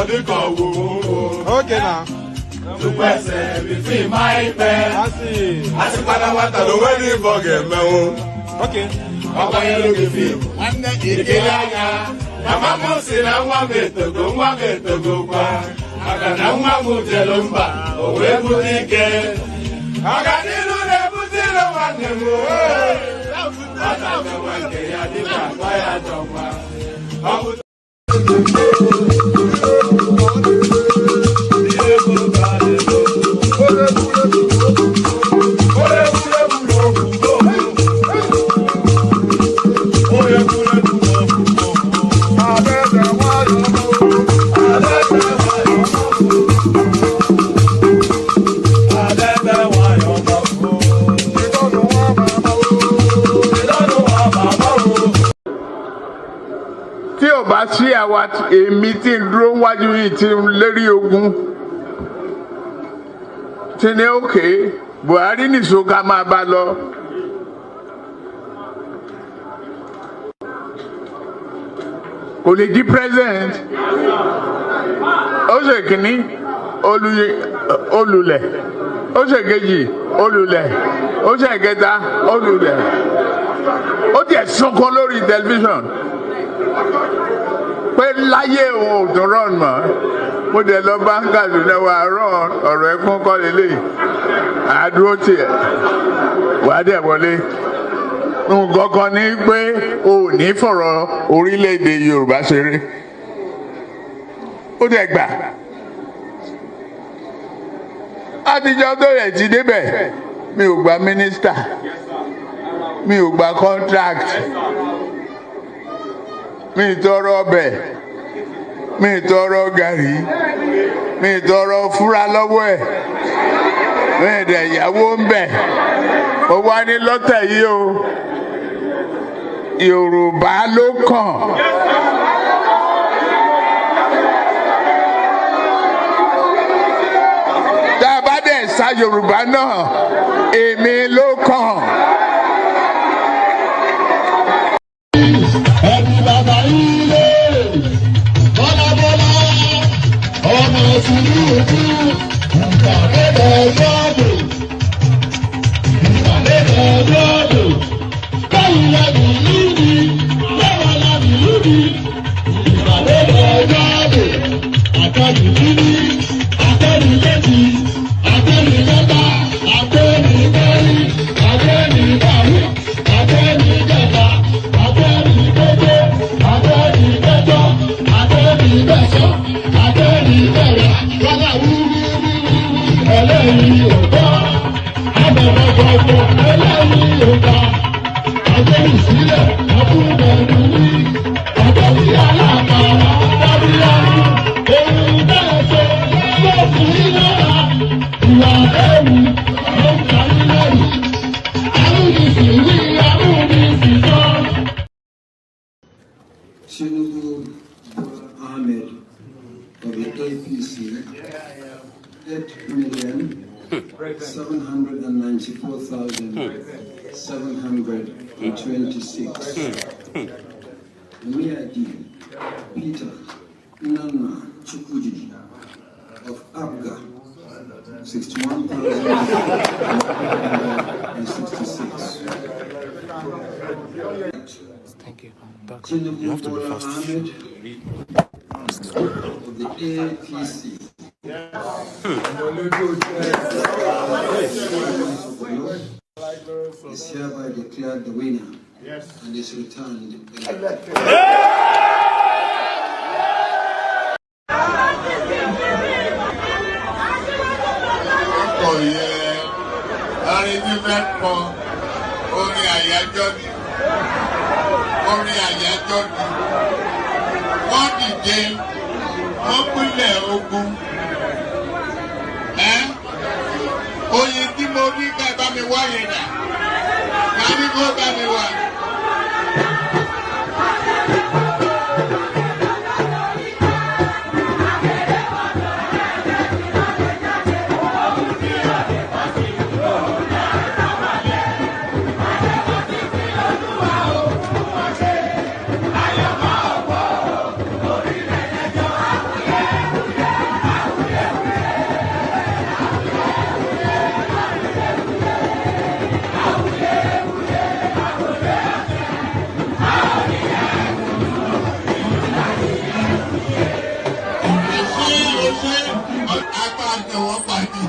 Okay now. To person between my pen. I see. I see what I don't really forget me. Okay. Papa you look film. And then you get ya. Mama say na wa me to go kwa. Aga na wa mu jelumba. O we budike. Aga ni lu le budilo wa ne mo. Ana me wa ke ya di pa ya jomwa. Tí ó bá sí àwa èmi tí ń dúró wájú yìí tí ń lérí ogun tí ní òkè Buhari nìṣó ká máa bá lọ. Kò lè di president. Ó ṣe kìíní olùlẹ̀, ó ṣe kejì olùlẹ̀, ó ṣe kẹta olùlẹ̀. Ó tiẹ̀ sunkún lórí tẹlifíṣàn pé láyé òun ò tún rán mọ́. Mo dẹ̀ lọ bá ń Kaduna wa rán ọ̀rọ̀ ẹkún kọ́ lélẹ̀ àdúró tiẹ̀ wàá dẹ̀ wọlé. Nǹkan kan ní pé o ò ní fọ̀rọ̀ orílẹ̀-èdè Yorùbá ṣeré. Ó dẹ̀ gbà. Àtijọ́ tó rẹ̀ ti débẹ̀ mi ò gba mínísítà, mi ò gba contract, mi ì tọrọ ọbẹ̀, mi ì tọrọ gàrí, mi ì tọrọ fúra lọ́wọ́ ẹ̀, mi ì dẹ̀ yàwó ń bẹ̀. Ó wá ní lọ́tẹ̀ yìí o, Yorùbá ló kàn. Tá a bá dẹ̀ sa Yorùbá náà, èmi ló kàn. Ẹni bàbá ilé, bọ́lábọ́lá, ọmọ òṣèlú ojú, ìgbàlódé ọjọ́dù, báyìí lábì lúdi, báwa lábì lúdi, ìgbàlódé ọjọ́dù, àtọ́jú lúdi, àtọ́jú létí, àtọ́jú lẹ́ta, àtọ́jú bẹ́rí, àtọ́jú bàrú, àtọ́jú gẹ̀ta, àtọ́jú gbogbo, àtọ́jú gbẹjọ, àtọ́jú gbẹ̀sọ́, àtọ́jú bẹ̀rẹ̀, wọ́n ẹlẹ́yìn òkọ́, àbẹ̀bẹ̀gbọ̀gbọ̀ ẹlẹ́yìn òkọ́, àtẹ́yìn sílẹ̀, àbúrò ní àtẹ́yìn aláàbàrà dábìlárì, ohun bẹ́ẹ̀ tó yóò fún iná ìwà ẹ̀rù ló ń parí lẹ́rù, àrùnìsì wí àrùnìsì sọ. Tinubu Bola Ahmed of the APC, 8,794,726. Miadi Peter Nana Chukwudi of Abga, 61,066. Thank you. Tinubu Bola Ahmed of the APC. Is hereby declared the winner and is returned. Wọ́n dìde, wọ́n pínlẹ̀ ogun. Oye tí mo rí ká bá mi wá yẹn dà, ká ní kó bá mi wá. tẹ̀wọ́ pàdé.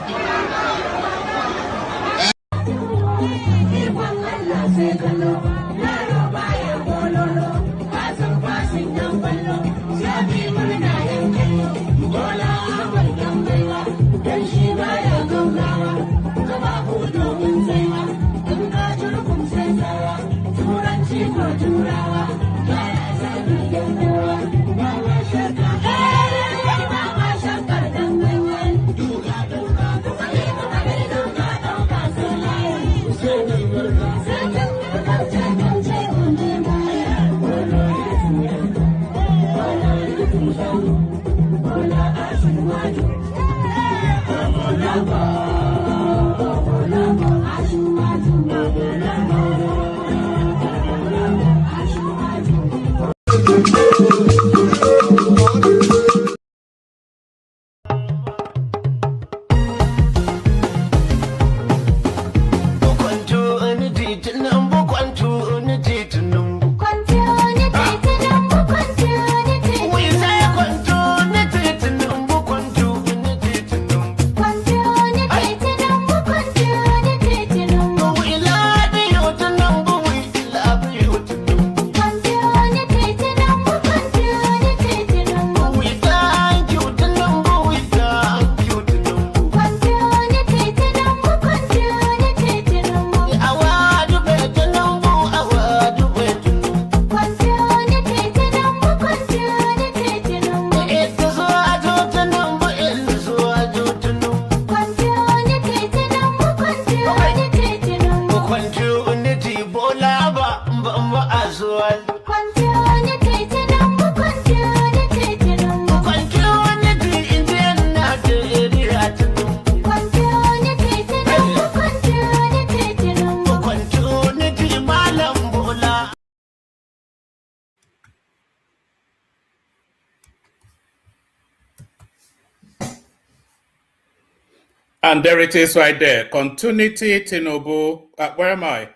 And there it is right there. Continuity, Tinubu. Where am I?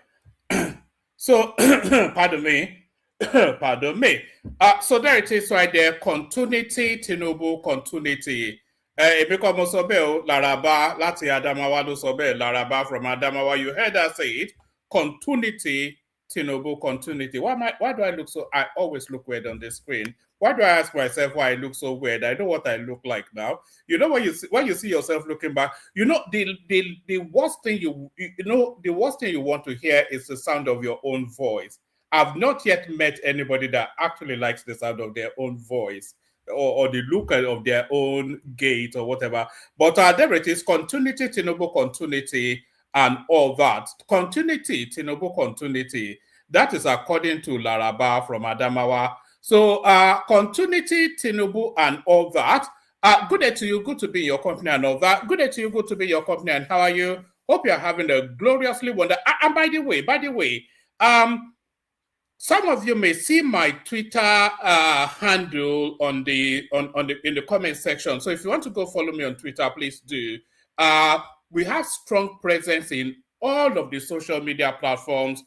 So, pardon me. Pardon me. So there it is right there. Continuity, Tinubu, continuity. Because Mosobe, Laraba, Lati Adamawa, Lusobe, Laraba from Adamawa. You heard her say it. Continuity, Tinubu, continuity. Why do I look so? I always look weird on the screen. Why do I ask myself why I look so weird? I know what I look like now. You know when you see yourself looking back, you know the worst thing the worst thing you want to hear is the sound of your own voice. I've not yet met anybody that actually likes the sound of their own voice or the look of their own gait or whatever. But there it is, continuity, Tinubu, continuity, and all that. Continuity, Tinubu, continuity. That is according to Laraba from Adamawa. So, continuity, Tinubu, and all that. Good day to you. Good to be in your company and all that. Good day to you. Good to be in your company. And how are you? Hope you're having a gloriously wonderful. And by the way, some of you may see my Twitter handle in the comment section. So if you want to go follow me on Twitter, please do. We have strong presence in all of the social media platforms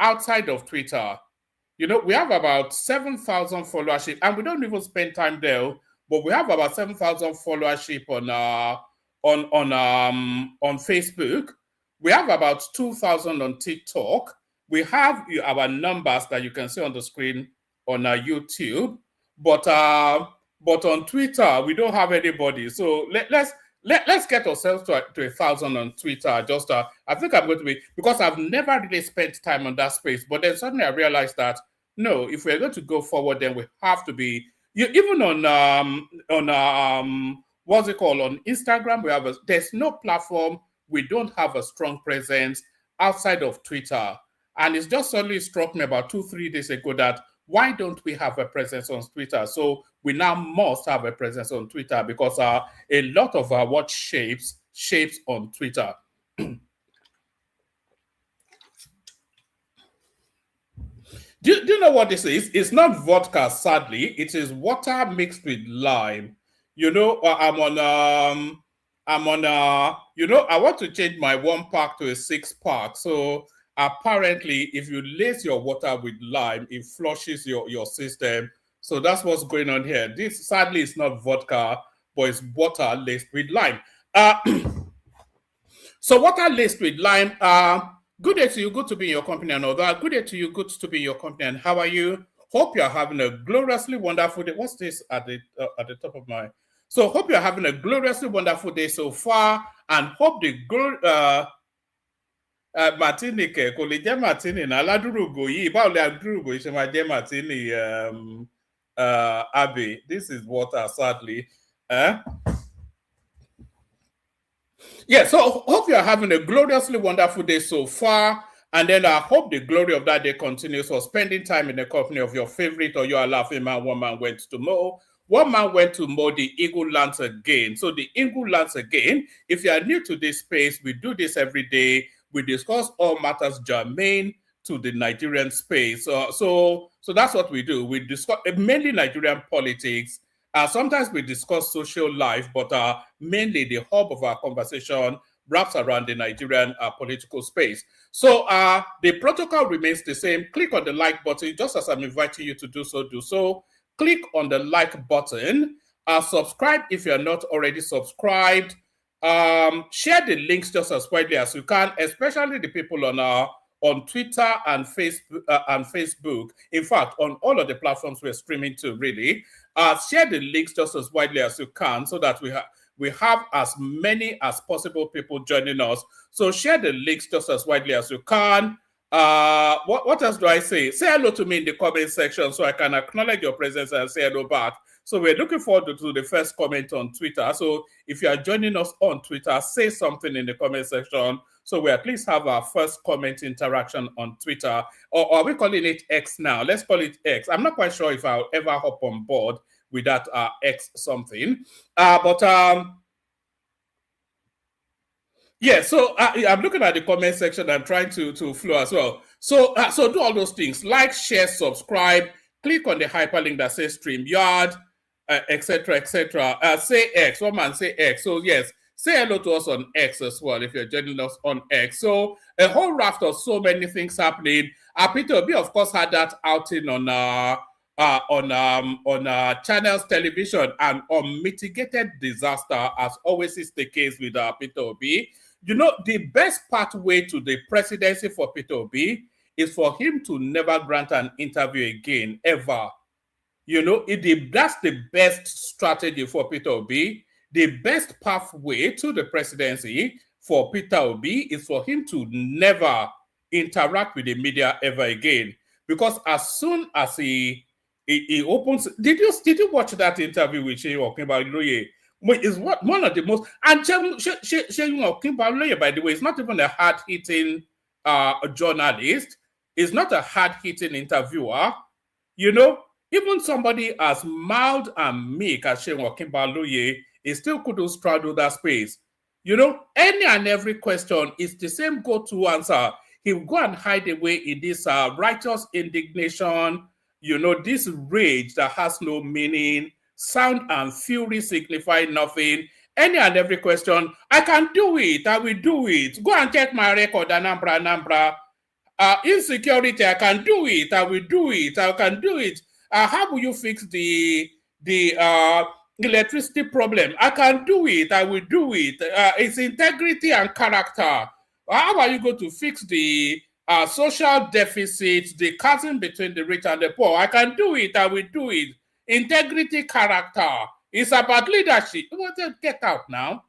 outside of Twitter. You know, we have about 7,000 followership, and we don't even spend time there, but we have about 7,000 followership on Facebook. We have about 2,000 on TikTok. We have our numbers that you can see on the screen on YouTube, but on Twitter we don't have anybody. So let's get ourselves to 1,000 on Twitter. Just I think I'm going to be, because I've never really spent time on that space. But then suddenly I realized that no, if we're going to go forward, then we have to be even on what's it called, on Instagram. There's no platform we don't have a strong presence outside of Twitter. And it's just suddenly struck me about 2-3 days ago that why don't we have a presence on Twitter? So we now must have a presence on Twitter because a lot of our what shapes on Twitter. Do you know what this is? It's not vodka, sadly. It is water mixed with lime. You know, I want to change my 1-pack to a 6-pack. So apparently, if you lace your water with lime, it flushes your system. So that's what's going on here. This, sadly, is not vodka, but it's water laced with lime. So water laced with lime. Good day to you. Good to be in your company and all that. Good day to you. Good to be in your company. And how are you? Hope you're having a gloriously wonderful day. What's this at the top of my? So hope you're having a gloriously wonderful day so far, and hope the Martini kò lè jẹ́ Martini náà aládùrúgbò yìí báwo lè aládùrúgbò yìí ṣe máa jẹ́ Martini Abbey. This is water, sadly. Yeah, so hope you're having a gloriously wonderful day so far. And then I hope the glory of that day continues for spending time in the company of your favorite or your laughing man. One man went to mow. One man went to mow the eagle lands again. So the eagle lands again. If you are new to this space, we do this every day. We discuss all matters germane to the Nigerian space. So that's what we do. We discuss mainly Nigerian politics. Sometimes we discuss social life, but mainly the hub of our conversation wraps around the Nigerian political space. So the protocol remains the same. Click on the like button, just as I'm inviting you to do so. Click on the like button. Subscribe if you're not already subscribed. Share the links just as widely as you can, especially the people on Twitter and Facebook. In fact, on all of the platforms we're streaming to, really. Share the links just as widely as you can so that we have as many as possible people joining us. So share the links just as widely as you can. What else do I say? Say hello to me in the comment section so I can acknowledge your presence and say hello back. So we're looking forward to the first comment on Twitter. So if you are joining us on Twitter, say something in the comment section so we at least have our first comment interaction on Twitter. Or are we calling it X now? Let's call it X. I'm not quite sure if I'll ever hop on board with that X something. Yeah, so I'm looking at the comment section. I'm trying to flow as well. So do all those things. Like, share, subscribe. Click on the hyperlink that says StreamYard, etc., etc. Say X. One man say X. So yes, say hello to us on X as well if you're joining us on X. So a whole raft of so many things happening. Peter Obi, of course, had that outing on Channels Television, and unmitigated disaster, as always is the case with Peter Obi. You know, the best pathway to the presidency for Peter Obi is for him to never grant an interview again, ever. You know, that's the best strategy for Peter Obi. The best pathway to the presidency for Peter Obi is for him to never interact with the media ever again. Because as soon as he opens, did you watch that interview with Sheyi Okinbaloye? Is what one of the most, and Sheyi Okinbaloye, by the way, is not even a hard-hitting journalist. Is not a hard-hitting interviewer. You know, even somebody as mild and meek as Sheyi Okinbaloye, he still couldn't straddle that space. You know, any and every question is the same go-to answer. He'll go and hide away in this righteous indignation, you know, this rage that has no meaning, sound and fury signify nothing. Any and every question, I can do it, I will do it. Go and check my record, Anambra. Insecurity, I can do it, I will do it, I can do it. How will you fix the electricity problem? I can do it, I will do it. It's integrity and character. How are you going to fix the social deficit, the chasm between the rich and the poor? I can do it, I will do it. Integrity, character. It's about leadership. Get out now.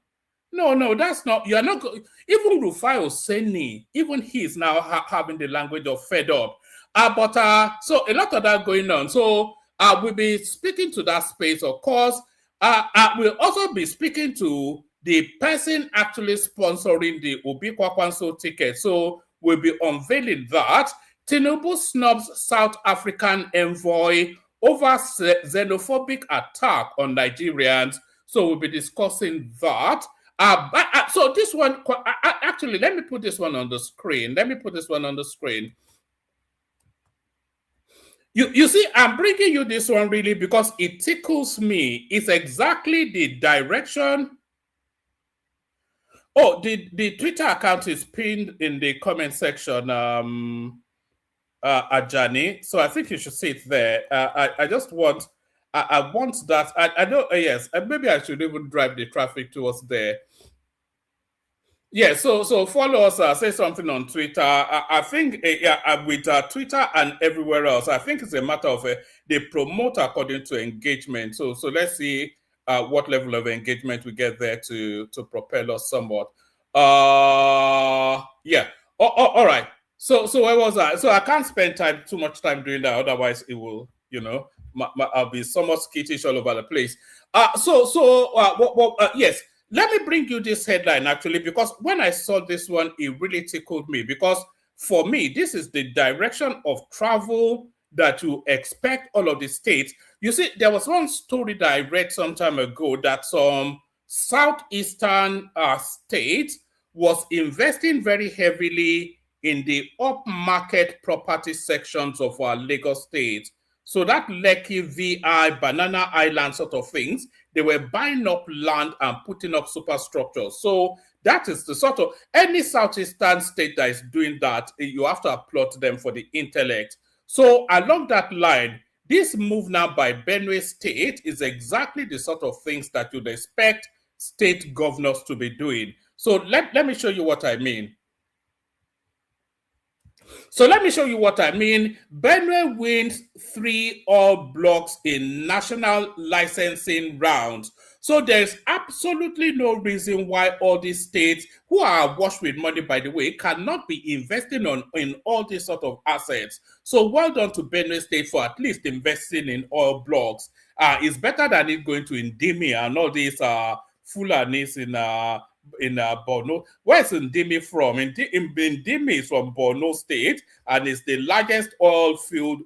No, that's not. You're not. Even Rufai Oseni, even he's now having the language of fed up. So a lot of that going on. So we'll be speaking to that space, of course. We'll also be speaking to the person actually sponsoring the Obi Kwankwaso ticket. So we'll be unveiling that. Tinubu snubs South African envoy over xenophobic attack on Nigerians. So we'll be discussing that. So this one, actually, let me put this one on the screen. You see, I'm bringing you this one really because it tickles me. It's exactly the direction. Oh, the Twitter account is pinned in the comment section, Ajani. So I think you should see it there. I just want, I want that. I know, yes, maybe I should even drive the traffic towards there. Yeah, so follow us. Say something on Twitter. I think with Twitter and everywhere else, I think it's a matter of they promote according to engagement. So let's see what level of engagement we get there to propel us somewhat. Yeah. All right. So where was I? So I can't spend too much time doing that. Otherwise, it will I'll be somewhat skittish all over the place. Yes. Let me bring you this headline actually, because when I saw this one, it really tickled me because for me, this is the direction of travel that you expect all of the states. You see, there was one story that I read some time ago that some southeastern states was investing very heavily in the upmarket property sections of our Lagos state. So that Lekki, VI, Banana Island sort of things, they were buying up land and putting up superstructures. So that is the sort of, any Southeastern state that is doing that, you have to applaud them for the intellect. So along that line, this move now by Benue State is exactly the sort of things that you'd expect state governors to be doing. So let me show you what I mean. So let me show you what I mean. Benue wins 3 all blocks in national licensing rounds. So there's absolutely no reason why all these states, who are awash with money, by the way, cannot be investing in all these sort of assets. So well done to Benue State for at least investing in oil blocks. It's better than it going to Indimi and all these Fulanis in Borno. Where is Ndimi from? Ndimi is from Borno State and is the largest oil field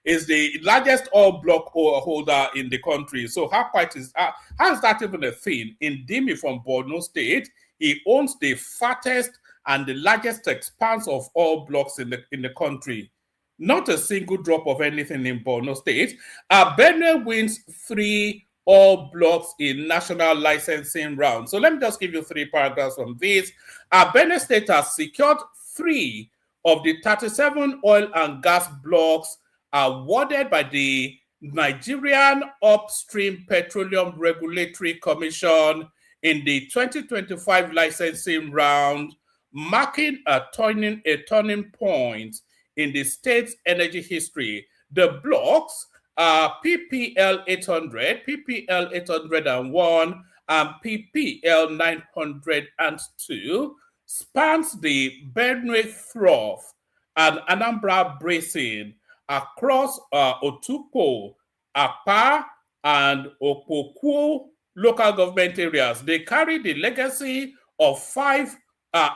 is the largest oil block holder in the country. So how is that even a thing? Ndimi from Borno State, he owns the fattest and the largest expanse of oil blocks in the country. Not a single drop of anything in Borno State. Benue wins 3 all blocks in national licensing round. So let me just give you 3 paragraphs from this. Benue State has secured 3 of the 37 oil and gas blocks awarded by the Nigerian Upstream Petroleum Regulatory Commission in the 2025 licensing round, marking a turning point in the state's energy history. The blocks PPL 800, PPL 801, and PPL 902 spans the Benue Trough and Anambra Basin across Otukpo, Apa, and Opoku local government areas. They carry the legacy of 5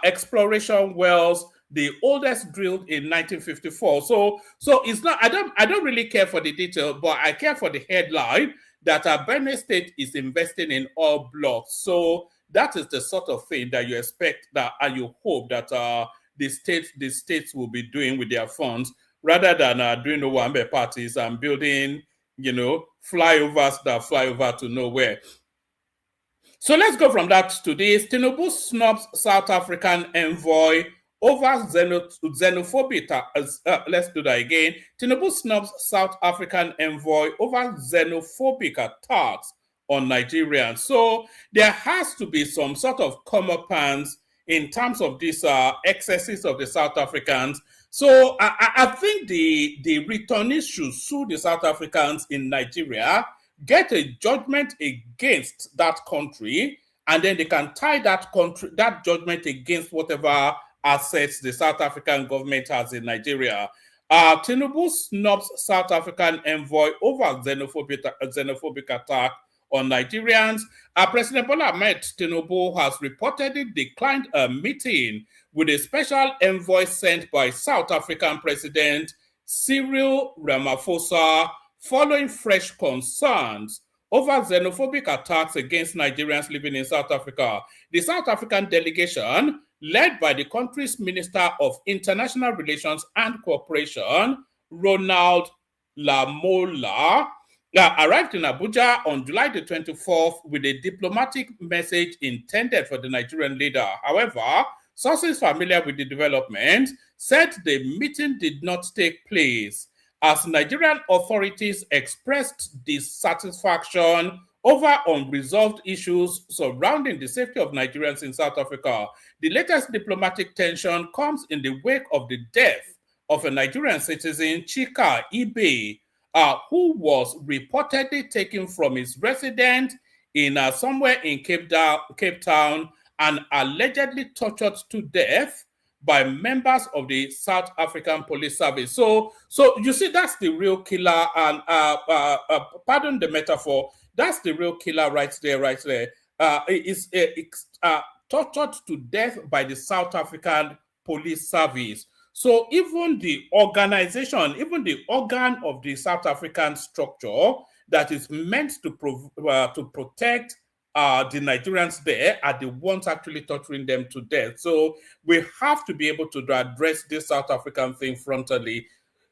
exploration wells, the oldest drilled in 1954. So it's not, I don't really care for the detail, but I care for the headline that Benue State is investing in oil blocks. So that is the sort of thing that you expect that and you hope that the states will be doing with their funds, rather than doing the Owambe parties and building, flyovers that fly over to nowhere. So let's go from that to this. Tinubu snubs South African envoy over xenophobic. Let's do that again. Tinubu snubs South African envoy over xenophobic attacks on Nigerians. So there has to be some sort of comeuppance in terms of these excesses of the South Africans. So I think the returnees should sue the South Africans in Nigeria, get a judgment against that country, and then they can tie that judgment against whatever assets the South African government has in Nigeria. Tinubu snubs South African envoy over xenophobic attack on Nigerians. President Bola Ahmed Tinubu has reportedly declined a meeting with a special envoy sent by South African President Cyril Ramaphosa following fresh concerns over xenophobic attacks against Nigerians living in South Africa. The South African delegation, led by the country's Minister of International Relations and Cooperation, Ronald Lamola, arrived in Abuja on July the 24th with a diplomatic message intended for the Nigerian leader. However, sources familiar with the development said the meeting did not take place, as Nigerian authorities expressed dissatisfaction over unresolved issues surrounding the safety of Nigerians in South Africa. The latest diplomatic tension comes in the wake of the death of a Nigerian citizen, Chika Ibe, who was reportedly taken from his residence in somewhere in Cape Town and allegedly tortured to death by members of the South African Police Service. So you see, that's the real killer. And pardon the metaphor, that's the real killer right there. It's tortured to death by the South African Police Service. So even the organization, even the organ of the South African structure that is meant to protect the Nigerians there are the ones actually torturing them to death. So we have to be able to address this South African thing frontally.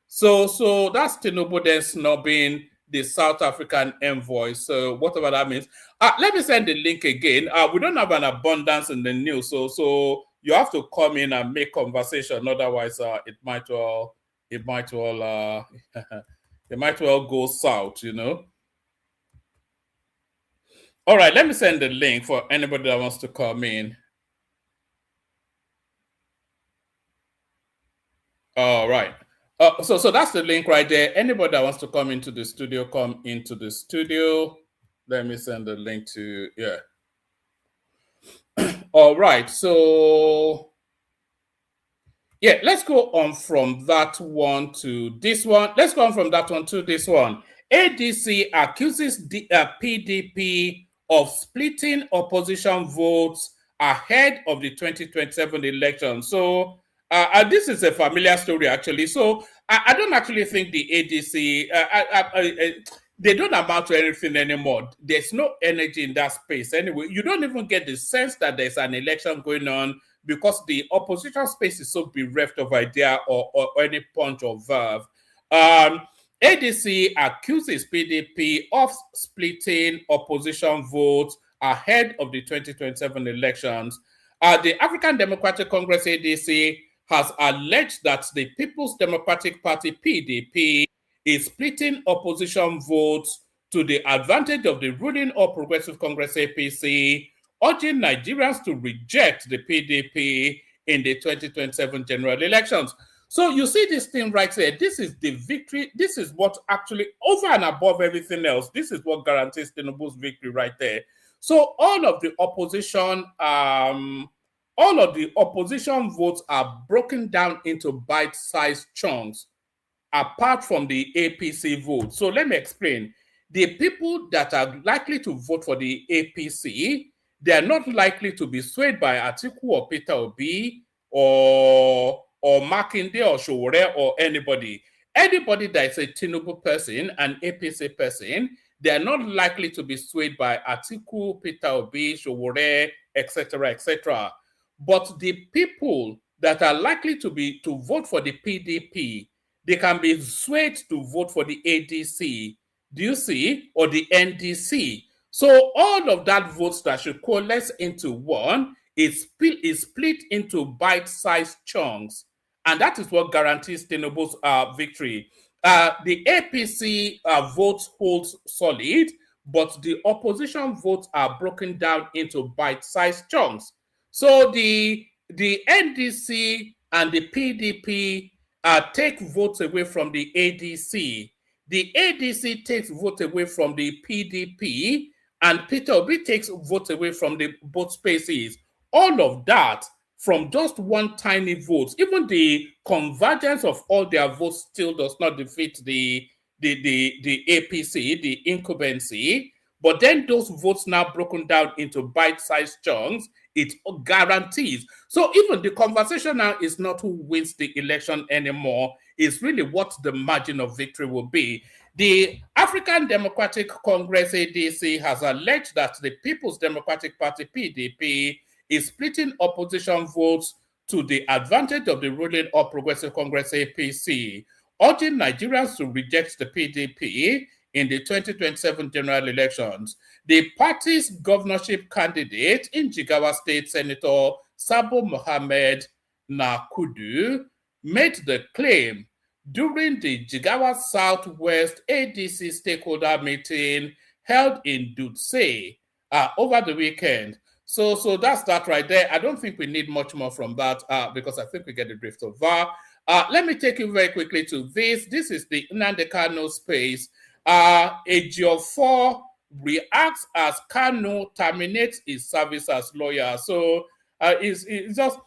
So that's Tinubu then snubbing the South African envoy. So whatever that means. Let me send the link again. We don't have an abundance in the news, so you have to come in and make conversation. Otherwise, it might well it might well go south, you know. All right, let me send the link for anybody that wants to come in. All right. So that's the link right there. Anybody that wants to come into the studio, come into the studio. Let me send the link to, yeah. All right. So, yeah, let's go on from that one to this one. Let's go on from that one to this one. ADC accuses PDP of splitting opposition votes ahead of the 2027 election. So this is a familiar story, actually. So I don't actually think the ADC, they don't amount to anything anymore. There's no energy in that space anyway. You don't even get the sense that there's an election going on because the opposition space is so bereft of idea or any punch or verve. ADC accuses PDP of splitting opposition votes ahead of the 2027 elections. The African Democratic Congress, ADC, has alleged that the People's Democratic Party, PDP, is splitting opposition votes to the advantage of the ruling All Progressive Congress, APC, urging Nigerians to reject the PDP in the 2027 general elections. So you see this thing right there. This is the victory. This is what actually, over and above everything else, this is what guarantees Tinubu's victory right there. So all of the opposition votes are broken down into bite-sized chunks, apart from the APC vote. So let me explain. The people that are likely to vote for the APC, they are not likely to be swayed by Atiku or Peter Obi or Makinde or Showore or anybody. Anybody that is a Tinubu person, an APC person, they are not likely to be swayed by Atiku, Peter Obi, Showore, etc., etc. But the people that are likely to vote for the PDP, they can be swayed to vote for the ADC, do you see, or the NDC. So all of that votes that should coalesce into one is split into bite-sized chunks. And that is what guarantees Tinubu's victory. The APC votes hold solid, but the opposition votes are broken down into bite-sized chunks. So the NDC and the PDP take votes away from the ADC. The ADC takes votes away from the PDP, and Peter Obi takes votes away from the both spaces. All of that from just one tiny vote. Even the convergence of all their votes still does not defeat the APC, the incumbency. But then those votes now broken down into bite-sized chunks, it guarantees. So even the conversation now is not who wins the election anymore. It's really what the margin of victory will be. The African Democratic Congress, ADC, has alleged that the People's Democratic Party, PDP, is splitting opposition votes to the advantage of the ruling All Progressive Congress, APC, urging Nigerians to reject the PDP in the 2027 general elections. The party's governorship candidate in Jigawa State, Senator Sabo Mohammed Nakudu, made the claim during the Jigawa Southwest ADC stakeholder meeting held in Dutse over the weekend. So that's that right there. I don't think we need much more from that because I think we get the drift of that. Let me take you very quickly to this. This is the Nnamdi Kanu space. Ejiofor reacts as Kanu terminates his service as lawyer. So it's just,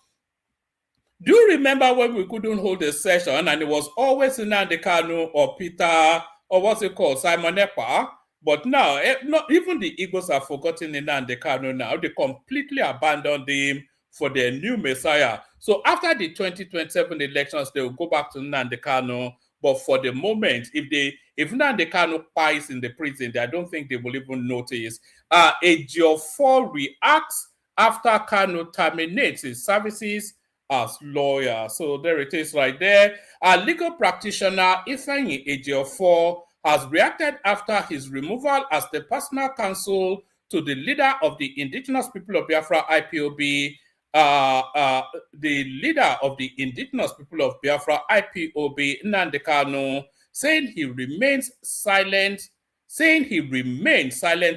do you remember when we couldn't hold a session and it was always Nnamdi Kanu or Peter or what's it called, Simon Ekpa? But now, not even the Igbos have forgotten Nnamdi Kanu now. They completely abandoned him for their new messiah. So after the 2027 elections, they will go back to Nnamdi Kanu. But for the moment, if Nnamdi Kanu pies in the prison, I don't think they will even notice. Ejiofor reacts after Kanu terminates his services as lawyer. So there it is right there. A legal practitioner, Ifeanyi Ejiofor, has reacted after his removal as the personal counsel to the leader of the Indigenous People of Biafra, IPOB, the leader of the Indigenous People of Biafra, IPOB, Nnamdi Kanu, saying he remains silent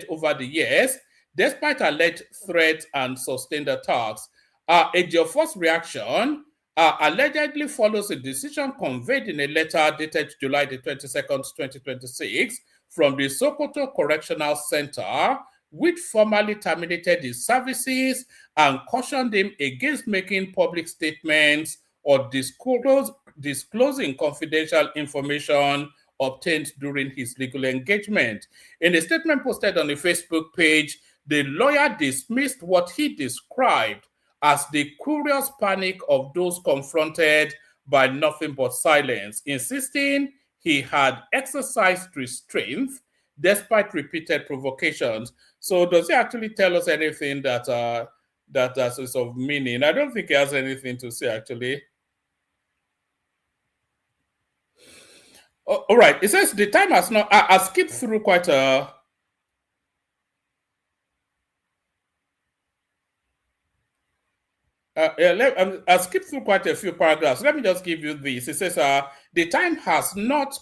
over the years, despite alleged threats and sustained attacks. Ejiofor's reaction allegedly follows a decision conveyed in a letter dated July the 22nd, 2026 from the Sokoto Correctional Center, which formally terminated his services and cautioned him against making public statements or disclosing confidential information obtained during his legal engagement. In a statement posted on the Facebook page, the lawyer dismissed what he described as the curious panic of those confronted by nothing but silence, insisting he had exercised restraint despite repeated provocations. So does he actually tell us anything that is of meaning? I don't think he has anything to say, actually. All right, it says the time has not, I skipped through quite a, I skipped through quite a few paragraphs. Let me just give you this. It says, the time has not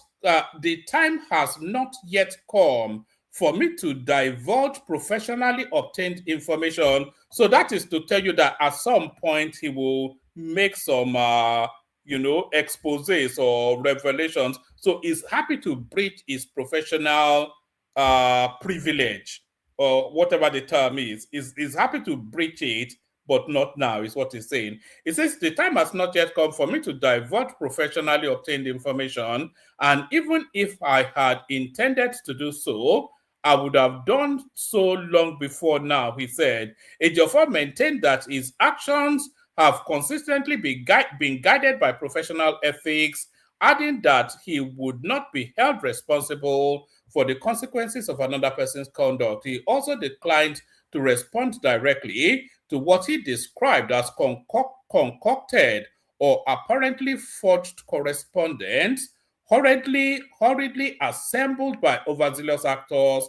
yet come for me to divulge professionally obtained information. So that is to tell you that at some point he will make some, exposés or revelations. So he's happy to breach his professional privilege or whatever the term is. He's happy to breach it, but not now, is what he's saying. It says, the time has not yet come for me to divulge professionally obtained information, and even if I had intended to do so, I would have done so long before now, he said. Ejiofor maintained that his actions have consistently been guided by professional ethics, adding that he would not be held responsible for the consequences of another person's conduct. He also declined to respond directly to what he described as concocted or apparently forged correspondence, hurriedly assembled by overzealous actors,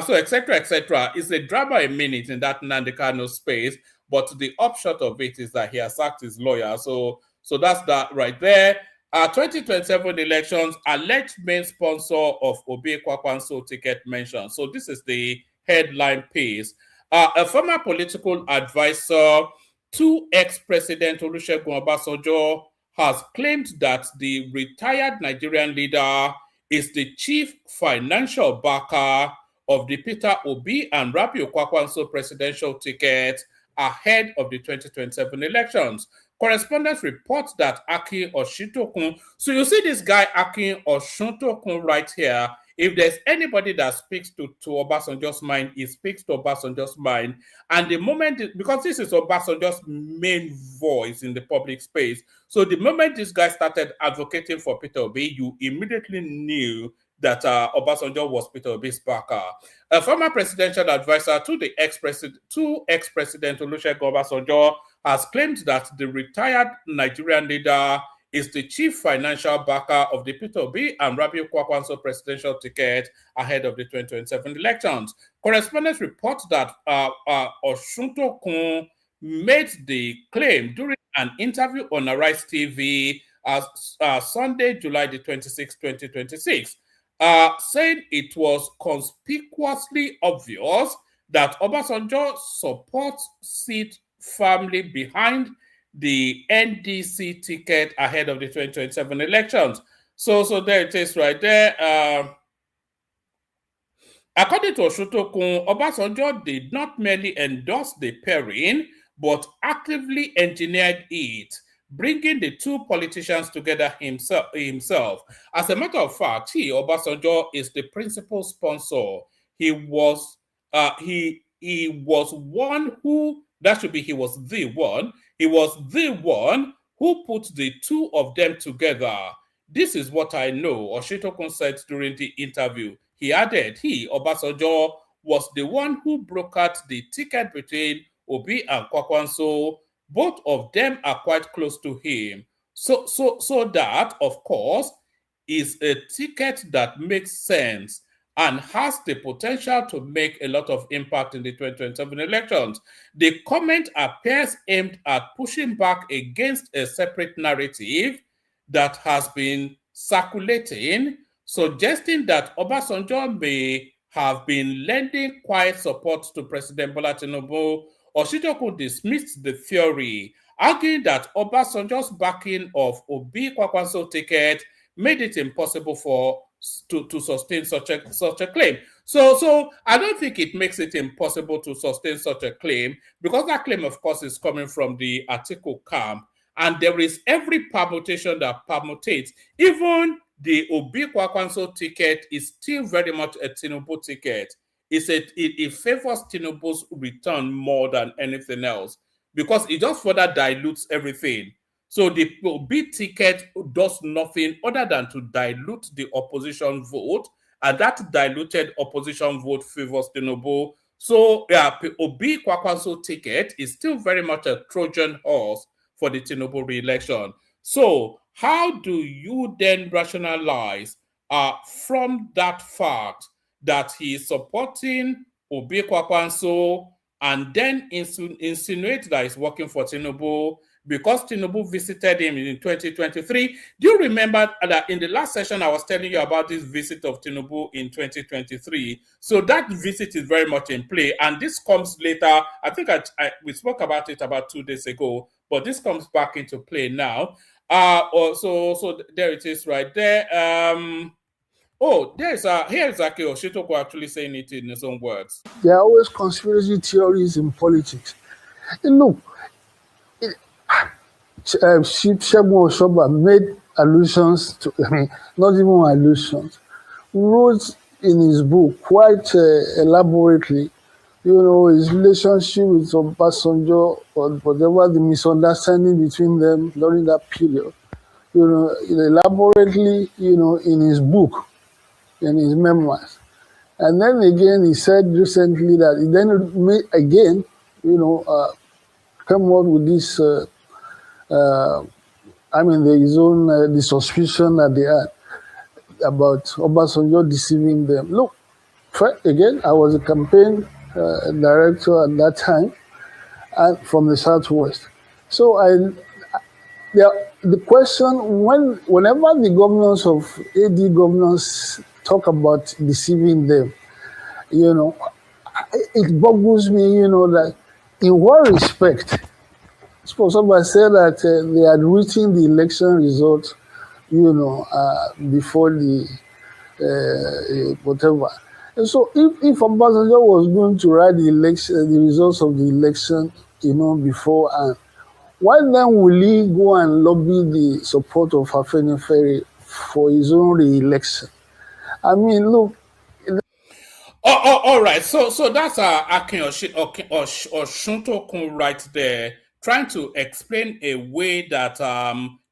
so etc., etc. It's a drama a minute in that Nnamdi Kanu space, but the upshot of it is that he has sacked his lawyer. So that's that right there. 2027 elections, alleged main sponsor of Obi Kwankwaso ticket mentioned. So this is the headline piece. A former political advisor to ex-president Olusegun Obasanjo has claimed that the retired Nigerian leader is the chief financial backer of the Peter Obi and Rabiu Kwankwaso presidential ticket ahead of the 2027 elections. Correspondents report that Akin Oshintokun, so you see this guy Akin Oshintokun right here. If there's anybody that speaks to Obasanjo's mind, he speaks to Obasanjo's mind. And the moment, because this is Obasanjo's main voice in the public space, so the moment this guy started advocating for Peter Obi, you immediately knew that Obasanjo was Peter Obi's backer. A former presidential advisor to the ex-president Olusegun Obasanjo has claimed that the retired Nigerian leader is the chief financial backer of the Peter Obi and Rabiu Kwankwaso presidential ticket ahead of the 2027 elections. Correspondents report that Oshintokun made the claim during an interview on Arise TV Sunday, July the 26th, 2026. saying it was conspicuously obvious that Obasanjo supports seat firmly behind the NDC ticket ahead of the 2027 elections. So there it is right there. According to Oshutokun, Obasanjo did not merely endorse the pairing, but actively engineered it, bringing the two politicians together himself. As a matter of fact, Obasanjo, is the principal sponsor. He was one who, that should be, he was the one who put the two of them together. This is what I know, Oshutokun said during the interview. He added, Obasanjo, was the one who brokered the ticket between Obi and Kwankwaso. Both of them are quite close to him. So that, of course, is a ticket that makes sense and has the potential to make a lot of impact in the 2027 elections. The comment appears aimed at pushing back against a separate narrative that has been circulating, suggesting that Obasanjo may have been lending quiet support to President Bola Tinubu. Oshitoko dismissed the theory, arguing that Obasanjo's backing of Obi Kwankwaso ticket made it impossible to sustain such a claim. So I don't think it makes it impossible to sustain such a claim, because that claim, of course, is coming from the Atiku camp. And there is every permutation that permutates. Even the Obi Kwankwaso ticket is still very much a Tinubu ticket. It favors Tinubu's return more than anything else, because it just further dilutes everything. So the Obi ticket does nothing other than to dilute the opposition vote, and that diluted opposition vote favors Tinubu. So Obi Kwankwaso ticket is still very much a Trojan horse for the Tinubu re-election. So how do you then rationalize from that fact that he is supporting Obi Kwankwaso and then insinuate that he's working for Tinubu because Tinubu visited him in 2023? Do you remember that in the last session I was telling you about this visit of Tinubu in 2023? So that visit is very much in play, and this comes later. I think we spoke about it about 2 days ago, but this comes back into play now. So there it is right there. Here's Aki Oshitoko actually saying it in his own words. There are always conspiracy theories in politics. And look, Segun Osoba made allusions to, not even allusions, wrote in his book quite elaborately, his relationship with Obasanjo, or whatever the misunderstanding between them during that period, elaborately, in his book, in his memoirs. And then again, he said recently that he then again, came up with this, his own, the suspicion that they had about Obasanjo deceiving them. Look, again, I was a campaign director at that time, and from the Southwest. So the question, whenever the governors of AD governors talk about deceiving them, it boggles me, that in what respect? Suppose somebody said that they had written the election results, before the whatever. And so if Obasanjo was going to write the results of the election, beforehand, why then will he go and lobby the support of Afenifere for his own re-election? Look. All right. So that's Akin Oshuntokun right there, trying to explain a way that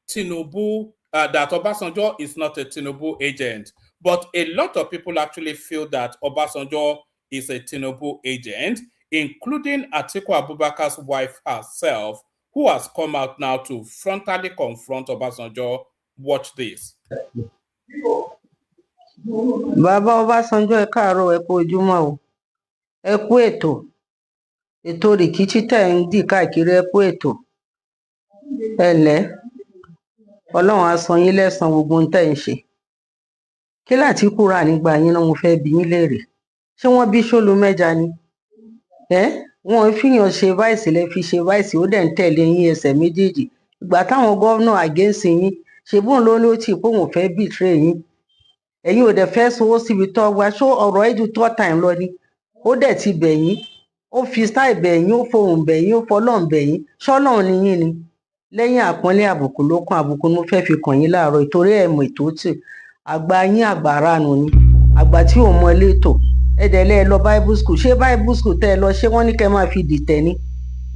Tinubu, that Obasanjo is not a Tinubu agent. But a lot of people actually feel that Obasanjo is a Tinubu agent, including Atiku Abubakar's wife herself, who has come out now to frontally confront Obasanjo. Watch this. Bàbá Ọbásanjọ́, ẹ káàárọ̀, ẹ kú ojúmọ́ o, ẹ kú ètò rìkíṣí tẹ̀ ń dì káàkiri, ẹ kú ètò, ẹ ǹlẹ́, Ọlọ́run á san yín lẹ́san gbogbo ohun tẹ̀ ń ṣe. kí l'Àtíkù rà nígbà yín náà mo fẹ́ bi yín léèrè ṣé wọ́n bí Ṣólúmẹ́jà ni wọn fìyàn ṣe vice lẹ fi ṣe vice ó dẹ̀ ń tẹ̀lé yín ẹsẹ̀ méjèèjì ìgbà táwọn gómìnà against yín ṣebóun ló tì pé òun fẹ́ betray yín ẹ̀yin ò dẹ̀ fẹ́ sanwó síbi tó wá ṣó ọ̀rọ̀ ẹ̀ ju third time lọ ni ó dẹ̀ ti bẹ̀ yín ó fi style bẹ̀ yín ó fohùn bẹ̀ yín ó fọlọ́run bẹ̀ yín ṣọ́lọ́run ni yín ni lẹ́yìn àpọ́nlé àbùkù ló kàn àbùkù ni mo fẹ́ fi kàn yín láàárọ̀ ìtorí ẹ̀ mọ̀ ètò tì àgbà yín àgbà ránù ni àgbà tí ò mọ létò ẹ̀dẹ̀lẹ́ ẹ lọ bible school ṣé bible school tẹ́ ẹ lọ ṣé wọ́n ní kẹ́ máa fi dìtẹ̀ ni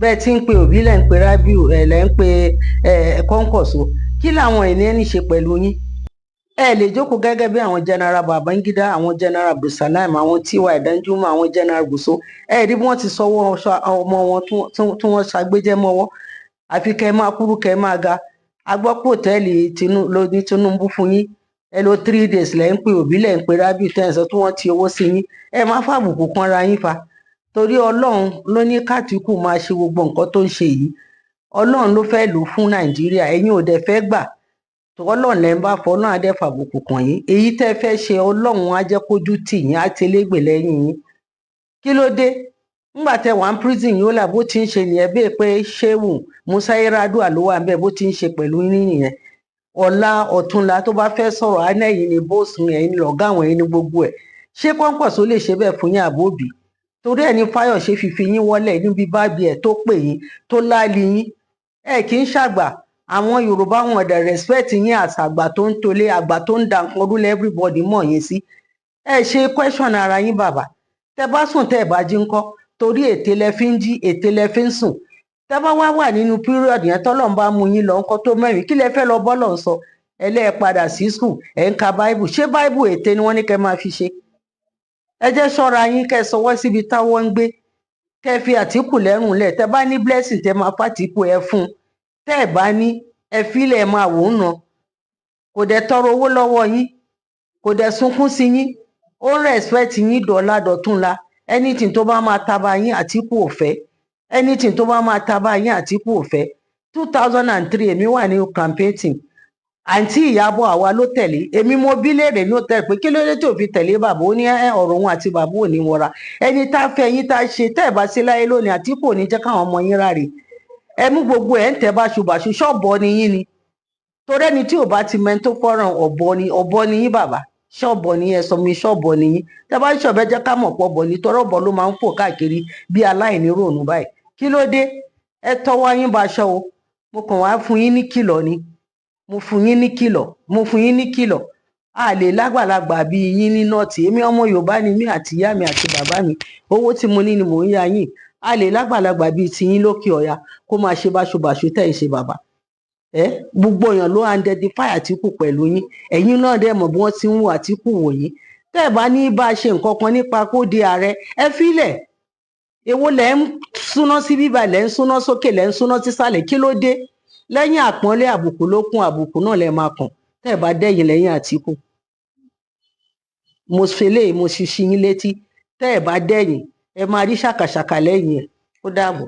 bẹ́ẹ̀ tí ń pe òbí lẹ́ ń pe rábíù lẹ́ ń pe Kwankwaso kí làwọn ènìyàn ní ṣe pẹ̀lú yín ẹ lè jókòó gẹ́gẹ́ bí àwọn general Babangida àwọn general Abdulsalam àwọn Tiwa Danjuma àwọn general Gusau ẹ rí bí wọ́n ti sọwọ́ ọmọ wọn tí wọ́n ṣàgbéjẹ́ mọ́wọ́ àfi kẹ́ máa kúrú kẹ́ máa ga agbọ́pọ̀ tẹ́ẹ̀lì ló ní Tinubu fún yín ẹ lo 3 days lẹ́ ń pe òbí lẹ́ ń pe rábíù tẹ́ǹsán tí wọ́n ti owó sí yín ẹ má fàbùkù kanra yín fa torí Ọlọ́run ló ní k'Àtíkù máa ṣe gbogbo nǹkan tó ń ṣe yìí Ọlọ́run ló fẹ́ lò fún Nàìjíríà ẹ̀yin ò dẹ̀ fẹ́ gbà Ọlọ́run lẹ́ ń bá fọ Ọlọ́run á dẹ̀ fàbùkù kàn yín èyí tẹ́ fẹ́ ṣe Ọlọ́run á jẹ́ kójú tì yín á telégbè lẹ́yìn yín kí ló dé ńgbà tẹ́ wà ń prison yìí ó là bó ti ń ṣe nìyẹn bẹ́ẹ̀ pé Shehu Musa Yar'Adua ló wà ń bẹ̀ bó ti ń ṣe pẹ̀lú yín nìyẹn ọ̀la ọ̀túnla tó bá fẹ́ sọ̀rọ̀ anẹ́yìn ni bóòsùn ẹ̀yin ni ọ̀gá àwọn ẹ̀yin ni gbogbo ẹ̀ ṣé Kwankwaso lè ṣe bẹ́ẹ̀ fún yín àbóbí torí ẹ̀ ní Fáyọ̀ṣe fífi yín wọlé níbi bábí ẹ̀ tó pè yín tó láàlì yín ẹ̀ kì í ṣàgbà àwọn Yorùbá wọn dẹ̀ respect yín àṣàgbà tó ń tolé àgbà tó ń da nǹkan rúlẹ̀ everybody mọ̀ yín sí ẹ ṣe question ara yín bàbá tẹ́ bá sùn tẹ́ bá jí ńkọ́ torí ètè lẹ fi ń jí ètè lẹ fi ń sùn tẹ́ bá wà nínú period yẹn tọ́lọ́run bá mú yín lọ ńkọ́ tó mẹ́rin kí lẹ fẹ́ lọ bọ́lọ̀ ń sọ ẹ padà sí school ẹ ń ka bible ṣé bible ètè ni wọ́n ní kẹ́ máa fi ṣe ẹ jẹ́ ṣọ́ra yín kẹ́ sọwọ́ síbi táwọn ń gbé kẹ́ fi Àtíkù lẹ́rùn lẹ̀ tẹ́ bá ní blessing tẹ́ máa fàtíkù ẹ fún tẹ́ ẹ bá ní ẹ fílẹ̀ ẹ máa wò ó nà kò dẹ̀ tọrọ owó lọ́wọ́ yín kò dẹ̀ sunkún sí yín ó ń respect yín dọ̀la dọ̀túnla anything tó bá máa taba yín Àtíkù ò fẹ́ anything tó bá máa taba yín Àtíkù ò fẹ́ 2003 èmi wà ní campaign team àǹtí Ìyábọ̀ àwa ló tẹ̀lé èmi mo bí léèrè ní òtẹ́ẹ̀lì pé kí ló dé tó fi tẹ̀lé bàbá ó ní ọ̀rọ̀ òun àti bàbá ò ní wọra ẹni tá a fẹ́ yín tá a ṣe tẹ́ ẹ̀ bá sí láyé lónìí Àtíkù ò ní jẹ́ káwọn ọmọ yín ráre ẹ mú gbogbo ẹ̀ ń tẹ́ báṣubàṣu ṣọ́ọ̀bọ ni yín ni torí ẹni tí ò bá ti mẹ́ni tó fọ́ràn ọ̀bọ ni yín bàbá ṣọ́ọ̀bọ ni ẹ sọ mi ṣọ́ọ̀bọ ni yín tẹ́ bá ṣọ̀bẹ jẹ́ ká mọ̀ pọ̀ bọ̀ ní torí ọ̀bọ ló máa ń fò káàkiri bí aláìní ròònù báyìí kí ló dé ẹ tọwọ́ yín baṣọ o mo kàn wá fún yín ní kìlọ̀ ni mo fún yín ní kìlọ̀ a lè lágbàlagbà bí yín ní nọ́ọ̀tì èmi ọmọ Yorùbá ni mí àti ìyá mi àti bàbá mi owó tí mo ní ni mò ń yá yín a lè lágbàlagbà bíi tiyín lókè ọ̀yà kó máa ṣe báṣubàṣu tẹ́ ẹ̀ ṣe bàbá gbogbo èèyàn ló identify Àtíkù pẹ̀lú yín ẹ̀yin náà dẹ̀ mọ̀ bí wọ́n ti ń wo Àtíkù wò yín tẹ́ ẹ̀ bá ní bá a ṣe nǹkan kan nípa kó di ààrẹ ẹ fílẹ̀ èwo lẹ̀ ń súná sí bíbá lẹ̀ ń súná sókè lẹ̀ ń súná sísàlẹ̀ kí ló dé lẹ́yìn àpọ́nlé àbùkù ló kún àbùkù náà lẹ máa kàn tẹ́ ẹ̀ bá dẹ́yìn lẹ́yìn Àtíkù mo fẹlẹ mo ṣiṣi yín létí tẹ́ ẹ̀ bá dẹ́yìn ẹ máa rí ṣàkàṣàkà lẹ́yìn ẹ̀ ó dàbọ̀.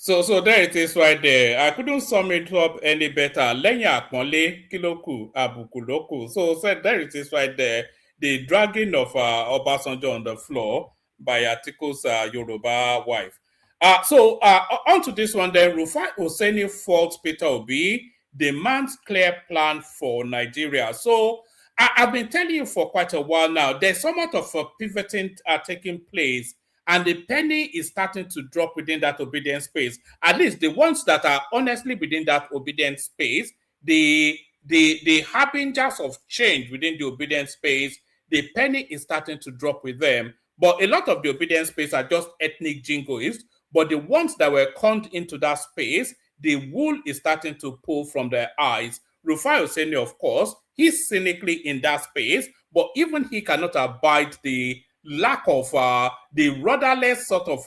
So there it is right there. I couldn't sum it up any better. Lẹ́yìn àpọ́nlé kí ló kù àbùkù ló kù. So there it is right there. The dragging of Obasanjo on the floor by Atiku's Yoruba wife. On to this one then. Rufai Hosseini faults Peter Obi, demands clear plan for Nigeria. So I've been telling you for quite a while now, there's somewhat of a pivoting taking place, and the penny is starting to drop within that obedience space. At least the ones that are honestly within that obedience space, the harbingers of change within the obedience space, the penny is starting to drop with them. But a lot of the obedience space are just ethnic jingoists. But the ones that were conned into that space, the wool is starting to pull from their eyes. Rufai Hosseini, of course, he's cynically in that space, but even he cannot abide the lack of the rudderless sort of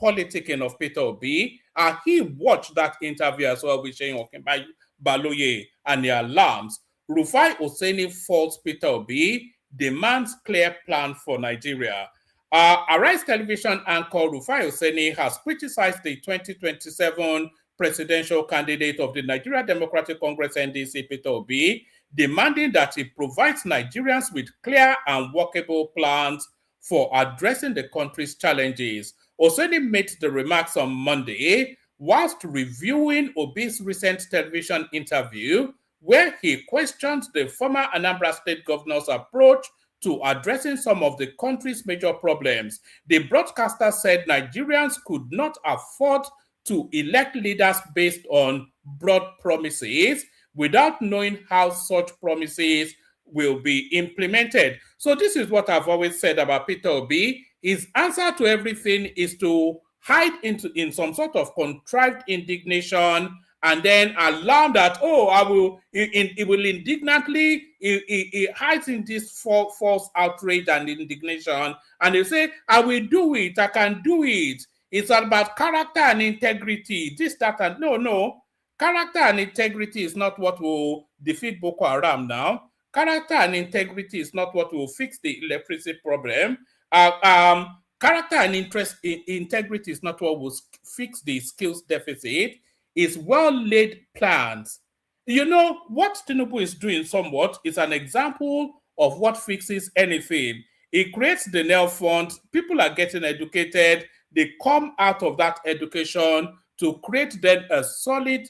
politicking of Peter Obi. He watched that interview as well with Seyi Baloye and the alarms. Rufai Hosseini faults Peter Obi, demands clear plan for Nigeria. Arise television anchor Rufai Hosseini has criticized the 2027 presidential candidate of the Nigeria Democratic Congress NDC, Peter Obi, demanding that he provides Nigerians with clear and workable plans for addressing the country's challenges. Oseni made the remarks on Monday whilst reviewing Obi's recent television interview, where he questioned the former Anambra State governor's approach to addressing some of the country's major problems. The broadcaster said Nigerians could not afford to elect leaders based on broad promises without knowing how such promises will be implemented. So this is what I've always said about Peter Obi. His answer to everything is to hide in some sort of contrived indignation and then allow that, it will indignantly, it hides in this false outrage and indignation, and they say, I will do it, I can do it. It's about character and integrity, this, that, and no. Character and integrity is not what will defeat Boko Haram now. Character and integrity is not what will fix the electricity problem. Character and integrity is not what will fix the skills deficit. It's well-laid plans. You know, what Tinubu is doing somewhat is an example of what fixes anything. It creates the Nel Fund. People are getting educated. They come out of that education to create then a solid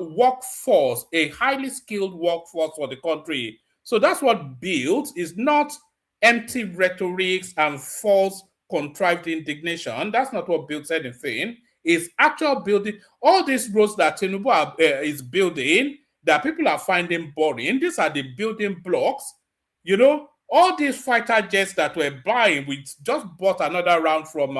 workforce, a highly skilled workforce for the country. So that's what builds, is not empty rhetorics and false contrived indignation. That's not what builds anything. It's actual building. All these roads that Tinubu is building, that people are finding boring, these are the building blocks. You know, all these fighter jets that we're buying, we just bought another round from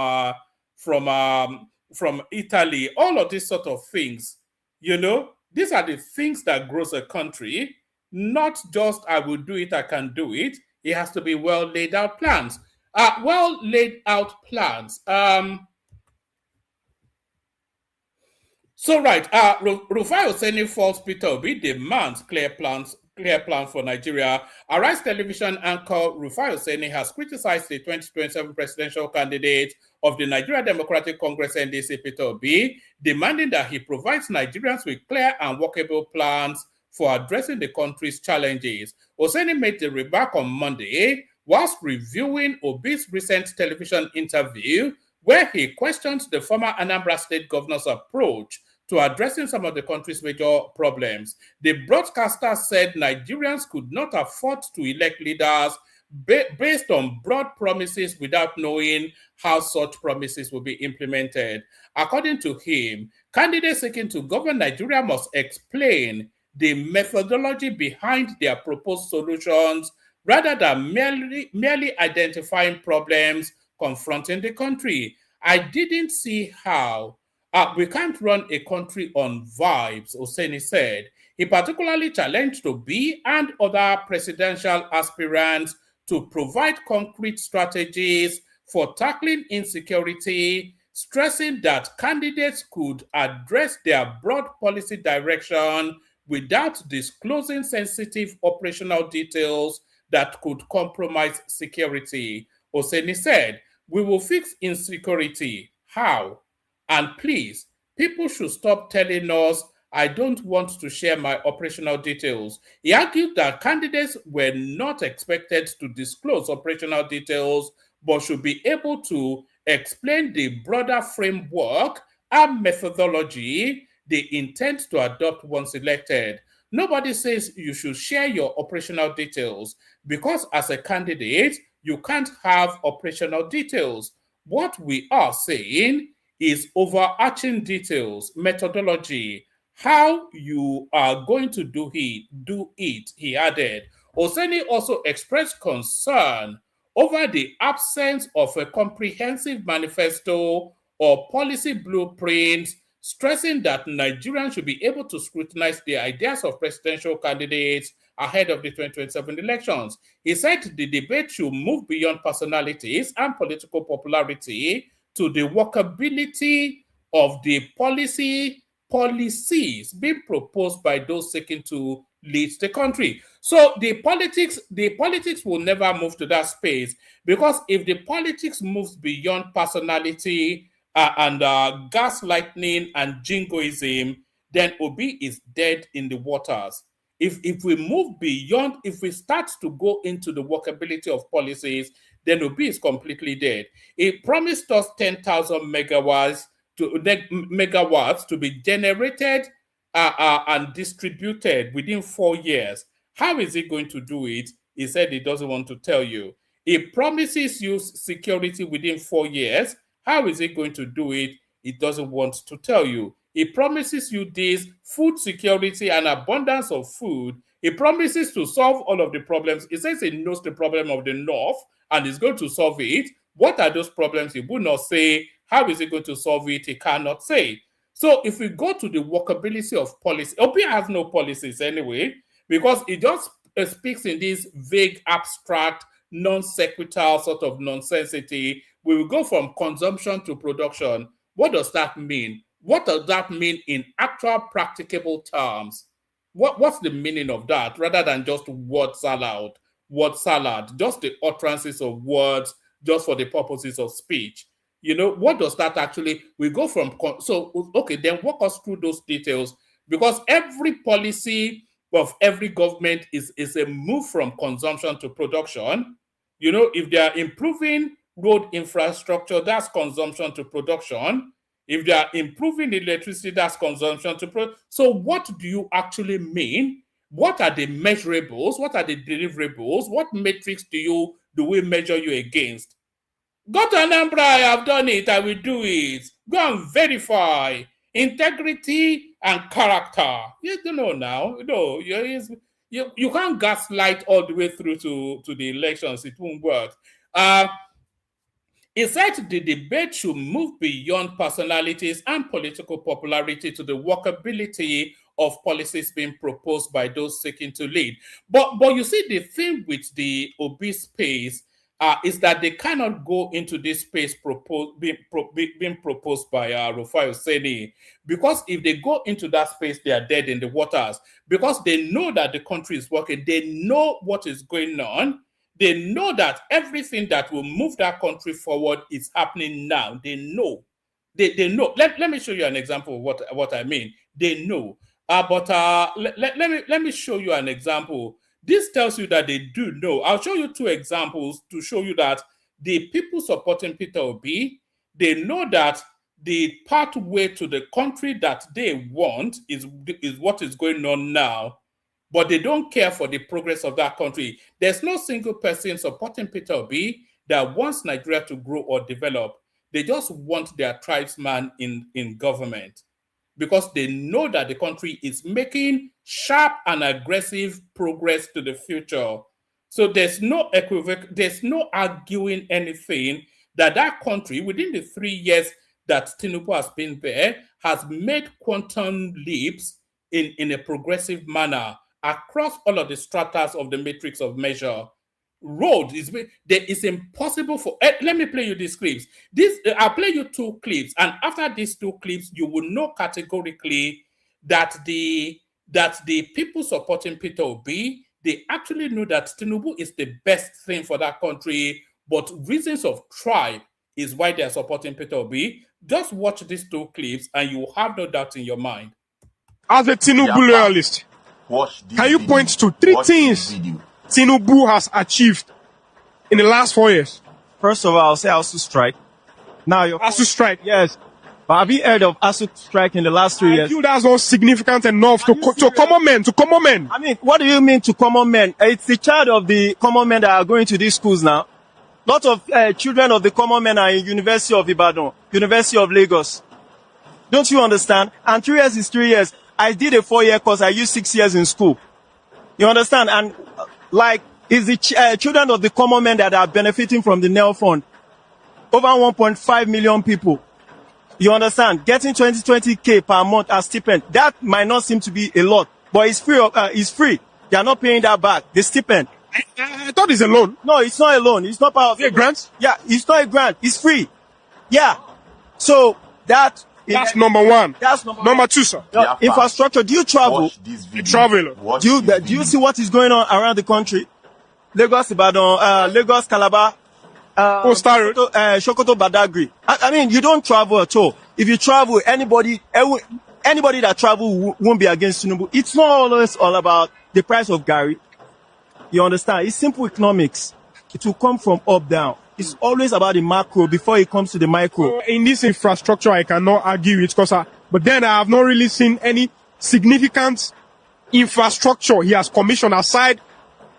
Italy, all of these sort of things. You know, these are the things that grows a country, not just I will do it, I can do it. It has to be well laid out plans. Well laid out plans. So right, Rufai Oseni falls Peter Obi demands clear plan for Nigeria. Arise television anchor Rufai Oseni has criticized the 2027 presidential candidate of the Nigeria Democratic Congress NDC, Peter Obi, demanding that he provides Nigerians with clear and workable plans for addressing the country's challenges. Oseni made the remark on Monday whilst reviewing Obi's recent television interview, where he questioned the former Anambra State governor's approach to addressing some of the country's major problems. The broadcaster said Nigerians could not afford to elect leaders based on broad promises without knowing how such promises will be implemented. According to him, candidates seeking to govern Nigeria must explain the methodology behind their proposed solutions rather than merely identifying problems confronting the country. I didn't see how. We can't run a country on vibes, Oseni said. He particularly challenged Obi and other presidential aspirants to provide concrete strategies for tackling insecurity, stressing that candidates could address their broad policy direction without disclosing sensitive operational details that could compromise security. Oseni said, we will fix insecurity. How? And please, people should stop telling us, I don't want to share my operational details. He argued that candidates were not expected to disclose operational details, but should be able to explain the broader framework and methodology they intend to adopt once elected. Nobody says you should share your operational details because as a candidate, you can't have operational details. What we are saying is overarching details, methodology, how you are going to do it, he added. Oseni also expressed concern over the absence of a comprehensive manifesto or policy blueprint, stressing that Nigerians should be able to scrutinize the ideas of presidential candidates ahead of the 2027 elections. He said the debate should move beyond personalities and political popularity to the workability of the policies being proposed by those seeking to lead the country. So the politics will never move to that space, because if the politics moves beyond personality and gaslighting and jingoism, then Obi is dead in the waters. If we move beyond, if we start to go into the workability of policies, then Obi is completely dead. It promised us 10,000 megawatts to be generated and distributed within 4 years. How is he going to do it? He said he doesn't want to tell you. He promises you security within 4 years. How is he going to do it? He doesn't want to tell you. He promises you this food security and abundance of food. He promises to solve all of the problems. He says he knows the problem of the North and is going to solve it. What are those problems? He would not say. How is he going to solve it? He cannot say. So if we go to the workability of policy, Obi has no policies anyway, because he just speaks in this vague, abstract, non-sequitur sort of nonsensity. We will go from consumption to production. What does that mean? What does that mean in actual practicable terms? What's the meaning of that, rather than just word salad, just the utterances of words, just for the purposes of speech? What does that actually, we go from, so, okay, then walk us through those details, because every policy of every government is a move from consumption to production. If they are improving road infrastructure, that's consumption to production. If they are improving electricity, that's consumption to production. So what do you actually mean? What are the measurables? What are the deliverables? What metrics do we measure you against? Go to Anambra, I have done it, I will do it. Go and verify integrity and character. You don't know now. You can't gaslight all the way through to the elections. It won't work. He said the debate should move beyond personalities and political popularity to the workability of policies being proposed by those seeking to lead. But you see, the thing with the Obi space is that they cannot go into this space being proposed by Rufai Oseni, because if they go into that space, they are dead in the waters, because they know that the country is working. They know what is going on. They know that everything that will move that country forward is happening now. They know. They know. Let me show you an example of what I mean. They know. Let me show you an example. This tells you that they do know. I'll show you two examples to show you that the people supporting Peter Obi, they know that the pathway to the country that they want is what is going on now. But they don't care for the progress of that country. There's no single person supporting Peter Obi that wants Nigeria to grow or develop. They just want their tribesman in government, because they know that the country is making sharp and aggressive progress to the future. So there's no equivocal, there's no arguing anything that country, within the 3 years that Tinubu has been there, has made quantum leaps in a progressive manner across all of the stratas of the matrix of measure. Road is impossible for. Let me play you these clips. I'll play you 2 clips, and after these 2 clips, you will know categorically that the people supporting Peter Obi, they actually know that Tinubu is the best thing for that country, but reasons of tribe is why they are supporting Peter Obi. Just watch these 2 clips, and you will have no doubt in your mind. As a Tinubu loyalist, can you point to 3 things Tinubu has achieved in the last 4 years? First of all, I'll say ASU strike. Now, ASU strike? Yes. But have you heard of ASU strike in the last 3 years? I feel that's not significant enough to common men. I mean, what do you mean to common men? It's the child of the common men that are going to these schools now. A lot of children of the common men are in University of Ibadan, University of Lagos. Don't you understand? And 3 years is 3 years. I did a 4-year course. I used 6 years in school. You understand? And it's the children of the common men that are benefiting from the NEL fund. Over 1.5 million people. You understand? Getting 20K per month as stipend. That might not seem to be a lot, but it's free. It's free. They are not paying that back. The stipend. I thought it's a loan. No, it's not a loan. It's not part of a grant. Yeah, it's not a grant. It's free. Yeah. So that's number 1. That's number 2, sir. Infrastructure. Do you travel? Travel. Do you see what is going on around the country? Lagos, Ibadan, Lagos, Calabar. Coastal Road. Sokoto Badagry. I mean, you don't travel at all. If you travel, anybody that travel won't be against Tinubu. It's not always all about the price of Gary. You understand? It's simple economics. It will come from up down. It's always about the macro before it comes to the micro. In this infrastructure, I cannot argue with but then I have not really seen any significant infrastructure he has commissioned aside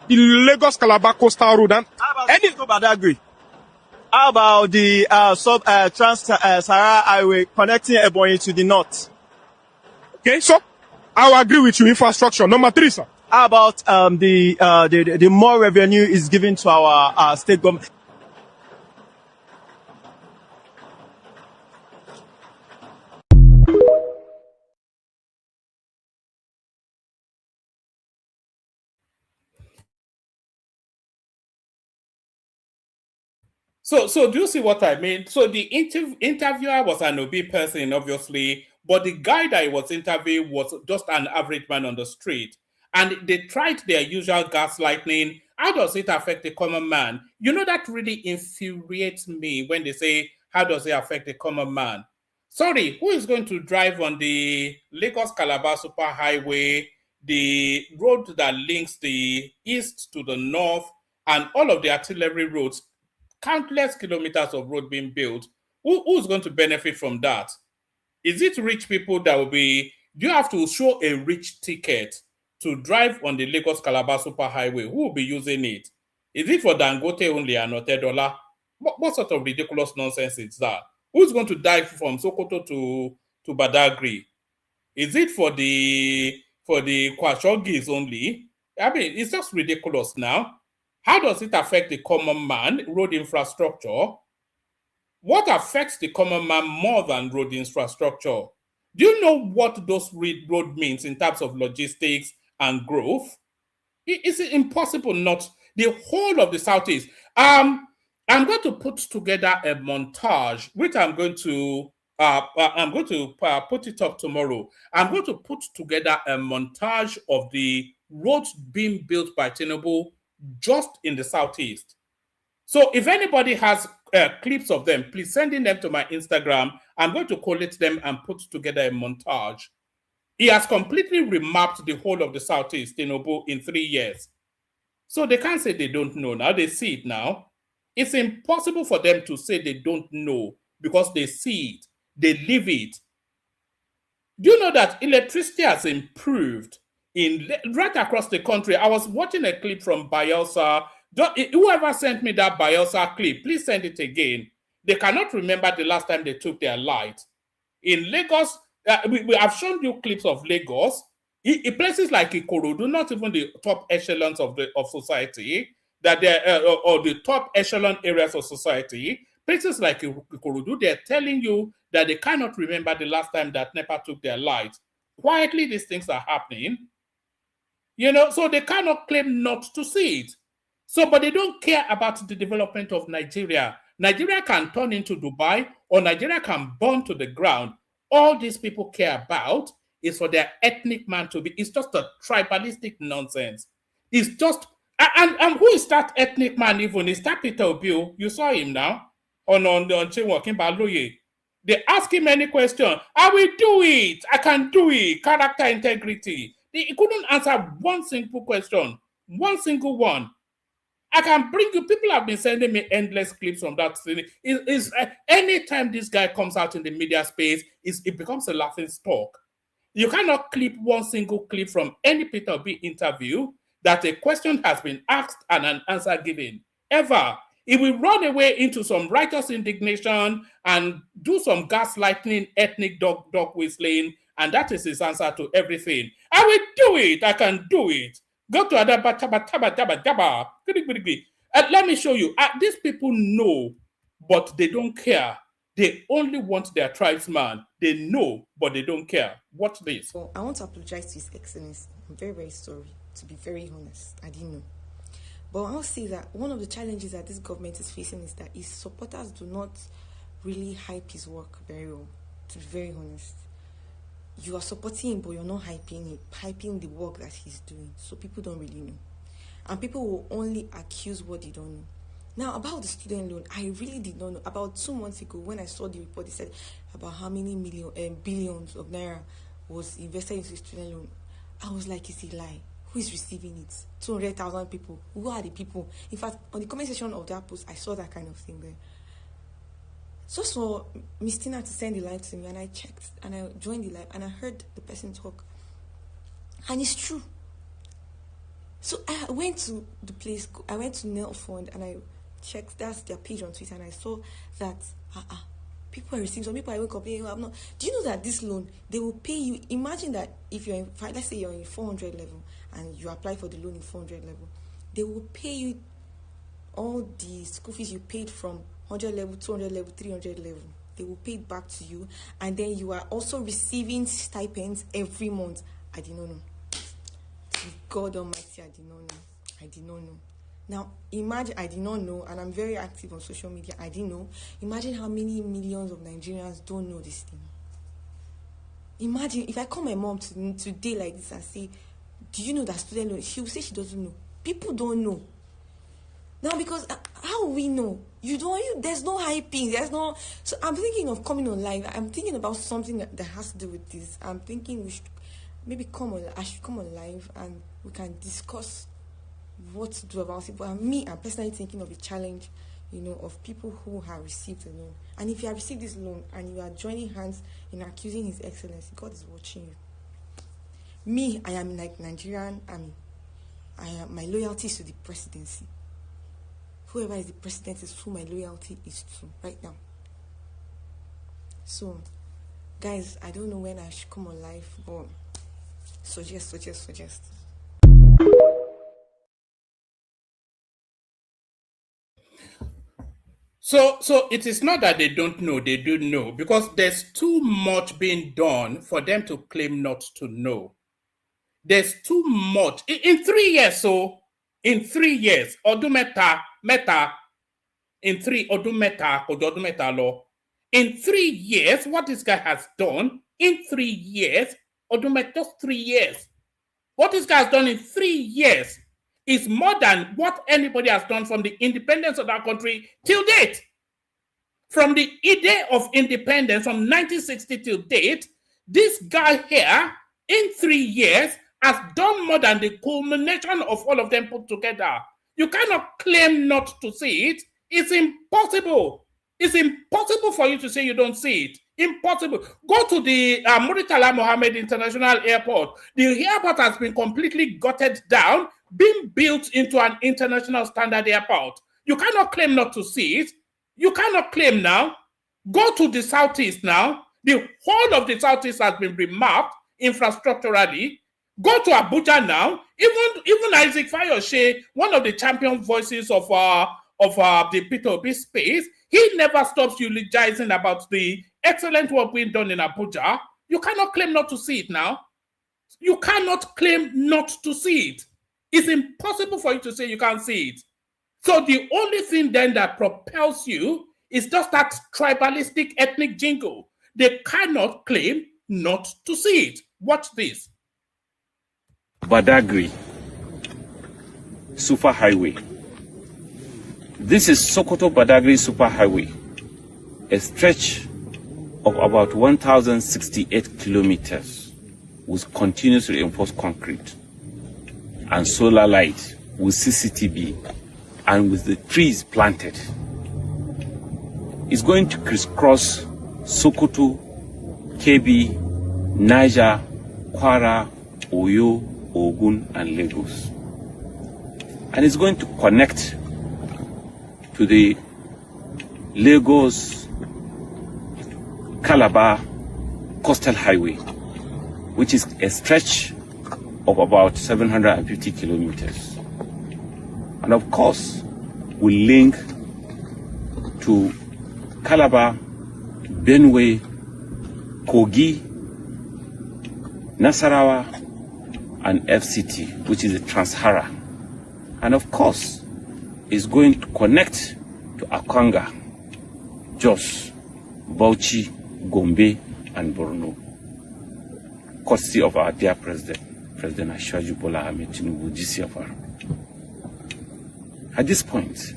the Lagos Calabar Coastal Road. And how about Badagry? How about the Trans-Sahara Highway connecting Ebonyi to the north? Okay, so I will agree with you. Infrastructure. Number 3, sir. How about the more revenue is given to our state government? So do you see what I mean? So the interviewer was an OB person, obviously, but the guy that he was interviewing was just an average man on the street. And they tried their usual gaslighting. How does it affect the common man? You know, that really infuriates me when they say, how does it affect the common man? Sorry, who is going to drive on the Lagos-Calabar Superhighway, the road that links the east to the north, and all of the artillery roads? Countless kilometers of road being built. Who's going to benefit from that? Is it rich people that will be... Do you have to show a rich ticket to drive on the Lagos-Calabar Superhighway? Who will be using it? Is it for Dangote only and not $1? What sort of ridiculous nonsense is that? Who's going to dive from Sokoto to Badagry? Is it for the Kwashogis only? I mean, it's just ridiculous now. How does it affect the common man, road infrastructure? What affects the common man more than road infrastructure? Do you know what those road means in terms of logistics and growth? It's impossible not. The whole of the Southeast. I'm going to put together a montage, which I'm going to put it up tomorrow. I'm going to put together a montage of the roads being built by Tinubu just in the Southeast. So if anybody has clips of them, please send in them to my Instagram. I'm going to collate them and put together a montage. He has completely remapped the whole of the Southeast, Tinubu, in 3 years. So they can't say they don't know now. They see it now. It's impossible for them to say they don't know because they see it. They live it. Do you know that electricity has improved right across the country? I was watching a clip from Bayelsa. Whoever sent me that Bayelsa clip, please send it again. They cannot remember the last time they took their light. In Lagos, we have shown you clips of Lagos. In places like Ikorodu, not even the top echelons of society, that or the top echelon areas of society, places like Ikorodu, they're telling you that they cannot remember the last time that NEPA took their light. Quietly, these things are happening. You know, so they cannot claim not to see it. So, but they don't care about the development of Nigeria. Nigeria can turn into Dubai, or Nigeria can burn to the ground. All these people care about is for their ethnic man to be. It's just a tribalistic nonsense. It's just, and who is that ethnic man even? Is that Peter Obi? You saw him now on Chinwo Kimbaloye. They ask him any question. I will do it. I can do it. Character integrity. He couldn't answer one single question. One single one. I can bring you, people have been sending me endless clips from that thing. Anytime this guy comes out in the media space, it becomes a laughing stock. You cannot clip one single clip from any Peter B interview that a question has been asked and an answer given. Ever. It will run away into some righteous indignation and do some gaslighting, ethnic dog whistling, and that is his answer to everything. I will do it. I can do it. Go to Adaba, Taba. Let me show you. These people know, but they don't care. They only want their tribesman. They know, but they don't care. Watch this. Well, I want to apologize to His Excellency. I'm very, very sorry. To be very honest, I didn't know. But I'll say that one of the challenges that this government is facing is that his supporters do not really hype his work very well, to be very honest. You are supporting him, but you're not hyping the work that he's doing. So people don't really know. And people will only accuse what they don't know. Now, about the student loan, I really did not know. About 2 months ago, when I saw the report, they said about how many billions of naira was invested into student loan. I was like, it's a lie. Who is receiving it? 200,000 people. Who are the people? In fact, on the comment section of that post, I saw that kind of thing there. Just for Miss Tina to send the live to me, and I checked, and I joined the live, and I heard the person talk. And it's true. So I went to the place, I went to Nel Fund, and I checked, that's their page on Twitter, and I saw that people are receiving, some people are even complaining, I'm not. Do you know that this loan, they will pay you? Imagine that if you're in, let's say you're in 400 level, and you apply for the loan in 400 level, they will pay you all the school fees you paid from 100 level, 200 level, 300 level. They will pay it back to you, and then you are also receiving stipends every month. I did not know. To God Almighty, I did not know. I did not know. Now, imagine, I did not know, and I'm very active on social media. I didn't know. Imagine how many millions of Nigerians don't know this thing. Imagine if I call my mom today like this and say, do you know that student loan? She will say she doesn't know. People don't know. Now, because how will we know? There's no hyping. There's no. So I'm thinking of coming on live. I'm thinking about something that has to do with this. I'm thinking we should maybe I should come on live and we can discuss what to do about it. But I'm personally thinking of a challenge, of people who have received a loan. And if you have received this loan and you are joining hands in accusing His Excellency, God is watching you. Me, I am like Nigerian Army. My loyalty is to the presidency. Whoever is the president is who my loyalty is to right now. So, guys, I don't know when I should come on live, but suggest. So it is not that they don't know, they do know, because there's too much being done for them to claim not to know. There's too much. In 3 years, in 3 years, in 3 years, what this guy has done, in 3 years, just 3 years, what this guy has done in 3 years is more than what anybody has done from the independence of our country till date. From the day of independence, from 1960 till date, this guy here, in 3 years, has done more than the culmination of all of them put together. You cannot claim not to see it. It's impossible. It's impossible for you to say you don't see it. Impossible. Go to the Muritala Mohammed International Airport. The airport has been completely gutted down, being built into an international standard airport. You cannot claim not to see it. You cannot claim now. Go to the Southeast now. The whole of the Southeast has been remarked infrastructurally. Go to Abuja now. Even Isaac Fayose, one of the champion voices of the Peter Obi space, he never stops eulogizing about the excellent work being done in Abuja. You cannot claim not to see it now. You cannot claim not to see it. It's impossible for you to say you can't see it. So the only thing then that propels you is just that tribalistic ethnic jingle. They cannot claim not to see it. Watch this. Badagry Super Highway. This is Sokoto Badagry Super Highway, a stretch of about 1,068 kilometers with continuous reinforced concrete and solar light with CCTV and with the trees planted. It's going to crisscross Sokoto, Kebbi, Niger, Kwara, Oyo, Ogun, and Lagos. And it's going to connect to the Lagos Calabar Coastal Highway, which is a stretch of about 750 kilometers. And of course, will link to Calabar, Benue, Kogi, Nasarawa, and FCT, which is a Trans-Hara. And of course, is going to connect to Akwanga, Jos, Bauchi, Gombe, and Borno, courtesy of our dear President, President Ashwaju Bola Ahmed Tinubu, GCFR. At this point,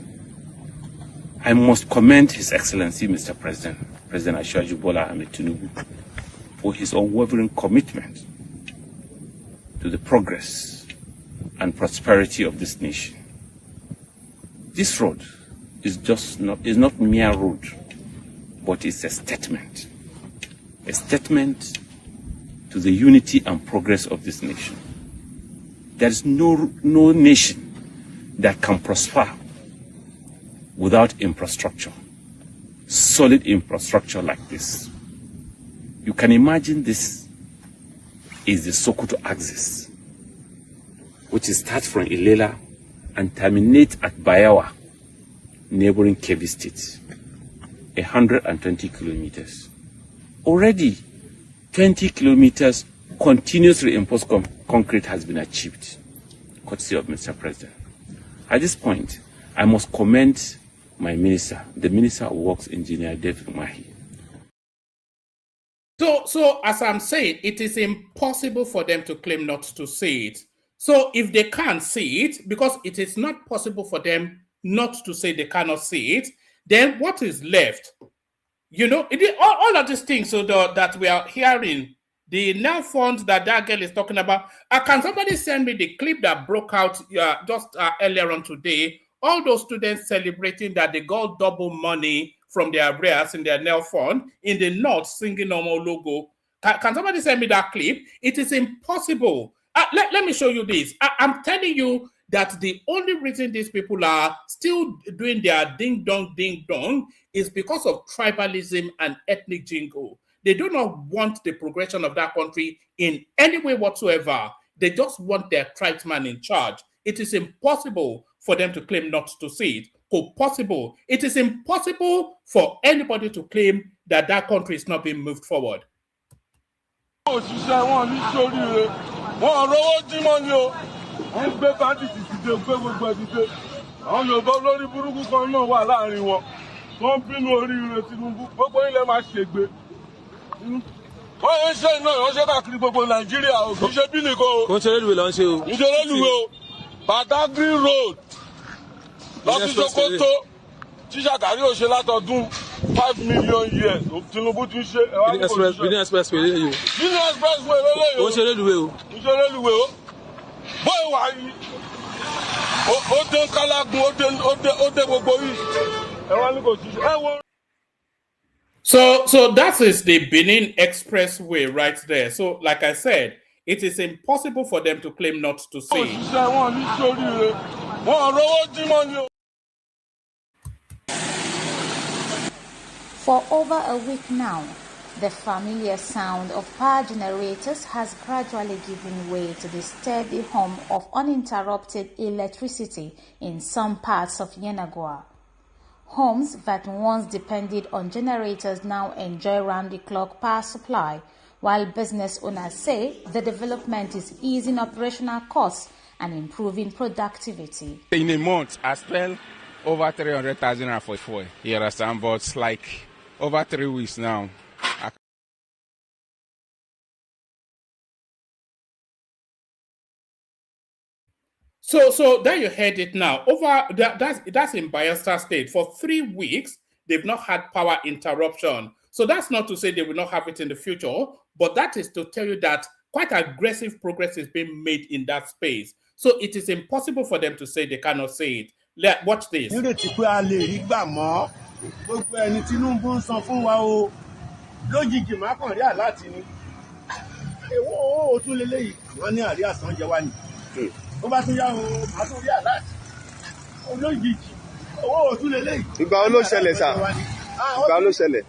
I must commend His Excellency, Mr. President, President Ashwaju Bola Ahmed Tinubu, for his unwavering commitment to the progress and prosperity of this nation. This road is not mere road, but it's a statement to the unity and progress of this nation. There is no nation that can prosper without infrastructure, solid infrastructure like this. You can imagine this is the Sokoto axis, which starts from Ilela and terminates at Bayawa, neighboring Kebbi State, 120 kilometers. Already, 20 kilometers continuous reinforced concrete has been achieved, courtesy of Mr. President. At this point, I must commend my minister, the Minister of Works, Engineer David Mahi. So as I'm saying, it is impossible for them to claim not to see it. So if they can't see it, because it is not possible for them not to say they cannot see it, then what is left? You know, all of these things that we are hearing, the now funds that girl is talking about, can somebody send me the clip that broke out just earlier on today? All those students celebrating that they got double money from their arrears in their NEL fund in the north singing normal logo. Can somebody send me that clip? It is impossible. Let me show you this. I'm telling you that the only reason these people are still doing their ding-dong is because of tribalism and ethnic jingle. They do not want the progression of that country in any way whatsoever. They just want their tribesman in charge. It is impossible for them to claim not to see it. Possible. It is impossible for anybody to claim that that country is not being moved forward. Badagry Road lọ sí Sokoto tíṣàkárí ò ṣe látọdún 5 million years Tinubu ti ṣe Benin expressway lélẹ́yìí o Benin expressway lélẹ́yìí o ó ṣe rélùwé o bóyá wà yìí ó dé Kálágùn ó dé gbogbo yìí ẹ wá ní kò ṣiṣẹ́ ẹ wo. So that is the Benin expressway right there. So like I said, it is impossible for them to claim not to see it. For over a week now, the familiar sound of power generators has gradually given way to the steady hum of uninterrupted electricity in some parts of Yenagoa. Homes that once depended on generators now enjoy round-the-clock power supply, while business owners say the development is easing operational costs and improving productivity. In a month, I spent over 300,000 for fuel. You understand? But it's like over 3 weeks now. So there you heard it now. That's in Bayelsa State. For 3 weeks, they've not had power interruption. So that's not to say they will not have it in the future, but that is to tell you that quite aggressive progress is being made in that space. So it is impossible for them to say they cannot say it. Watch this.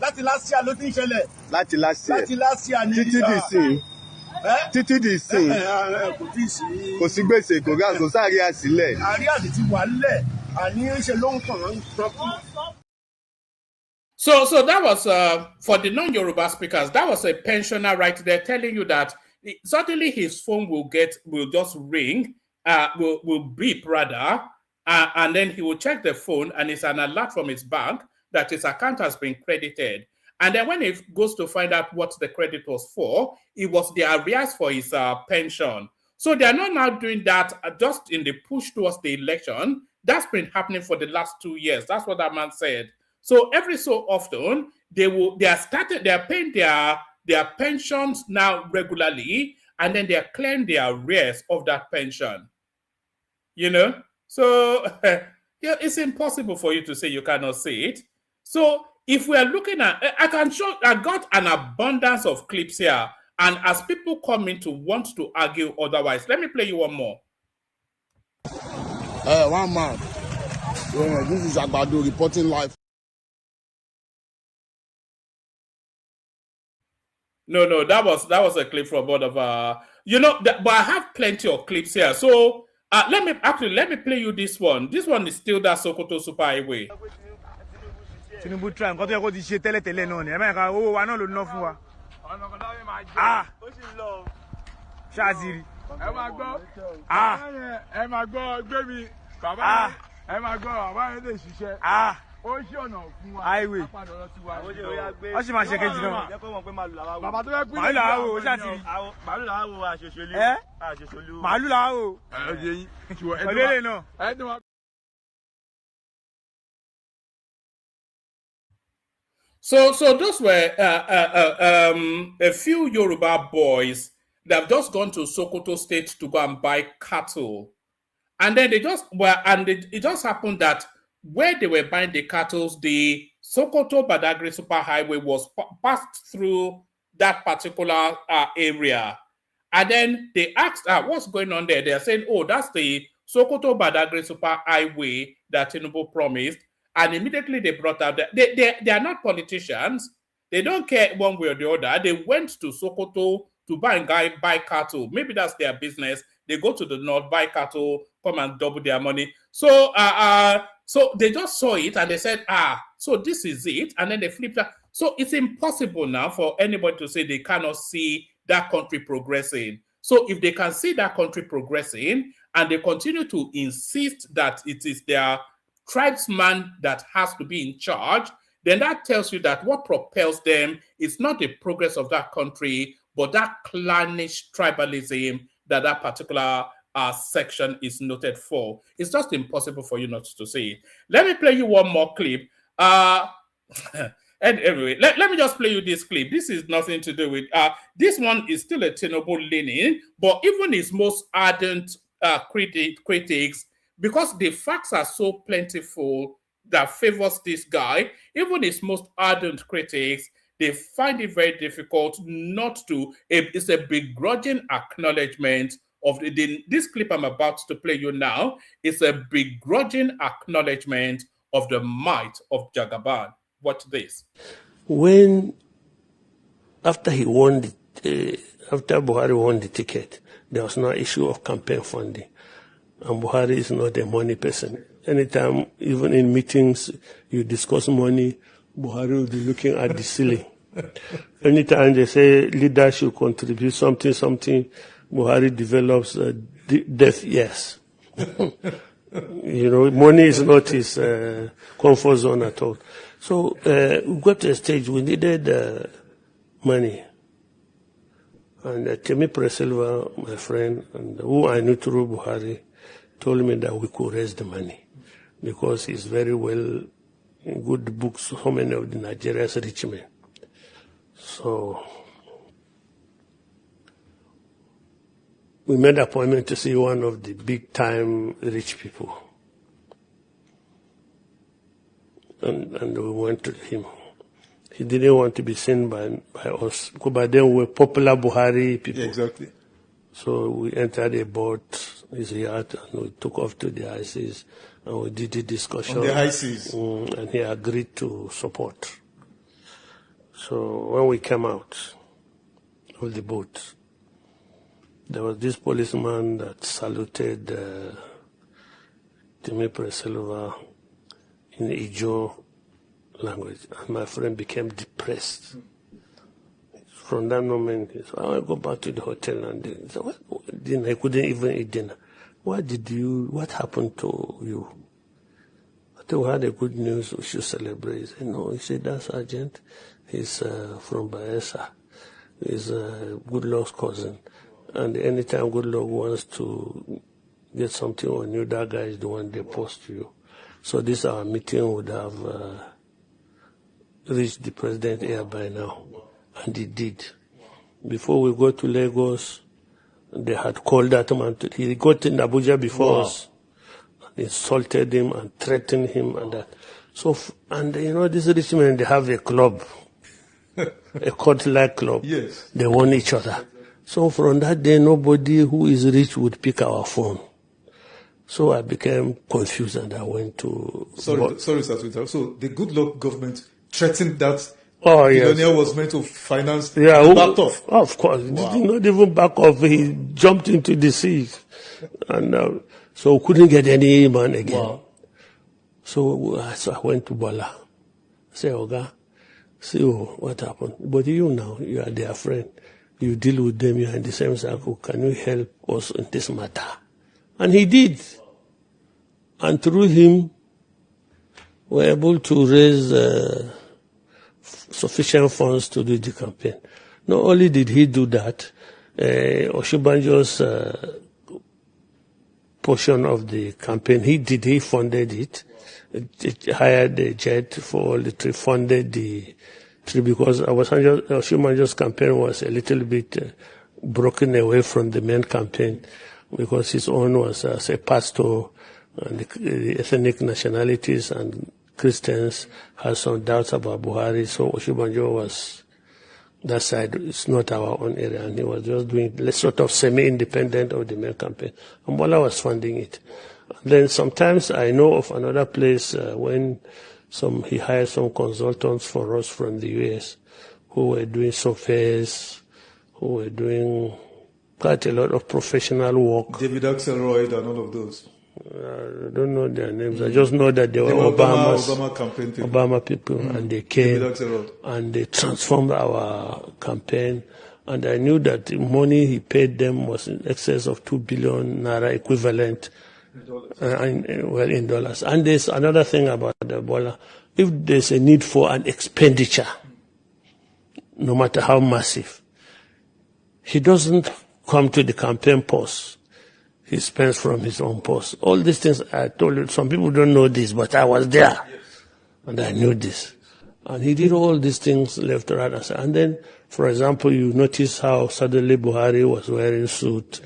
Láti last year ló ti ń ṣẹlẹ̀. Láti last year ni títí di ìsìn kò tí ì sí. Kò sí gbèsè kò sáré àsílẹ̀. Àríyá ti wà nílẹ̀ àní ṣe ló ń kàn án tọ́kù. So that was for the non-Yoruba speakers. That was a pensioner right there telling you that suddenly his phone will just ring, will beep rather, and then he will check the phone and it's an alert from his bank that his account has been credited. And then when he goes to find out what the credit was for, it was the arrears for his pension. So they are not now doing that just in the push towards the election. That's been happening for the last 2 years. That's what that man said. So every so often, they are paying their pensions now regularly, and then they are clearing their arrears of that pension. So yeah, it's impossible for you to say you cannot see it. So if we are looking at, I got an abundance of clips here, and as people come in to want to argue otherwise, let me play you one more. One man. Yeah, this is Agbado reporting live. No, that was a clip from one of but I have plenty of clips here. So let me play you this one. This one is still that Sokoto Super Highway. Tinubu try nǹkan tó yẹ kó ti ṣe tẹ́lẹ̀tẹ́lẹ̀ náà ni ẹ máa ka owó wa náà ló ná fún wa. Ọ̀nà kan láwọn máa jẹ́ ó sì ń lọ. Ṣáàzìrì. Ẹ máa gbọ́ gbé mi bàbá ẹ máa gbọ́ bàbá yẹn lè ṣiṣẹ́. Ó ṣí ọ̀nà fún wa. Highway. Ó sì máa ṣe kejì náà. Bàbá tó fẹ́ pín in. Màálù làwọn wo ṣáàtìrì. Màálù làwọn wo àṣeṣolú. Àṣeṣolú. Màálù làwọn wo. Ọ̀lẹ́lẹ̀ náà. So those were a few Yoruba boys that have just gone to Sokoto State to go and buy cattle, and then it just happened that where they were buying the cattle, the Sokoto Badagry Superhighway was passed through that particular area, and then they asked, "What's going on there?" They are saying, "Oh, that's the Sokoto Badagry Superhighway that Tinubu promised." And immediately they brought out that they are not politicians. They don't care one way or the other. They went to Sokoto to buy cattle. Maybe that's their business. They go to the north, buy cattle, come and double their money. So so they just saw it and they said, so this is it. And then they flipped out. So it's impossible now for anybody to say they cannot see that country progressing. So if they can see that country progressing and they continue to insist that it is their tribesman that has to be in charge, then that tells you that what propels them is not the progress of that country, but that clannish tribalism that particular section is noted for. It's just impossible for you not to see it. Let me play you one more clip. And anyway, let me just play you this clip. This is nothing to do with, this one is still a Tinubu leaning, but even his most ardent critics, because the facts are so plentiful that favors this guy, even his most ardent critics, they find it very difficult not to. It's a begrudging acknowledgement of this clip I'm about to play you now. It's a begrudging acknowledgement of the might of Jagaban. Watch this. After Buhari won the ticket, there was no issue of campaign funding. And Buhari is not a money person. Anytime, even in meetings, you discuss money, Buhari will be looking at the ceiling. Anytime they say leaders should contribute something, Buhari develops deaf ears. Money is not his comfort zone at all. So we got to a stage we needed money. And Temi Presilva, my friend, and who I knew through Buhari, told me that we could raise the money because he's very well in good books, how many of the Nigeria's rich men. So we made an appointment to see one of the big time rich people. And we went to him. He didn't want to be seen by us because by then we were popular Buhari people. Exactly. So we entered a boat, his yacht, and we took off to the high seas, and we did the discussion. On the high seas? And he agreed to support. So when we came out of the boat, there was this policeman that saluted Timi Presilva in Ijo language, and my friend became depressed. From that moment, he said, I want to go back to the hotel and dinner. He said, dinner? I couldn't even eat dinner. What happened to you? I thought we had a good news, we should celebrate. He said, no, he said, that's Sergeant. He's from Bayelsa. He's Goodluck's cousin. And anytime Goodluck wants to get something on you, that guy is the one they post to you. So this our meeting would have reached the president here by now, and it did. Before we go to Lagos, they had called that man. He got in Abuja before us, and insulted him and threatened him and that. So, and you know, these rich men, they have a club, a cult-like club. Yes. They want each other. So from that day, nobody who is rich would pick our phone. So I became confused and I went to... Sorry, Sir Twitter. So the Goodluck government threatened that yes. billionaire was meant to finance backed off. Of course. Wow. He did not even back off. He jumped into the sea. And so couldn't get any man again. Wow. So I went to Bola. I said, Oga, see what happened? But you now, you are their friend. You deal with them, you are in the same circle. Can you help us in this matter? And he did. And through him, we were able to raise sufficient funds to do the campaign. Not only did he do that, Oshibanjo's portion of the campaign, he funded it. It hired a jet for all the trip, funded the trip, because Oshibanjo's campaign was a little bit broken away from the main campaign, because his own was as a pastor, and the ethnic nationalities and Christians had some doubts about Buhari, so Oshibanjo was, that side is not our own area, and he was just doing sort of semi-independent of the main campaign. And Bola was funding it. And then sometimes I know of another place when he hired some consultants for us from the US who were doing surveys, who were doing quite a lot of professional work. David Axelrod and all of those. I don't know their names. I just know that they were Obama campaign people. Obama people, and they came and they transformed our campaign. And I knew that the money he paid them was in excess of 2 billion naira equivalent, in dollars. And there's another thing about Ebola. If there's a need for an expenditure, no matter how massive, he doesn't come to the campaign post. He spends from his own purse. All these things I told you, some people don't know this, but I was there. And I knew this. And he did all these things left, right, and center. And then, for example, you notice how suddenly Buhari was wearing suit.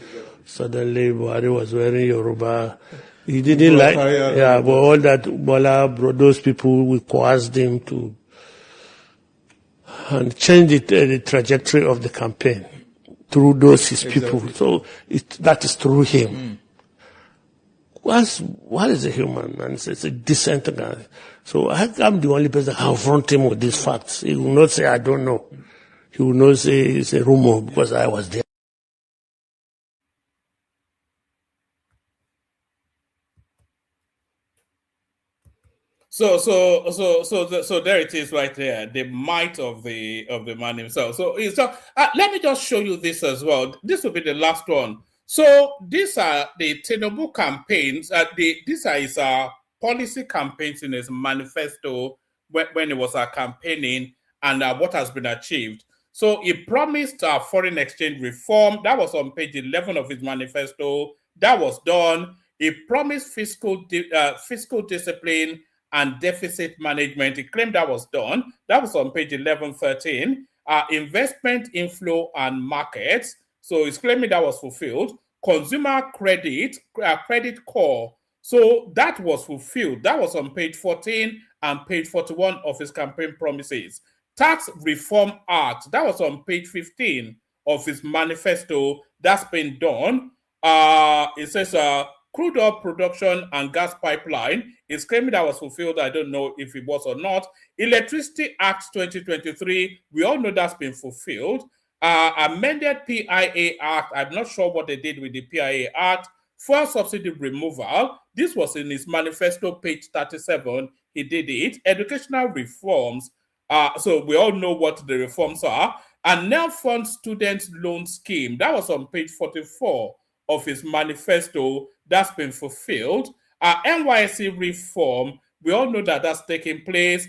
Suddenly Buhari was wearing Yoruba. He didn't like, but all that Bola brought those people, we coerced him to, and change the trajectory of the campaign through those his people. So that is through him. What is a human man? It's a decent guy. So I'm the only person that can confront him with these facts. He will not say, I don't know. He will not say it's a rumor because I was there. So there it is right there, the might of the man himself. So let me just show you this as well. This will be the last one. So these are the Tinubu campaigns. These are his policy campaigns in his manifesto when he was campaigning, and what has been achieved. So he promised foreign exchange reform. That was on page 11 of his manifesto. That was done. He promised fiscal discipline and deficit management. He claimed that was done. That was on page 1113. Investment inflow and markets. So he's claiming that was fulfilled. Consumer credit core. So that was fulfilled. That was on page 14 and page 41 of his campaign promises. Tax Reform Act. That was on page 15 of his manifesto. That's been done. It says crude oil production and gas pipeline is claiming that was fulfilled. I don't know if it was or not. Electricity Act 2023, we all know that's been fulfilled. Amended PIA Act, I'm not sure what they did with the PIA Act. Fuel subsidy removal, this was in his manifesto, page 37. He did it. Educational reforms, so we all know what the reforms are. And now fund student loan scheme, that was on page 44 of his manifesto. That's been fulfilled. NYSC reform, we all know that that's taking place.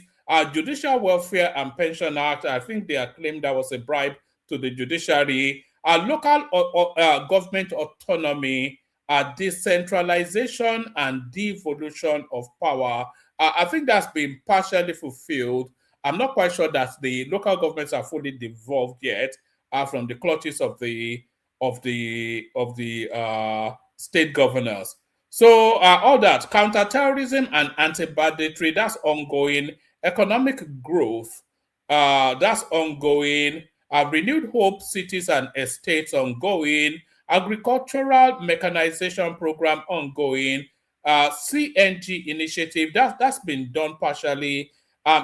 Judicial Welfare and Pension Act, I think they are claimed that was a bribe to the judiciary. Local government autonomy, decentralization and devolution of power. I think that's been partially fulfilled. I'm not quite sure that the local governments are fully devolved yet from the clutches of the state governors. So all that counterterrorism and anti-banditry, that's ongoing. Economic growth, that's ongoing. Renewed hope cities and estates ongoing. Agricultural mechanization program ongoing. CNG initiative that's been done partially.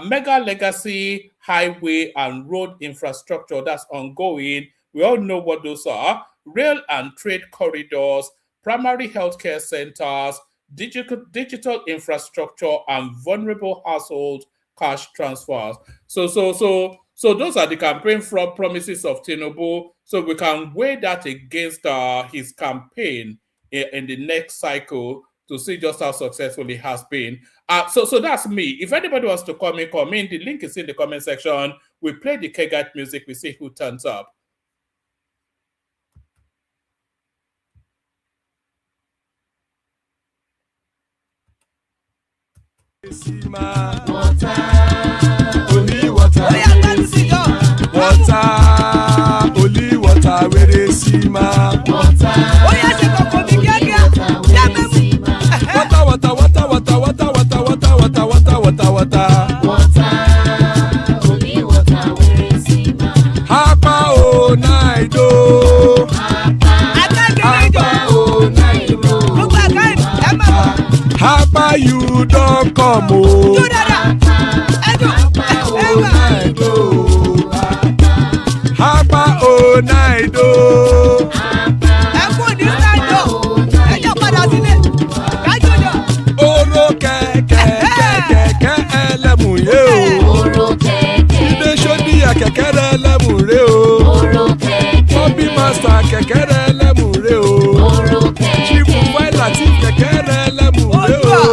Mega legacy highway and road infrastructure that's ongoing. We all know what those are. Rail and trade corridors, primary healthcare centers, digital infrastructure, and vulnerable household cash transfers. So those are the campaign fraud promises of Tinubu. So we can weigh that against his campaign in the next cycle to see just how successful he has been. So that's me. If anybody wants to come in. The link is in the comment section. We play the Kegat music. We see who turns up. Water, only water, only water, where they see ma. Water, only water, where they see ma. Hapa o naido, hapa o naido. Hapa you don't come o. Hapa o naido. Oro kẹ̀kẹ́ ẹlẹ́mù yé o. Ide sodi kẹ̀kẹ́ ẹlẹ́mù rẹ o. Bobby master kẹ̀kẹ́ ẹlẹ́mù rẹ o. Chief Waila ti kẹ̀kẹ́ ẹlẹ́mù rẹ o.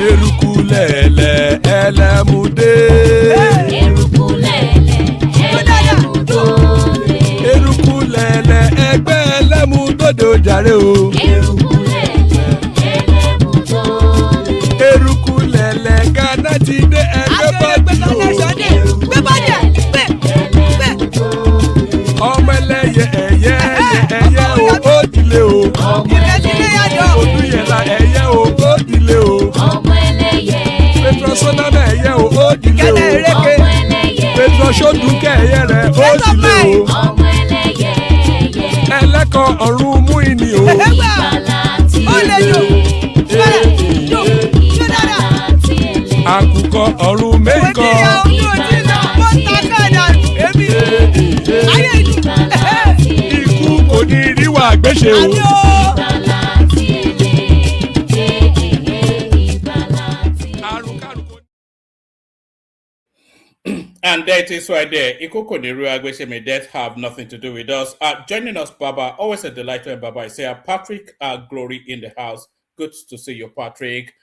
Eruku lẹ̀lẹ̀ ẹlẹ́mùdé. Eruku lẹ̀lẹ̀ ẹgbẹ́ ẹlẹ́mùdóde ojàre o. Eruku lẹ̀lẹ̀ Ghana ti dé ẹgbẹ́ bọ́dì o. Ọmọ ẹlẹ́yẹ ẹyẹ o ó dilé o. Odúyẹ̀lá ẹyẹ o ó dilé o. Petrosonana ẹyẹ o ó dilé o. Petrosodunke ẹyẹ rẹ ó dilé o. Ẹlẹ́kọ̀ ọ̀run mú ìní o. Àkùkọ ọ̀run mẹ́kọ̀. Ikú kò ní ríwà gbéṣe o. And there it is right there. Ikoko Niru Agweshe, may death have nothing to do with us. Joining us, Baba, always a delight when Baba is here. Patrick, Glory in the house. Good to see you, Patrick.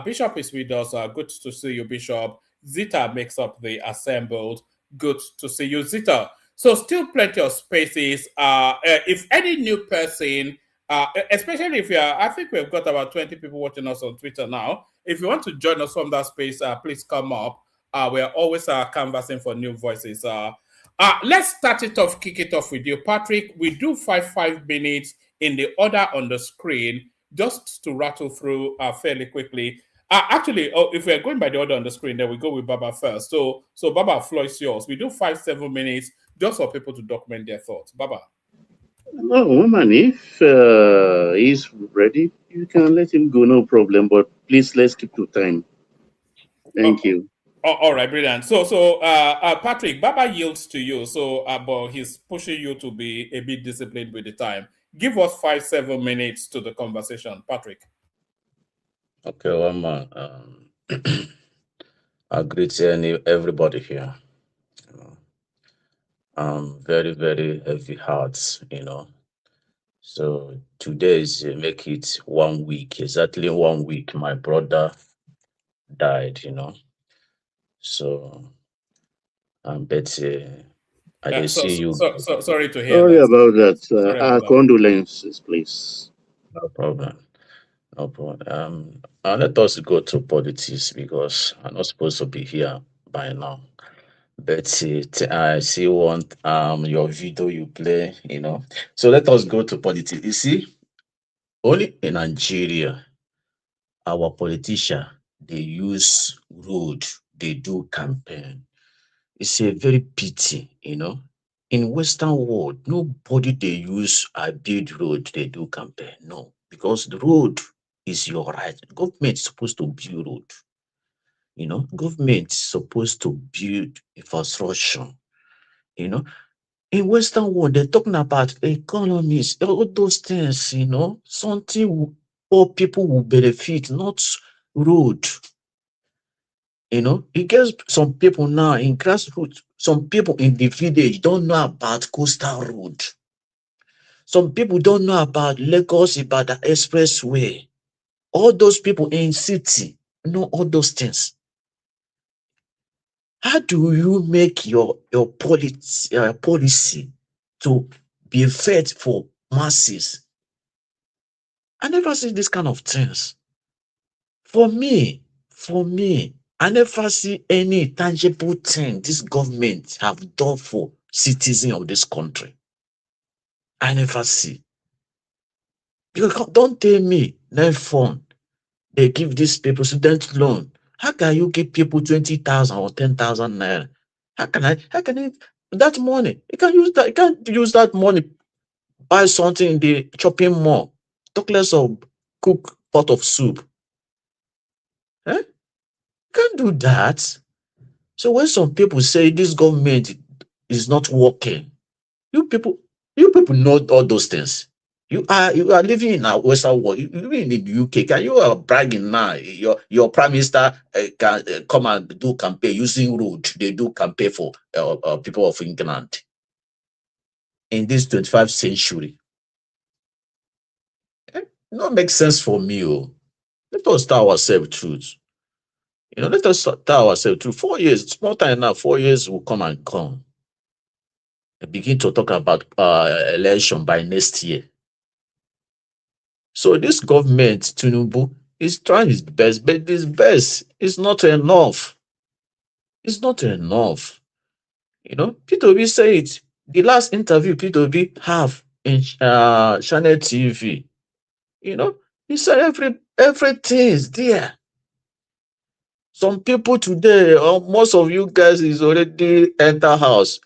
Bishop is with us. Good to see you, Bishop. Zita makes up the assembled. Good to see you, Zita. So still plenty of spaces. If any new person, especially if you are, I think we've got about 20 people watching us on Twitter now. If you want to join us from that space, please come up. We're always canvassing for new voices. Let's start it off, kick it off with you, Patrick. We do 5 minutes in the order on the screen, just to rattle through fairly quickly. Actually, if we're going by the order on the screen, then we go with Baba first. So Baba, floor is yours. We do 5-7 minutes just for people to document their thoughts. Baba. Oh, man, if he's ready, you can let him go, no problem. But please, let's keep to time. Thank you. All right, brilliant. So, Patrick, Baba yields to you. So, but he's pushing you to be a bit disciplined with the time. Give us 5-7 minutes to the conversation, Patrick. Okay, one man. I greet everybody here. Very, very heavy hearts, So today is make it 1 week, exactly 1 week. My brother died, So, but I did see you. Sorry to hear Sorry that. about that. Sorry Our about that. condolences, please. No problem. No problem. Let us go to politics because I'm not supposed to be here by now. But I see one your video you play, So let us go to politics. You see, only in Nigeria, our politician they use road, they do campaign. It's a very pity. In Western world, nobody they use a build road, they do campaign. No, because the road is your right. Government is supposed to build road. Government is supposed to build infrastructure. You know, in Western world, they're talking about economies, all those things. Something poor people will benefit, not road. It gets some people now in grassroots, some people in the village don't know about coastal road. Some people don't know about Lagos, about the expressway. All those people in city know all those things. How do you make your policy to be fed for masses? I never see this kind of things. For me, I never see any tangible thing this government have done for citizens of this country. I never see. Because don't tell me, no fund, they give these people student loan. How can you give people 20,000 or 10,000 naira? How can that money? You can't use that money, buy something in the shopping mall. Talk less of cook pot of soup. You can't do that. So when some people say this government is not working, you people know all those things. You are living in a Western world. You living in the UK. Can you bragging now? Your prime minister can come and do campaign using road. They do campaign for people of England in this 21st century. Not make sense for me. Let us tell ourselves truth. Let us tell ourselves truth. 4 years, it's more time now. 4 years will come and come. Begin to talk about election by next year. So this government, Tinubu, is trying his best, but this best is not enough. It's not enough. P2B said it. The last interview P2B have in Channel TV, he said everything is there. Some people today, most of you guys is already enter house.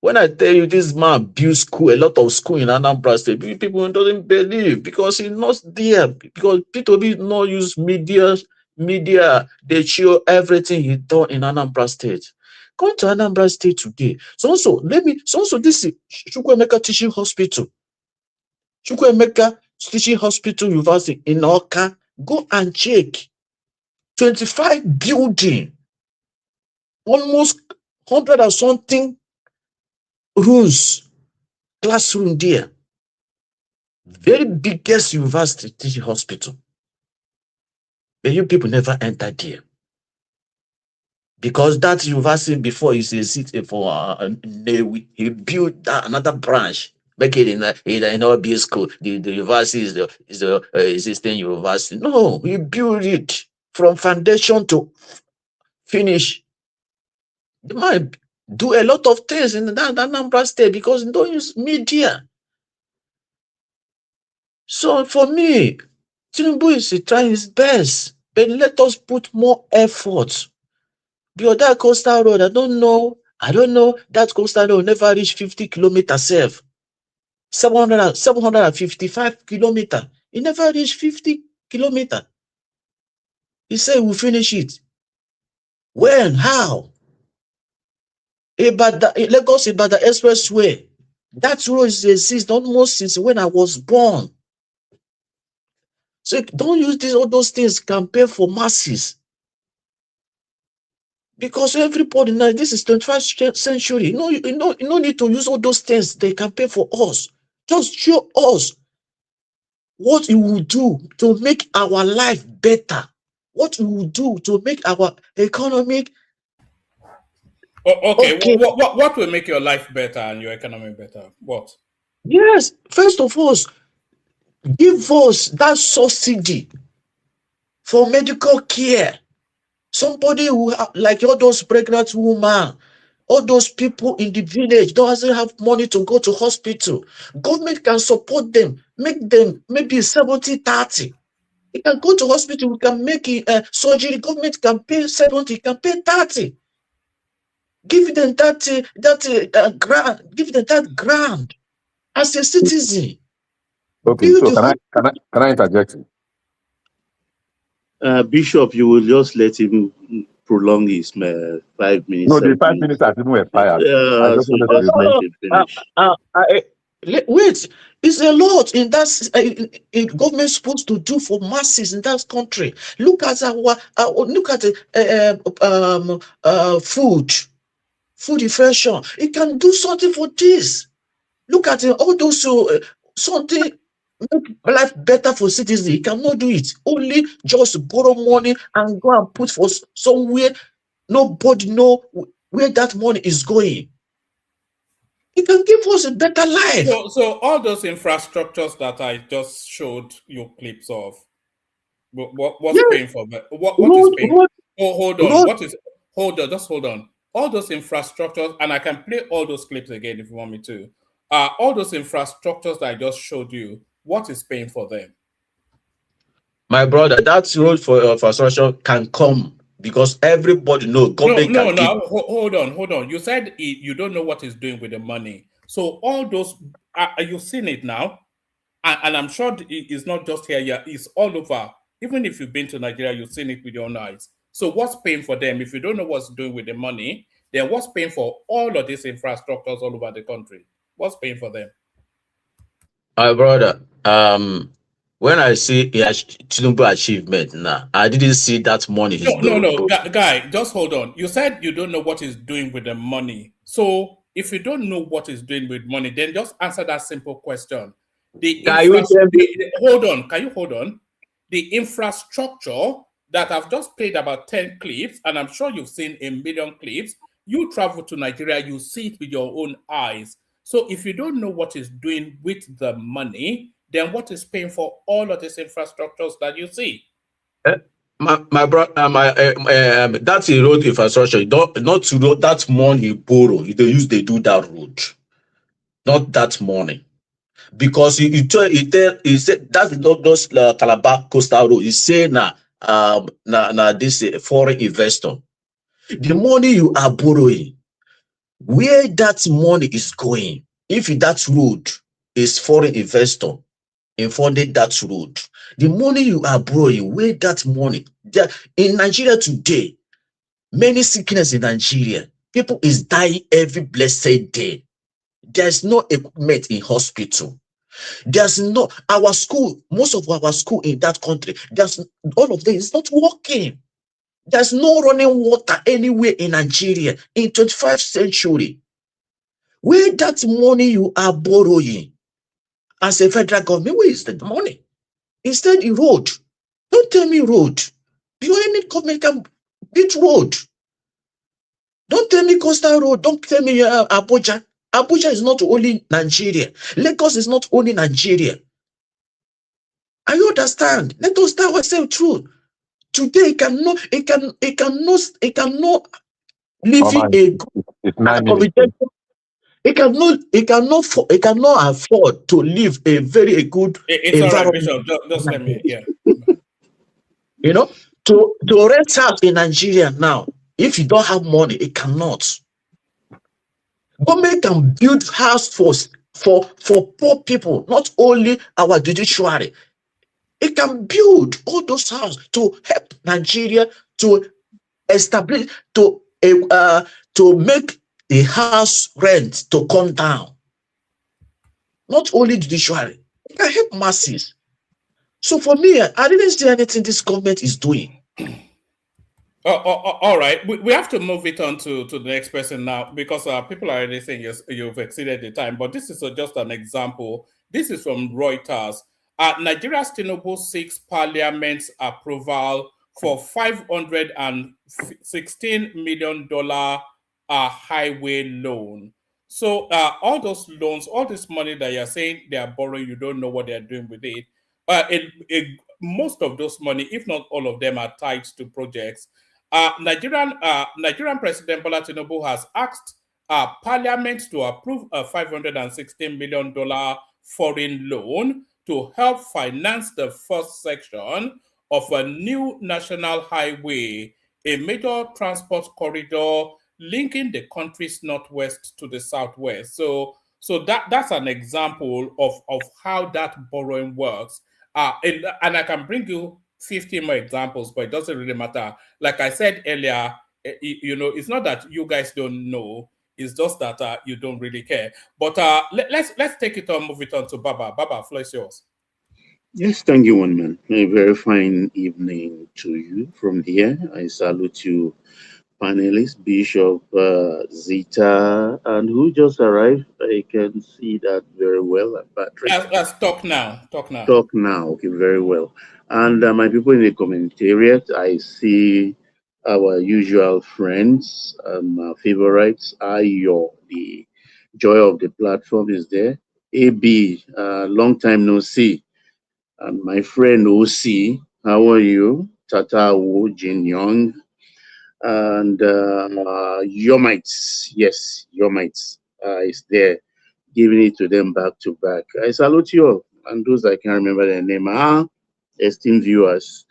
When I tell you this man built school, a lot of school in Anambra State, people doesn't believe because he's not there. Because P2B not use media, they show everything he done in Anambra State. Come to Anambra State today. So this is Chukwuemeka Teaching Hospital. Chukwuemeka Teaching Hospital University in Oka. Go and check. 25 building, almost 100 or something rooms, classroom there. Very biggest university teaching hospital. But you people never enter there. Because that university before is a seat for Newi, he built another branch. Make it in OB school. The university is the existing university. No, he built it from foundation to finish. The man do a lot of things in that Anambra State because they don't use media. So for me, Tinubu is trying his best, but let us put more effort. The other coastal road, I don't know. That coastal road never reach 50 kilometers self. 755 kilometers. It never reach 50 kilometers. He said we'll finish it. When? How? Lagos about the expressway. That road exists almost since when I was born. So don't use all those things campaign for masses. Because everybody now, this is 21st century. You no need to use all those things they campaign for us. Just show us what you will do to make our life better. What you will do to make our economic Okay. Okay. What will make your life better and your economy better? What? Yes, first of all, give us that subsidy for medical care. Somebody who like all those pregnant women, all those people in the village doesn't have money to go to hospital. Government can support them, make them maybe 70-30. You can go to hospital, we can make surgery. Government can pay 70, can pay 30. Give them grant. Give them that grant as a citizen. Okay, so can I interject? Bishop, you will just let him prolong his 5 minutes. No, the 5 minutes has even expired. I just So wanted to just let him finish. Wait, it's a lot in that government supposed to do for masses in that country. Look at food inflation. It can do something for this. Look at all those something make life better for citizens. He cannot do it. Only just borrow money and go and put for somewhere nobody know where that money is going. It can give us a better life. So all those infrastructures that I just showed you clips of, what's paying for that? What is paying? Hold on. Just hold on. All those infrastructures, and I can play all those clips again if you want me to. All those infrastructures that I just showed you, what is paying for them? My brother, that road for infrastructure can come because everybody knows government can give. Hold on. You said you don't know what it's doing with the money. So all those, you've seen it now, and I'm sure it's not just here. Yeah, it's all over. Even if you've been to Nigeria, you've seen it with your own eyes. So what's paying for them? If you don't know what's doing with the money, then what's paying for all of these infrastructures all over the country? What's paying for them? My brother, when I see Tinubu achievement now, I didn't see that money is No, guy, just hold on. You said you don't know what he's doing with the money. So if you don't know what he's doing with money, then just answer that simple question. Hold on. Can you hold on? The infrastructure that I've just played about 10 clips, and I'm sure you've seen a million clips. You travel to Nigeria, you see it with your own eyes. So if you don't know what he's doing with the money, then what is paying for all of these infrastructures that you see? My brother, that's a road infrastructure. Not to road, that money you borrow. They do that road, not that money. Because he said that's not those Calabar coastal road. He say this foreign investor. The money you are borrowing, where that money is going, if that road is foreign investor in funding that road, the money you are borrowing, where that money, in Nigeria today, many sickness in Nigeria, people is dying every blessed day. There's no equipment in hospital. There's no, our school, most of our school in that country, there's all of them is not working. There's no running water anywhere in Nigeria in 21st century. Where that money you are borrowing as a federal government, where is the money? Instead, the road. Don't tell me road. Because any government can build road. Don't tell me coastal road. Don't tell me Abuja. Abuja is not only Nigeria. Lagos is not only Nigeria. I understand. Let us tell ourselves truth. Today, it cannot live in a good accommodation. It cannot afford to live a very good environment. All right, Bishop. Just let me, yeah. You know, to rent house in Nigeria now, if you don't have money, it cannot. Government can build house for poor people, not only our judiciary. It can build all those houses to help Nigeria to establish, to make the house rent to come down. Not only judiciary, it can help masses. So for me, I didn't see anything this government is doing. All right, we have to move it on to the next person now because people are already saying you've exceeded the time. But this is just an example. This is from Reuters. Nigeria's Tinubu seeks Parliament's approval for $516 million highway loan. So all those loans, all this money that you're saying they are borrowing, you don't know what they're doing with it. Most of those money, if not all of them, are tied to projects. Nigerian President Bola Tinubu has asked Parliament to approve a $516 million foreign loan to help finance the first section of a new national highway, a major transport corridor linking the country's northwest to the southwest. So that's an example of how that borrowing works. And I can bring you 50 more examples, but it doesn't really matter. Like I said earlier, it's not that you guys don't know, it's just that you don't really care. But let's take it on, move it on to Baba. Baba, floor is yours. Yes, thank you, one man. A very fine evening to you from here. I salute you, panelists, Bishop, Zita, and who just arrived. I can see that very well. Patrick. Let's talk now. Talk now. Talk now. Okay, very well. And my people in the commentariat, I see our usual friends, favorites. Ayo, the joy of the platform is there. AB, long time no see. And my friend OC, how are you? Tata Wu, Jin Young, and Yomites. Yes, Yomites is there, giving it to them back to back. I salute you all, and those I can't remember their name. Esteemed viewers,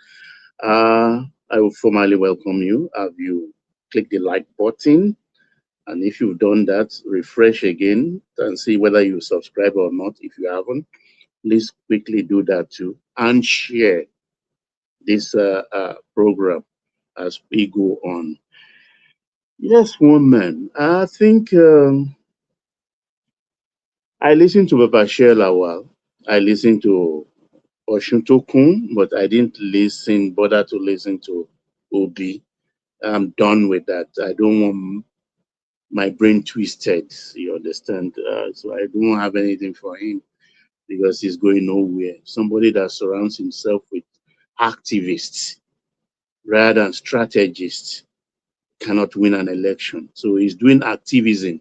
I will formally welcome you. Have you clicked the like button? And if you've done that, refresh again and see whether you subscribe or not. If you haven't, please quickly do that too, and share this program as we go on. Yes, woman. I think I listened to Papa Lawal. I listened to Oshuntokun, but I didn't bother to listen to Obi. I'm done with that. I don't want my brain twisted, you understand? So I don't have anything for him because he's going nowhere. Somebody that surrounds himself with activists rather than strategists cannot win an election. So he's doing activism.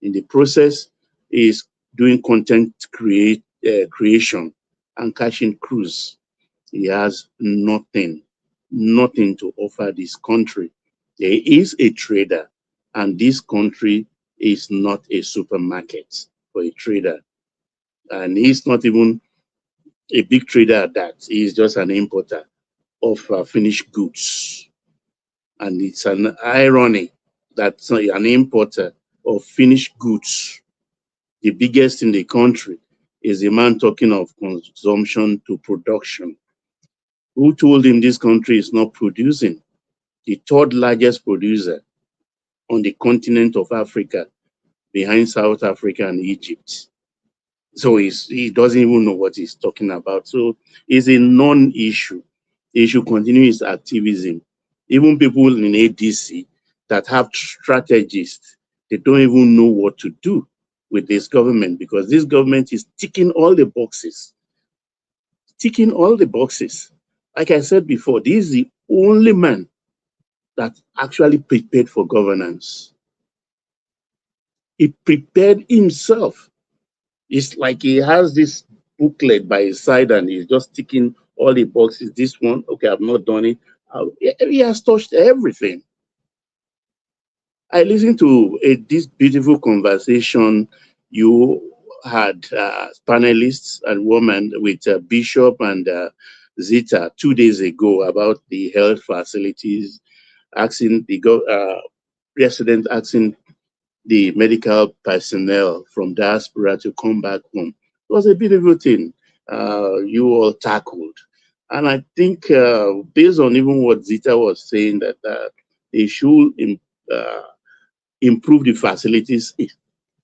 In the process, he's doing content creation and catching crews. He has nothing to offer this country. There is a trader, and this country is not a supermarket for a trader. And he's not even a big trader at that. He's just an importer of finished goods. And it's an irony that an importer of finished goods, the biggest in the country, is a man talking of consumption to production. Who told him this country is not producing? The third largest producer on the continent of Africa, behind South Africa and Egypt. So he doesn't even know what he's talking about. So it's a non-issue. He should continue his activism. Even people in ADC that have strategists, they don't even know what to do with this government because this government is ticking all the boxes. Ticking all the boxes. Like I said before, this is the only man that actually prepared for governance. He prepared himself. It's like he has this booklet by his side and he's just ticking all the boxes. This one, okay, I've not done it. He has touched everything. I listened to this beautiful conversation you had, panelists and women with Bishop and Zita 2 days ago about the health facilities, asking the president asking the medical personnel from diaspora to come back home. It was a beautiful thing you all tackled. And I think based on even what Zita was saying, that they should improve the facilities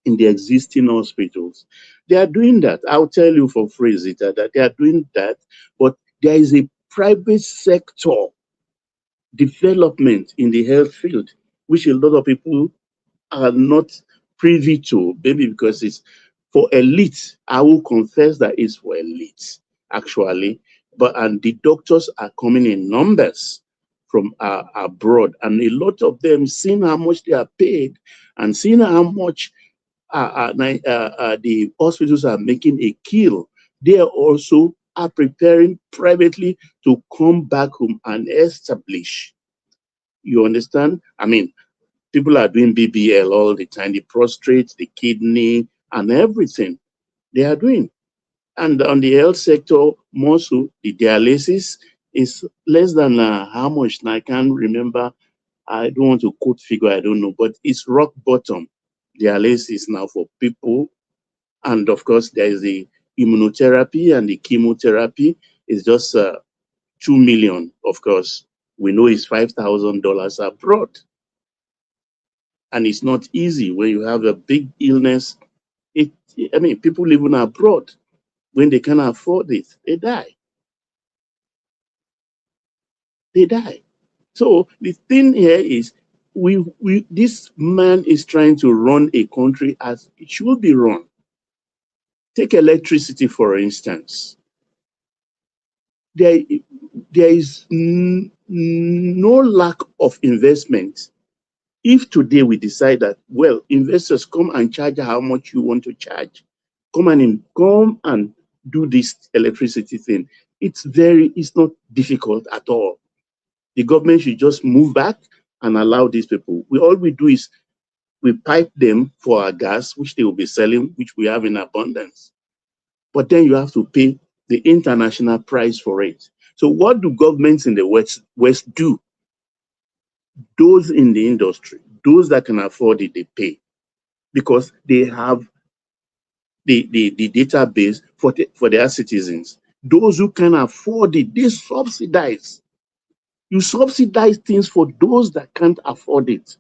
in the existing hospitals. They are doing that. I'll tell you for free, Zita, that they are doing that, but there is a private sector development in the health field, which a lot of people are not privy to, maybe because it's for elite. I will confess that it's for elite, actually. And the doctors are coming in numbers from abroad, and a lot of them, seeing how much they are paid and seeing how much the hospitals are making a kill, they also are preparing privately to come back home and establish. You understand? I mean, people are doing BBL all the time, the prostate, the kidney, and everything they are doing. And on the health sector, more so, the dialysis is less than how much? Now, I can't remember. I don't want to quote figure, I don't know, but it's rock bottom. Dialysis now for people. And of course, there is the immunotherapy and the chemotherapy is just 2 million. Of course, we know it's $5,000 abroad. And it's not easy when you have a big illness. I mean, people living abroad, when they can't afford it, they die. They die. So the thing here is, this man is trying to run a country as it should be run. Take electricity, for instance. There is no lack of investment. If today we decide that, well, investors come and charge how much you want to charge, come and do this electricity thing. It's not difficult at all. The government should just move back and allow these people. All we do is we pipe them for our gas, which they will be selling, which we have in abundance. But then you have to pay the international price for it. So what do governments in the West do? Those in the industry, those that can afford it, they pay because they have the database for their citizens. Those who can afford it, they subsidize. You subsidize things for those that can't afford it.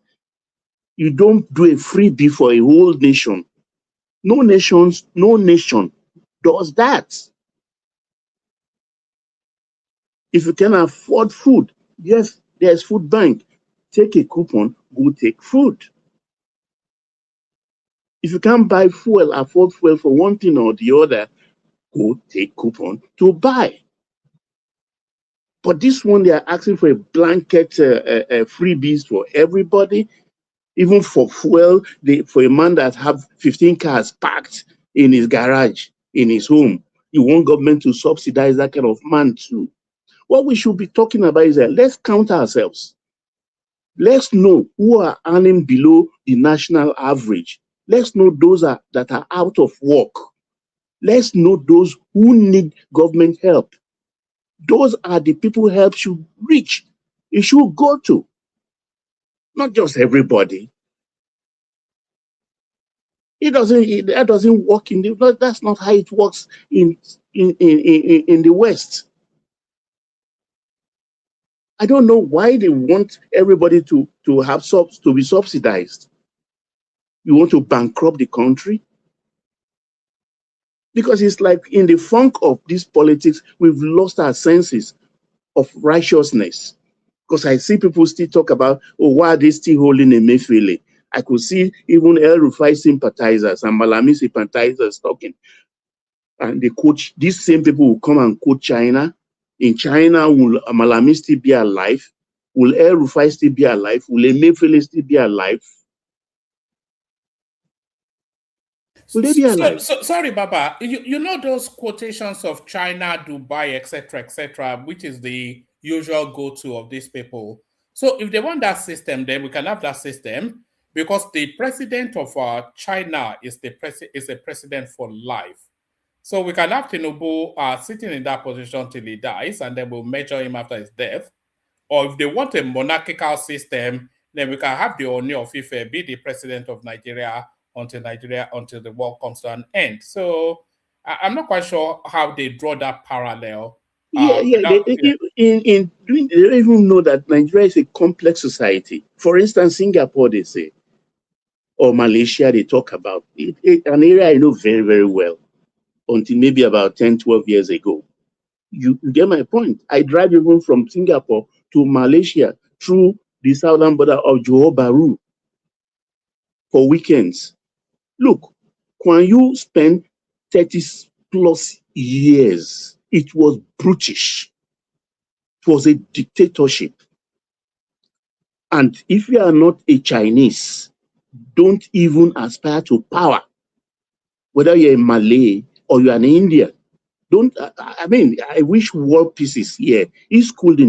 You don't do a freebie for a whole nation. No nation does that. If you can afford food, yes, there's food bank. Take a coupon, go take food. If you can't buy fuel, afford fuel for one thing or the other, go take coupon to buy. But this one, they are asking for a blanket freebies for everybody, even for fuel. For a man that have 15 cars parked in his garage, in his home, you want government to subsidize that kind of man too. What we should be talking about is that let's count ourselves. Let's know who are earning below the national average. Let's know those that are out of work. Let's know those who need government help. Those are the people help should reach. It should go to. Not just everybody. That doesn't work that's not how it works in the West. I don't know why they want everybody to be subsidized. You want to bankrupt the country? Because it's like in the funk of this politics, we've lost our senses of righteousness. Because I see people still talk about, oh, why are they still holding Emefiele? I could see even El Rufai sympathizers and Malami sympathizers talking. And they coach, these same people will come and quote China. In China, will Malami still be alive? Will El Rufai still be alive? Will Emefiele still be alive? Will they be alive? So sorry, Baba. You know those quotations of China, Dubai, etc., which is the usual go-to of these people. So if they want that system, then we can have that system because the president of China is a president for life. So we can have Tinubu sitting in that position till he dies, and then we'll measure him after his death. Or if they want a monarchical system, then we can have the Ooni of Ife be the president of Nigeria until the world comes to an end. So I'm not quite sure how they draw that parallel. They don't even know that Nigeria is a complex society. For instance, Singapore, they say, or Malaysia, they talk about an area I know very, very well until maybe about 10, 12 years ago. You get my point. I drive even from Singapore to Malaysia through the southern border of Johor Bahru for weekends. Look, when you spend 30 plus years, it was brutish. It was a dictatorship. And if you are not a Chinese, don't even aspire to power, whether you're a Malay or you're an Indian. Don't, I mean, I wish world peace is here. He's schooled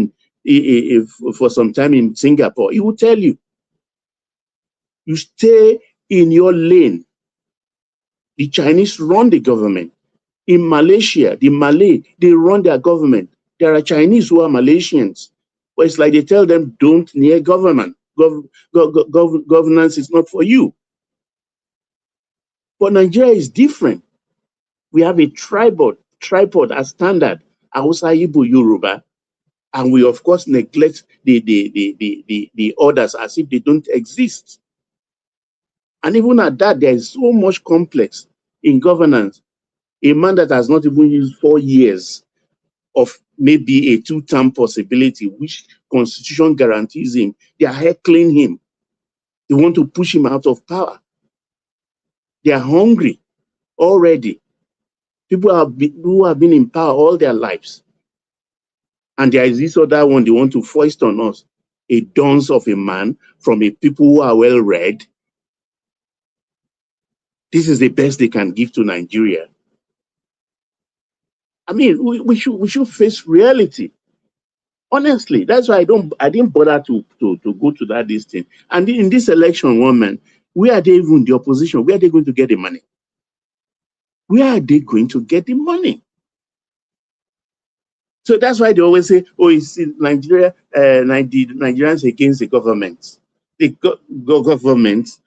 for some time in Singapore. He will tell you, you stay in your lane. The Chinese run the government. In Malaysia, the Malay, they run their government. There are Chinese who are Malaysians. But it's like they tell them, don't near government. Governance is not for you. But Nigeria is different. We have a tripod as standard, Hausa, Igbo, Yoruba, and we of course neglect the others as if they don't exist. And even at that, there is so much complex in governance. A man that has not even used 4 years of maybe a 2-term possibility, which Constitution guarantees him, they are heckling him. They want to push him out of power. They are hungry already. People who have been in power all their lives. And there is this other one they want to foist on us, a dunce of a man from a people who are well read. This is the best they can give to Nigeria. I mean, we should face reality. Honestly, that's why I didn't bother to go to that this thing. And in this election, woman, where are they even the opposition? Where are they going to get the money? Where are they going to get the money? So that's why they always say, oh, it's Nigeria, Nigerians against the government. The government,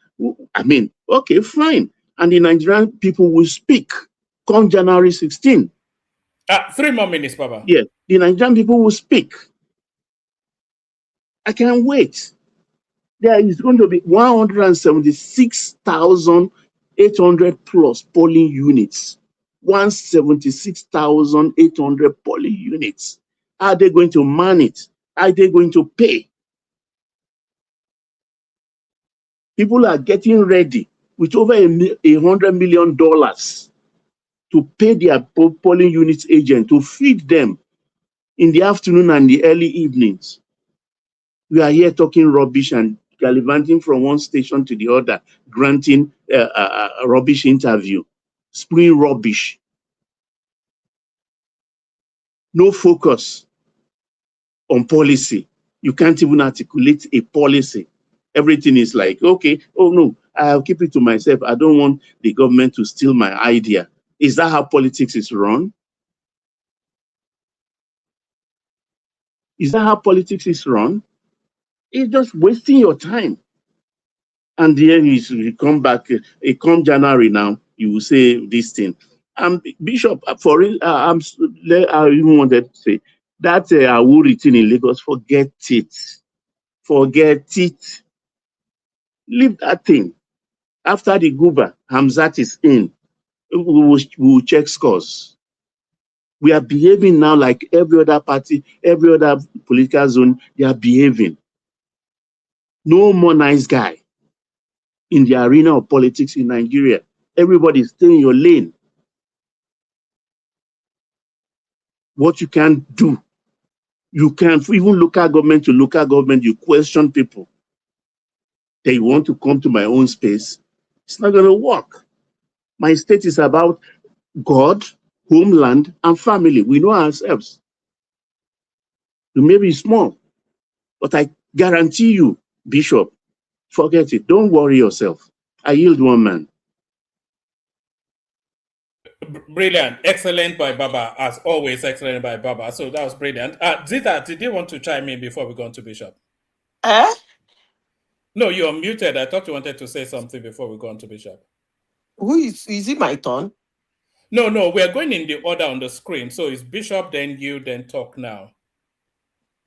I mean, okay, fine. And the Nigerian people will speak come January 16. 3 more minutes, Baba. Yes, the Nigerian people will speak. I can't wait. There is going to be 176,800 plus polling units. 176,800 polling units. Are they going to man it? Are they going to pay? People are getting ready with over $100 million to pay their polling units agent to feed them in the afternoon and the early evenings. We are here talking rubbish and gallivanting from one station to the other, granting a rubbish interview, spewing rubbish. No focus on policy. You can't even articulate a policy. Everything is like, okay, oh no, I'll keep it to myself. I don't want the government to steal my idea. Is that how politics is run? Is that how politics is run? It's just wasting your time. And then you come back, come January now, you will say this thing. Bishop, for real, I even wanted to say that Awuri thing in Lagos, forget it. Forget it. Leave that thing. After the Guba, Hamzat is in. We will check scores. We are behaving now like every other party, every other political zone, they are behaving. No more nice guy in the arena of politics in Nigeria. Everybody stay in your lane. What you can do, you can, even local government to local government, you question people. They want to come to my own space. It's not going to work. My state is about God, homeland, and family. We know ourselves. You may be small, but I guarantee you, Bishop, forget it. Don't worry yourself. I yield one man. Brilliant. Excellent by Baba. As always, excellent by Baba. So that was brilliant. Zita, did you want to chime in before we go on to Bishop? No, you're muted. I thought you wanted to say something before we go on to Bishop. Who is it my turn? No, we're going in the order on the screen. So it's Bishop, then you, then talk now.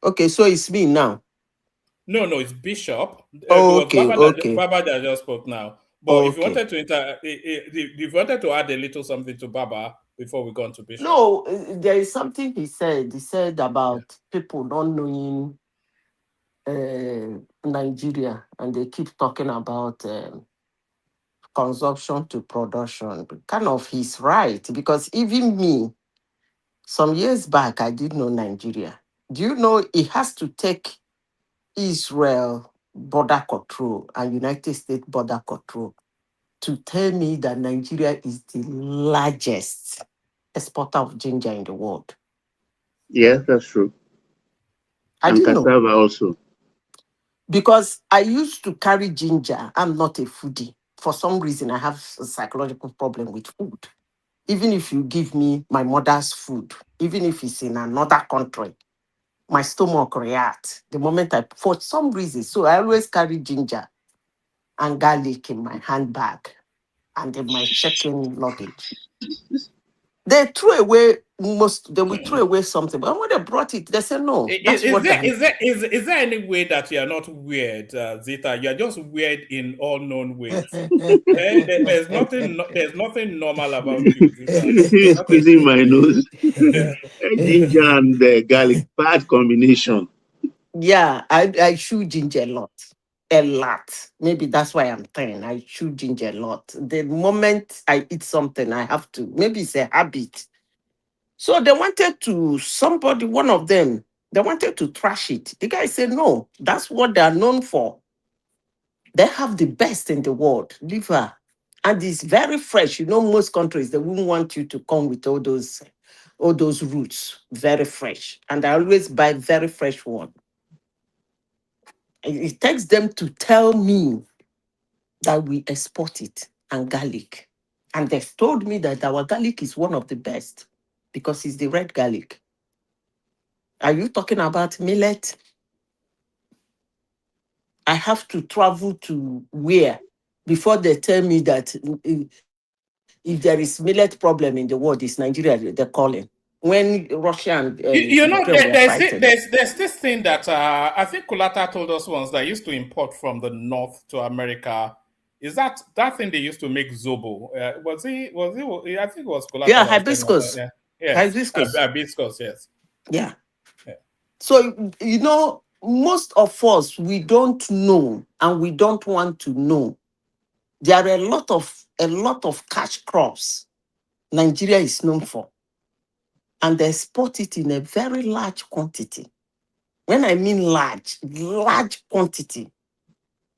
Okay, so it's me now. No, it's Bishop. Okay. Baba that just spoke now. But if you wanted to if you wanted to add a little something to Baba before we go on to Bishop. No, there is something he said. He said about people not knowing Nigeria, and they keep talking about consumption to production. Kind of he's right, because even me, some years back, I didn't know Nigeria. Do you know it has to take Israel border control and United States border control to tell me that Nigeria is the largest exporter of ginger in the world. Yes, that's true. I And didn't know. cassava also. Because I used to carry ginger. I'm not a foodie. For some reason, I have a psychological problem with food. Even if you give me my mother's food, even if it's in another country, my stomach reacts the moment for some reason. So I always carry ginger and garlic in my handbag and in my check-in luggage. They threw away they will throw away something. But when they brought it, they said, no, that's Is what there I... is there any way that you are not weird, Zita? You are just weird in all known ways. There's nothing normal about you, Zita. You see, Nothing. squeezing my nose. Ginger and garlic, bad combination. Yeah, I chew ginger a lot. A lot. Maybe that's why I'm thin. I chew ginger a lot. The moment I eat something, I have to. Maybe it's a habit. So they wanted to, one of them, they wanted to trash it. The guy said, no, that's what they are known for. They have the best in the world, liver. And it's very fresh. You know, most countries, they wouldn't want you to come with all those roots. Very fresh. And I always buy very fresh one. It takes them to tell me that we export it and garlic. And they've told me that our garlic is one of the best because it's the red garlic. Are you talking about millet? I have to travel to where before they tell me that if there is millet problem in the world, it's Nigeria they're calling. When Russia and You know, Ukraine were fighting. there's this thing that I think Kulata told us once that used to import from the north to America. Is that thing they used to make zobo? Was he? I think it was Kulata Yeah, that was telling us hibiscus. that. Yeah. Yes, Hibiscus. hibiscus. Yes. Yeah. Yeah. So, most of us, we don't know and we don't want to know. There are a lot of cash crops Nigeria is known for. And they export it in a very large quantity. When I mean large quantity.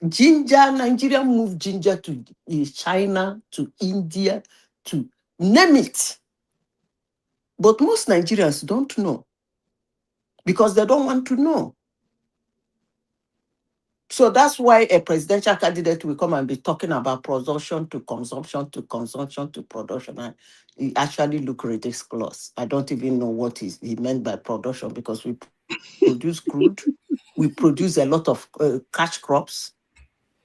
Ginger, Nigeria moved ginger to China, to India, to name it. But most Nigerians don't know because they don't want to know. So that's why a presidential candidate will come and be talking about production to consumption to consumption to production. And he actually look ridiculous. I don't even know what he meant by production because we produce crude, we produce a lot of cash crops,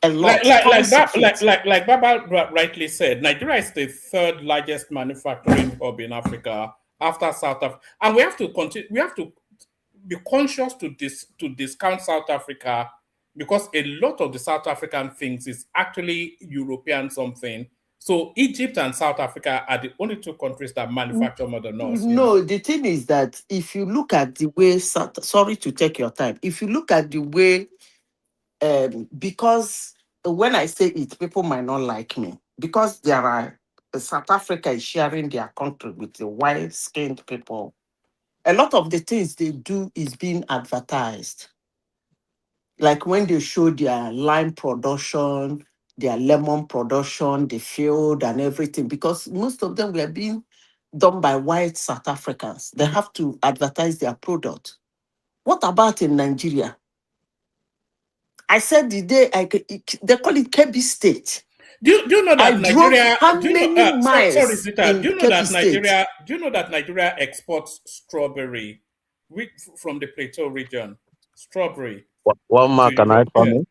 a lot. Like Baba rightly said, Nigeria is the third largest manufacturing hub in Africa after South Africa, and we have to continue. We have to be conscious to discount South Africa because a lot of the South African things is actually European something. So Egypt and South Africa are the only two countries that manufacture more than us. No, the thing is that if you look at the way, sorry to take your time, if you look at the way, because when I say it, people might not like me, because there are, South Africa is sharing their country with the white-skinned people. A lot of the things they do is being advertised. Like when they show their lime production, their lemon production, the field and everything, because most of them were being done by white South Africans. They have to advertise their product. What about in Nigeria? I said the day they call it Kebbi State. Do you know that I drove Nigeria? how many miles Zita, in Kebbi State? Do you know that Nigeria exports strawberry from the Plateau region? Strawberry. One mark, can I come in?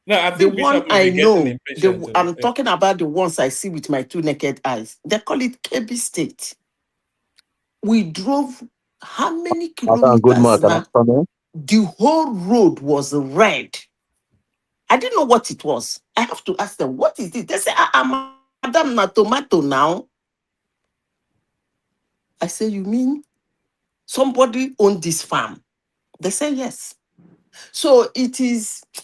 No, I The think one Bishop may I be getting know, impatient. I'm talking about the ones I see with my two naked eyes. They call it Kebbi State. We drove how many Good kilometers mark, can I now? come in? The whole road was red. I didn't know what it was. I have to ask them, what is it? They say, madam, na tomato now. I say, you mean somebody owned this farm? They say, yes. So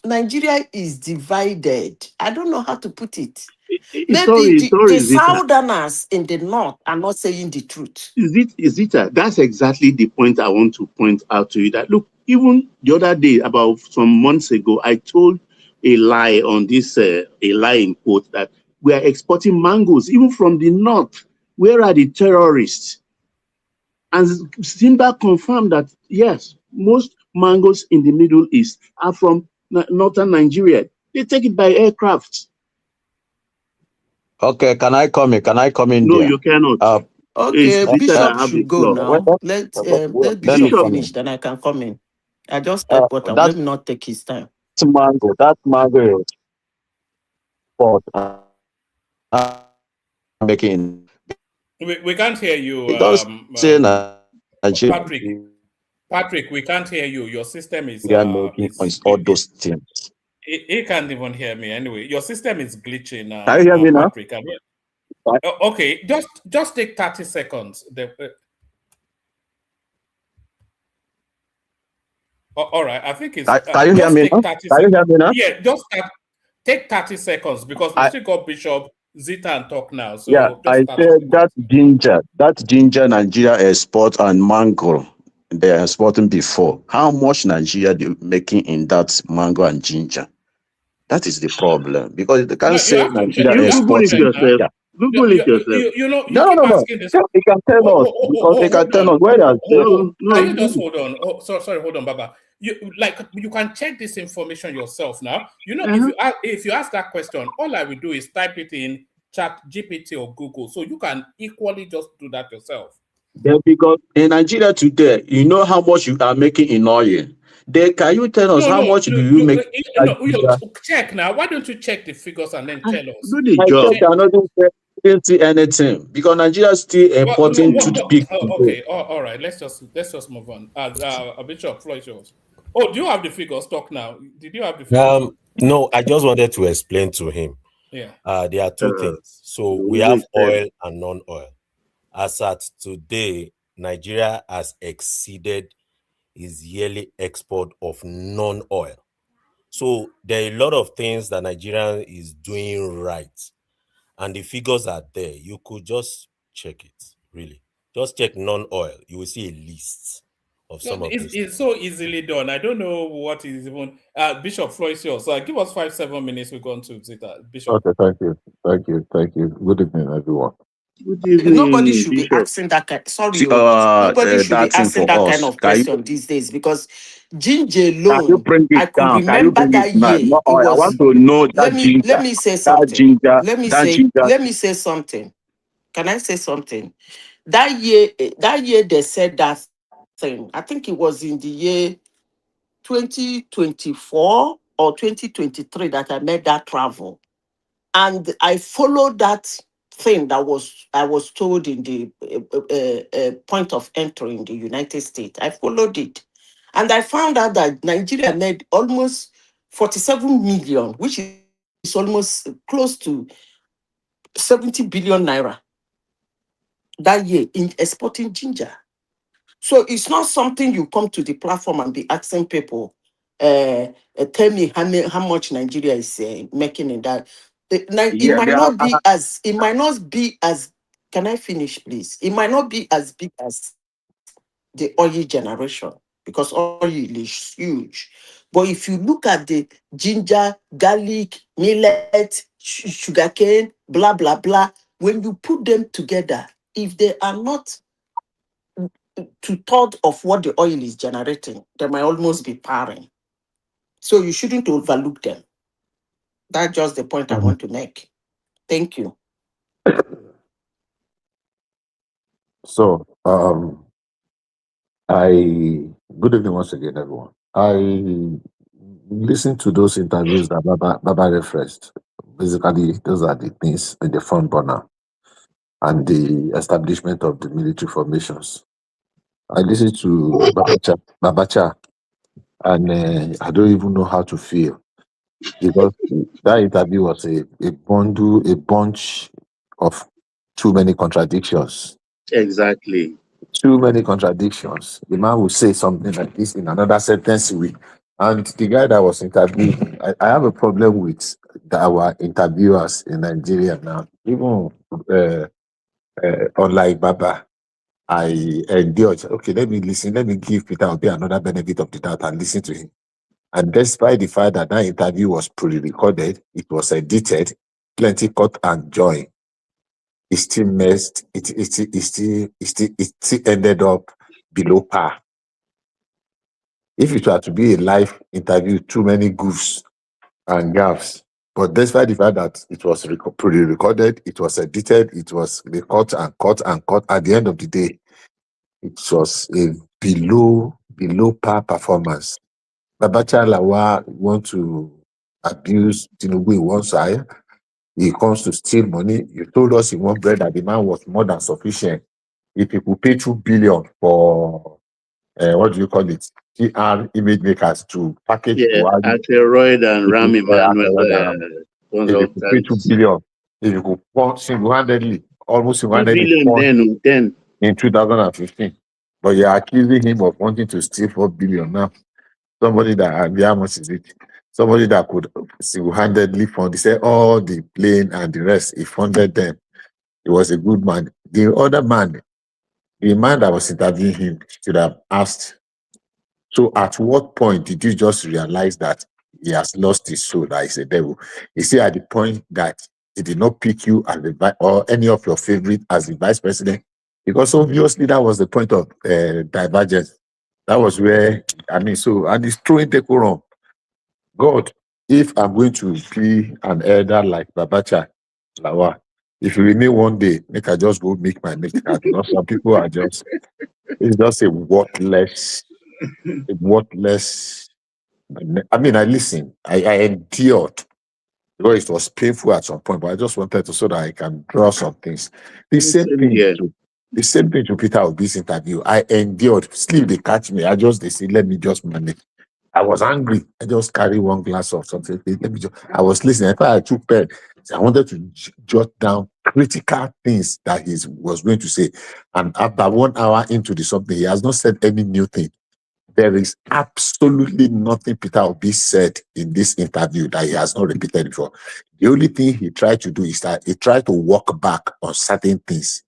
Nigeria is divided. I don't know how to put it. Maybe the Zita. southerners in the north are not saying the truth. Zita, that's exactly the point I want to point out to you that, look, Even the other day, about some months ago, I told a lie on this, a lie in quote, that we are exporting mangoes, even from the north. Where are the terrorists? And Simba confirmed that, yes, most mangoes in the Middle East are from northern Nigeria. They take it by aircraft. Okay, can I come in? Can I come in No, there? you cannot. Okay, It's Peter that Bishop have the should go floor. now. Let Let me Bishop come finish, in. then I can come in. I just said what I'm. That Let me not take his time. that mango is sport making We can't hear you, because say Nigeria Patrick, we can't hear you. Your system is making all those things. he can't even hear me anyway. Your system is glitching, Can you hear me now? Patrick. Okay, just take 30 seconds. All right, I think it's. Can you hear me now? 30 Can you hear me now? Yeah, take 30 seconds because we still got Bishop Zita and talk now. So Yeah, just I 30 said seconds. that ginger Nigeria export and mango they are exporting before. How much Nigeria they making in that mango and ginger? That is the problem because they No, can't you say have to Nigeria You Google it exporting. yourself. Yeah. Google it yourself. You No, keep no, no. asking this. They can tell us because they can Hold tell on. us where they are saying. Can you just hold on? Sorry, hold on, Baba. You can check this information yourself now. You know, if you ask that question, all I will do is type it in Chat GPT or Google, so you can equally just do that yourself. Then because in Nigeria today, you know how much you are making in oil. Then can you tell us how much do you make? Check now. Why don't you check the figures and then tell us? Do the I job. checked, I didn't see anything because Nigeria is still importing toothpick. Okay, all right. Let's just move on. Bishop, floor is yours. Oh, do you have the figures? Talk now. Did you have the figures? No, I just wanted to explain to him. Yeah. There are two things. So we have oil and non-oil. As at today, Nigeria has exceeded its yearly export of non-oil. So there are a lot of things that Nigeria is doing right. And the figures are there. You could just check it, really. Just check non-oil. You will see a list of some of these. It's so easily done. I don't know what is even Bishop Floyd yours. So give us 5-7 minutes. We're going to Zita. Bishop. Okay, thank you. Good evening, everyone. Good evening, Nobody should be Bishop. asking that kind. Sorry, nobody should be That's asking for that us. kind of question these days because ginger Can you alone. bring I it could down? Can you remember bring it that down? year. No, It I was. want to know Let that me ginger. say That something. ginger. Let me That say. ginger. Let me say something. Can I say something? That year they said that thing. I think it was in the year 2024 or 2023 that I made that travel. And I followed that thing that I was told in the point of entry in the United States. I followed it. And I found out that Nigeria made almost 47 million, which is almost close to 70 billion naira that year in exporting ginger. So it's not something you come to the platform and be asking people, tell me how much Nigeria is making in that. It might not be as, can I finish, please? It might not be as big as the oil generation because oil is huge. But if you look at the ginger, garlic, millet, sugarcane, blah, blah, blah, when you put them together, if they are not 2/3 of what the oil is generating, they might almost be parring. So you shouldn't overlook them. That's just the point I want to make. Thank you. So, good evening once again, everyone. I listened to those interviews that Baba referenced. Basically, those are the things in the front burner and the establishment of the military formations. I listened to Babacha, and I don't even know how to feel because that interview was a bunch of too many contradictions. Exactly. Too many contradictions. The man will say something like this in another sentence. And the guy that was interviewing, I have a problem with our interviewers in Nigeria now. Even unlike Baba, I endured. Okay, let me listen. Let me give Peter Obi another benefit of the doubt and listen to him. And despite the fact that that interview was pre-recorded, it was edited, plenty cut and joy, it still messed. It still ended up below par. If it were to be a live interview, too many goofs and gaffes. But despite the fact that it was pre-recorded, it was edited, it was cut and cut and cut. At the end of the day, it was a below par performance. Babacha Lawa want to abuse Tinubu in one side. He comes to steal money. You told us in one bread that the man was more than sufficient. If he could pay 2 billion for what do you call it? PR image makers to package Buhari. Akeroyd and Ram Emmanuel If you could pay 2 billion, if you could pour single-handedly, almost single-handedly, 4 billion then in 2015. But you're accusing him of wanting to steal 4 billion now. Somebody that, how much is it? Somebody that could single-handedly fund, he said all the plane and the rest, he funded them. He was a good man. The other man, the man that was interviewing him, should have asked, so at what point did you just realize that he has lost his soul, that he's a devil? Is he at the point that he did not pick you as the or any of your favorite as the vice president? Because obviously that was the point of divergence. That was where, and he's throwing decorum. God, if I'm going to be an elder like Babacha Lawa, if you remain one day, make I just go make my make card. Because some people are just, it's just a worthless. I mean, I listened. I endured because it was painful at some point, but I just wanted to so that I can draw some things. The same thing to Peter Obi's interview. I endured. Sleep, they catch me. They say, let me just manage. I was angry. I just carry one glass of something. I was listening. In fact, I took pen. I wanted to jot down critical things that he was going to say. And after 1 hour into the something, he has not said any new thing. There is absolutely nothing Peter Obi said in this interview that he has not repeated before. The only thing he tried to do is that he tried to walk back on certain things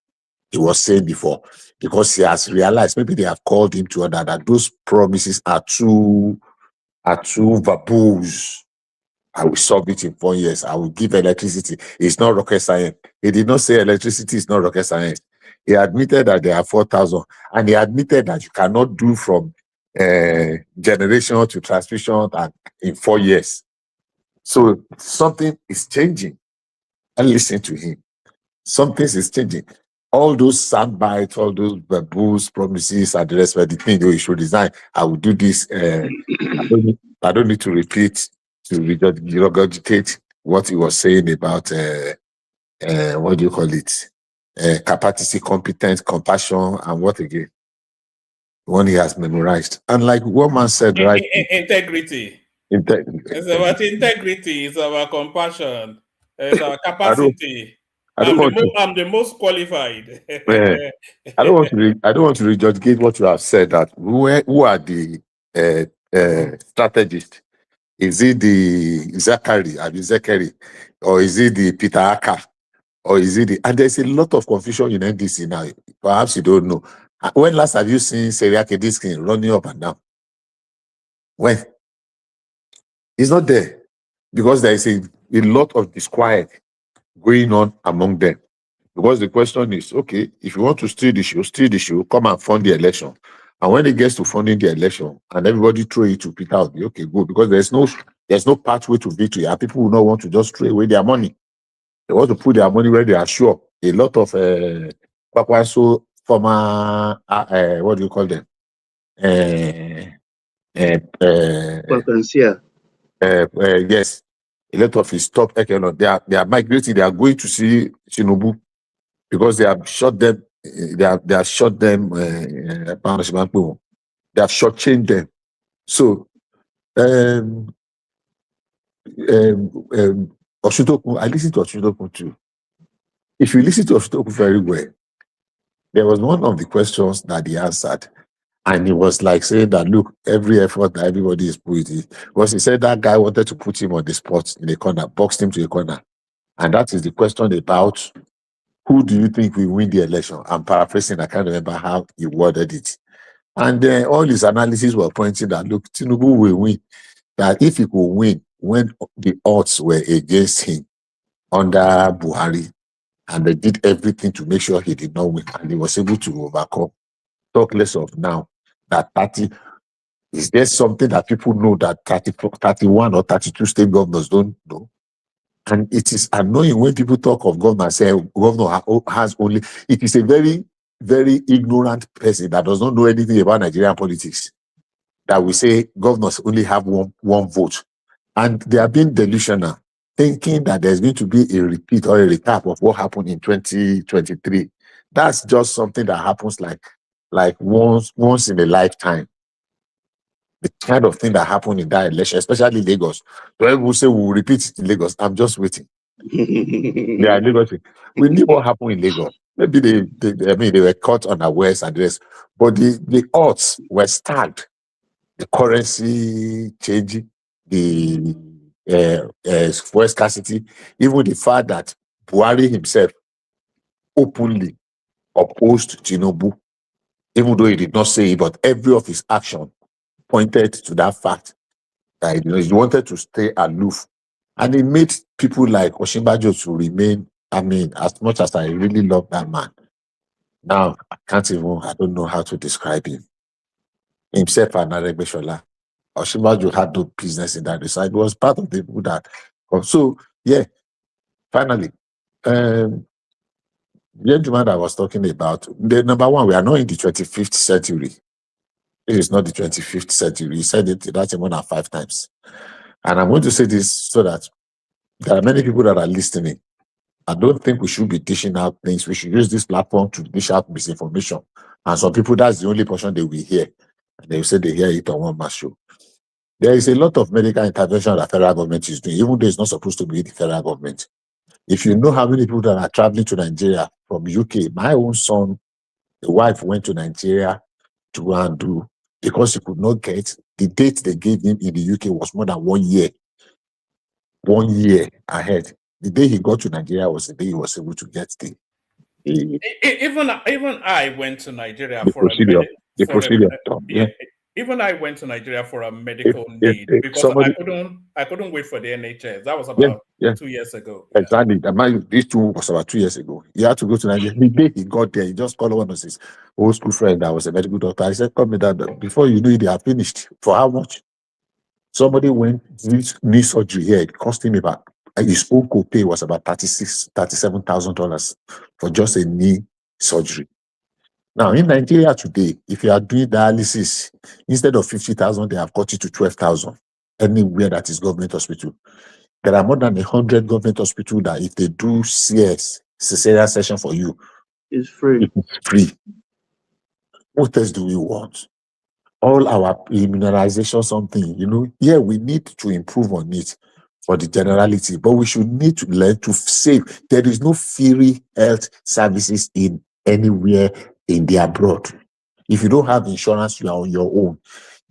he was saying before, because he has realized, maybe they have called him to order, that those promises are too verbose. I will solve it in 4 years. I will give electricity. It's not rocket science. He did not say electricity is not rocket science. He admitted that there are 4,000, and he admitted that you cannot do from generation to transmission and in 4 years. So something is changing. And listen to him. Something is changing. All those sound bites, all those verbose promises, and the rest of the thing you should design. I will do this. I don't need to repeat to regurgitate what he was saying about what do you call it? Capacity, competence, compassion, and what again? One he has memorized. And like one man said, right? Integrity. It's about integrity. It's about compassion. It's our capacity. I'm the most qualified. I don't want to regurgitate what you have said. That who are the strategists? Is it the Zachary, or is it the Peter Aka, or is it the? And there's a lot of confusion in NDC now. Perhaps you don't know. When last have you seen Seriake Diskin running up and down? When? He's not there, because there is a lot of disquiet going on among them. Because the question is, okay, if you want to steal the show, come and fund the election. And when it gets to funding the election and everybody throw it to Peter Obi, okay, good, because there's no pathway to victory. And people will not want to just throw away their money. They want to put their money where they are sure. A lot of Kwankwaso former, what do you call them? Yes. A lot of his top economists, they are migrating, they are going to see Tinubu, because they have shot them. They have shot them. They have shortchanged them. So, Oshutoku, I listened to Oshutoku too. If you listen to Oshutoku very well, there was one of the questions that he answered, and he was like saying that, look, every effort that everybody is putting, because he said that guy wanted to put him on the spot in the corner, boxed him to the corner, and that is the question about who do you think will win the election? I'm paraphrasing, I can't remember how he worded it. And then all his analysis were pointing that, look, Tinubu will win. That if he could win when the odds were against him under Buhari, and they did everything to make sure he did not win, and he was able to overcome. Talk less of now that 30. Is there something that people know that 31 or 32 state governors don't know? And it is annoying when people talk of governor, say governor has only, it is a very, very ignorant person that does not know anything about Nigerian politics that we say governors only have one vote. And they are being delusional, thinking that there's going to be a repeat or a recap of what happened in 2023. That's just something that happens like once in a lifetime. The kind of thing that happened in that election, especially Lagos. So everyone say we'll repeat in Lagos. I'm just waiting. They are Lagos. We knew what happened in Lagos. Maybe they were caught unawares and the rest, but the odds were stacked. The currency changing, the fuel scarcity, even the fact that Buhari himself openly opposed Tinubu, even though he did not say it, but every of his action pointed to that fact that he wanted to stay aloof. And it made people like Osinbajo to remain, as much as I really love that man, now I don't know how to describe him. Himself and Aregbesola. Osinbajo had no business in that side. It was part of the people that. So, yeah, finally, the gentleman that I was talking about, the number one, we are not in the 25th century. It is not the 25th century. He said it that's more than 5 times. And I'm going to say this so that there are many people that are listening. I don't think we should be dishing out things. We should use this platform to dish out misinformation. And some people, that's the only portion they will hear. And they will say they hear it on one mass show. There is a lot of medical intervention that federal government is doing, even though it's not supposed to be the federal government. If you know how many people that are traveling to Nigeria from UK, my own son, the wife went to Nigeria to go and do, because he could not get, the date they gave him in the UK was more than 1 year. 1 year ahead. The day he got to Nigeria was the day he was able to get even I went to Nigeria the for procedure. even I went to Nigeria for a medical need because I couldn't wait for the NHS. That was about 2 years ago. Exactly. This too was about 2 years ago. He had to go to Nigeria. The day he got there, he just called one of his old school friend that was a medical doctor. I said, "Come with that. Before you know it, they are finished." For how much? Somebody went this knee surgery here. It cost him about, his own copay was about $37,000 for just a knee surgery. Now, in Nigeria today, if you are doing dialysis, instead of 50,000, they have cut it to 12,000. Anywhere that is government hospital. There are more than 100 government hospitals that if they do CS, cesarean section for you, it's free. It's free. What else do we want? All our immunization, something, we need to improve on it for the generality, but we should need to learn to save. There is no free health services in anywhere in the abroad. If you don't have insurance, you are on your own.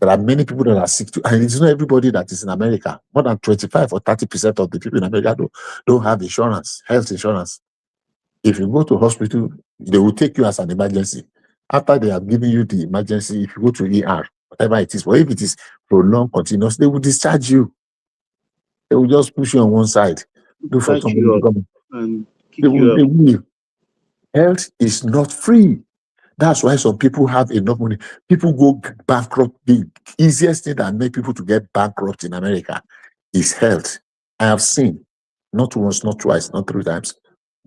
There are many people that are sick too, and it's not everybody that is in America. More than 25 or 30% of the people in America don't have insurance, health insurance. If you go to hospital, they will take you as an emergency. After they have given you the emergency, if you go to ER, whatever it is, or if it is prolonged, continuous, they will discharge you. They will just push you on one side. Do for somebody to come. And They will. Health is not free. That's why some people have enough money. People go bankrupt. The easiest thing that make people to get bankrupt in America is health. I have seen, not once, not twice, not 3 times,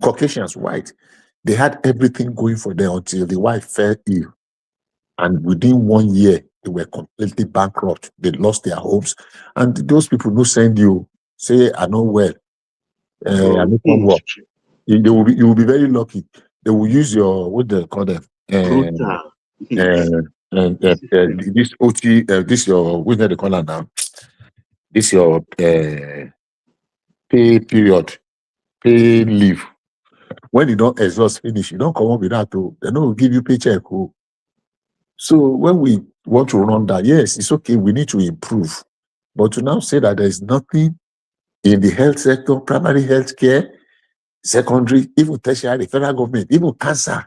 Caucasians, white, they had everything going for them until the wife fell ill. And within 1 year, they were completely bankrupt. They lost their homes. And those people who send you, say, I know well, I need come work. You will be very lucky. They will use your, what they call them? This OT, this your, what they call it now? This your pay period, pay leave. When you don't exhaust finish, you don't come up with that. They don't give you paycheck. So when we want to run that, yes, it's okay. We need to improve. But to now say that there is nothing in the health sector, primary health care, secondary, even tertiary, federal government, even cancer.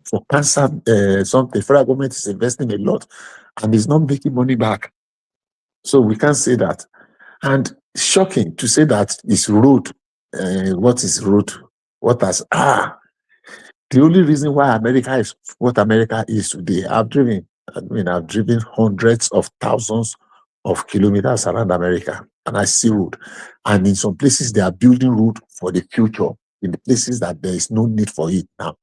For cancer, the federal government is investing a lot and is not making money back. So we can't say that. And shocking to say that it's road. What is road? What has the only reason why America is what America is today, I've driven hundreds of thousands of kilometers around America, and I see road. And in some places, they are building road for the future. In the places that there is no need for it now.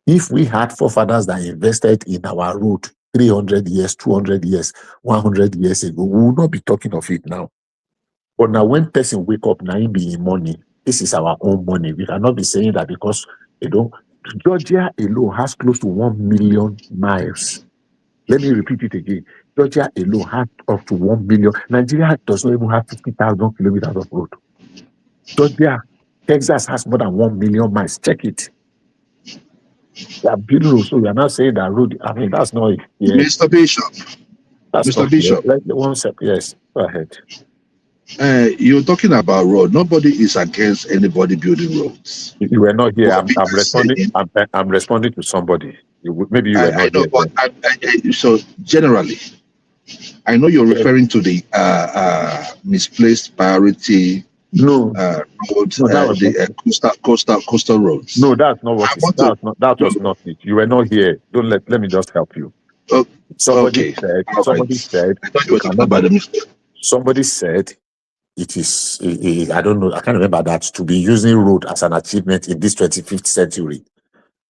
If we had forefathers that invested in our road 300 years, 200 years, 100 years ago, we will not be talking of it now. But now when person wake up, now it be in money, this is our own money. We cannot be saying that because, Georgia alone has close to 1 million miles. Let me repeat it again. Georgia alone has up to 1 million. Nigeria does not even have 50,000 kilometers of road. Georgia, Texas has more than 1 million miles. Check it. They are building roads, so we are not saying that road. I mean, that's not it. Yeah. Mr. Bishop. That's Mr. Bishop. One second. Yes, go ahead. You're talking about road. Nobody is against anybody building roads. You were not here. I'm responding. I'm responding to somebody. Maybe you were not here. But so generally, I know you're referring to the misplaced priority. Roads, coastal roads. No, that's not what it is. That was not it. You were not here. Don't let me just help you. Somebody said. Somebody said it is. I don't know. I can't remember that to be using road as an achievement in this 25th century.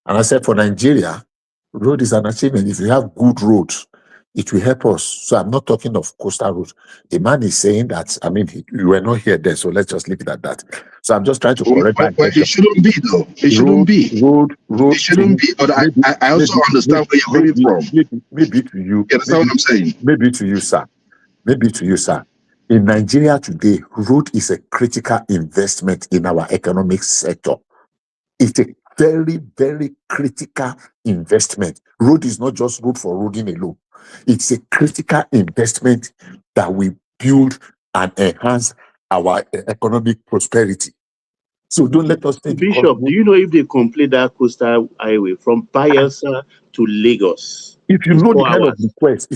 And I said for Nigeria, road is an achievement. If you have good roads, it will help us. So I'm not talking of coastal roads. The man is saying that, I mean, you were not here then, so let's just leave it at that. So I'm just trying to correct that. But it shouldn't be, though. It shouldn't be. It shouldn't be. But I also understand where you're coming from. Maybe to you. You understand what I'm saying? Maybe to you, sir. In Nigeria today, road is a critical investment in our economic sector. It's a very, very critical investment. Road is not just road for roading alone. It's a critical investment that will build and enhance our economic prosperity. So don't let us think. Bishop, do you know if they complete that coastal highway from Bayelsa to Lagos? If you know the kind of request,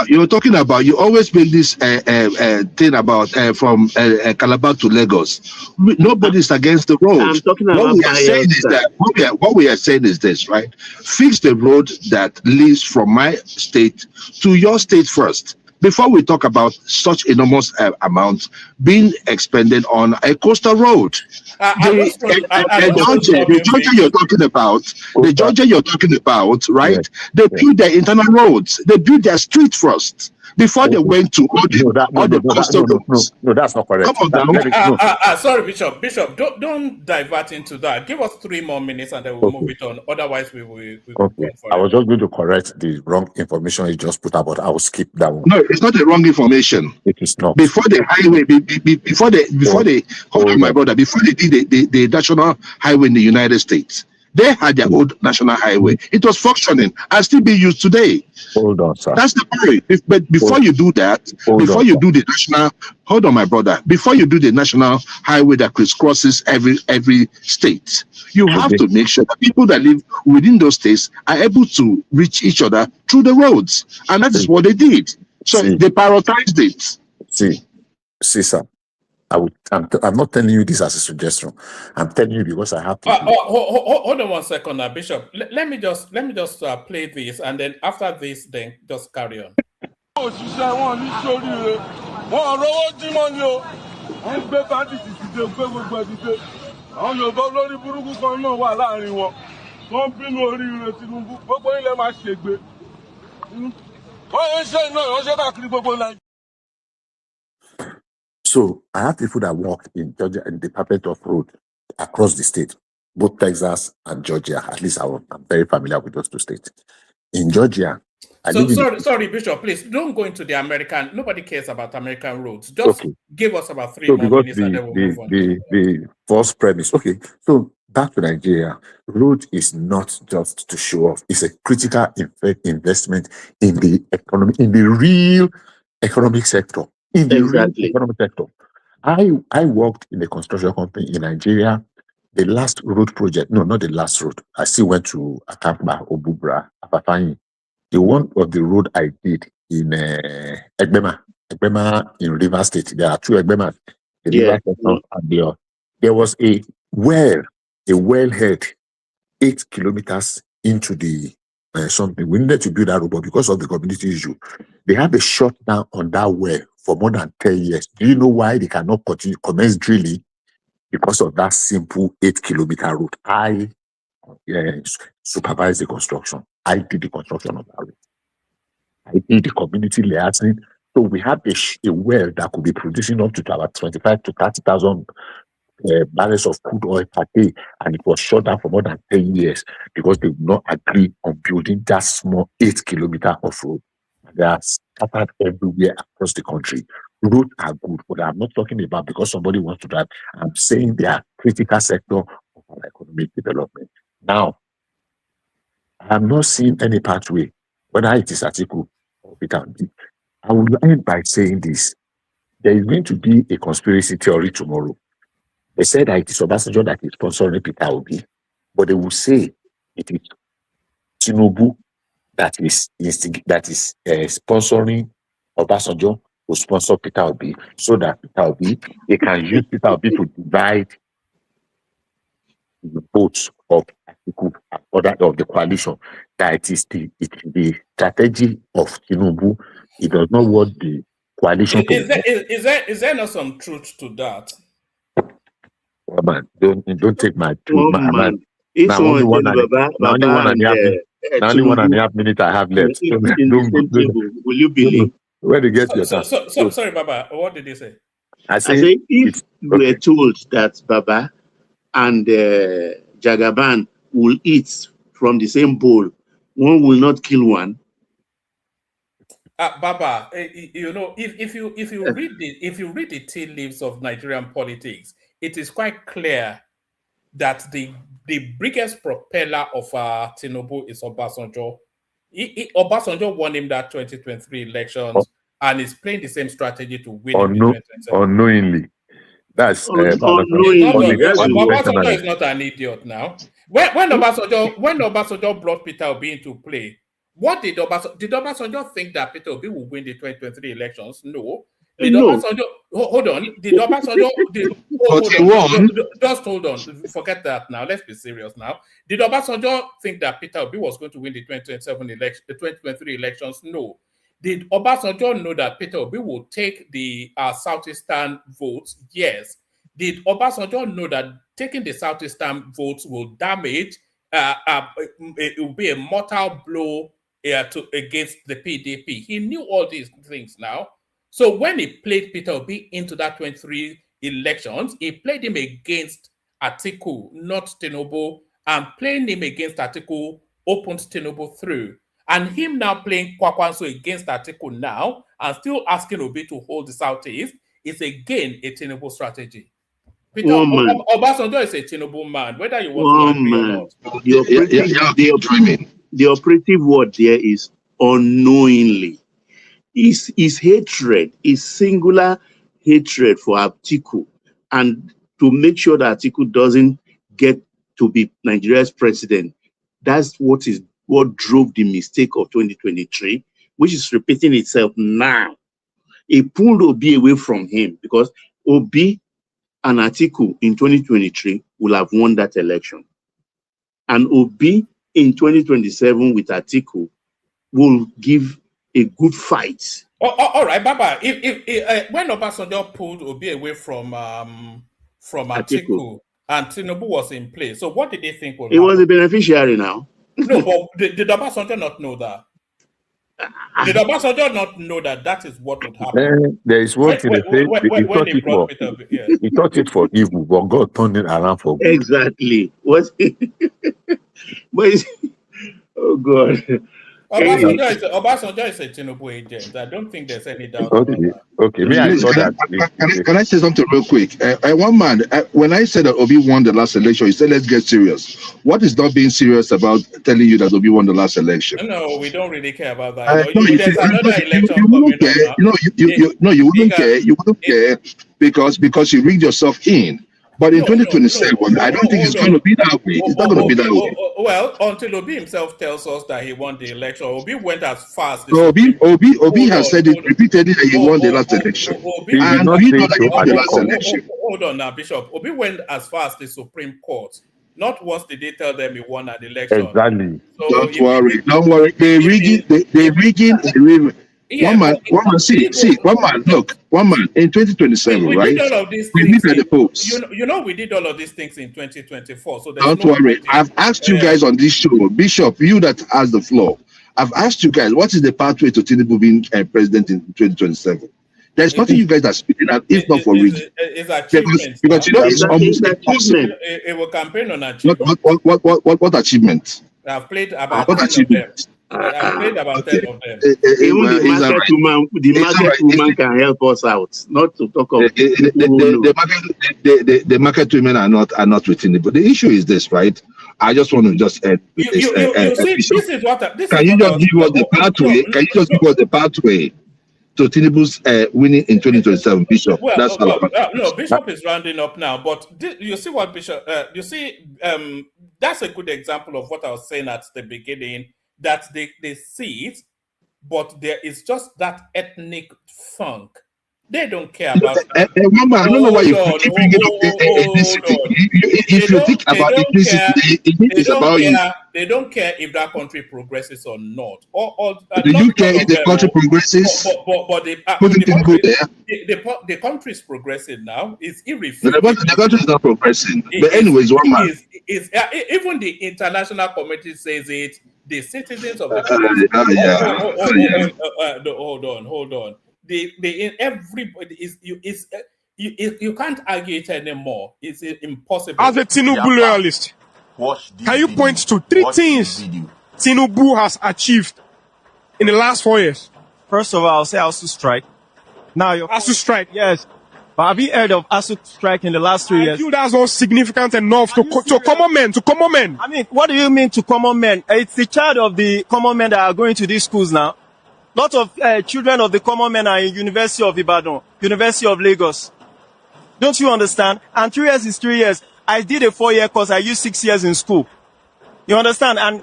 you're talking about, you always make this thing about from Calabar to Lagos. Nobody's against the road. I'm talking about what we are saying is this, right? Fix the road that leads from my state to your state first, before we talk about such enormous amounts being expended on a coastal road. The Georgia you're talking about, right? Yes. They build their internal roads. They build their street first before they went to all the coastal roads. No, that's not correct. Come on, sorry, Bishop. Don't divert into that. Give us 3 more minutes and then we'll move it on. Otherwise, we will go for I was just going to correct the wrong information you just put out, but I will skip that one. No, it's not the wrong information. It is not. Before the highway, before they did the national highway in the United States, they had their own national highway. It was functioning and still being used today. Hold on, sir. That's the point. But before you do that, do the national, hold on, my brother. Before you do the national highway that crisscrosses every state, you have to make sure that people that live within those states are able to reach each other through the roads, and that is what they did. So they prioritized it. See, sir. I'm not telling you this as a suggestion. I'm telling you because I have to. Hold on 1 second, Bishop. Let me just play this, and then after this, then just carry on. So I have people that work in Georgia in the Department of Road across the state, both Texas and Georgia. At least I'm very familiar with those two states. In Georgia, sorry, Bishop, please don't go into the American. Nobody cares about American roads. Just give us about 3 more minutes and then we'll move on. The false premise. Okay, so back to Nigeria. Road is not just to show off. It's a critical investment in the economy, in the real economic sector. In the real economic sector. I worked in a construction company in Nigeria. The last road project, no, not the last road. I still went to Akampa, Obubra, Apapanyi. The one of the road I did in Egbema in River State. There are two Egbemas, the Yeah. river section and there was a wellhead 8 kilometers into the something. We needed to build that road, but because of the community issue, they have a shutdown on that well for more than 10 years. Do you know why they cannot commence drilling? Because of that simple 8-kilometer road. I supervised the construction. I did the construction of that road. I did the community liaison. So we have a well that could be producing up to about 25 to 30,000 barrels of crude oil per day, and it was shut down for more than 10 years because they would not agree on building that small 8-kilometer of road. They are scattered everywhere across the country. Roads are good, but I'm not talking about because somebody wants to drive. I'm saying they are critical sector of our economic development. Now, I have not seen any pathway, whether it is Atiku or Peter Obi. I will end by saying this. There is going to be a conspiracy theory tomorrow. They said that it is Obasanjo that is sponsoring Peter Obi, but they will say it is Tinubu that is sponsoring Obasanjo to sponsor Peter Obi, so that Peter Obi, they can use Peter Obi to divide the votes of Atiku and other of the coalition. That it is the strategy of Tinubu. It does not want the coalition to. Is there not some truth to that? Oh, man, don't take my truth, Oh, man. It's Only one and and a half minute I have left. in the same table. Will you believe? Where to get your time? Sorry, Baba. What did they say? I say if we're told that Baba and Jagaban will eat from the same bowl, one will not kill one. Baba, you know, if you read the tea leaves of Nigerian politics, it is quite clear that the biggest propeller of Tinubu is Obasanjo. Obasanjo won him that 2023 elections and is playing the same strategy to win him in 2027. Unknowingly. That's Obasanjo is not an idiot now. When Obasanjo brought Peter Obi into play, what did Obasanjo think that Peter Obi will win the 2023 elections? No. Did Obasanjo hold on? Did Obasanjo just hold on? Forget that now. Let's be serious now. Did Obasanjo think that Peter Obi was going to win the 2023 elections? No. Did Obasanjo know that Peter Obi will take the Southeastern votes? Yes. Did Obasanjo know that taking the Southeastern votes will damage? It will be a mortal blow against the PDP. He knew all these things now. So when he played Peter Obi into that 23 elections, he played him against Atiku, not Tinubu, and playing him against Atiku opened Tinubu through. And him now playing Kwankwaso against Atiku now and still asking Obi to hold the Southeast is again a Tinubu strategy. Peter Obasanjo is a Tinubu man, whether you want to agree or not. The operative word there is unknowingly. Is hatred, is singular hatred for Atiku, and to make sure that Atiku doesn't get to be Nigeria's president. That's what drove the mistake of 2023, which is repeating itself now. It pulled Obi away from him because Obi and Atiku in 2023 will have won that election. And Obi in 2027 with Atiku will give a good fight. All right, Baba. If when Obasanjo pulled Obi away from Atiku and Tinubu was in place, so what did they think would happen? He was a beneficiary now. No, but did Obasanjo not know that? Did Obasanjo not know that is what would happen? There is one thing he thought it for evil, but God turned it around for good. Exactly. Oh God. Obasanjo is a Tinubu agent. I don't think there's any doubt about that. Okay. Me, I saw that. Can I say something real quick? One man, when I said that Obi won the last election, he said, let's get serious. What is not being serious about telling you that Obi won the last election? No, we don't really care about that. There's another election coming up now. You wouldn't care. You wouldn't care because you rigged yourself in. But in 2027, I don't think it's going to be that way. It's not going to be that way. Well, until Obi himself tells us that he won the election, Obi went as fast. Obi has said it repeatedly that he won the last election. And we know that he won the last election. Hold on now, Bishop. Obi went as far as the Supreme Court. Not once did they tell them he won an election. Exactly. So don't worry. They're rigging. Yeah, one man, look, in 2027, we right? Did all of these we things meet at the polls. We did all of these things in 2024. So don't worry. I've asked you guys on this show, Bishop, you that has the floor. I've asked you guys, what is the pathway to Tinubu being president in 2027? There's nothing you guys are speaking at, if not for reason. Because you know it's almost impossible. It will campaign on achievement. What achievement? I've played about 10 of them. I've played about 10 of them. Even the market woman can help us out. Not to talk of the market women are not within it. But the issue is this, right? I just want to just add. This is what. Can you just give us the pathway? Can you just give us the pathway to Tinubu's winning in 2027, Bishop? No, Bishop is rounding up now. But you see what Bishop? That's a good example of what I was saying at the beginning. That they see it, but there is just that ethnic funk. They don't care about that. Mama, I don't know why you keep bringing up if you think about ethnicity, it is about you. They don't care if that country progresses or not. Do you care if the country progresses? But the country is progressing now. It's irrefutable. The country is not progressing. But anyways, one man. Even the international committee says it. The citizens of the country. Hold on. Everybody you can't argue it anymore. It's impossible. As a Tinubu loyalist, can you point to 3 things Tinubu has achieved in the last 4 years? First of all, I'll say ASU strike. Now ASU strike. Yes. But have you heard of ASU strike in the last 3 years? I feel that's not significant enough to common men. I mean, what do you mean to common men? It's the child of the common men that are going to these schools now. Lot of children of the common men are in University of Ibadan, University of Lagos. Don't you understand? And 3 years is 3 years. I did a 4-year course. I used 6 years in school. You understand? And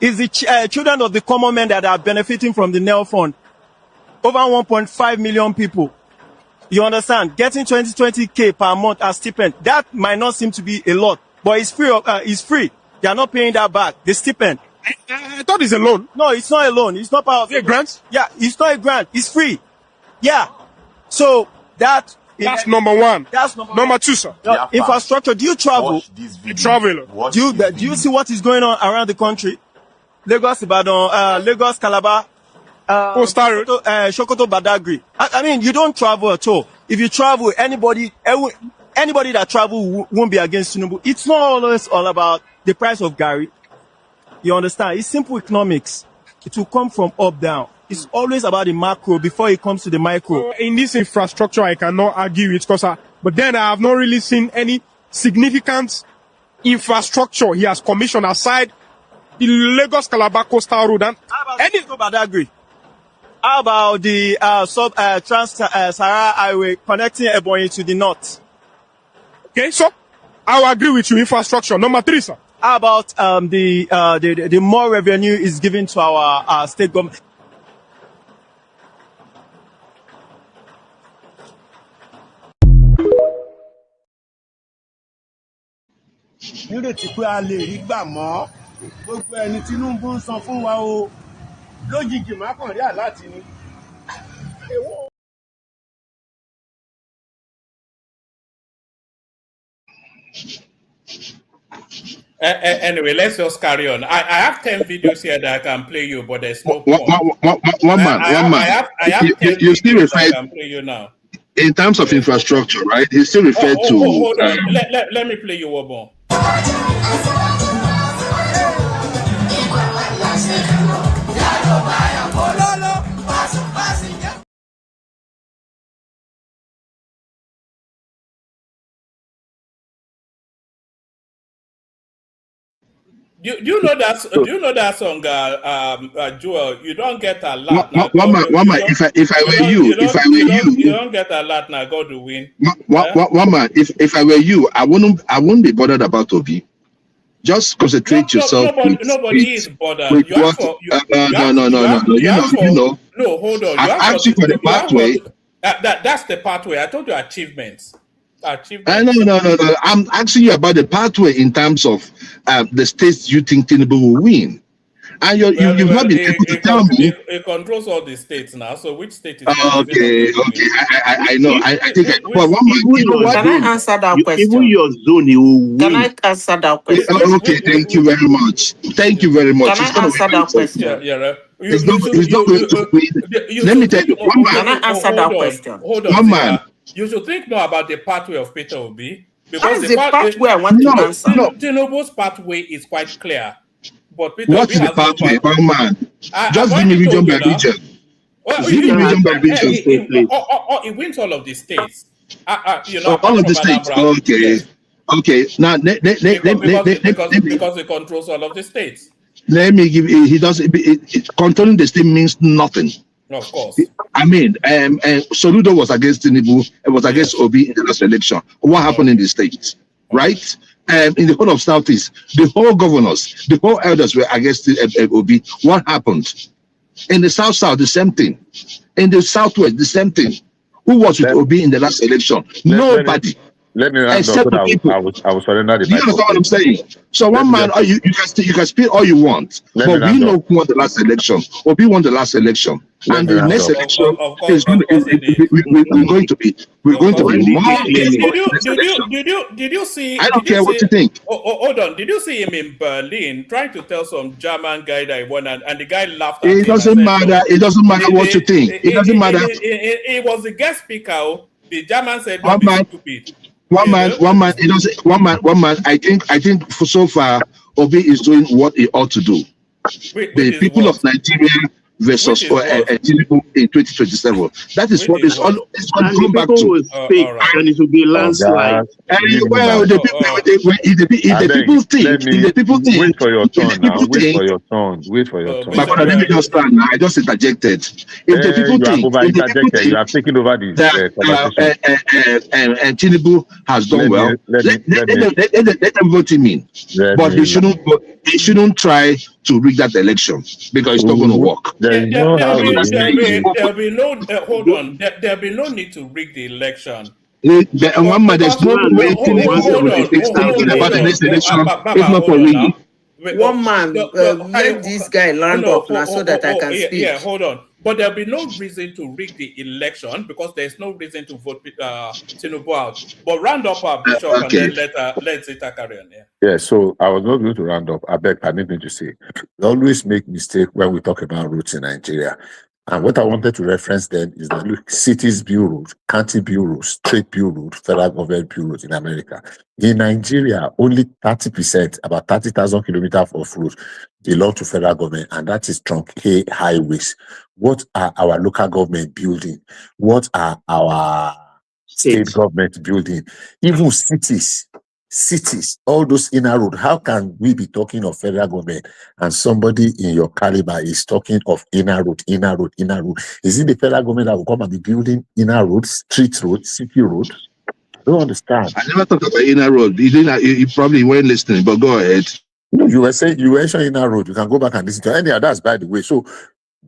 it's the children of the common men that are benefiting from the NEL fund. Over 1.5 million people. You understand? Getting 20K per month as stipend. That might not seem to be a lot, but it's free. It's free. They are not paying that back. The stipend. I thought it's a loan. No, it's not a loan. It's not part of a grant. Yeah, it's not a grant. It's free. Yeah. So that's number one. That's number 2, sir. Infrastructure. Do you travel? Travel. Do you see what is going on around the country? Lagos, Ibadan, Lagos, Calabar, Sokoto, Badagry. I mean, you don't travel at all. If you travel, anybody that travel won't be against Tinubu. It's not always all about the price of Gary. You understand? It's simple economics. It will come from up down. It's always about the macro before it comes to the micro. In this infrastructure, I cannot argue with but then I have not really seen any significant infrastructure he has commissioned aside the Lagos Calabar Coastal Road. And Badagry. How about the Trans-Sahara Highway connecting Ebonyi to the north? Okay, so I will agree with you. Infrastructure. Number 3, sir. How about the more revenue is given to our state government? Nírètí pé a lè rí gbà mọ́ gbogbo ẹni Tinubu ń san fún wa o lójijì má kàn rí àláti ni. Anyway, let's just carry on. I have 10 videos here that I can play you, but there's no point. One man. I have 10 you still videos referred, I can play you now. In terms of infrastructure, right? He still referred to. Hold on. Let me play you one more. Do you know that? Do you know that song, Joel? You don't get a lot now. God, One man, if I were you, you don't get a lot now. God will win. One man, if I were you, I wouldn't be bothered about Obi. Just concentrate yourself. Nobody is bothered. No. No, hold on. I've asked you for the pathway. That's the pathway. I told you achievements. No. I'm asking you about the pathway in terms of the states you think Tinubu will win. And you've not been able to tell me. It controls all the states now. So which state is okay. I know. I think. Well, one man, can I answer that question? Even your zone, you will win. Can I answer that question? Okay, thank you very much. Thank you very much. Can I answer that question? Yeah. It's not going to win. Let me tell you, one man. Can I answer that question? Hold on. One man. You should think more about the pathway of Peter Obi. Because the pathway I want to answer. Tinubu's pathway is quite clear. But Peter what is the pathway, one man? Just give me region by region. Give me region by region, state, please. It wins all of the states. All of the states. Okay. Now, because it controls all of the states. Let me give. He does. Controlling the state means nothing. Of course. I mean, Soludo was against Tinubu. It was against Obi in the last election. What happened in the states, right? In the whole of Southeast, the whole governors, the whole elders were against Obi. What happened? In the South, the same thing. In the Southwest, the same thing. Who was with Obi in the last election? Nobody. Let me except I will surrender the. Do you understand what I'm saying? So one man, you can speak all you want, but we know who won the last election. Obi won the last election, and the next election is going to be more. Did you see? I don't care what you think. Hold on. Did you see him in Berlin trying to tell some German guy that he won, and the guy laughed at him? It doesn't matter. It doesn't matter what you think. It doesn't matter. It was the guest speaker. The German said, "Don't be stupid." One man. I think for so far, Obi is doing what he ought to do. The people of Nigeria versus Tinubu in 2027. That is what it's all. It's going to come back to. And it will be landslide. Well, the people think. Wait for your turn now. Wait for your turn. My brother, let me just stand now. I just interjected. If the people think, you are taking over the conversation. And Tinubu has done well. Let them vote him in. But he shouldn't try to rig that election because it's not going to work. There'll be no hold on. There'll be no need to rig the election. There's no way thinking about the next election if not for rigging. One man, let this guy land up now so that I can speak. Yeah, hold on. But there'll be no reason to rig the election because there's no reason to vote Tinubu out. But round up our bishop and then let Zita carry on. Yeah, so I was not going to round up. I beg permission to say, we always make mistake when we talk about routes in Nigeria. And what I wanted to reference then is that look, cities bureaus, county bureaus, state bureaus, federal government bureaus in America. In Nigeria, only 30%, about 30,000 kilometers of roads belong to federal government, and that is truncated highways. What are our local government building? What are our state government building? Even cities, all those inner roads. How can we be talking of federal government and somebody in your caliber is talking of inner road? Is it the federal government that will come and be building inner roads, street roads, city roads? I don't understand. I never talked about inner road. You probably weren't listening, but go ahead. No, you were saying inner road. You can go back and listen to any others, by the way. So,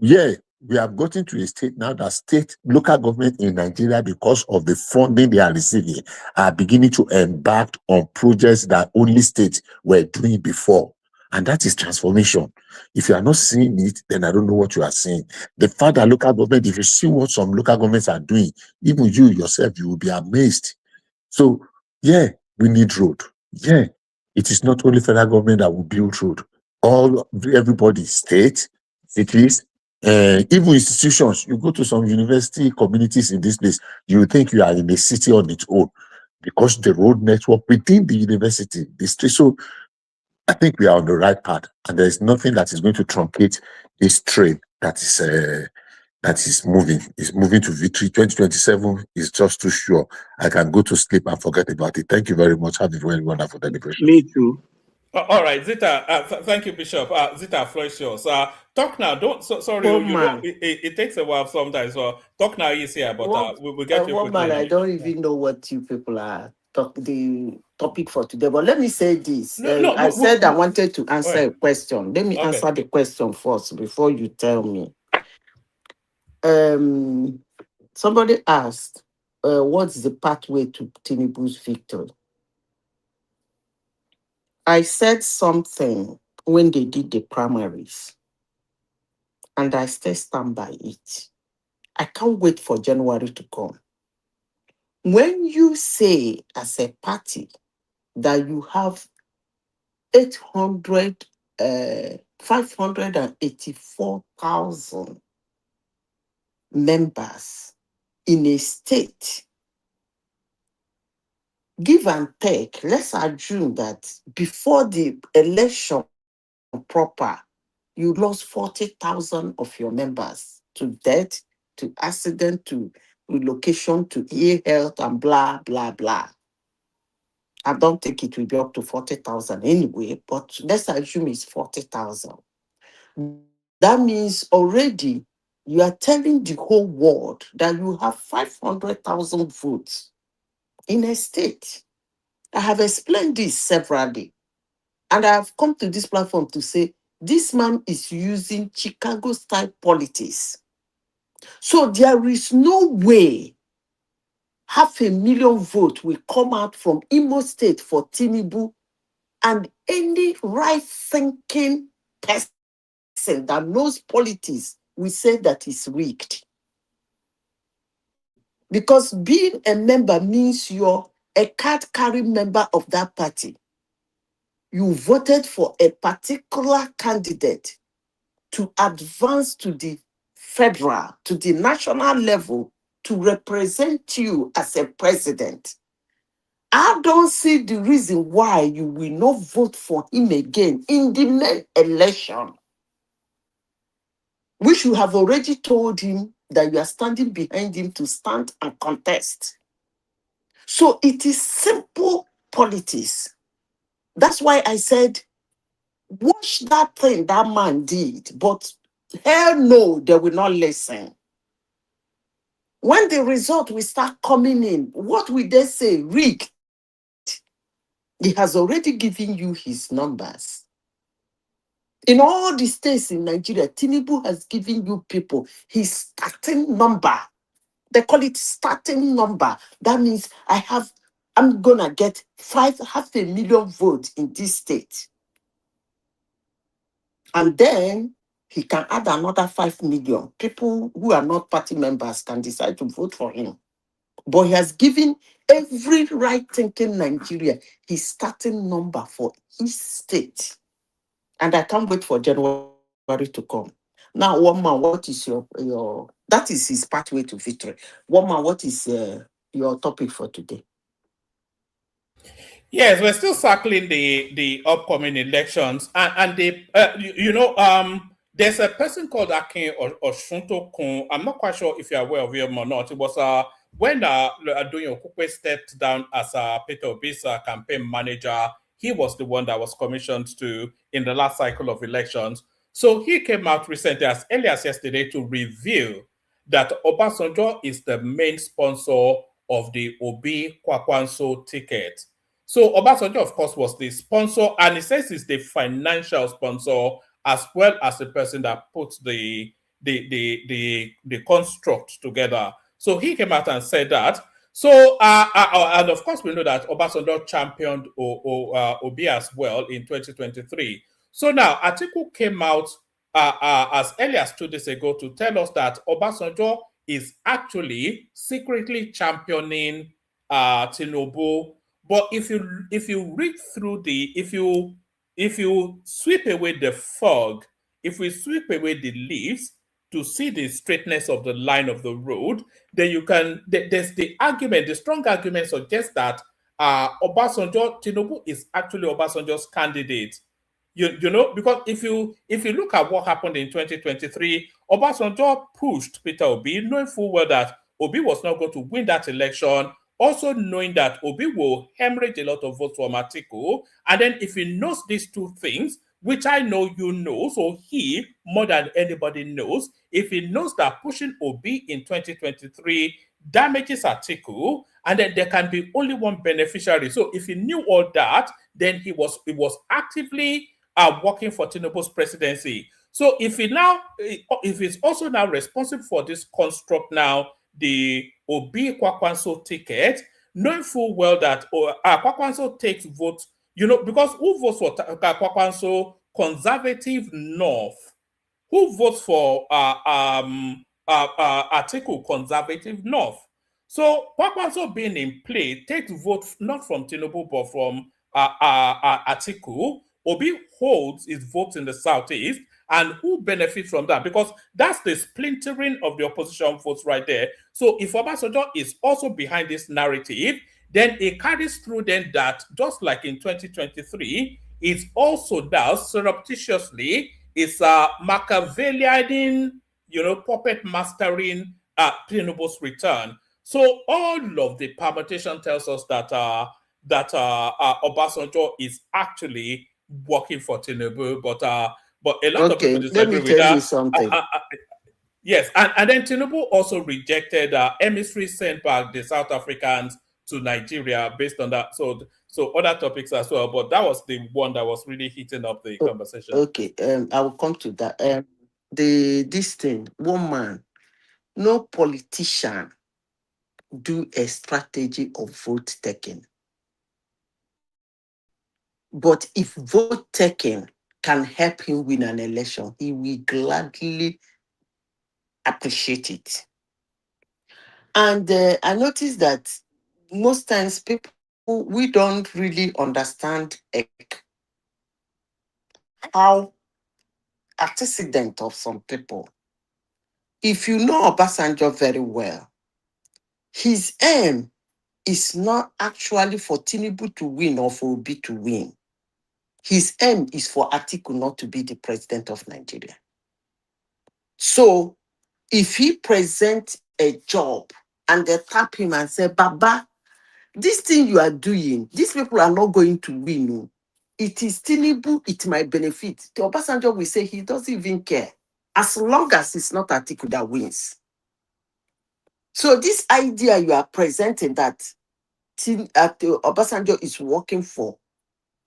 yeah, we have gotten to a state now that local government in Nigeria, because of the funding they are receiving, are beginning to embark on projects that only states were doing before. And that is transformation. If you are not seeing it, then I don't know what you are seeing. The fact that local government, if you see what some local governments are doing, even you yourself, you will be amazed. So, yeah, we need road. Yeah, it is not only federal government that will build road. Everybody, state, cities, even institutions. You go to some university communities in this place, you think you are in a city on its own because the road network within the university, the state. So I think we are on the right path, and there is nothing that is going to truncate this train that is moving. It's moving to victory. 2027 is just too sure. I can go to sleep and forget about it. Thank you very much. Have a very wonderful deliberation. Me too. All right, Zita. Thank you, Bishop. Zita Flocius. Talk now. Don't. Sorry, Woman, it takes a while sometimes. So talk now is here, but we'll get you quickly woman, I now. don't even know what you people are the topic for today. But let me say this. No, I said I wanted to answer right. a question. Let me Okay. answer the question first before you tell me. Somebody asked, what's the pathway to Tinubu's victory? I said something when they did the primaries, and I still stand by it. I can't wait for January to come. When you say as a party that you have 584,000 members in a state, give and take, let's assume that before the election proper, you lost 40,000 of your members to death, to accident, to relocation, to ill health, and blah, blah, blah. I don't think it will be up to 40,000 anyway, but let's assume it's 40,000. That means already you are telling the whole world that you have 500,000 votes in a state. I have explained this severally, and I have come to this platform to say this man is using Chicago-style politics. So there is no way 500,000 votes will come out from Imo State for Tinubu, and any right-thinking person that knows politics will say that is rigged. Because being a member means you're a card-carrying member of that party. You voted for a particular candidate to advance to the federal, to the national level, to represent you as a president. I don't see the reason why you will not vote for him again in the next election. We should have already told him that you are standing behind him to stand and contest. So it is simple politics. That's why I said, watch that thing that man did, but hell no, they will not listen. When the result will start coming in, what will they say? Rigged. He has already given you his numbers. In all the states in Nigeria, Tinubu has given you people his starting number. They call it starting number. That means I'm gonna get 500,000 votes in this state. And then he can add another 5 million. People who are not party members can decide to vote for him. But he has given every right-thinking Nigeria his starting number for each state. And I can't wait for January to come. Now, one man, what is your that is his pathway to victory. One man, what is your topic for today? Yes, we're still circling the upcoming elections, and there's a person called Akin or Kun. I'm not quite sure if you're aware of him or not. It was when Adoyin Okukwe stepped down as Peter Obi's campaign manager. He was the one that was commissioned to in the last cycle of elections. So he came out recently, as early as yesterday, to reveal that Obasanjo is the main sponsor of the Obi Kwankwaso ticket. So Obasanjo, of course, was the sponsor, and he says he's the financial sponsor as well as the person that puts the construct together. So he came out and said that. So and of course we know that Obasanjo championed Obi as well in 2023. So now Atiku came out as early as 2 days ago to tell us that Obasanjo is actually secretly championing Tinubu. But if you read through if you sweep away the fog, if we sweep away the leaves to see the straightness of the line of the road, then you can. There's the argument. The strong argument suggests that Tinubu is actually Obasanjo's candidate You know, because if you look at what happened in 2023, Obasanjo pushed Peter Obi, knowing full well that Obi was not going to win that election, also knowing that Obi will hemorrhage a lot of votes from Atiku. And then if he knows these two things, which I know you know, so he, more than anybody knows, if he knows that pushing Obi in 2023 damages Atiku, and then there can be only one beneficiary. So if he knew all that, then he was actively working for Tinubu's presidency. So if he's also now responsible for this construct now, the Obi Kwakwanso ticket, knowing full well that Kwakwanso takes votes, you know, because who votes for Kwakwanso? Conservative North. Who votes for Atiku? Conservative North. So Kwakwanso being in play takes votes not from Tinubu but from Atiku. Obi holds his votes in the southeast, and who benefits from that? Because that's the splintering of the opposition votes right there. So if Obasanjo is also behind this narrative, then it carries through then that just like in 2023, it's also now surreptitiously is Machiavellian, you know, puppet mastering Tinubu's return. So all of the permutation tells us that Obasanjo is actually working for Tinubu, but a lot of people Okay, let disagree me with tell you that. something. Yes, and then Tinubu also rejected emissaries sent back the South Africans to Nigeria based on that. So other topics as well, but that was the one that was really heating up the conversation. Okay, I will come to that. This thing, one man, no politician do a strategy of vote taking. But if vote taking can help him win an election, he will gladly appreciate it. And I noticed that most times people, we don't really understand how antecedent of some people. If you know Obasanjo very well, his aim is not actually for Tinubu to win or for Obi to win. His aim is for Atiku not to be the president of Nigeria. So if he presents a job and they tap him and say, Baba, this thing you are doing, these people are not going to win. No. It is Tinubu, it might benefit. The Obasanjo will say he doesn't even care. As long as it's not Atiku that wins. So this idea you are presenting that Obasanjo is working for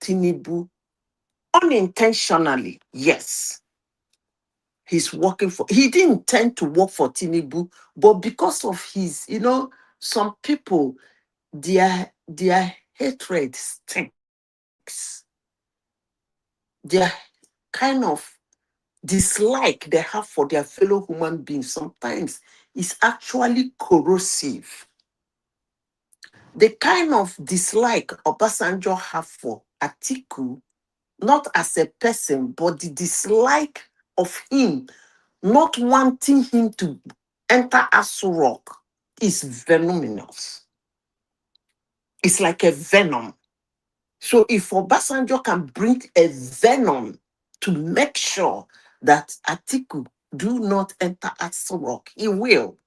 Tinubu unintentionally, yes. He's working for, he didn't intend to work for Tinubu, but because of his, some people, their hatred stinks. Their kind of dislike they have for their fellow human beings sometimes is actually corrosive. The kind of dislike Obasanjo have for Atiku, not as a person, but the dislike of him not wanting him to enter Aso Rock is venomous. It's like a venom. So if Obasanjo can bring a venom to make sure that Atiku do not enter Aso Rock, he will.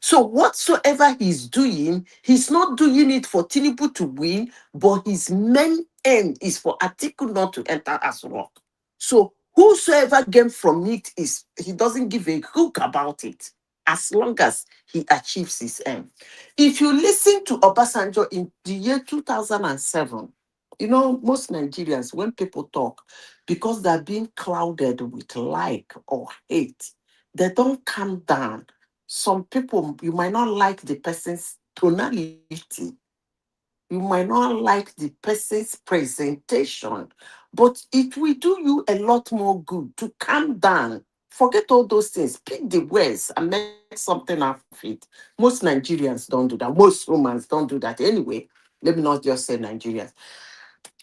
So whatsoever he's doing, he's not doing it for Tinubu to win, but his main aim is for Atiku not to enter Aso Rock. So whosoever gains from it is, he doesn't give a hook about it, as long as he achieves his aim. If you listen to Obasanjo in the year 2007, most Nigerians, when people talk, because they're being clouded with like or hate, they don't calm down. Some people, you might not like the person's tonality. You might not like the person's presentation, but it will do you a lot more good to calm down. Forget all those things. Pick the words and make something out of it. Most Nigerians don't do that. Most Romans don't do that anyway. Let me not just say Nigerians.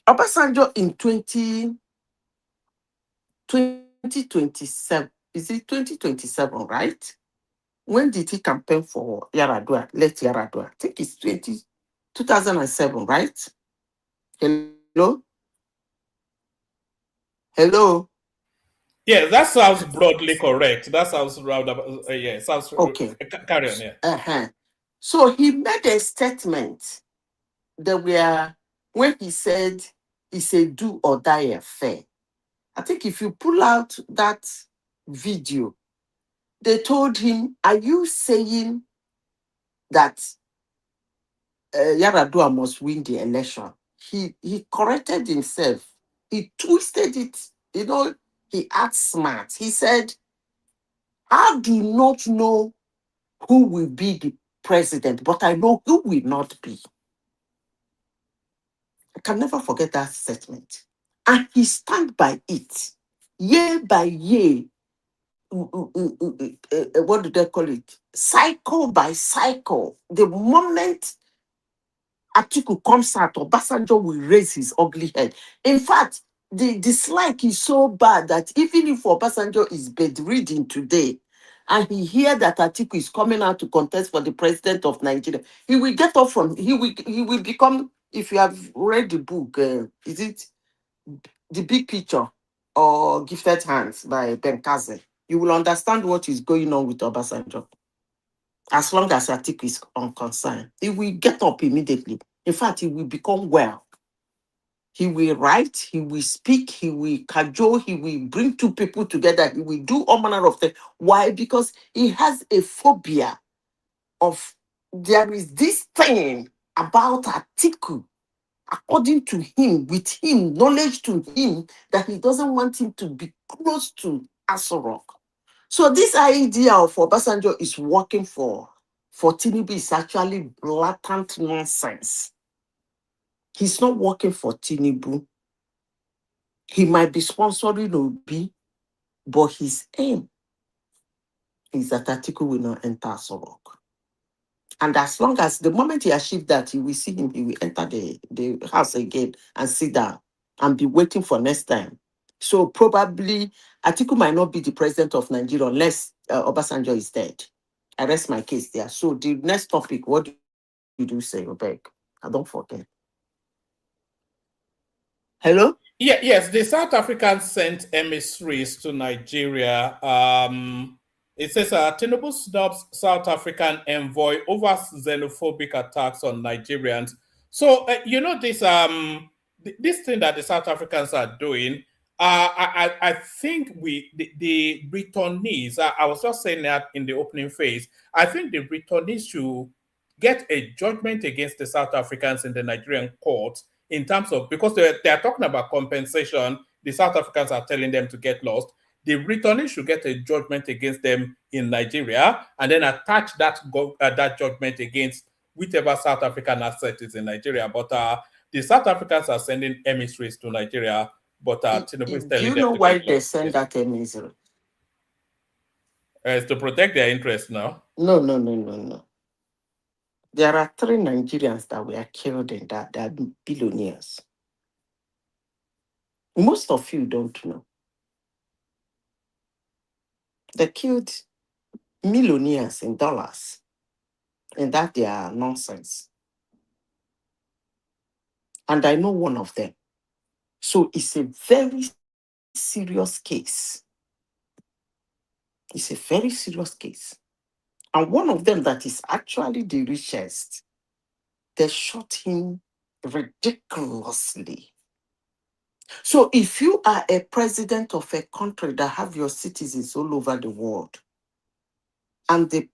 Obasanjo in 2027, is it 2027, right? When did he campaign for Yaradua? Let Yaradua. I think it's 2007, right? Hello? Hello? Yeah, that sounds broadly correct. That sounds roundabout. Yeah, sounds Okay. carry on. Yeah. Uh-huh. So he made a statement that when he said it's a do or die affair. I think if you pull out that video, they told him, are you saying that Yaradua must win the election? He corrected himself. He twisted it. He acted smart. He said, I do not know who will be the president, but I know who will not be. I can never forget that statement. And he stand by it. Year by year, what do they call it? Cycle by cycle. The moment Atiku comes out, Obasanjo will raise his ugly head. In fact, the dislike is so bad that even if Obasanjo is bedridden today, and he hear that Atiku is coming out to contest for the president of Nigeria, he will get off from, he will become, if you have read the book, is it The Big Picture or Gifted Hands by Ben Kazi, you will understand what is going on with Obasanjo. As long as Atiku is unconcerned, he will get up immediately. In fact, he will become well. He will write, he will speak, he will cajole, he will bring two people together, he will do all manner of things. Why? Because he has a phobia of, there is this thing about Atiku, according to him, with him, knowledge to him, that he doesn't want him to be close to Asorok. So this idea of Obasanjo is working for Tinubu is actually blatant nonsense. He's not working for Tinubu. He might be sponsoring Obi, but his aim is that Atiku will not enter Asorok. And as long as the moment he achieves that, you will see him, he will enter the house again and sit down and be waiting for next time. So probably Atiku might not be the president of Nigeria unless Obasanjo is dead. I rest my case there. So the next topic, what do you say, Obeg? I don't forget. Hello? Yes, the South Africans sent emissaries to Nigeria. It says Tinubu snubs South African envoy over xenophobic attacks on Nigerians. So this thing that the South Africans are doing. I think the returnees. I was just saying that in the opening phase. I think the returnees should get a judgment against the South Africans in the Nigerian court in terms of, because they're talking about compensation. The South Africans are telling them to get lost. The returnees should get a judgment against them in Nigeria and then attach that judgment against whichever South African asset is in Nigeria. But the South Africans are sending emissaries to Nigeria, but Tinubu is Do telling you them know to why get they lost. send that emissary? It's to protect their interests now. No. There are 3 Nigerians that were killed in that. They are billionaires. Most of you don't know. They killed millionaires in dollars, and that they are nonsense. And I know one of them. So it's a very serious case. It's a very serious case. And one of them that is actually the richest, they shot him ridiculously. So if you are a president of a country that have your citizens all over the world, and they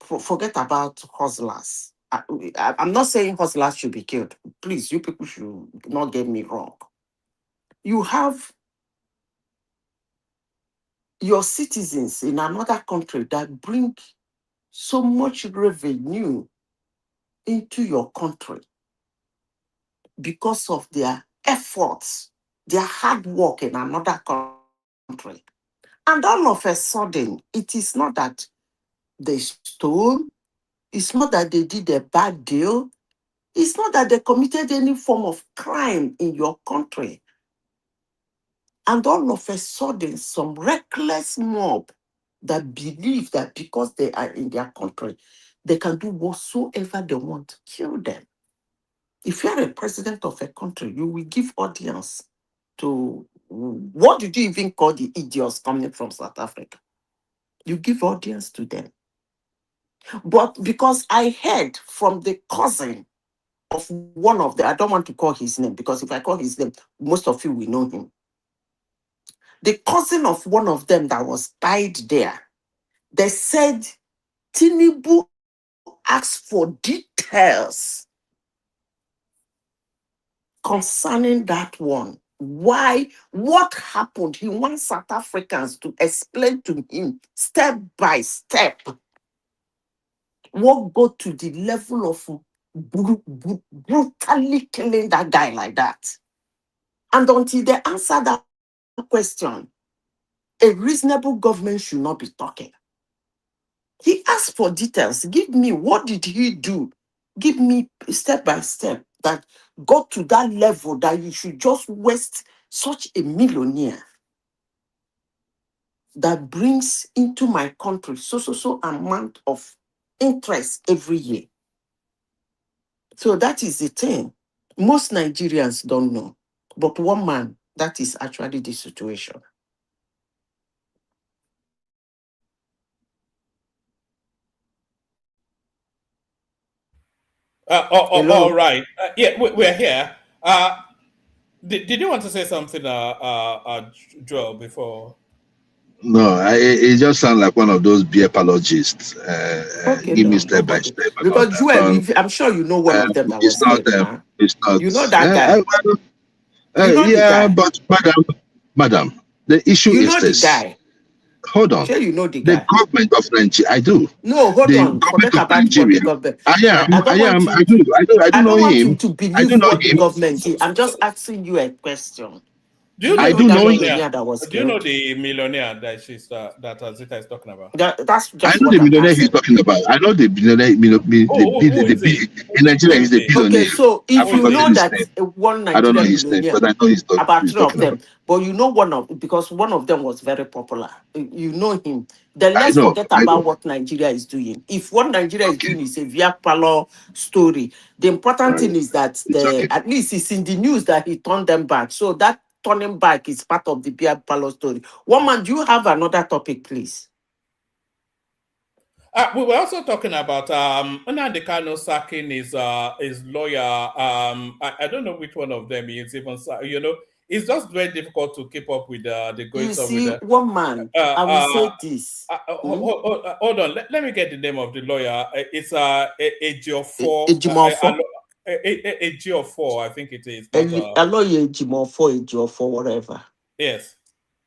forget about hustlers. I'm not saying hustlers should be killed. Please, you people should not get me wrong. You have your citizens in another country that bring so much revenue into your country because of their efforts, their hard work in another country. And all of a sudden, it is not that they stole, it's not that they did a bad deal, it's not that they committed any form of crime in your country. And all of a sudden, some reckless mob that believe that because they are in their country, they can do whatsoever they want, kill them. If you are a president of a country, you will give audience to What did you even call the idiots coming from South Africa? You give audience to them. But because I heard from the cousin of one of them, I don't want to call his name because if I call his name, most of you will know him. The cousin of one of them that was tied there, they said Tinubu asked for details concerning that one. Why? What happened? He wants South Africans to explain to him step by step what got to the level of brutally killing that guy like that. And until they answer that question, a reasonable government should not be talking. He asked for details. Give me, what did he do? Give me step by step that got to that level that you should just waste such a millionaire that brings into my country so amount of interest every year. So that is the thing. Most Nigerians don't know. But one man, that is actually the situation. All right. Yeah, we're here. Did you want to say something, Joel, before? No, it just sounds like one of those beer apologists. Okay, Give me no, step by nobody. step and all Because that. Joel, I'm sure you know one of them that It's was not killed now. it's not. You know that guy. You know the Yeah, guy. but madam, the issue You is know the this. guy. Hold on. Sure, you know the The guy. government of Nigeria, I do. No, hold The on. government Forget of about what the Nigeria. government. I don't want you. I do I know don't want you him. to I do believe know what the him. government is. I'm just asking you a question. Do you Do know you I know the do that know him. millionaire? millionaire that was Do you know killed? the millionaire that that Azita is talking about? That's I just know what the I'm millionaire he's asking. talking about. I know the billionaire, Who is he? in Nigeria, Who he's is a he? Okay, billionaire. so I've if Who is you he? forgotten know his that name. one I don't know Nigerian his name, millionaire, but I know about he's three of talking them, about. but you know one of, because one of them was very popular. You know him. Then I let's know, forget I about know. what Nigeria is doing. If what Nigeria is Okay, doing is a Via Palo story, the important right. thing is that It's okay. at least it's in the news that he turned them back. So that turning back is part of the Via Palo story. One man, do you have another topic, please? We were also talking about Nnamdi Kanu sacking his lawyer. I don't know which one of them he is even. It's just very difficult to keep up with the You goings on with see, the. one man, I will say this. Hold on. Let me get the name of the lawyer. It's Ejiofor. Ejimofo. Ejiofor, I think it is. Not Aloye Ejimofo, whatever. yes.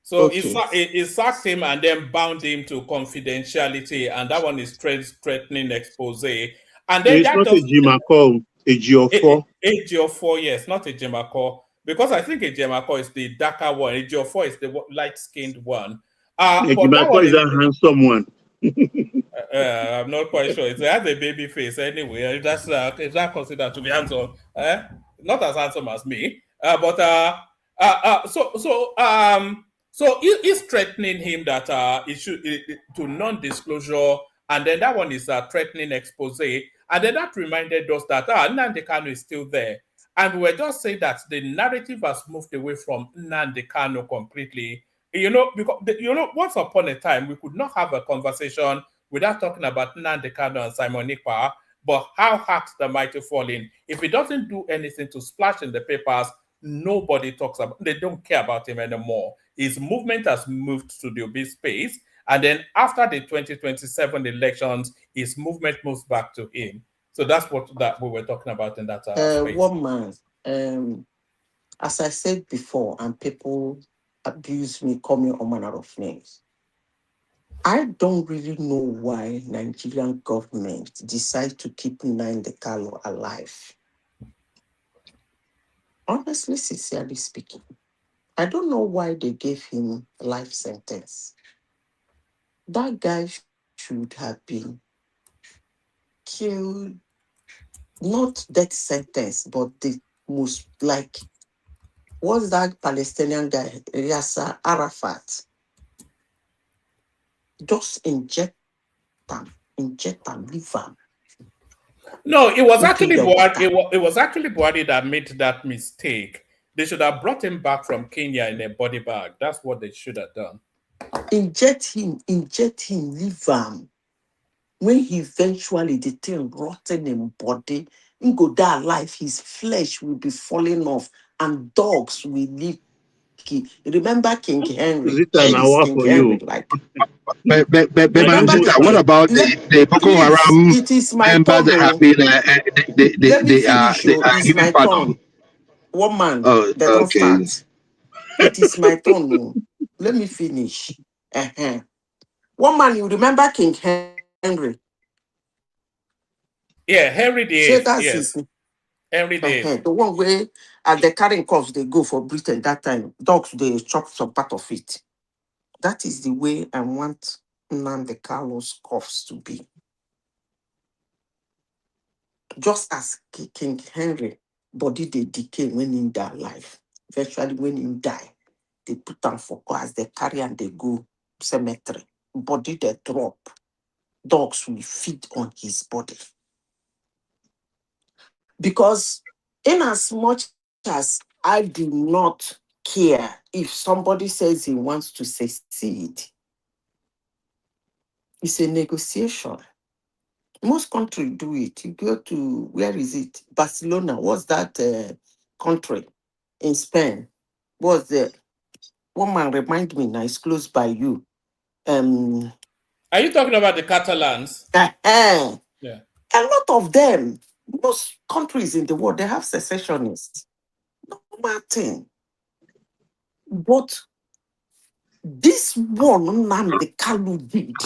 So Okay. he sacked him and then bound him to confidentiality, and that one is threatening expose. And then It's that not a does Jimacom, a Geofor. Ejiofor, yes, not a Ejimako, because I think Ejimako is the darker one. Ejiofor is the light-skinned one. A But that Jimacom one is is. a handsome one. I'm not quite sure. It has a baby face anyway. That's is that considered to be handsome? Not as handsome as me. So he's threatening him that it should to non-disclosure, and then that one is threatening expose, and then that reminded us that Nnamdi Kanu is still there, and we were just saying that the narrative has moved away from Nnamdi Kanu completely. Because once upon a time we could not have a conversation without talking about Nnamdi Kanu and Simon Ekpa, but how hard the mighty falling. If he doesn't do anything to splash in the papers, nobody talks about. They don't care about him anymore. His movement has moved to the obese space, and then after the 2027 elections, his movement moves back to him. So that's what we were talking about in that space. One man, as I said before, and people abuse me, call me all manner of names. I don't really know why Nigerian government decide to keep Nnamdi Kanu alive. Honestly, sincerely speaking, I don't know why they gave him a life sentence. That guy should have been killed, not death sentence, but the most like, what's that Palestinian guy, Yasser Arafat? Just inject them, leave them. No, it was Into actually the Buhari. water. It was actually Buhari that made that mistake They should have brought him back from Kenya in a body bag. That's what they should have done. Inject him, leave him. When he eventually the thing rotten in body, he go die alive, his flesh will be falling off, and dogs will live. Remember King Henry? Zita, Where now is what King for Henry? you? Like, But remember what about the Boko please, Haram it is my members turn. that have Oh. been Let me finish. they Oh, are it's giving my pardon? turn. One man, Oh, they don't okay. start. It is my turn. Oh. Let me finish. One man, you remember King Henry? Yeah, Henry Say VIII. that's his Yes, Henry VIII. the one where at the carrying cups they go for Britain that time. Dogs they chop some part of it. That is the way I want Nnamdi Carlos cuffs to be. Just as King Henry body they decay when in their life. Virtually when he die, they put them for cars, they carry and they go cemetery. Body they drop. Dogs will feed on his body. Because in as much as I do not care if somebody says he wants to succeed, it's a negotiation. Most countries do it. You go to, where is it? Barcelona. What's that country in Spain? What's the one man remind me now? It's close by you. Are you talking about the Catalans? Yeah. A lot of them, most countries in the world, they have secessionists. No matter. But this one, Nnamdi Kanu did,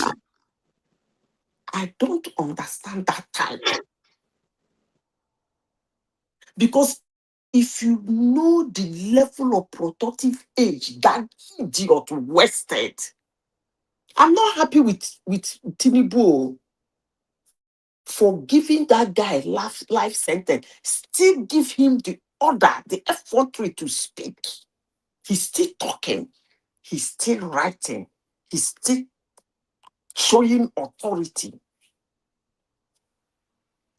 I don't understand that type. Because if you know the level of productive age that idiot wasted, I'm not happy with Tinubu for giving that guy life sentence. Still give him the order, the effrontery to speak. He's still talking. He's still writing. He's still showing authority.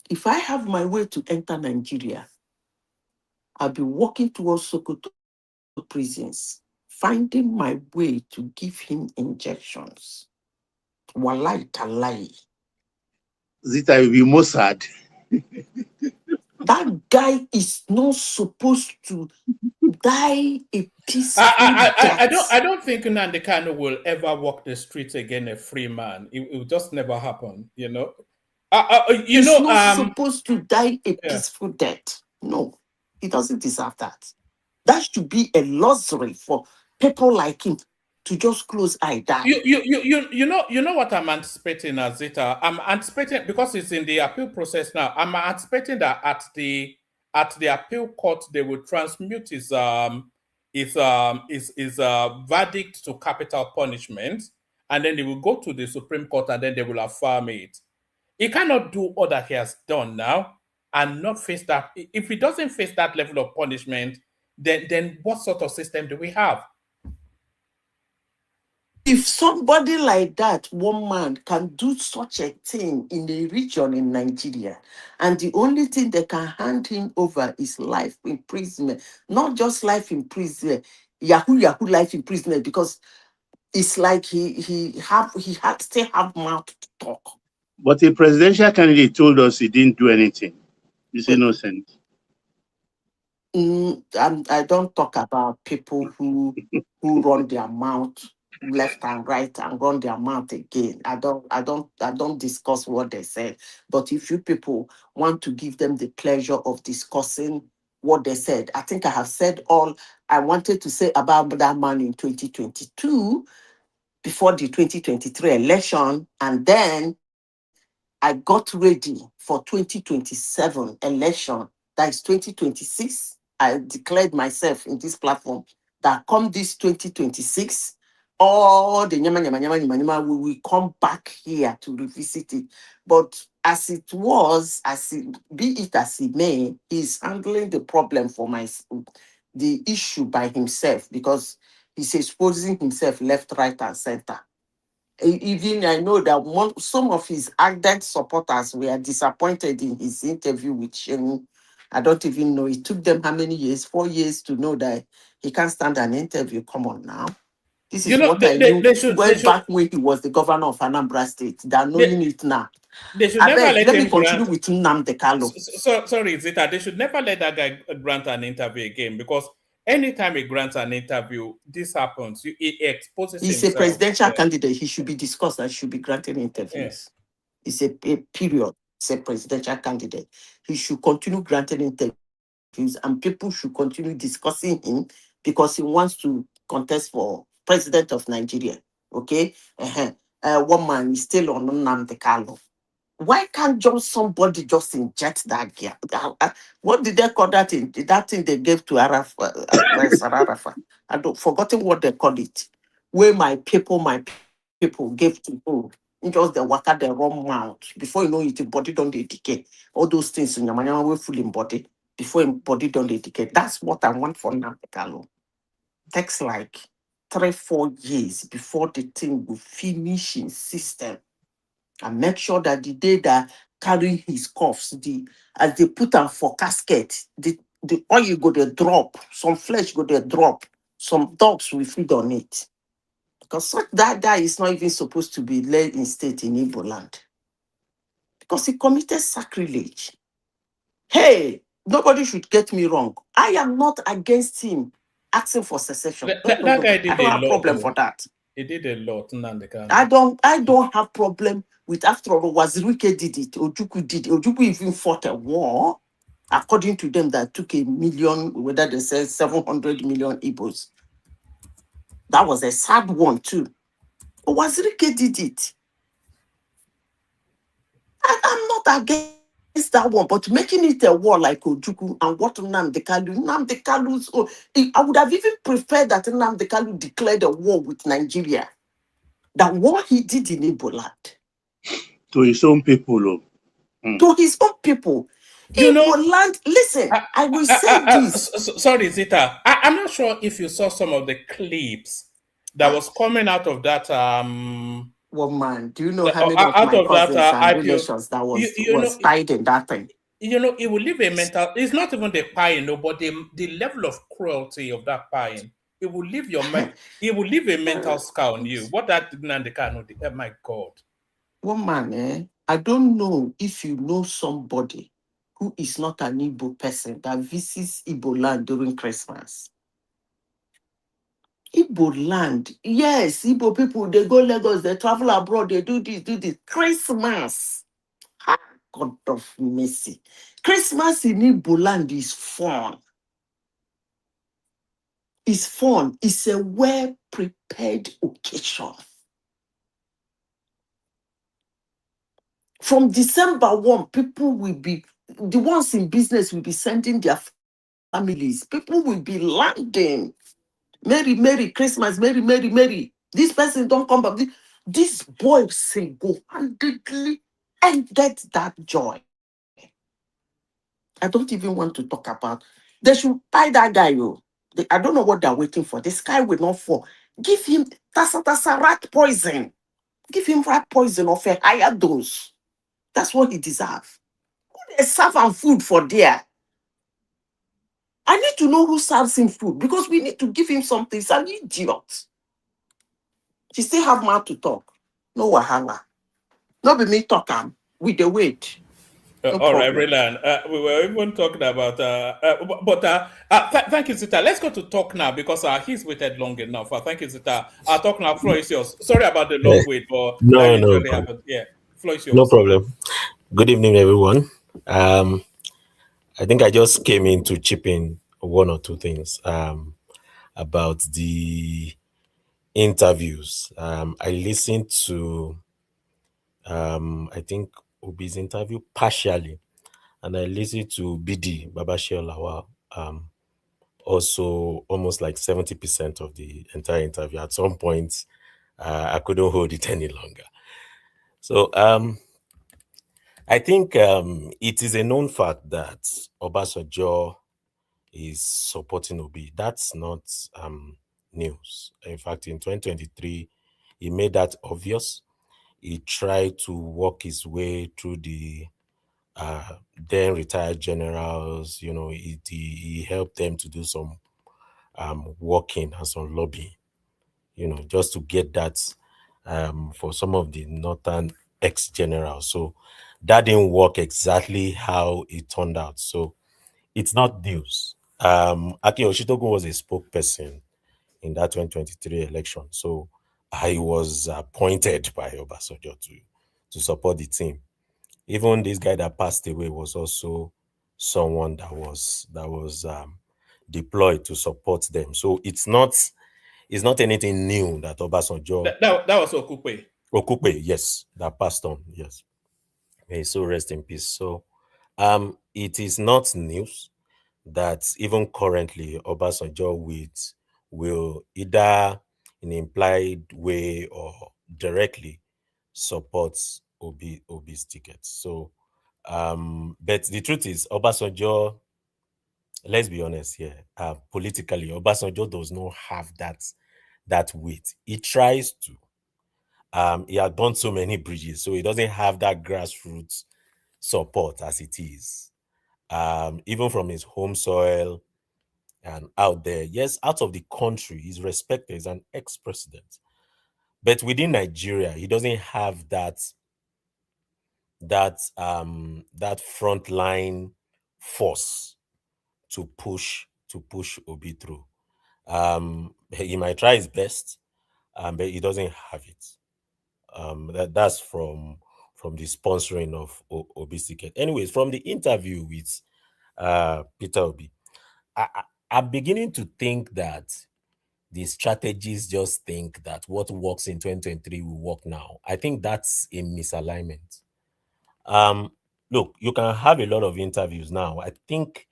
If I have my way to enter Nigeria, I'll be walking towards Sokoto prisons, finding my way to give him injections. Walai talai. Zita will be Mossad. That guy is not supposed to die a peaceful death. I don't think Nnamdi Kanu will ever walk the streets again a free man. It will just never happen, you know. He's not supposed to die a yeah. peaceful death. No, he doesn't deserve that. That should be a luxury for people like him to just close eye die. You know what I'm anticipating, Azita? I'm anticipating because it's in the appeal process now. I'm anticipating that at the appeal court they will transmute his verdict to capital punishment, and then they will go to the Supreme Court and then they will affirm it. He cannot do all that he has done now and not face that. If he doesn't face that level of punishment, then what sort of system do we have? If somebody like that, one man, can do such a thing in a region in Nigeria, and the only thing they can hand him over is life imprisonment, not just life imprisonment, Yahoo life imprisonment, because it's like he still have mouth to talk. But a presidential candidate told us he didn't do anything. He's innocent. I don't talk about people who run their mouth left and right and run their mouth again. I don't discuss what they said. But if you people want to give them the pleasure of discussing what they said, I think I have said all I wanted to say about that man in 2022 before the 2023 election, and then I got ready for 2027 election. That is 2026. I declared myself in this platform that come this 2026, all the nyama, we will come back here to revisit it. But as it was, be it as it may, he's handling the problem for the issue by himself, because he's exposing himself left, right, and center. Even I know that some of his ardent supporters were disappointed in his interview with Shenu, I don't even know. It took them how many years? 4 years to know that he can't stand an interview. Come on now. This You is know, what I knew they should way back when he was the governor of Anambra State. They're they, knowing it now. they should I never beg, let let me him continue grant. with Nnamdi Kanu. Sorry, Zita. They should never let that guy grant an interview again, because anytime he grants an interview, this happens. He exposes He's a himself. presidential Yeah. candidate. He should be discussed and should be granted Yeah. interviews. It's a period. It's a presidential candidate. He should continue granting interviews and people should continue discussing him because he wants to contest for president of Nigeria. Okay? One man is still on Nnamdi Kanu. Why can't just somebody just inject that gear? What did they call that thing? That thing they gave to Arafat. I don't forgotten what they call it. Where my people gave to him. Just the water the wrong mouth. Before you know it, the body don't decay. All those things in your will full in body. Before your body don't decay. That's what I want for Nampekalo. Takes like 3-4 years before the thing will finish in system. And make sure that the day that carrying his cuffs, as they put him for casket, the oil go there drop, some flesh go there drop, some dogs will feed on it. Because such that guy is not even supposed to be led in state in Igbo land. Because he committed sacrilege. Hey, nobody should get me wrong. I am not against him asking for secession. No, That guy I did don't a have lot, problem though. for that. He did a lot, Nnamdi Kanu. I don't have problem with, after all, Wazirike did it, Ojukwu did it. Ojukwu even fought a war, according to them, that took 1 million, whether they said 700 million Igbos. That was a sad one too. But Wazirike did it. I'm not against that one, but making it a war like Ojukwu and what Nnamdi Kalu's, I would have even preferred that Nnamdi Kalu declared a war with Nigeria than what he did in Igbo land. To his own people. To his own people. Igbo land, listen, I will say this. Sorry, Zita. I'm not sure if you saw some of the clips that was coming out of that. Woman, do you know how many of out my of cousins that and IPO? relations that was tied in that thing? You know, it will leave a mental. It's not even the pieing, no, but the level of cruelty of that pieing. It will leave it will leave a mental scar on you. What that Nnamdi Kanu did, oh my God. Woman, I don't know if you know somebody who is not an Igbo person that visits Igbo land during Christmas. Igbo land, yes, Igbo people, they go Lagos, they travel abroad, they do this. Christmas. God of mercy. Christmas in Igbo land is fun. It's fun. It's a well-prepared occasion. From December 1, people will be, the ones in business will be sending their families. People will be landing. Merry Christmas, Merry. This person don't come back. This boy single-handedly ended that joy. I don't even want to talk about. They should buy that guy. I don't know what they're waiting for. The sky will not fall. Give him tasa rat poison. Give him rat poison of a higher dose. That's what he deserves. Who they serve him food for there? I need to know who serves him food because we need to give him something. He's an idiot. He still have mouth to talk. No wahala. Not be me talk am. We the wait. No All right, problem. Raylan. We were even talking about, thank you, Zita. Let's go to talk now because he's waited long enough. Thank you, Zita. Talk now. Floor is yours. Sorry about the long wait, but that No, usually happens. Yeah, floor is no yours. problem. Good evening, everyone. I think I just came in to chip in one or two things about the interviews. I listened to, I think, Obi's interview partially, and I listened to BD, Babashir Lawal, also almost like 70% of the entire interview. At some point, I couldn't hold it any longer. So I think it is a known fact that Obasanjo is supporting Obi. That's not news. In fact, in 2023, he made that obvious. He tried to work his way through the then retired generals. You know, he helped them to do some working and some lobbying, you know, just to get that for some of the northern ex-generals. So that didn't work exactly how it turned out. So it's not news. Aki Oshitogun was a spokesperson in that 2023 election. So I was appointed by Obasanjo to support the team. Even this guy that passed away was also someone that was deployed to support them. So it's not anything new that Obasanjo. That was Okupe. Okupe, yes, that passed on. Yes, may so rest in peace. So, it is not news that even currently Obasanjo will either in implied way or directly supports Obi's ticket. So, but the truth is, Obasanjo, let's be honest here, politically, Obasanjo does not have that weight. He tries to. He has burnt so many bridges, so he doesn't have that grassroots support as it is. Even from his home soil and out there. Yes, out of the country, he's respected as an ex-president. But within Nigeria, he doesn't have that frontline force to push Obi through. He might try his best, but he doesn't have it. That's from the sponsoring of Obi's ticket. Anyways, from the interview with Peter Obi, I'm beginning to think that the strategists just think that what works in 2023 will work now. I think that's a misalignment. Look, you can have a lot of interviews now. I think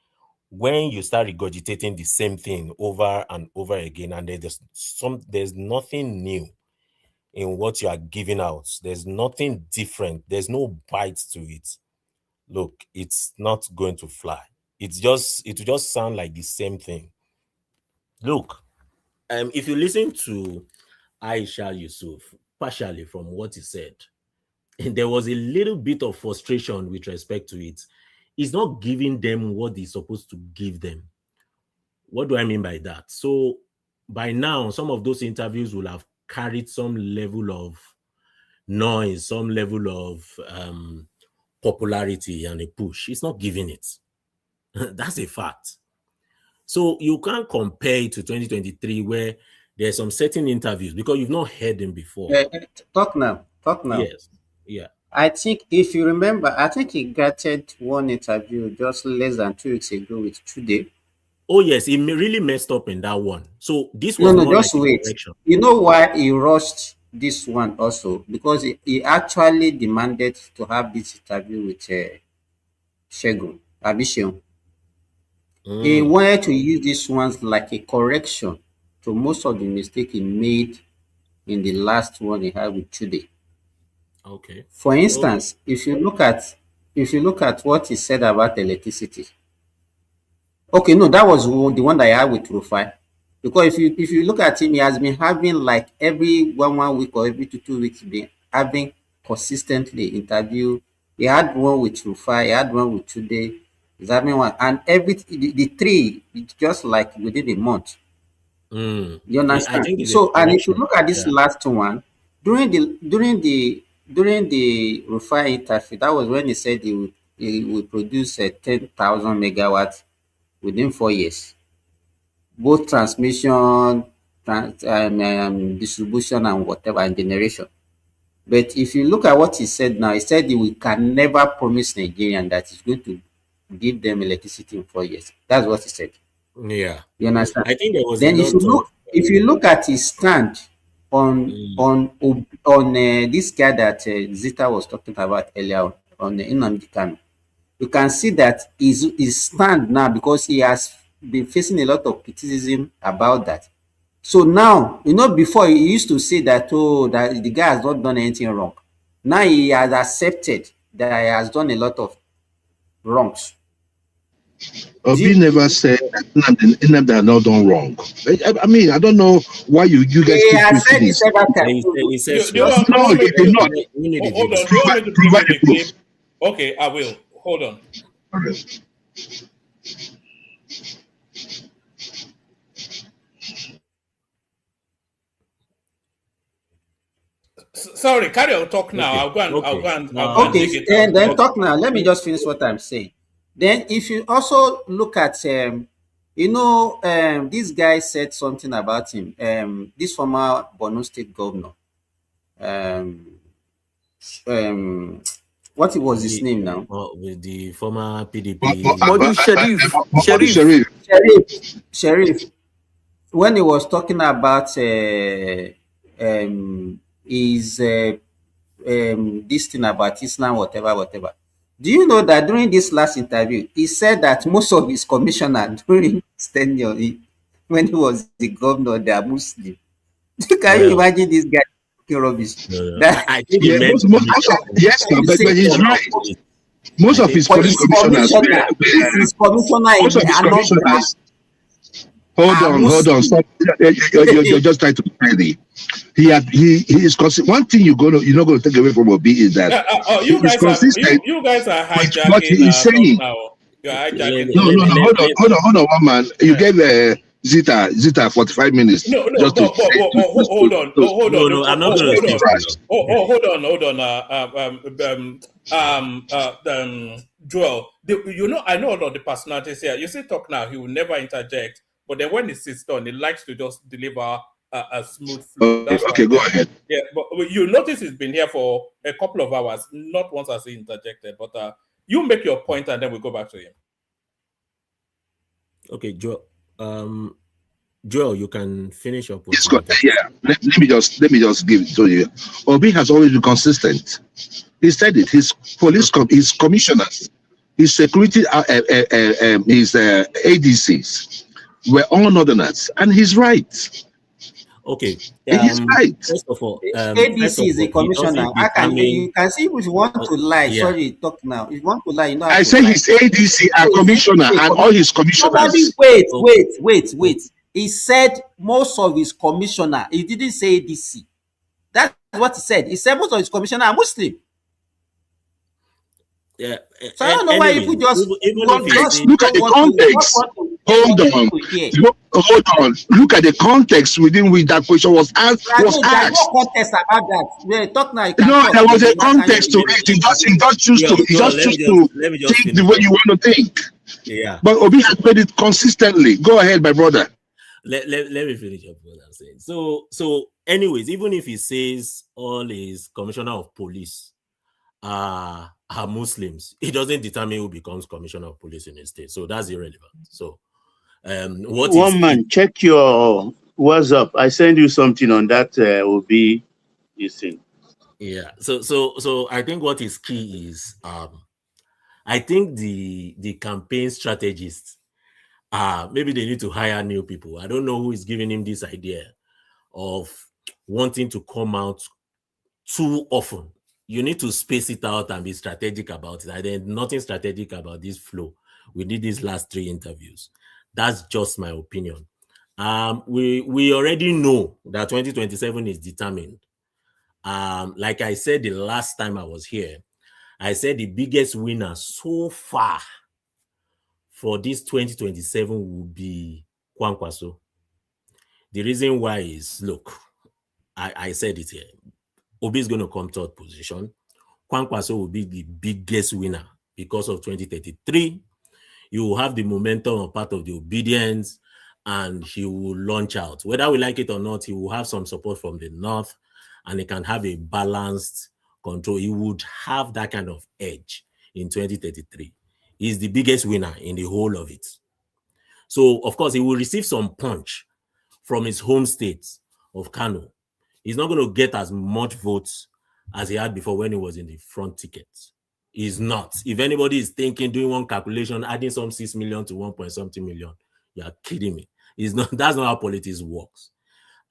when you start regurgitating the same thing over and over again, and there's nothing new in what you are giving out. There's nothing different. There's no bite to it. Look, it's not going to fly. It will just sound like the same thing. Look, if you listen to Aisha Yusuf, partially from what he said, there was a little bit of frustration with respect to it. He's not giving them what he's supposed to give them. What do I mean by that? So by now, some of those interviews will have carried some level of noise, some level of popularity and a push. It's not giving it. That's a fact. So you can't compare it to 2023 where there's some certain interviews because you've not heard them before. Talk now. Yes. Yeah. I think if you remember, I think he granted one interview just less than 2 weeks ago with Today. Oh yes, he really messed up in that one. So this was no, just like wait. You know why he rushed this one also? Because he actually demanded to have this interview with Shegun Abishion. He wanted to use this one like a correction to most of the mistake he made in the last one he had with Today. Okay. For instance, if you look at what he said about electricity. Okay, no, that was the one that I had with Rufai. Because if you look at him, he has been having like every one week or every 2 weeks, been having consistently interview. He had one with Rufai, he had one with Today, he's having one, and the three, it's just like within a month. You understand? So, and if you look at this last one, during the Rufai interview, that was when he said he will produce 10,000 megawatts within 4 years, both transmission, distribution, and whatever, and generation. But if you look at what he said now, he said we can never promise Nigerian that he's going to give them electricity in 4 years. That's what he said. Yeah, you understand? I think there was. Then if you look at his stand on this guy that Zita was talking about earlier on the Nnamdi Kanu, you can see that his stand now, because he has been facing a lot of criticism about that. So now, before he used to say that, that the guy has not done anything wrong. Now he has accepted that he has done a lot of wrongs. Obi never said Nnamdi had not done wrong. I mean, I don't know why you guys keep said it several times. He said no, you did not. Hold on. Do you want me to play the clip? Okay, I will. hold on. Sorry, carry on. Talk now. Okay. I'll go and Okay. I'll go and dig it out. Then talk now. Let me just finish what I'm saying. Then, if you also look at, this guy said something about him. This former Borno State governor. What was his name now? With the former PDP. Modu Sharif. Sheriff. When he was talking about his this thing about Islam, whatever. Do you know that during this last interview, he said that most of his commissioners during his tenure, when he was the governor, they are Muslim. Can you imagine this guy talking rubbish? I think he meant yes, but he's right. Most of his police commissioners. His commissioner Most of his commissioners. Hold on. Stop. You're just trying to be petty. He is one thing you're not going to take away from Obi is that you guys are hijacking what he is saying. now. You're hijacking. Hold on, one man. You gave Zita 45 minutes. No, just hold on. No, I'm not going to speak. Hold on. Joel, I know a lot of the personalities here. You say talk now, he will never interject. But then when he sits down, he likes to just deliver a smooth flow. Okay, go ahead. Yeah, but you notice he's been here for a couple of hours. Not once has he interjected. But you make your point and then we go back to him. Okay, Joel. Joel, you can finish up. Yeah, let me just give it to you. Obi has always been consistent. He said it. His police, his commissioners, his security, his ADCs were all northerners, and he's right. Okay, he's right. First of all, ADC is a commissioner. You can see if you want to lie. Yeah. Sorry, talk now. If you want to lie, you know. I say his ADC are commissioner, and all his commissioners. Wait. He said most of his commissioner. He didn't say ADC. That's what he said. He said most of his commissioner are Muslim. Yeah. So I don't know why people just look at the context. Hold on. Look at the context within which that question was asked. There's no context about that. Yeah, talk now. There was a context to it. He just choose to think the way you want to think. Yeah. But Obi has made it consistently. Go ahead, my brother. Let me finish up what I'm saying. So anyways, even if he says all his commissioner of police are Muslims, it doesn't determine who becomes commissioner of police in a state. So that's irrelevant. So check your WhatsApp. I send you something on that Obi thing. Yeah. So I think what is key is I think the campaign strategists maybe they need to hire new people. I don't know who is giving him this idea of wanting to come out too often. You need to space it out and be strategic about it. There's nothing strategic about this flow. We did these last 3 interviews. That's just my opinion. We already know that 2027 is determined. Like I said the last time I was here, I said the biggest winner so far for this 2027 will be Kwankwaso. The reason why is, look, I said it here. Obi is going to come 3rd position. Kwankwaso will be the biggest winner because of 2033. You will have the momentum on part of the obedience and he will launch out. Whether we like it or not, he will have some support from the north and he can have a balanced control. He would have that kind of edge in 2033. He's the biggest winner in the whole of it. So, of course, he will receive some punch from his home state of Kano. He's not going to get as much votes as he had before when he was in the front ticket. He's not. If anybody is thinking, doing one calculation, adding some 6 million to 1.something million, you're kidding me. It's not. That's not how politics works.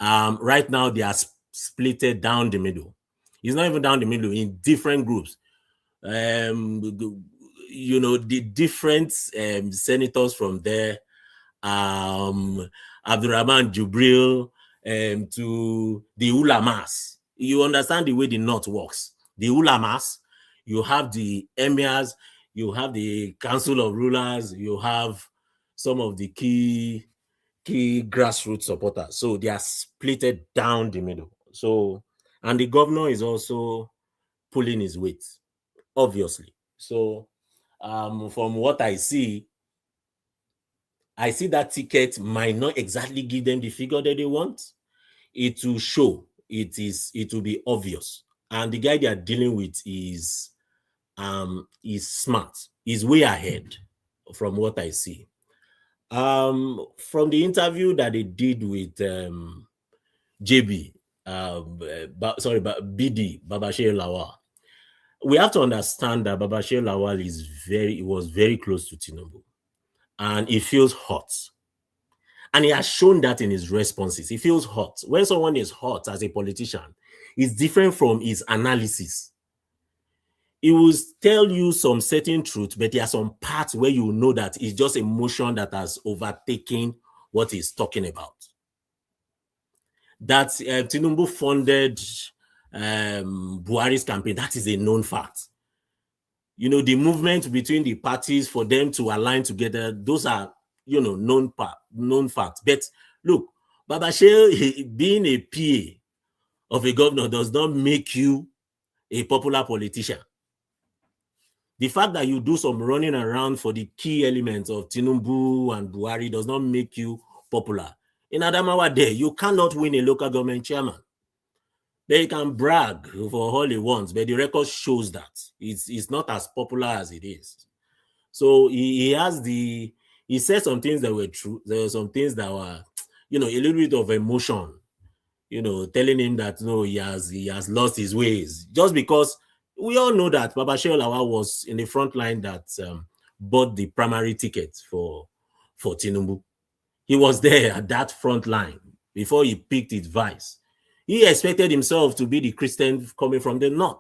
Right now, they are splitted down the middle. It's not even down the middle, in different groups. The different senators from there, Abdurrahman Jubril, to the ulamas. You understand the way the north works. The ulamas, you have the emirs, you have the Council of Rulers, you have some of the key grassroots supporters. So they are splitted down the middle. So, and the governor is also pulling his weight, obviously. So, from what I see that ticket might not exactly give them the figure that they want. It will show. It will be obvious. And the guy they are dealing with is smart. He's way ahead from what I see. From the interview that they did with JB, BD, Babashir Lawal, we have to understand that Babashir Lawal was very close to Tinubu, and he feels hot. And he has shown that in his responses. He feels hot. When someone is hot as a politician, it's different from his analysis. He will tell you some certain truth, but there are some parts where you know that it's just emotion that has overtaken what he's talking about. That Tinubu funded Buhari's campaign, that is a known fact. You know, the movement between the parties for them to align together, those are, you know, known facts. But look, Babashir being a PA of a governor does not make you a popular politician. The fact that you do some running around for the key elements of Tinubu and Buhari does not make you popular. In Adamawa there, you cannot win a local government chairman. They can brag for all he wants, but the record shows that it's not as popular as it is. So he said some things that were true. There were some things that were, you know, a little bit of emotion, you know, telling him that no, he has lost his ways. Just because we all know that Babashir Lawal was in the front line that bought the primary ticket for Tinubu. He was there at that front line before he picked his vice. He expected himself to be the Christian coming from the north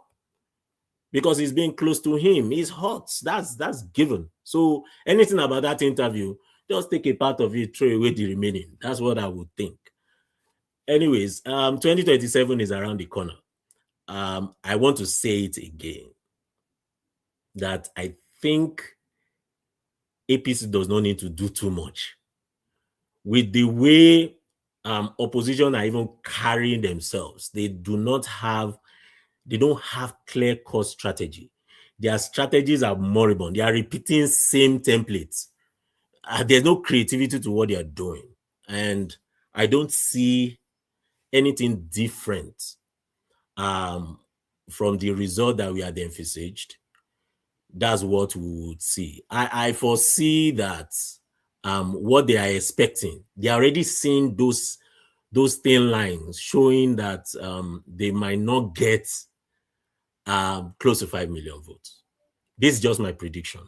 because he's being close to him. He's hot. That's given. So anything about that interview, just take a part of it, throw away the remaining. That's what I would think. Anyways, 2027 is around the corner. I want to say it again, that I think APC does not need to do too much. With the way opposition are even carrying themselves, they don't have clear-cut strategy. Their strategies are moribund. They are repeating same templates. There's no creativity to what they are doing. And I don't see anything different from the result that we had envisaged. That's what we would see. I foresee that what they are expecting, they are already seeing those thin lines showing that they might not get close to 5 million votes. This is just my prediction.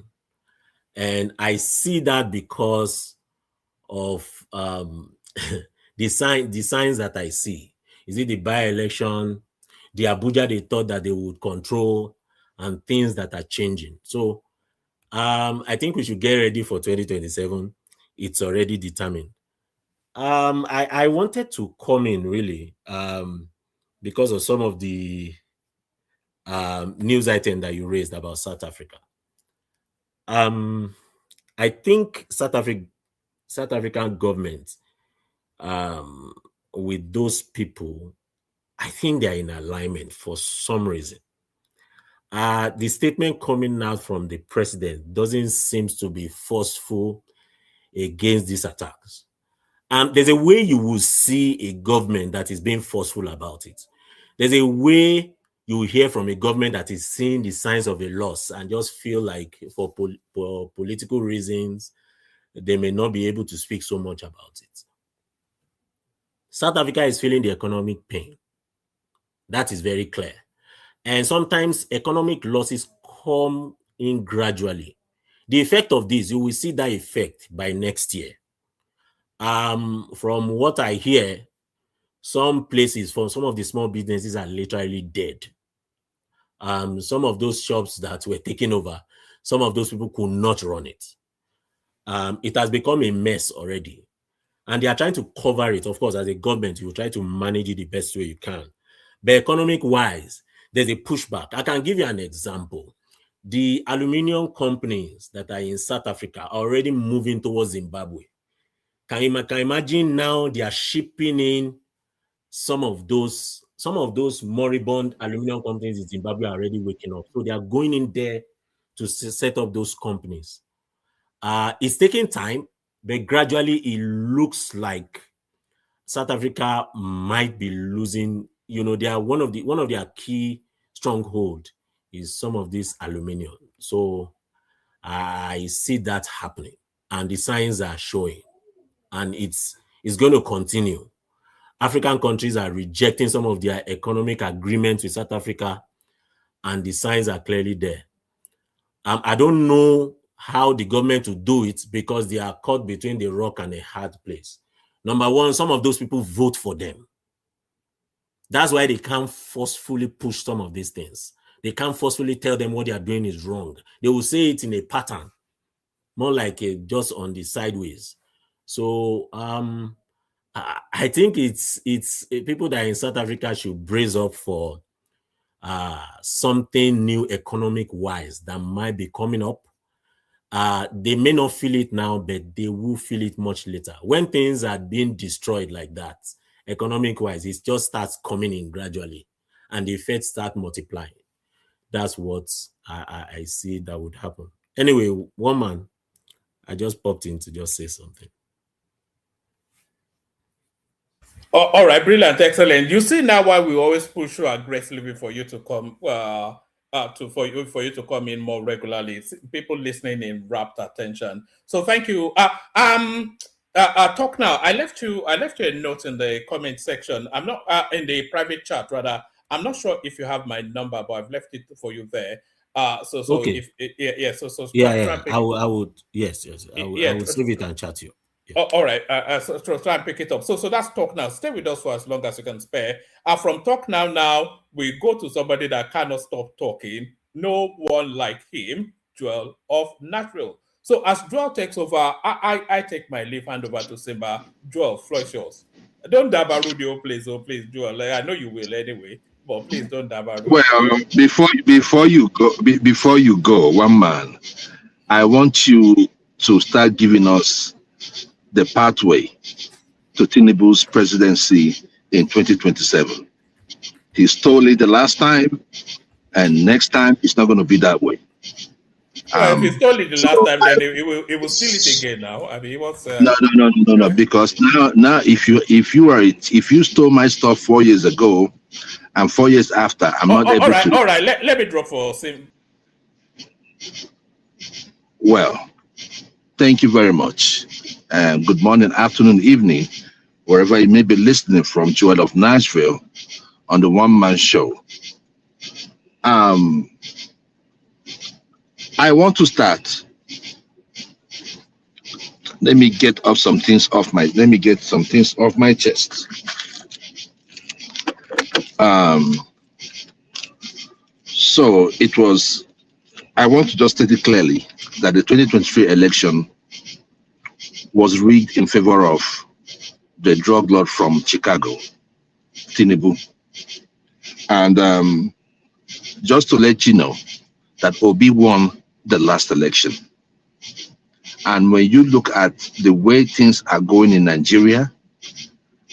And I see that because of the signs that I see. Is it the by-election, the Abuja they thought that they would control, and things that are changing? So I think we should get ready for 2027. It's already determined. I wanted to come in really because of some of the news item that you raised about South Africa. I think South African government with those people, I think they are in alignment for some reason. The statement coming out from the president doesn't seem to be forceful against these attacks. There's a way you will see a government that is being forceful about it. There's a way you will hear from a government that is seeing the signs of a loss and just feel like for political reasons, they may not be able to speak so much about it. South Africa is feeling the economic pain. That is very clear. And sometimes economic losses come in gradually. The effect of this, you will see that effect by next year. From what I hear, some places, for some of the small businesses are literally dead. Some of those shops that were taken over, some of those people could not run it. It has become a mess already. And they are trying to cover it. Of course, as a government, you will try to manage it the best way you can. But economic-wise, there's a pushback. I can give you an example. the aluminium companies that are in South Africa are already moving towards Zimbabwe. Can you imagine now they are shipping in some of those moribund aluminum companies in Zimbabwe are already waking up. So they are going in there to set up those companies. It's taking time, but gradually it looks like South Africa might be losing. You know, they are one of their key stronghold is some of this aluminum. So I see that happening, and the signs are showing, and it's going to continue. African countries are rejecting some of their economic agreements with South Africa, and the signs are clearly there. I don't know how the government will do it because they are caught between the rock and a hard place. Number one, some of those people vote for them. That's why they can't forcefully push some of these things. They can't forcefully tell them what they are doing is wrong. They will say it in a pattern, more like just on the sideways. So I think it's people that are in South Africa should brace up for something new economic wise that might be coming up. They may not feel it now, but they will feel it much later. When things are being destroyed like that, economic wise, it just starts coming in gradually and the effects start multiplying. That's what I see that would happen. Anyway, one man, I just popped in to just say something. Oh, all right, brilliant, excellent. You see now why we always push you aggressively for you to come for you to come in more regularly. People listening in rapt attention. So thank you. Talk now. I left you a note in the comment section. I'm not in the private chat rather. I'm not sure if you have my number, but I've left it for you there. So Okay. I would yes. I would save it and chat you. Yeah. All right. So try and pick it up. So that's Talk Now. Stay with us for as long as you can spare. From Talk Now, we go to somebody that cannot stop talking. No one like him, Joel of Nashville. So as Joel takes over, I take my leave, hand over to Simba. Joel, floor is yours. Don't dabaru the old place, Joel. I know you will anyway, but please don't dabaru. Well, before you go, one man, I want you to start giving us the pathway to Tinubu's presidency in 2027. He stole it the last time, and next time it's not going to be that way. Well, if he stole it the last time, then he will steal it again now. I mean, he was no. Because now, if you stole my stuff 4 years ago, and 4 years after, I'm not able to. All right. Let me drop for Sim. Well, thank you very much. Good morning, afternoon, evening, wherever you may be listening from, Joel of Nashville, on the One Man Show. I want to start. Let me get some things off my chest. So it was. I want to just state it clearly that the 2023 election was rigged in favor of the drug lord from Chicago, Tinubu. And just to let you know that Obi won the last election. And when you look at the way things are going in Nigeria,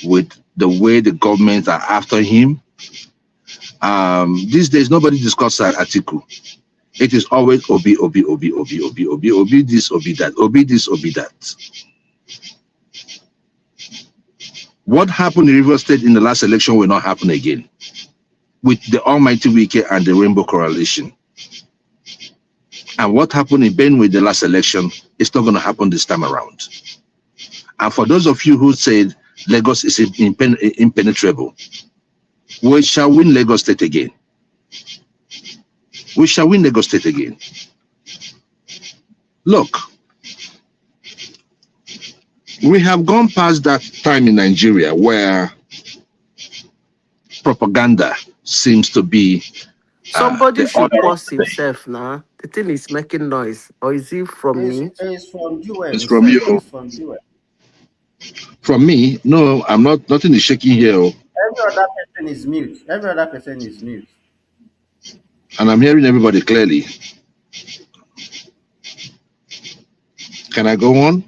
with the way the government are after him, these days nobody discusses Atiku. It is always Obi, this, Obi that, Obi this, Obi that. What happened in Rivers State in the last election will not happen again with the Almighty Wike and the Rainbow Coalition. And what happened in Benue the last election is not going to happen this time around. And for those of you who said Lagos is impenetrable, we shall win Lagos State again. We shall win Lagos State again. Look, we have gone past that time in Nigeria where propaganda seems to be. Somebody should pause himself now. The thing is making noise. Or is it from me? It's from you. It's from you. It's from you. From me? No, I'm not. Nothing is shaking here. Every other person is mute. And I'm hearing everybody clearly. Can I go on?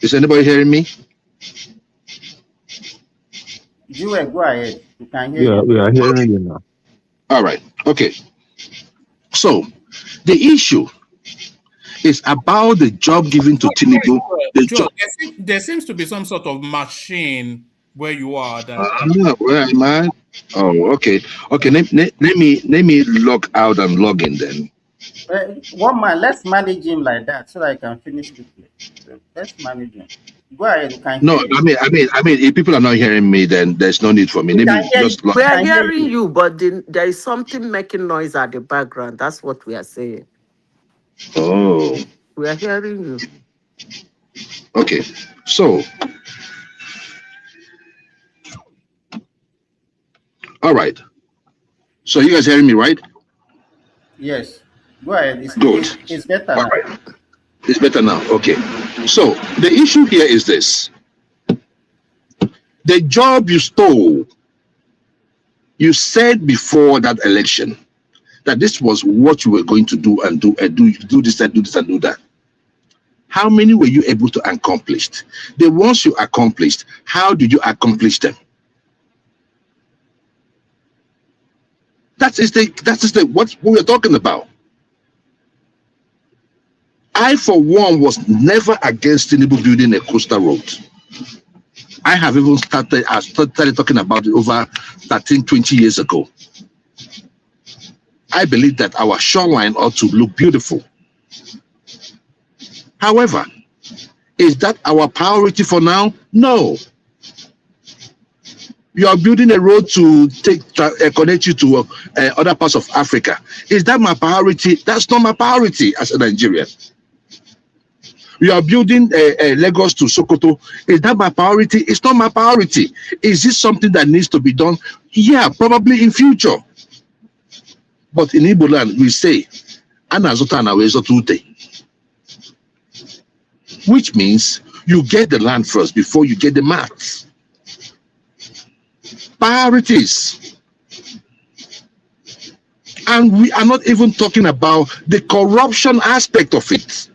Is anybody hearing me? Jewel, go ahead. We can hear Yeah, you. we are hearing you now. All right. Okay. So the issue is about the job given to Tinubu. The Joel, job. there seems to be some sort of machine where you are that. Where am I? Oh, okay. Okay. Let me log out and log in then. One man, let's manage him like that so that I can finish quickly. Let's manage him. Go ahead, we can No, hear you. I mean, if people are not hearing me, then there's no need for me. We Let can me hear you. just log. We are Can hear hearing you. you, but there is something making noise at the background. That's what we are saying. Oh, We are hearing you. okay. So, all right. So you guys hearing me, right? Yes. Go ahead. Good. It's better All now. right. It's better now. Okay. So the issue here is this: the job you stole. You said before that election that this was what you were going to do and do this and do this and do that. How many were you able to accomplish? The ones you accomplished, how did you accomplish them? That is what we are talking about. I, for one, was never against Tinubu building a coastal road. I have even started talking about it over 13, 20 years ago. I believe that our shoreline ought to look beautiful. However, is that our priority for now? No. You are building a road to connect you to other parts of Africa. Is that my priority? That's not my priority as a Nigerian. You are building Lagos to Sokoto. Is that my priority? It's not my priority. Is this something that needs to be done? Yeah, probably in future. But in Igbo land, we say, which means you get the land first before you get the maths. Priorities. And we are not even talking about the corruption aspect of it.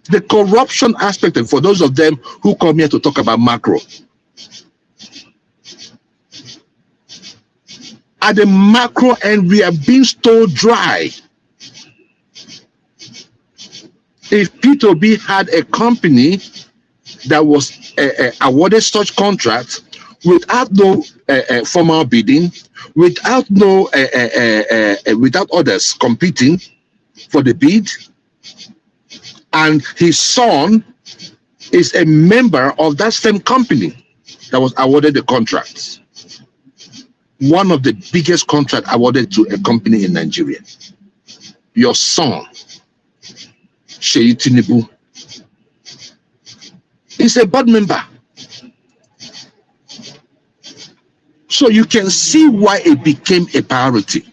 The corruption aspect, and for those of them who come here to talk about macro. At the macro end, we are being stole dry. If P2B had a company that was awarded such contract without no formal bidding, without others competing for the bid, and his son is a member of that same company that was awarded the contract, one of the biggest contracts awarded to a company in Nigeria. Your son, Sheyi Tinubu, is a board member. So you can see why it became a priority.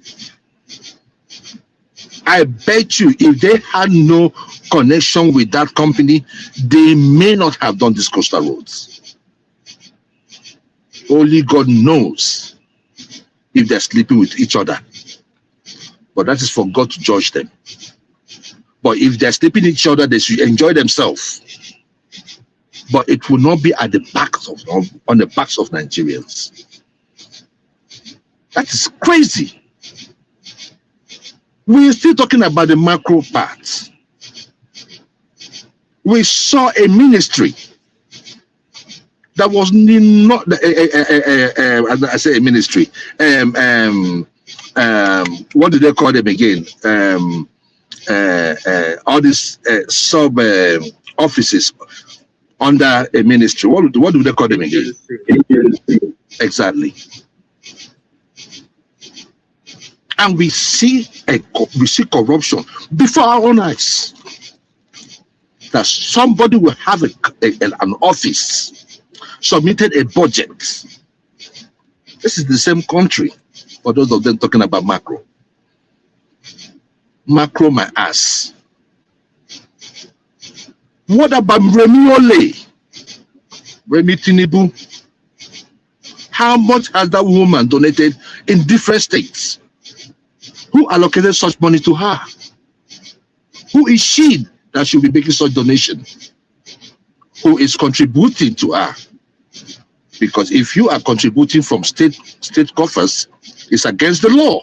I bet you if they had no connection with that company, they may not have done these coastal roads. Only God knows if they're sleeping with each other. But that is for God to judge them. But if they're sleeping with each other, they should enjoy themselves. But it will not be at the backs on the backs of Nigerians. That is crazy. We're still talking about the macro part. We saw a ministry that was not, I say a ministry. What do they call them again? All these sub offices under a ministry. What do they call them again? Exactly. And we see corruption before our own eyes. That somebody will have an office, submitted a budget. This is the same country, for those of them talking about macro. Macro, my ass. What about Remi Ole? Remi Tinubu? How much has that woman donated in different states? Who allocated such money to her? Who is she that should be making such donation? Who is contributing to her? Because if you are contributing from state coffers, it's against the law.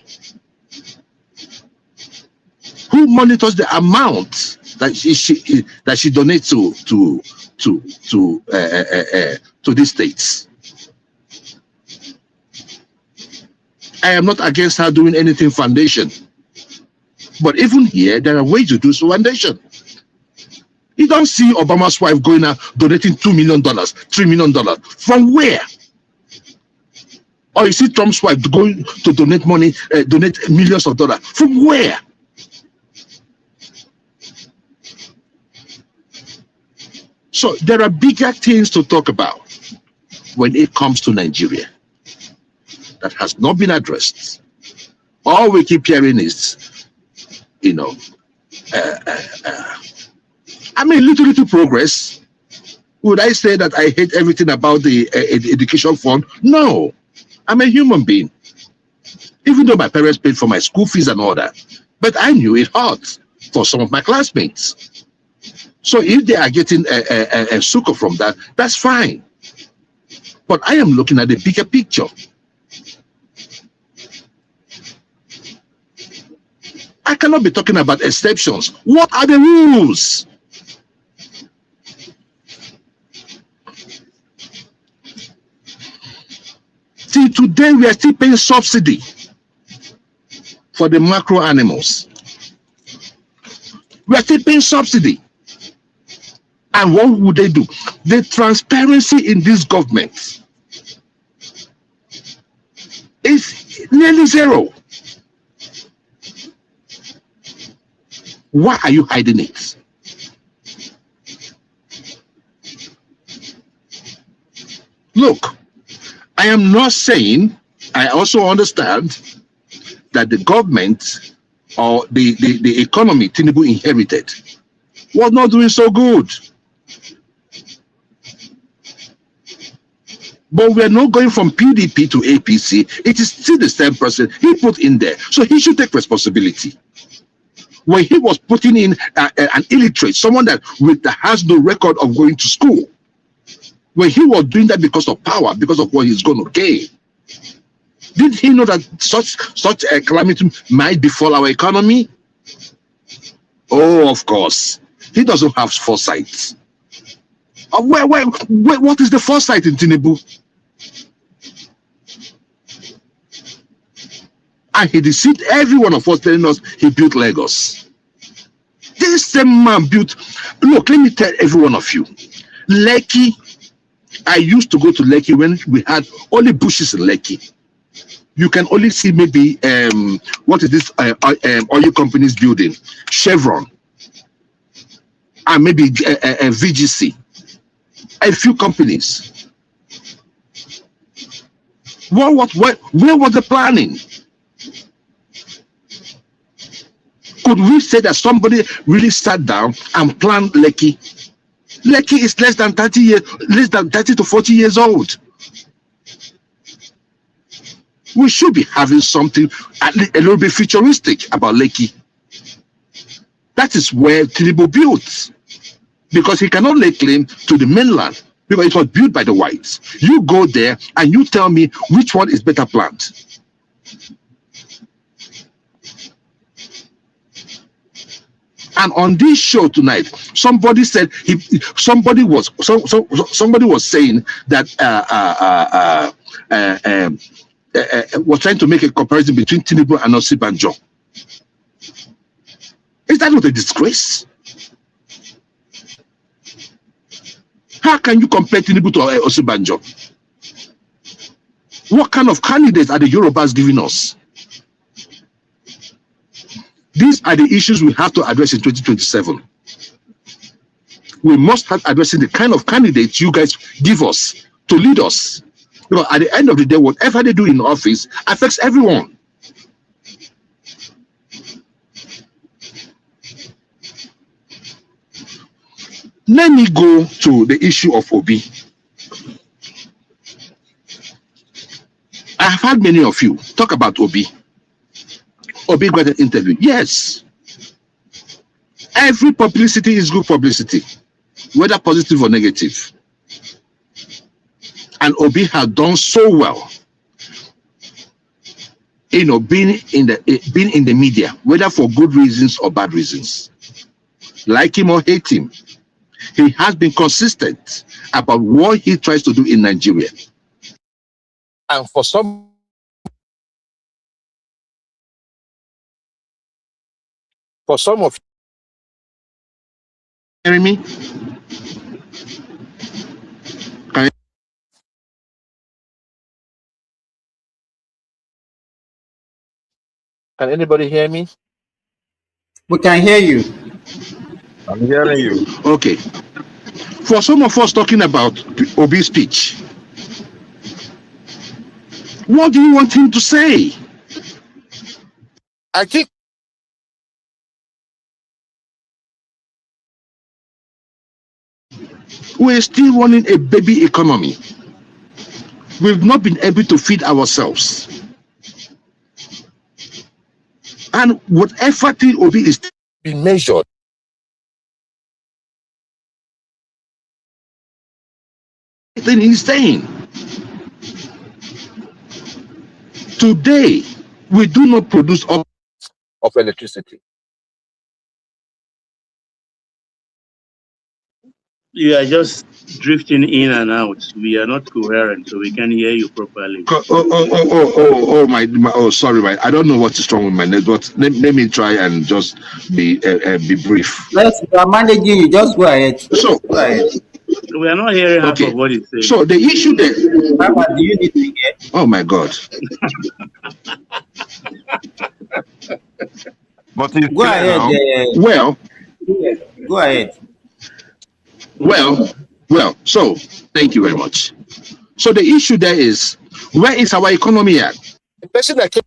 Who monitors the amount that she donates to these states? I am not against her doing anything foundation, but even here there are ways to do foundation. You don't see Obama's wife going out donating $2 million, $3 million. From where? Or you see Trump's wife going to donate money, donate millions of dollars. From where? So there are bigger things to talk about when it comes to Nigeria that has not been addressed. All we keep hearing is, you know, I mean, little progress. Would I say that I hate everything about the education fund? No, I'm a human being. Even though my parents paid for my school fees and all that, but I knew it hurt for some of my classmates. So if they are getting a succor from that, that's fine. But I am looking at the bigger picture. I cannot be talking about exceptions. What are the rules? Till today, we are still paying subsidy for the macro animals. We are still paying subsidy. And what would they do? The transparency in this government is nearly zero. Why are you hiding it? Look, I am not saying, I also understand that the government or the economy Tinubu inherited was not doing so good. But we are not going from PDP to APC. It is still the same person he put in there. So he should take responsibility. When he was putting in an illiterate, someone that has no record of going to school, when he was doing that because of power, because of what he's going to gain, did he know that such a calamity might befall our economy? Oh, of course. He doesn't have foresight. What is the foresight in Tinubu? And he deceived every one of us, telling us he built Lagos. This same man built. Look, let me tell every one of you. Lekki, I used to go to Lekki when we had only bushes in Lekki. You can only see maybe what is this oil companies building? Chevron, and maybe VGC. A few companies. Where was the planning? Could we say that somebody really sat down and planned Lekki? Lekki is less than 30 to 40 years old. We should be having something a little bit futuristic about Lekki. That is where Tinubu built, because he cannot lay claim to the mainland because it was built by the whites. You go there and you tell me which one is better planned. And on this show tonight, somebody said somebody was saying that was trying to make a comparison between Tinubu and Osibanjo. Is that not a disgrace? How can you compare Tinubu to Osibanjo? What kind of candidates are the Yorubas giving us? These are the issues we have to address in 2027. We must start addressing the kind of candidates you guys give us to lead us. Because at the end of the day, whatever they do in office affects everyone. Let me go to the issue of Obi. I have had many of you talk about Obi. Obi got an interview. Yes. Every publicity is good publicity, whether positive or negative. And Obi has done so well, being in the media, whether for good reasons or bad reasons. Like him or hate him, he has been consistent about what he tries to do in Nigeria. And for some of you, hearing me? Can anybody hear me? We can hear you. I'm hearing you. Okay. For some of us talking about Obi's speech, what do you want him to say? I think we're still running a baby economy. We've not been able to feed ourselves. And whatever thing Obi is being measured, then he's saying, today, we do not produce of electricity. You are just drifting in and out. We are not coherent, so we can hear you properly. Sorry, I don't know what is wrong with my network. Let me try and just be brief. Yes, we are managing you. Just go ahead. So, go ahead. We are not hearing half of what he's saying. So the issue there. Papa, do you need to hear? Oh my God. But it's go ahead. Well, go ahead. Well, so thank you very much. So the issue there is, where is our economy at? The person that came,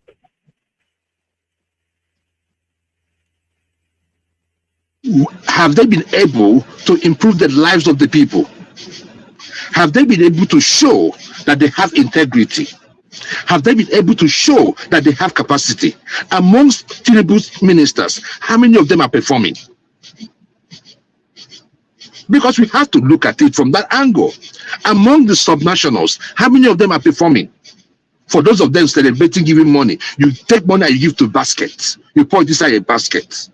have they been able to improve the lives of the people? Have they been able to show that they have integrity? Have they been able to show that they have capacity? Amongst Tinubu's ministers, how many of them are performing? Because we have to look at it from that angle. Among the subnationals, how many of them are performing? For those of them celebrating giving money, you take money and you give to baskets. You pour it inside a basket.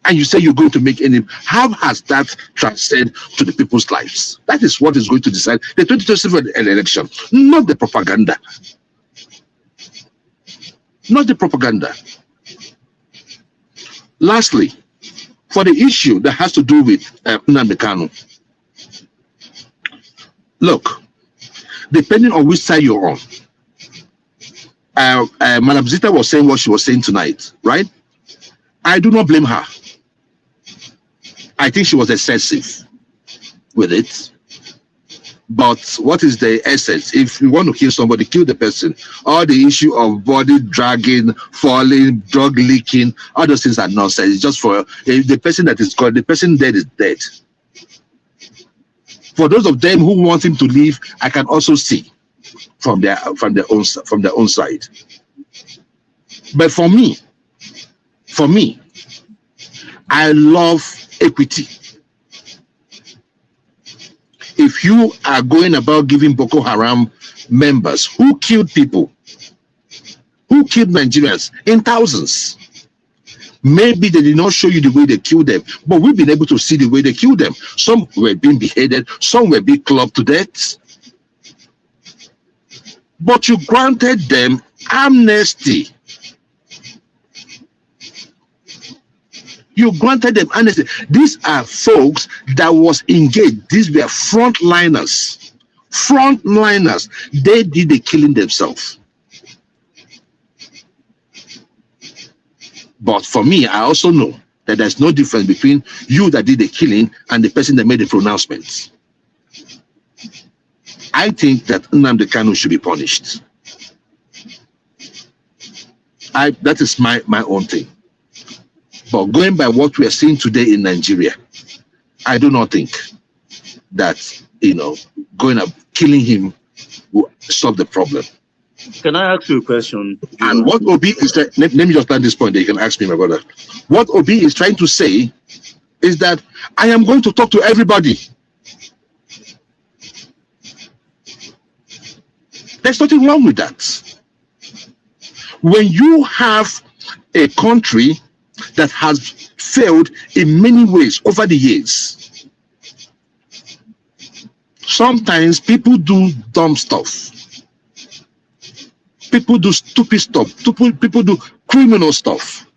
And you say you're going to make any. How has that transcended to the people's lives? That is what is going to decide the 2027 election, not the propaganda. Not the propaganda. Lastly, for the issue that has to do with Nnamdi Kanu, look, depending on which side you're on, Madam Zita was saying what she was saying tonight, right? I do not blame her. I think she was excessive with it. But what is the essence? If you want to kill somebody, kill the person. All the issue of body dragging, falling, drug leaking, all those things are nonsense. It's just for the person that is gone. The person dead is dead. For those of them who want him to leave, I can also see from their own side. But for me, I love equity. If you are going about giving Boko Haram members who killed people, who killed Nigerians in thousands, maybe they did not show you the way they killed them, but we've been able to see the way they killed them. Some were being beheaded, some were being clubbed to death. But you granted them amnesty. You granted them amnesty. These are folks that was engaged. These were frontliners. Frontliners. They did the killing themselves. But for me, I also know that there's no difference between you that did the killing and the person that made the pronouncements. I think that Nnamdi Kanu should be punished. That is my own thing. But going by what we are seeing today in Nigeria, I do not think that, going up, killing him will solve the problem. Can I ask you a question? And what Obi is let me just land this point. That you can ask me, my brother. What Obi is trying to say is that I am going to talk to everybody. There's nothing wrong with that. When you have a country that has failed in many ways over the years, sometimes people do dumb stuff. People do stupid stuff. People do criminal stuff.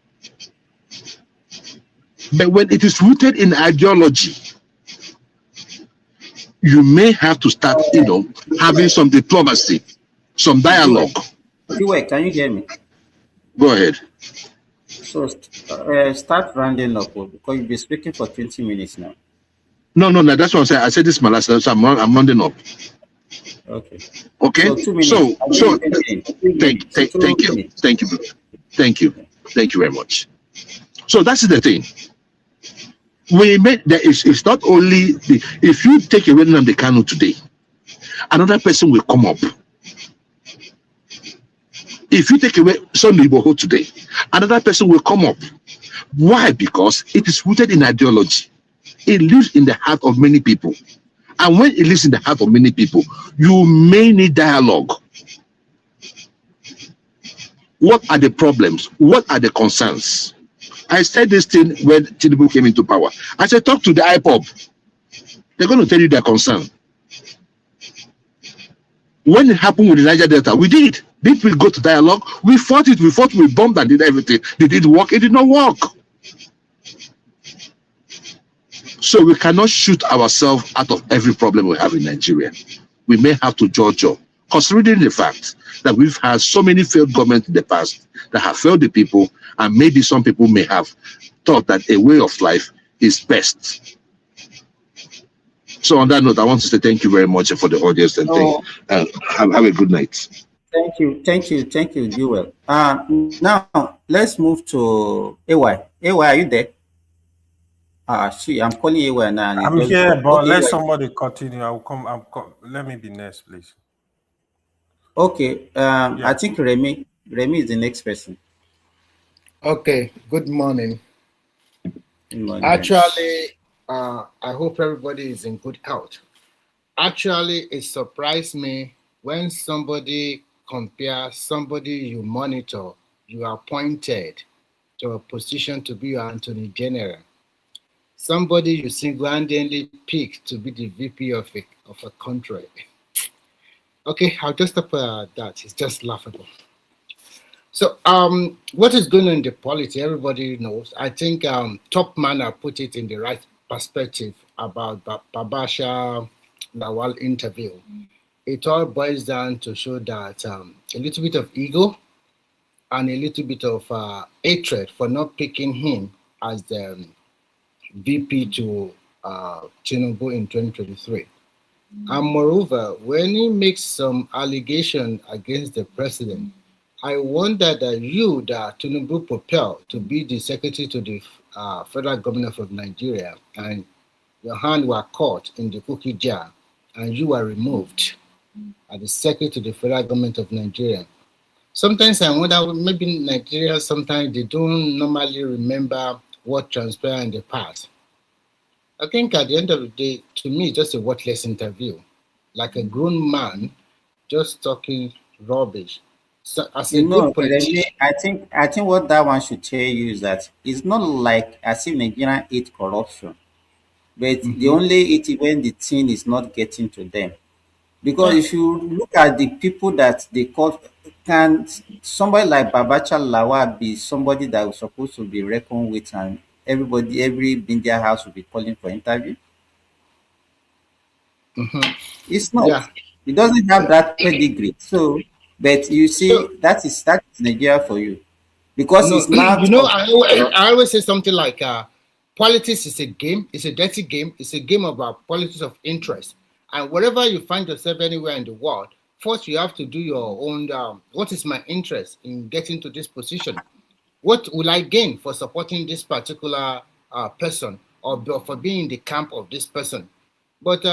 But when it is rooted in ideology, you may have to start, having some diplomacy, some dialogue. Can you hear me? Go ahead. So start rounding up because you've been speaking for 20 minutes now. No, that's what I'm saying. I said this is my last, so I'm rounding up. Okay. Okay. So 2 minutes. So thank you very much. So that's the thing. It's not only if you take away Nnamdi Kanu today, another person will come up. If you take away Sunday Igboho today, another person will come up. Why? Because it is rooted in ideology. It lives in the heart of many people. And when it lives in the heart of many people, you may need dialogue. What are the problems? What are the concerns? I said this thing when Tinubu came into power. I said, talk to the IPOB. They're going to tell you their concern. When it happened with the Niger Delta, we did. Did we go to dialogue? We fought it. We bombed and did everything. Did it work? It did not work. So we cannot shoot ourselves out of every problem we have in Nigeria. We may have to judge up, considering the fact that we've had so many failed governments in the past that have failed the people, and maybe some people may have thought that a way of life is best. So on that note, I want to say thank you very much for the audience and have a good night. Thank you, Jewel. Now let's move to AY. AY, are you there? I'm calling AY now. I'm here, but let somebody continue. Let me be next, please. Okay. I think Remy is the next person. Okay. Good morning. Good morning. Actually, I hope everybody is in good health. Actually, it surprised me when somebody compares somebody you monitor, you are appointed to a position to be your Attorney General, somebody you single-handedly pick to be the VP of a country. Okay, I'll just stop that. It's just laughable. So, what is going on in the polity? Everybody knows. I think Top Man put it in the right perspective about Babasha Lawal interview. It all boils down to show that a little bit of ego and a little bit of hatred for not picking him as the VP to Tinubu in 2023. And moreover, when he makes some allegation against the president, I wonder that you, that Tinubu propelled to be the secretary to the federal government of Nigeria, and your hand were caught in the cookie jar, and you were removed as the secretary to the federal government of Nigeria. Sometimes I wonder, maybe Nigeria, sometimes they don't normally remember what transpired in the past. I think at the end of the day, to me, it's just a worthless interview. Like a grown man just talking rubbish. So as a good politician, I think what that one should tell you is that it's not like as if Nigerian hate corruption, but they only hate it when the thing is not getting to them. Because if you look at the people that they call, can somebody like Babacha Lawa be somebody that was supposed to be reckoned with, and every Bindia house will be calling for interview? It's not. Yeah. It doesn't have that pedigree. So, but you see, that is Nigeria for you, because it's not. You know, I always say something like, politics is a game. It's a dirty game. It's a game of politics of interest. And wherever you find yourself anywhere in the world, first you have to do your own. What is my interest in getting to this position? What will I gain for supporting this particular person, or for being in the camp of this person? But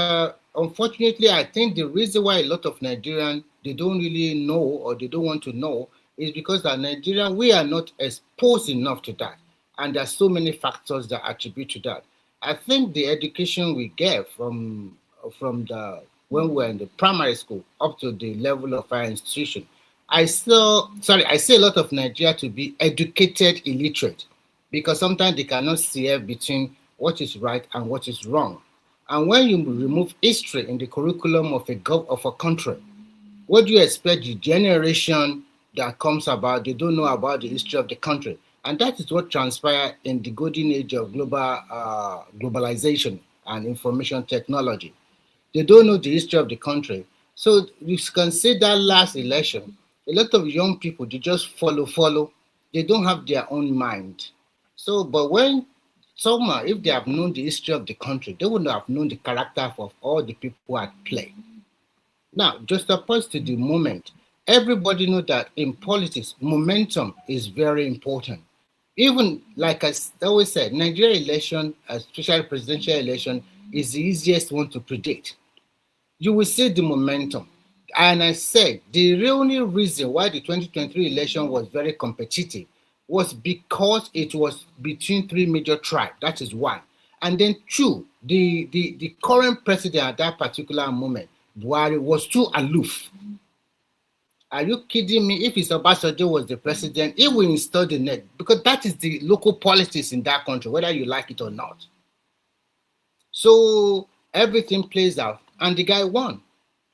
unfortunately, I think the reason why a lot of Nigerians they don't really know or they don't want to know is because that Nigeria, we are not exposed enough to that. And there's so many factors that attribute to that. I think the education we get from the when we were in the primary school up to the level of our institution, I see a lot of Nigeria to be educated illiterate because sometimes they cannot see between what is right and what is wrong. And when you remove history in the curriculum of a country, what do you expect the generation that comes about? They don't know about the history of the country, and that is what transpired in the golden age of globalization and information technology. They don't know the history of the country. So you can see that last election, a lot of young people, they just follow. They don't have their own mind. So, but when someone, if they have known the history of the country, they would have known the character of all the people at play. Now, just opposed to the moment, everybody knows that in politics, momentum is very important. Even like I always said, Nigeria election, especially presidential election, is the easiest one to predict. You will see the momentum. And I said the only reason why the 2023 election was very competitive was because it was between three major tribes. That is one. And then two, the current president at that particular moment, Buhari, was too aloof. Are you kidding me? If Obasanjo was the president, he will install the net because that is the local politics in that country, whether you like it or not. So everything plays out, and the guy won,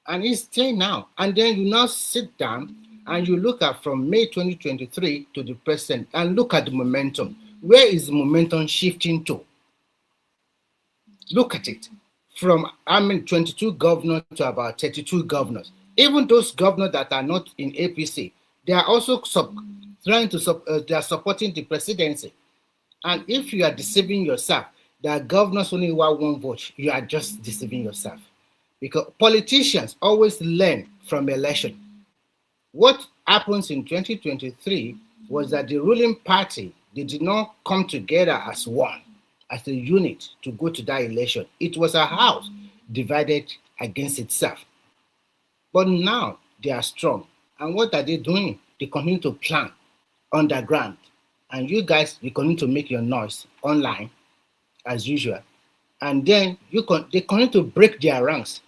and he's staying now. And then you now sit down and you look at from May 2023 to the present and look at the momentum. Where is the momentum shifting to? Look at it. From 22 governors to about 32 governors. Even those governors that are not in APC, they are also they are supporting the presidency. And if you are deceiving yourself, that governors only want one vote, you are just deceiving yourself. Because politicians always learn from election. What happens in 2023 was that the ruling party, they did not come together as one, as a unit to go to that election. It was a house divided against itself. But now they are strong. And what are they doing? They continue to plan underground. And you guys, you continue to make your noise online as usual. And then they continue to break their ranks.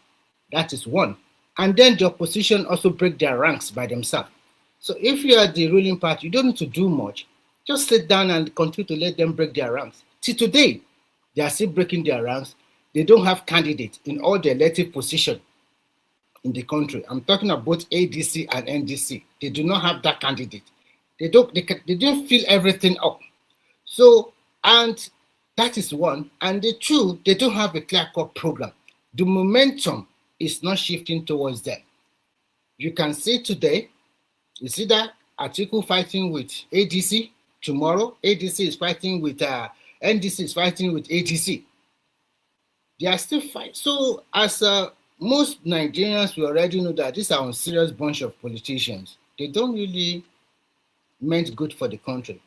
That is one. And then the opposition also break their ranks by themselves. So if you are the ruling party, you don't need to do much. Just sit down and continue to let them break their ranks. See, today, they are still breaking their ranks. They don't have candidates in all the elective positions in the country. I'm talking about both ADC and NDC. They do not have that candidate. They didn't fill everything up. So, and that is one. And the two, they don't have a clear-cut program. The momentum is not shifting towards them. You can see today, you see that Atiku fighting with ADC. Tomorrow, ADC is fighting with NDC is fighting with ADC. They are still fighting. So, as most Nigerians, we already know that these are a serious bunch of politicians. They don't really meant good for the country.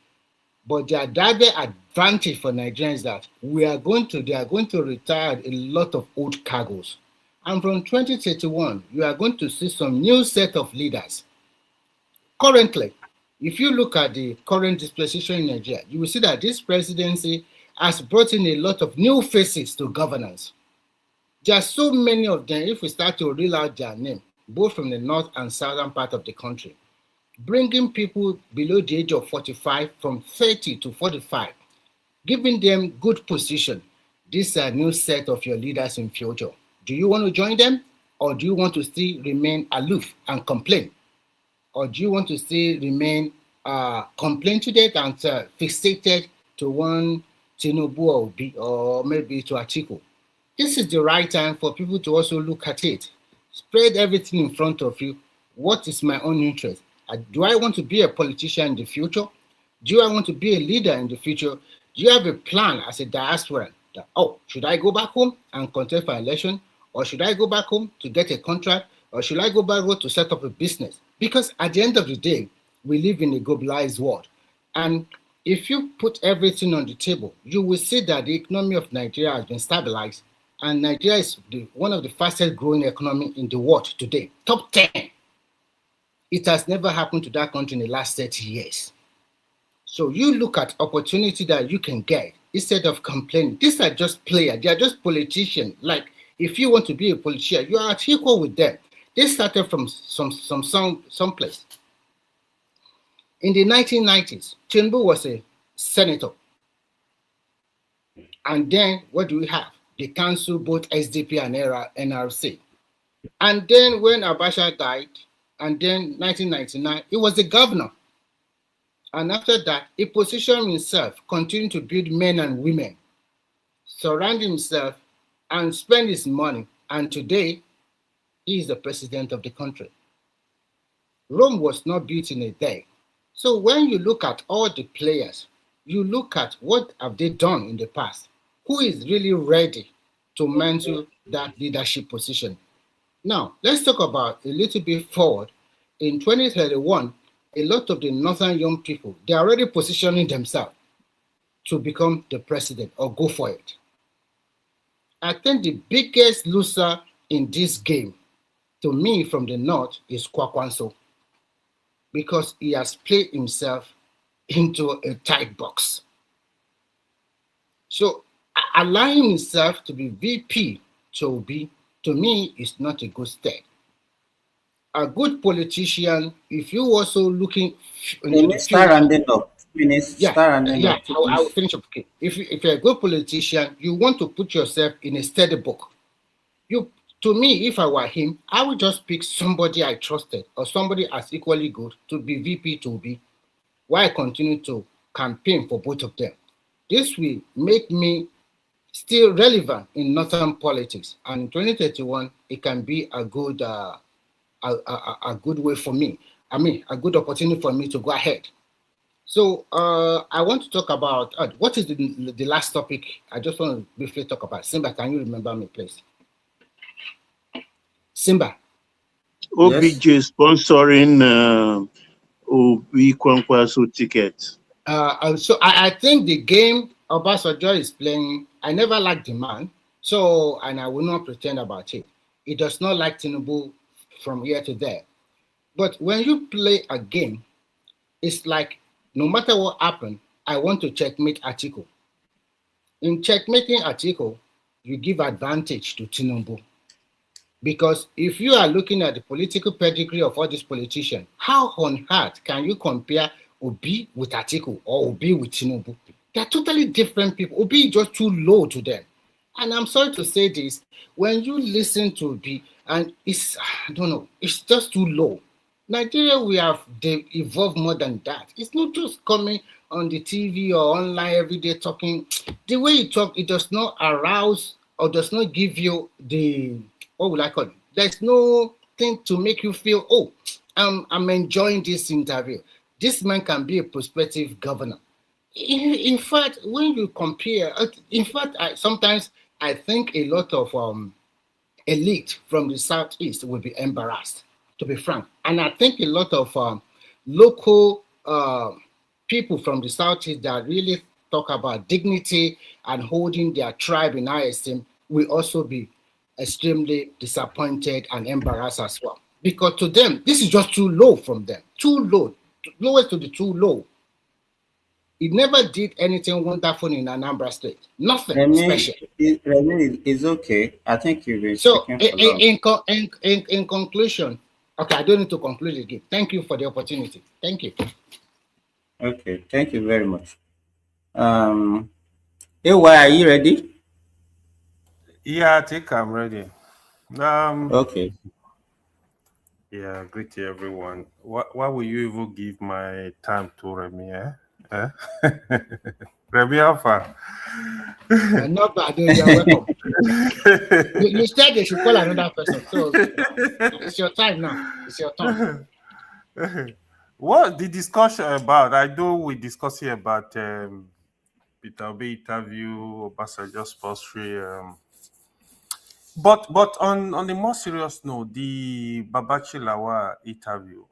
But the other advantage for Nigerians is that they are going to retire a lot of old cargoes. And from 2031, you are going to see some new set of leaders. Currently, if you look at the current dispensation in Nigeria, you will see that this presidency has brought in a lot of new faces to governance. There are so many of them, if we start to reel out their name, both from the north and southern part of the country, bringing people below the age of 45 from 30 to 45, giving them good position. This is a new set of your leaders in future. Do you want to join them, or do you want to still remain aloof and complain? Or do you want to still remain complain to that and fixated to one Tinubu or maybe to Atiku? This is the right time for people to also look at it. Spread everything in front of you. What is my own interest? Do I want to be a politician in the future? Do I want to be a leader in the future? Do you have a plan as a diaspora that, should I go back home and contest for election? Or should I go back home to get a contract? Or should I go back home to set up a business? Because at the end of the day, we live in a globalized world. And if you put everything on the table, you will see that the economy of Nigeria has been stabilized. And Nigeria is one of the fastest growing economy in the world today, top 10. It has never happened to that country in the last 30 years. So you look at opportunity that you can get instead of complaining. These are just players. They are just politicians. Like if you want to be a politician, you are equal with them. They started from some place. In the 1990s, Tinubu was a senator. And then what do we have? They canceled both SDP and NRC. And then when Abacha died, and then 1999, he was the governor. And after that, he positioned himself, continued to build men and women, surround himself, and spend his money. And today, he is the president of the country. Rome was not built in a day. So when you look at all the players, you look at what have they done in the past. Who is really ready to mantle that leadership position? Now, let's talk about a little bit forward. In 2031, a lot of the northern young people, they're already positioning themselves to become the president or go for it. I think the biggest loser in this game, to me from the north, is Kwankwaso, because he has played himself into a tight box. So allowing himself to be VP to me, is not a good step. A good politician, if you also looking into the Start future, rounding up. 2 minutes. yeah, Start rounding up. I will finish up. Okay. If you're a good politician, you want to put yourself in a steady book. To me, if I were him, I would just pick somebody I trusted or somebody as equally good to be VP to be, while I continue to campaign for both of them. This will make me still relevant in northern politics, and in 2031, it can be a good way for me. I mean, a good opportunity for me to go ahead. So I want to talk about what is the last topic. I just want to briefly talk about. Simba, can you remember me, please? Simba. OBJ sponsoring Obi Kwankwaso ticket. So I think the game Obasanjo is playing, I never liked the man, and I will not pretend about it. He does not like Tinubu from here to there. But when you play a game, it's like no matter what happened, I want to checkmate Atiku. In checkmating Atiku, you give advantage to Tinubu. Because if you are looking at the political pedigree of all these politicians, how on earth can you compare Obi with Atiku or Obi with Tinubu? They're totally different people. Obi is just too low to them. And I'm sorry to say this, when you listen to Obi, and I don't know, it's just too low. Nigeria, they evolved more than that. It's not just coming on the TV or online every day talking. The way you talk, it does not arouse or does not give you what would I call it? There's no thing to make you feel, oh, I'm enjoying this interview. This man can be a prospective governor. In fact, when you compare, sometimes I think a lot of elite from the Southeast will be embarrassed, to be frank. And I think a lot of local people from the Southeast that really talk about dignity and holding their tribe in high esteem will also be extremely disappointed and embarrassed as well. Because to them, this is just too low from them. Too low. Lowest to the too low. It never did anything wonderful in Anambra State. Nothing special. Remy is okay. I think you've been speaking for long. In conclusion, okay, I don't need to conclude again. Thank you for the opportunity. Thank you. Okay, thank you very much. AY, are you ready? Yeah, I think I'm ready. Okay. Yeah, greet to everyone. Why will you even give my time to Remy? Remy Alpha. Not bad, you're welcome. you said they should call another person, so it's your time now. It's your turn. What the discussion about? I know we discussed here about Peter Obi interview, Obasanjo sponsoring. But on the more serious note, the Babachi Lawa interview,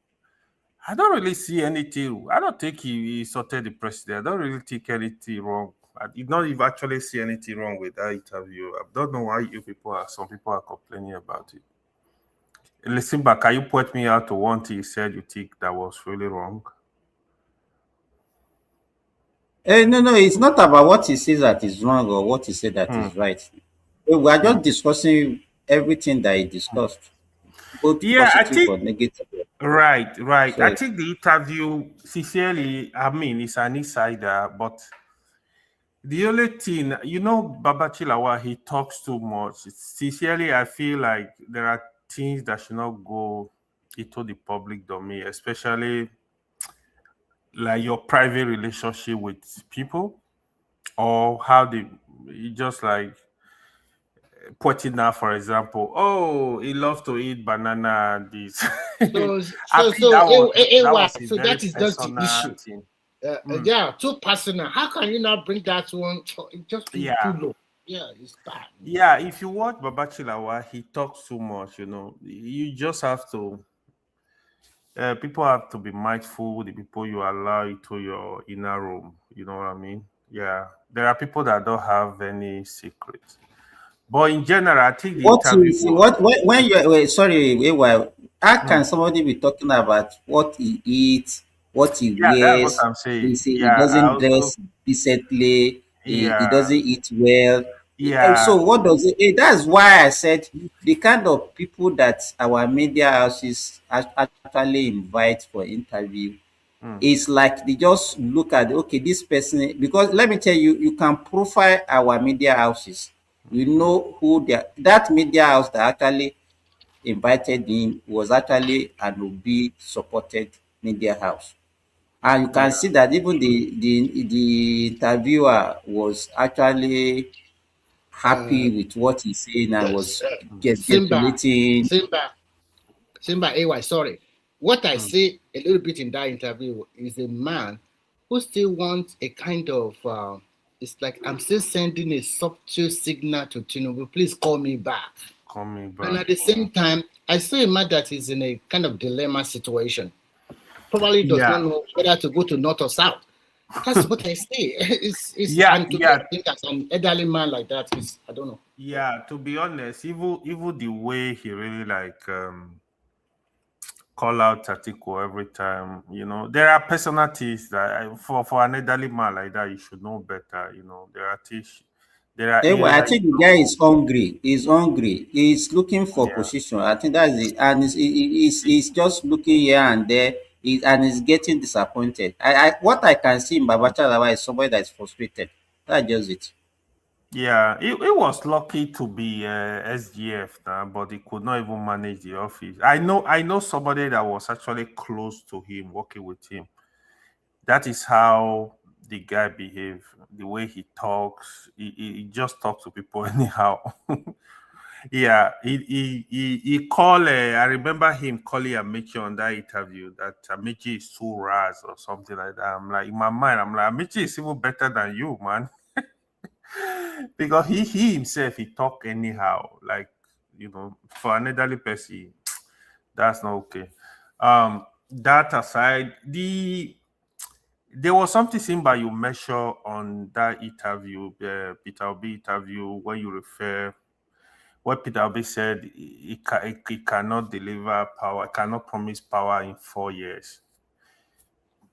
I don't really see anything. I don't think he insulted the president. I don't really think anything wrong. I did not even actually see anything wrong with that interview. I don't know why some people are complaining about it. Listen back, can you point me out to one thing you said you think that was really wrong? No, it's not about what he says that is wrong or what he said that is right. We are just discussing everything that he discussed, both Yeah, I positive or think negative. right. I So think the interview, sincerely, I mean, it's an insider, but the only thing, Baba Chilawa, he talks too much. Sincerely, I feel like there are things that should not go into the public domain, especially like your private relationship with people or how they you just like putting out, for example, oh, he loves to eat banana and this. So, I so, think so, that was a so very that is just the personal issue. thing. Yeah, too personal. How can you not bring that one? It just is too Yeah. low. Yeah, it's bad. Yeah, if you watch Baba Chilawa, he talks too much, You just have to people have to be mindful with the people you allow into your inner room. You know what I mean? Yeah. There are people that don't have any secrets. But in general, I think the what interview is was when you wait, sorry, wait, while how Hmm. can somebody be talking about what he eats, what he Yeah, that's what wears? I'm He saying. say he Yeah, I doesn't also dress decently, he yeah, doesn't eat well. yeah. So what does it? That's why I said the kind of people that our media houses actually invite for interview, Hmm. it's like they just look at, okay, this person, because let me tell you, you can profile our media houses. You know who that media house that actually invited him was actually an Obi supported media house. And you Yeah, can see that even the interviewer was actually Uh, happy with what he's saying and was Simba, gesticulating. Simba, Simba AY, sorry. What I Hmm. say a little bit in that interview is a man who still wants a kind of, it's like I'm still sending a subtle signal to Tinubu, please call me back. Coming And back. at the same time, I saw a man that is in a kind of dilemma situation. Probably does Yeah. not know whether to go to north or south. That's what I say. It's Yeah, and to yeah, think as an elderly man like that is, I don't know. yeah. To be honest, even the way he really like call out Tatico every time, there are personalities that for an elderly man like that, you should know better. There are things, there are Anyway, areas I that you think the don't guy go. is hungry. He's hungry. He's looking for Yeah. position. I think that's it. And he's just looking here and there. And he's getting disappointed. What I can see in Babacha Lawa is somebody that is frustrated. That's just it. Yeah, it was lucky to be SGF now, but he could not even manage the office. I know somebody that was actually close to him, working with him. That is how the guy behaves. The way he talks, he just talks to people anyhow. Yeah, he called. I remember him calling Amici on that interview that Amici is too ras or something like that. I'm like, in my mind, I'm like, Amici is even better than you, man. Because he himself he talk anyhow, like for an elderly person, that's not okay. That aside, there was something Simba you measure on that interview, Peter Obi interview, when you refer what Peter Obi said, he cannot deliver power, cannot promise power in 4 years.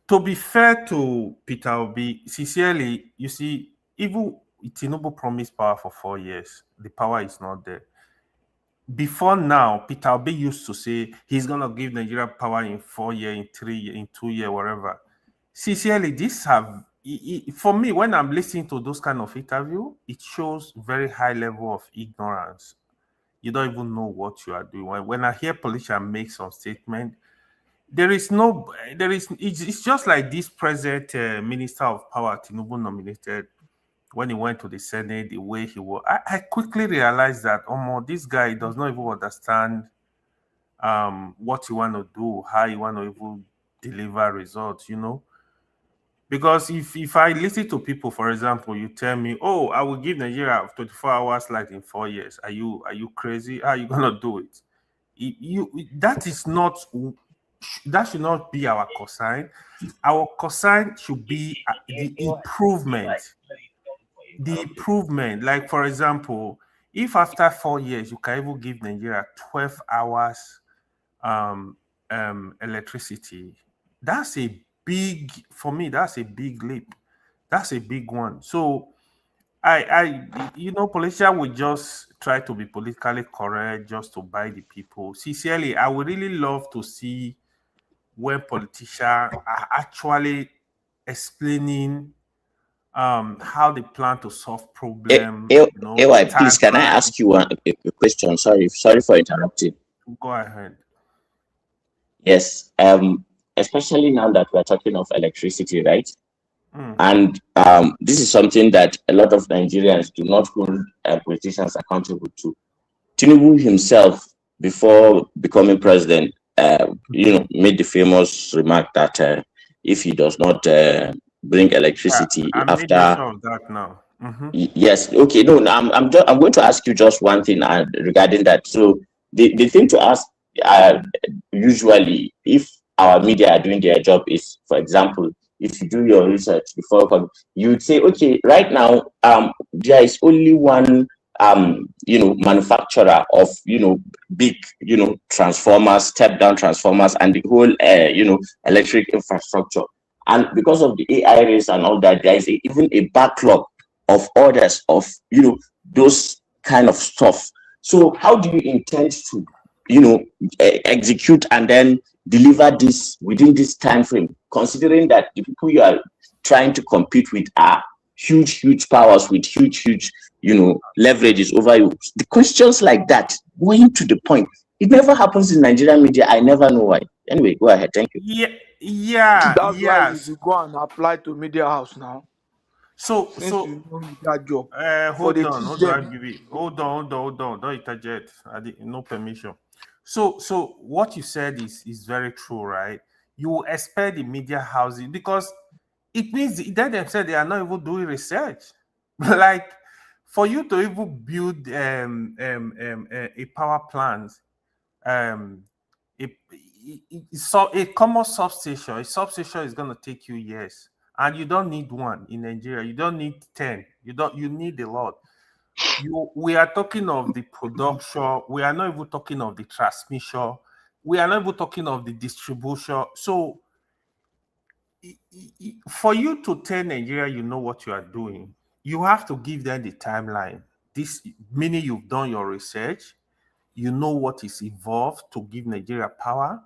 To be fair to Peter Obi, sincerely, you see, even Tinubu promised power for 4 years, the power is not there. Before now, Peter Obi used to say he's gonna give Nigeria power in 4 years, in 3 years, in 2 years, whatever. Sincerely, this for me, when I'm listening to those kind of interview, it shows very high level of ignorance. You don't even know what you are doing. When I hear politicians make some statement, it's just like this present minister of power Tinubu nominated when he went to the Senate, the way he was. I quickly realized that this guy does not even understand what you want to do, how you want to even deliver results. Because if I listen to people, for example, you tell me, oh, I will give Nigeria 24 hours light in 4 years. Are you crazy? How are you gonna do it? That is not, that should not be our cosign. Our cosign should be the improvement. The improvement. Like, for example, if after 4 years you can even give Nigeria 12 hours um, electricity, that's a big, for me, that's a big leap. That's a big one. So politicians will just try to be politically correct just to buy the people. Sincerely, I would really love to see when politicians are actually explaining how they plan to solve problem, AY, the please, can I timeline. ask you a question? Sorry for interrupting. Go ahead. Yes, especially now that we're talking of electricity, right? Mm. And this is something that a lot of Nigerians do not hold politicians accountable to. Tinubu himself, before becoming president, made the famous remark that if he does not bring electricity I made after mention of that now. Mhm. Yes. Okay. No. I'm going to ask you just one thing regarding that. So the thing to ask usually, if our media are doing their job, is, for example, if you do your research before, you would say, okay, right now, there is only one manufacturer of big transformers, step down transformers, and the whole electric infrastructure. And because of the AI race and all that, there is even a backlog of orders of those kind of stuff. So how do you intend to execute and then deliver this within this time frame, considering that the people you are trying to compete with are huge powers with huge leverages over you? The questions like that, going to the point, it never happens in Nigerian media. I never know why. Anyway, go ahead. Thank you. That's why you Yes. should go and apply to media house now. So You know media job. hold on, hold on, don't interject. No permission. So what you said is very true, right? You expect the media houses, because it means they themselves, they are not even doing research. Like, for you to even build a power plant, um a common substation, a substation is going to take you years, and you don't need one in Nigeria. You don't need 10. You need a lot. We are talking of the production. We are not even talking of the transmission. We are not even talking of the distribution. So for you to tell Nigeria you know what you are doing, you have to give them the timeline. This meaning you've done your research, you know what is involved to give Nigeria power.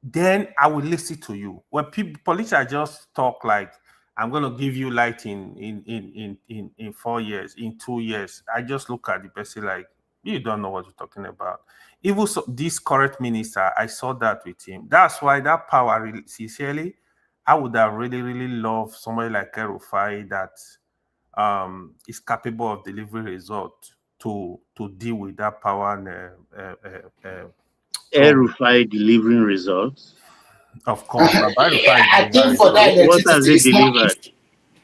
Then I will listen to you. When politicians just talk like, I'm going to give you light in 4 years, in 2 years, I just look at the person like, you don't know what you're talking about. Even so, this current minister, I saw that with him. That's why that power, really, sincerely, I would have really loved somebody like Erufai that is capable of delivering results to deal with that power problem. Rufai delivering results. Of course, Baba Rufai I think for that What has electricity, it it's not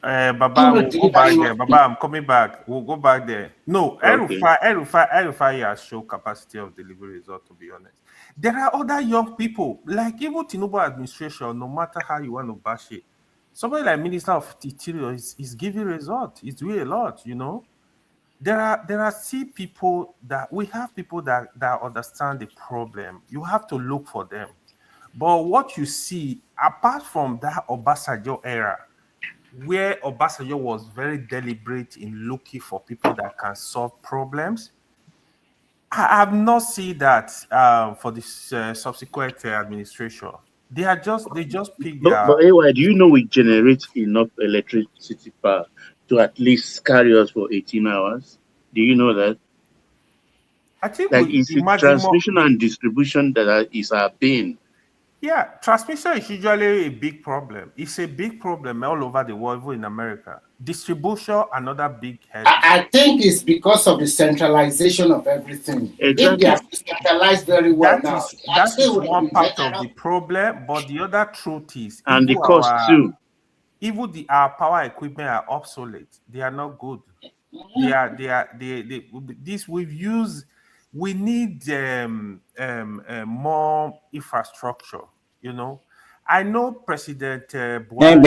delivered? Baba, we'll go back there. Baba, I'm coming back. We'll go back there. No, Okay. Erufai has shown capacity of delivery result, to be honest. There are other young people, like even Tinubu administration, no matter how you want to bash it. Somebody like Minister of Interior is giving result. It's doing a lot, There are still people that we have people that understand the problem. You have to look for them. But what you see, apart from that Obasanjo era, where Obasanjo was very deliberate in looking for people that can solve problems, I have not seen that for this subsequent administration. They just pick But their. anyway, do you know we generate enough electricity power to at least carry us for 18 hours? Do you know that? I think Like, it's the the maximum. transmission and distribution that is our pain. Yeah, transmission is usually a big problem. It's a big problem all over the world, even in America. Distribution, another big headache. I think it's because of the centralization of everything. If they Exactly. are centralized very well now, That is one part of the problem, but the other truth is And the cost too. even our power equipment are obsolete. They are not good. This we've used. We need more infrastructure. I know President Buhari.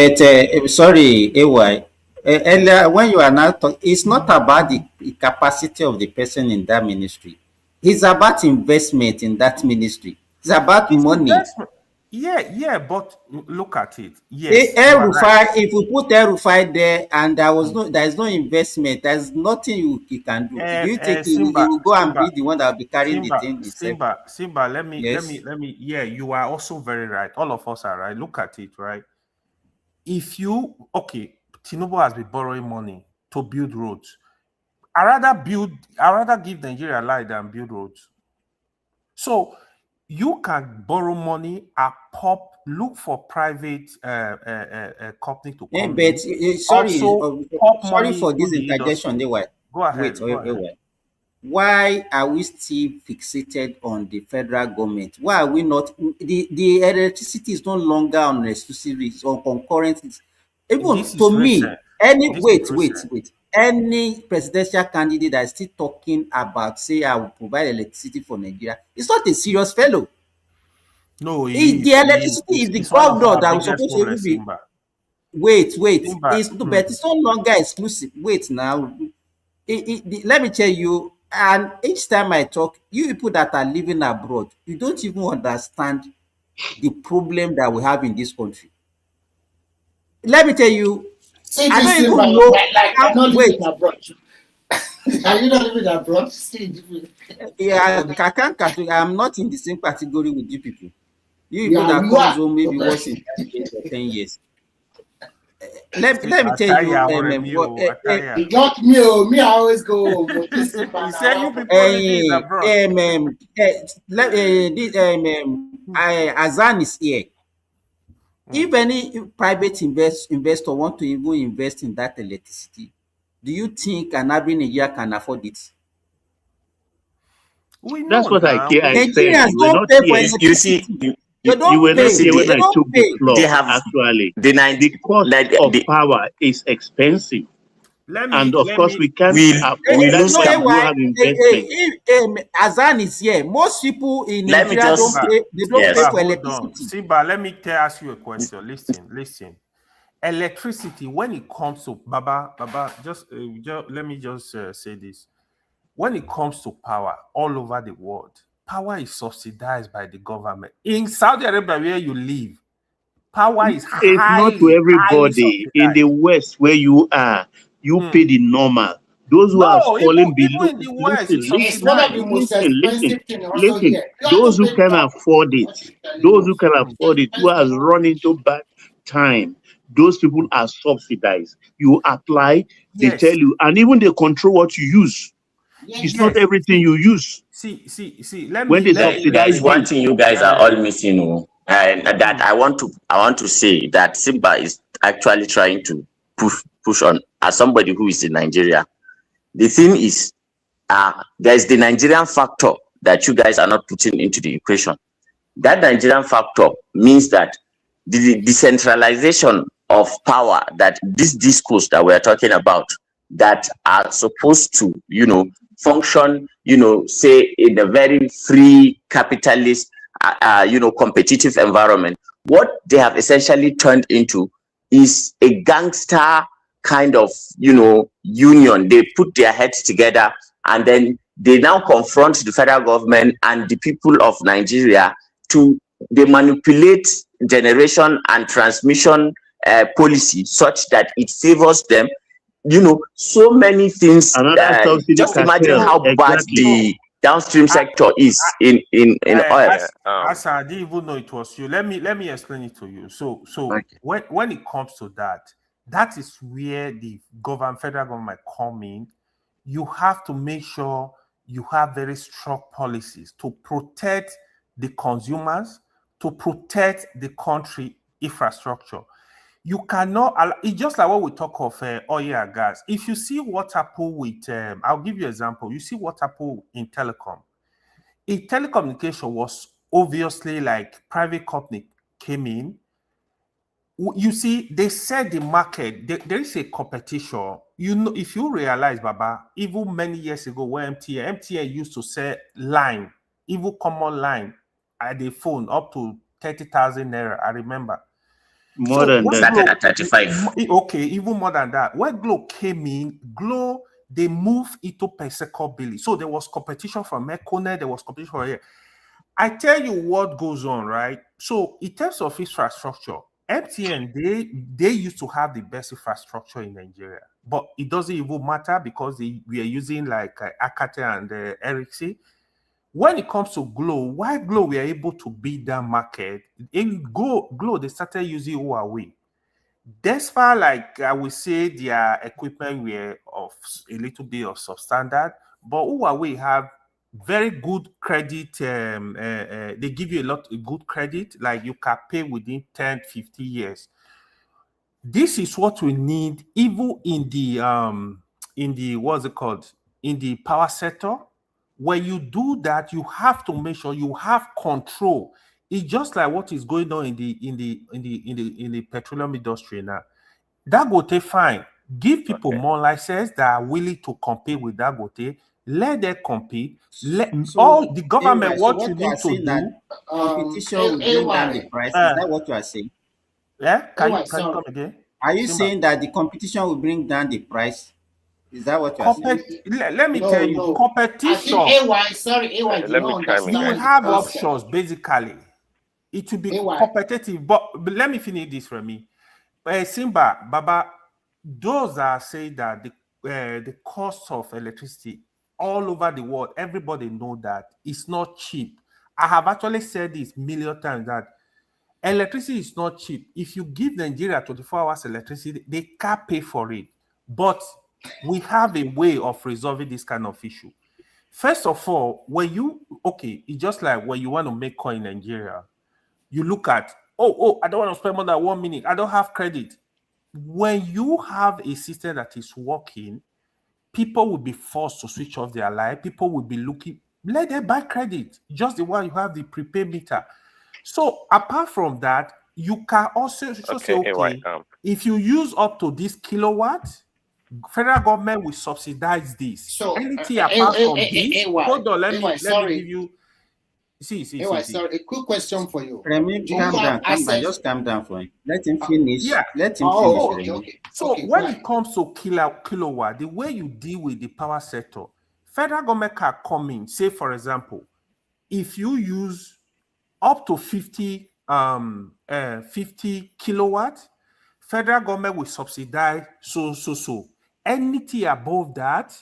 But sorry, AY. Earlier, when you are now talking, it's not about the capacity of the person in that ministry. It's about investment in that ministry. It's about It's money. investment. Yeah, but look at it. Yes, you El are right. Rufai, if you put El Rufai there and there is no investment, there's nothing you can do. Do you think he will go and be the one that will be carrying the thing himself? Simba, Yes. yeah, you are also very right. All of us are right. Look at it, right? If you, okay, Tinubu has been borrowing money to build roads. I rather give Nigeria light than build roads. So you can borrow money and look for private company to come But in. sorry, Also, pop sorry money for into this the interjection. industry. They were Go ahead. wait, Go wait, wait, ahead. wait. Why are we still fixated on the federal government? Why are we not? The electricity is no longer on exclusive, it's on concurrent. This Even to is me, recent. any This is wait, wait, recent. wait. Any presidential candidate that is still talking about say I will provide electricity for Nigeria, it's not a serious fellow. No, he The is. electricity is the It's one of governor our that was biggest supposed to even problems, be. Simba. Wait, Simba. but it's no longer exclusive. Wait now. Let me tell you, and each time I talk, you people that are living abroad, you don't even understand the problem that we have in this country. Let me tell you, See I this don't thing, even but know like how. you're not living Wait, abroad. Are you not living abroad? See, yeah, I can't category. I'm not in the same category with you people. You people yeah, that you comes are. home maybe Okay. once in 5 years or 10 years. See, Let me tell you, Ataya, Ataya. You got me, oh, me, I always go home. This is He said you banana. people living in abroad. Azan is here. If any private investor want to even invest in that electricity, do you think an average Nigeria can afford it? We That's know what now. I said. Nigerians You were don't not pay for here. You see, electricity. They You don't were you not see here pay. when They I don't took the pay. they floor. have Actually, the nine the cost like of the power is expensive, Let and me of let course me we can't we afford that lose No, when that. we don't why? have investment. Azan is here. Most people in Let me Nigeria just don't Simba. pay. They don't pay yes. Simba, for hold on. electricity. Simba, let me ask you a question. Listen. Electricity, when it comes to Baba, let me just say this. When it comes to power all over the world, power is subsidized by the government. In Saudi Arabia, where you live, power is It's not to highly everybody. In the subsidized. West, where you are, you pay the normal. Those who are No, falling even below, in the West, listen, it's It's one of subsidized. the most expensive thing also listen. here. You have to Those who pay can that. afford it, those who can afford it, who has run into bad time, those people are subsidized. You apply, they tell Yes, you, and even they control what you use. It's not yes. everything you use See. Let when me they let me There is subsidize one you. thing you guys are all missing, oh, and that I want to say that Simba is actually trying to push on as somebody who is in Nigeria. The thing is, there is the Nigerian factor that you guys are not putting into the equation. That Nigerian factor means that the decentralization of power, that this discourse that we're talking about, that are supposed to, function, say in a very free capitalist, competitive environment, what they have essentially turned into is a gangster kind of, union. They put their heads together and then they now confront the federal government and the people of Nigeria to they manipulate generation and transmission policy such that it favors them. So many things. Another subsidy Just imagine cartel, how bad exactly. the downstream sector is in oil. Asa, I didn't even know it was you. Let me explain it to you. So when it comes to that, that is where the federal government come in. You have to make sure you have very strong policies to protect the consumers, to protect the country infrastructure. You cannot. It's just like what we talk of oil and gas. If you see what happened with, I'll give you an example. You see what happened in telecom. In telecommunication was obviously like private company came in. You see, they said the market, there is a competition. If you realize, Baba, even many years ago, when MTN used to sell line, even common line at the phone up to 30,000 naira, I remember. More So than when that. Started at 35. Okay, even more than that. When Glow came in, they moved into per second billing. So there was competition from Mekone, there was competition from here. I tell you what goes on, right? So in terms of infrastructure, MTN, they used to have the best infrastructure in Nigeria, but it doesn't even matter because we are using like Alcatel and Ericsson. When it comes to Glow, why Glow we are able to beat that market? In Glow, they started using Huawei. Despite, like I would say, their equipment were of a little bit of substandard, but Huawei have very good credit. They give you a lot of good credit, like you can pay within 10, 50 years. This is what we need, even in the what's it called, in the power sector. When you do that, you have to make sure you have control. It's just like what is going on in the petroleum industry now. Dangote, fine. Give people more license that are willing to compete with Dangote. Let them compete. Let all the government, AY, so what what you you are need to saying that do. competition will bring down the price. Is that what you are saying? Yeah, can you sorry. come again? Are you Simba. saying that the competition will bring down the price? Is that what you are saying? Let me tell you, I competition. think AY, sorry, AY, you Let me don't chime in, You will understand guys. the have concept. options, basically. It will be AY. competitive. But let me finish this, Remy. Simba, Baba, those are saying that the cost of electricity all over the world, everybody know that it's not cheap. I have actually said this million times that electricity is not cheap. If you give Nigeria 24 hours electricity, they can't pay for it. But we have a way of resolving this kind of issue. First of all, it's just like when you want to make coin in Nigeria, you look at, I don't want to spend more than 1 minute. I don't have credit. When you have a system that is working, people will be forced to switch off their light. People will be looking, let them buy credit, just the one you have the prepaid meter. So apart from that, you can also say, okay, if you use up to this kilowatt, federal government will subsidize this. So, Anything apart from this, hold on, let me sorry. give you. See. Sorry, a quick question for you. Remy, Do calm you have down, calm down. access? Just calm down for him. Let him finish. Yeah. Let him finish, Okay. Remy. So when it comes to kilowatt, the way you deal with the power sector, federal government can come in. Say, for example, if you use up to 50 kilowatt, federal government will subsidize so. Anything above that,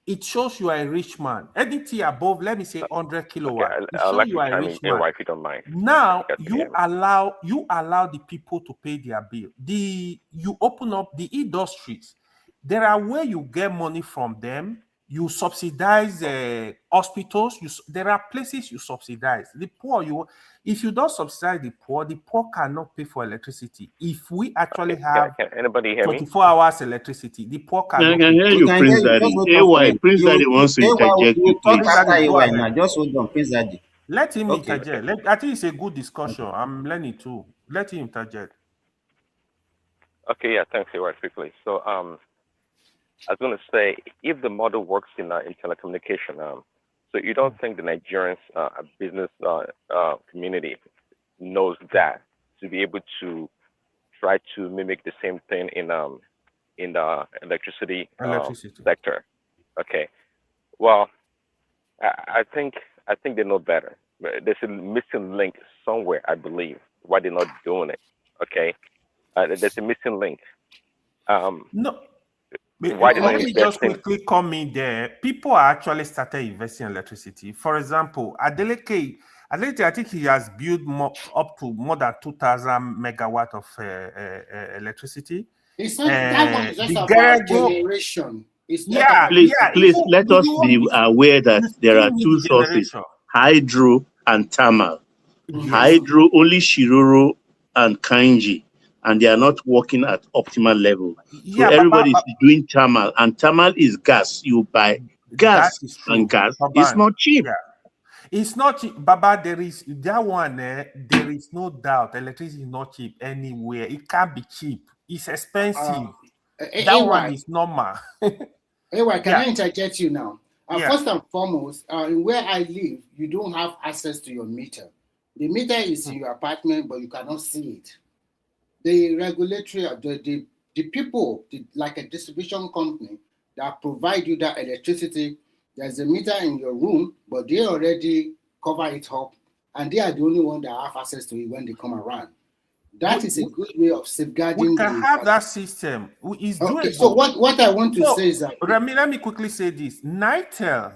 it shows you are a rich man. Anything above, let me say 100 kilowatt, it I'd shows like you to are a chime rich in, man. AY, if you don't mind. Now If you you can hear me. allow the people to pay their bill. You open up the industries. There are where you get money from them. You subsidize hospitals. There are places you subsidize the poor. If you don't subsidize the poor cannot pay for electricity. If we actually have Can anybody hear me? 24 hours electricity, the poor I cannot can pay. hear We you, can hear Prince you. Just Daddy. hold on for AY, him. Prince Daddy wants to interject you, You talk Prince please. after Daddy, go AY ahead. now. Just hold on, Prince Daddy. Let him Okay. interject. I think it's a good discussion. I'm learning too. Let him interject. Okay, yeah, thanks, AY, quickly. So, I was going to say, if the model works in telecommunication, so you don't think the Nigerians business community knows that to be able to try to mimic the same thing in the electricity sector? Okay, well, I think they know better. There's a missing link somewhere, I believe, why they're not doing it. Okay, there's a missing link. No, Why they're not let me just investing? quickly come in there. People are actually started investing in electricity. For example, Adeleke, I think he has built up to more than 2,000 megawatt of electricity. It's not that one is just The about Gerego, generation. It's not about Please let us be aware that there are two sources, generation. hydro and thermal. Yes. Hydro, only Shiroro and Kainji, and they are not working at optimal level. So Yeah, everybody is doing thermal, and thermal is gas. You buy gas, that is true. and gas is Taban, not cheap. Yeah. It's not cheap, Baba. There is that one. There is no doubt. Electricity is not cheap anywhere. It can't be cheap. It's expensive. That one is normal. Anyway, can Yeah. I interject you now? Yeah. First and foremost, where I live, you don't have access to your meter. The meter is in your apartment, but you cannot see it. The regulatory, the people, like a distribution company that provide you that electricity, there's a meter in your room, but they already cover it up and they are the only one that have access to it when they come around. That is a good way of safeguarding. We can have that system. It's doable. Okay, so what I want to say is that let me quickly say this. Nitel,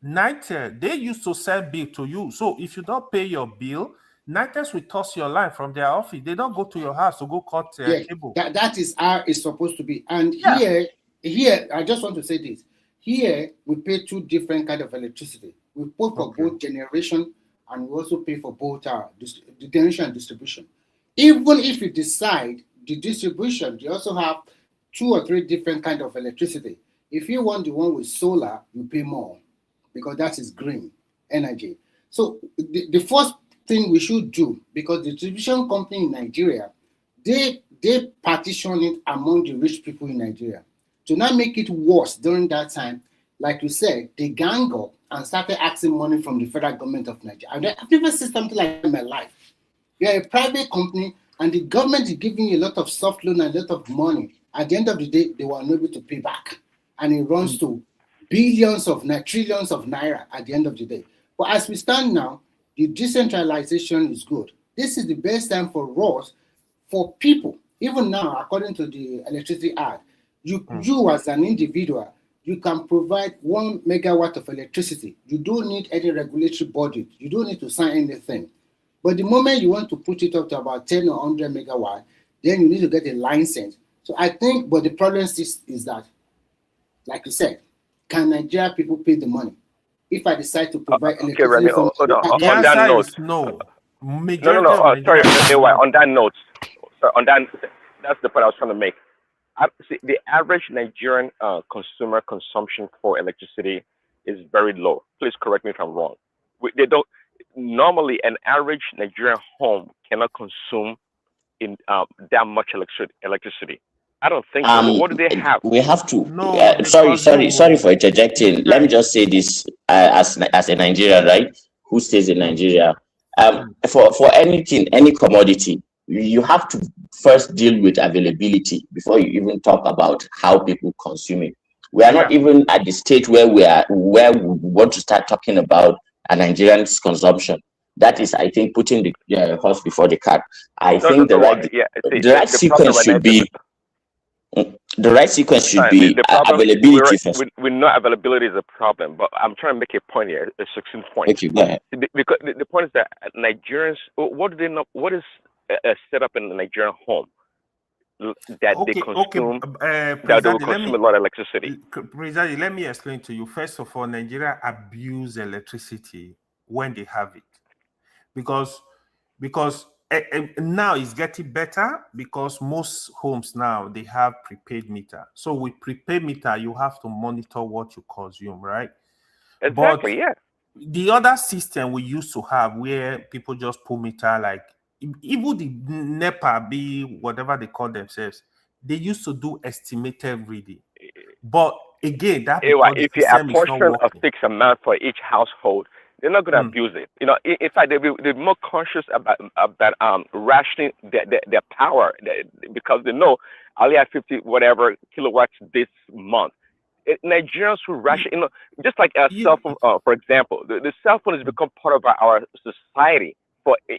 they used to send bill to you. So if you don't pay your bill, Nitel will toss your line from their office. They don't go to your house to go cut cable. That is how it's supposed to be. And here, I just want to say this. Here, we pay two different kinds of electricity. We pay for both generation, and we also pay for both the generation and distribution. Even if you decide the distribution, you also have 2 or 3 different kinds of electricity. If you want the one with solar, you pay more because that is green energy. So the first thing we should do, because the distribution company in Nigeria, they partition it among the rich people in Nigeria. To not make it worse during that time, like you said, they gang up and started asking money from the federal government of Nigeria. I've never seen something like that in my life. You're a private company and the government is giving you a lot of soft loan and a lot of money. At the end of the day, they were unable to pay back. And it runs to trillions of naira at the end of the day. But as we stand now, the decentralization is good. This is the best time for us, for people. Even now, according to the Electricity Act, you as an individual, you can provide 1 megawatt of electricity. You don't need any regulatory body. You don't need to sign anything. But the moment you want to put it up to about 10 or 100 megawatt, then you need to get a license. So I think, but the problem is that, like you said, can Nigeria people pay the money? If I decide to provide electricity, Remy, on that note, no. Sorry, on that note, that's the point I was trying to make. See, the average Nigerian consumer consumption for electricity is very low. Please correct me if I'm wrong. They don't. Normally, an average Nigerian home cannot consume in that much electricity. I don't think so. What do they have? We have to. Sorry for interjecting. Let me just say this as a Nigerian, right? Who stays in Nigeria? For anything, any commodity, you have to first deal with availability before you even talk about how people consume it. We are not even at the stage where we want to start talking about a Nigerian's consumption. That is, I think, putting the horse before the cart. I think the right sequence should be availability first. We know availability is a problem, but I'm trying to make a point here, a succinct point. Okay, go ahead. Because the point is that Nigerians, what do they know? What is set up in the Nigerian home that they consume? That they will consume a lot of electricity. Let me explain to you. First of all, Nigeria abuse electricity when they have it, because now it's getting better because most homes now they have prepaid meter. So with prepaid meter, you have to monitor what you consume, right? Exactly. But the other system we used to have where people just put meter, like even the NEPA, be whatever they call themselves, they used to do estimated reading. But again, that if you apportion a fixed amount for each household, they're not going to abuse it. You know, in fact, they're more conscious about rationing their power because they know I only have 50 whatever kilowatts this month. Nigerians who ration, you know, just like a cell phone, for example, the cell phone has become part of our society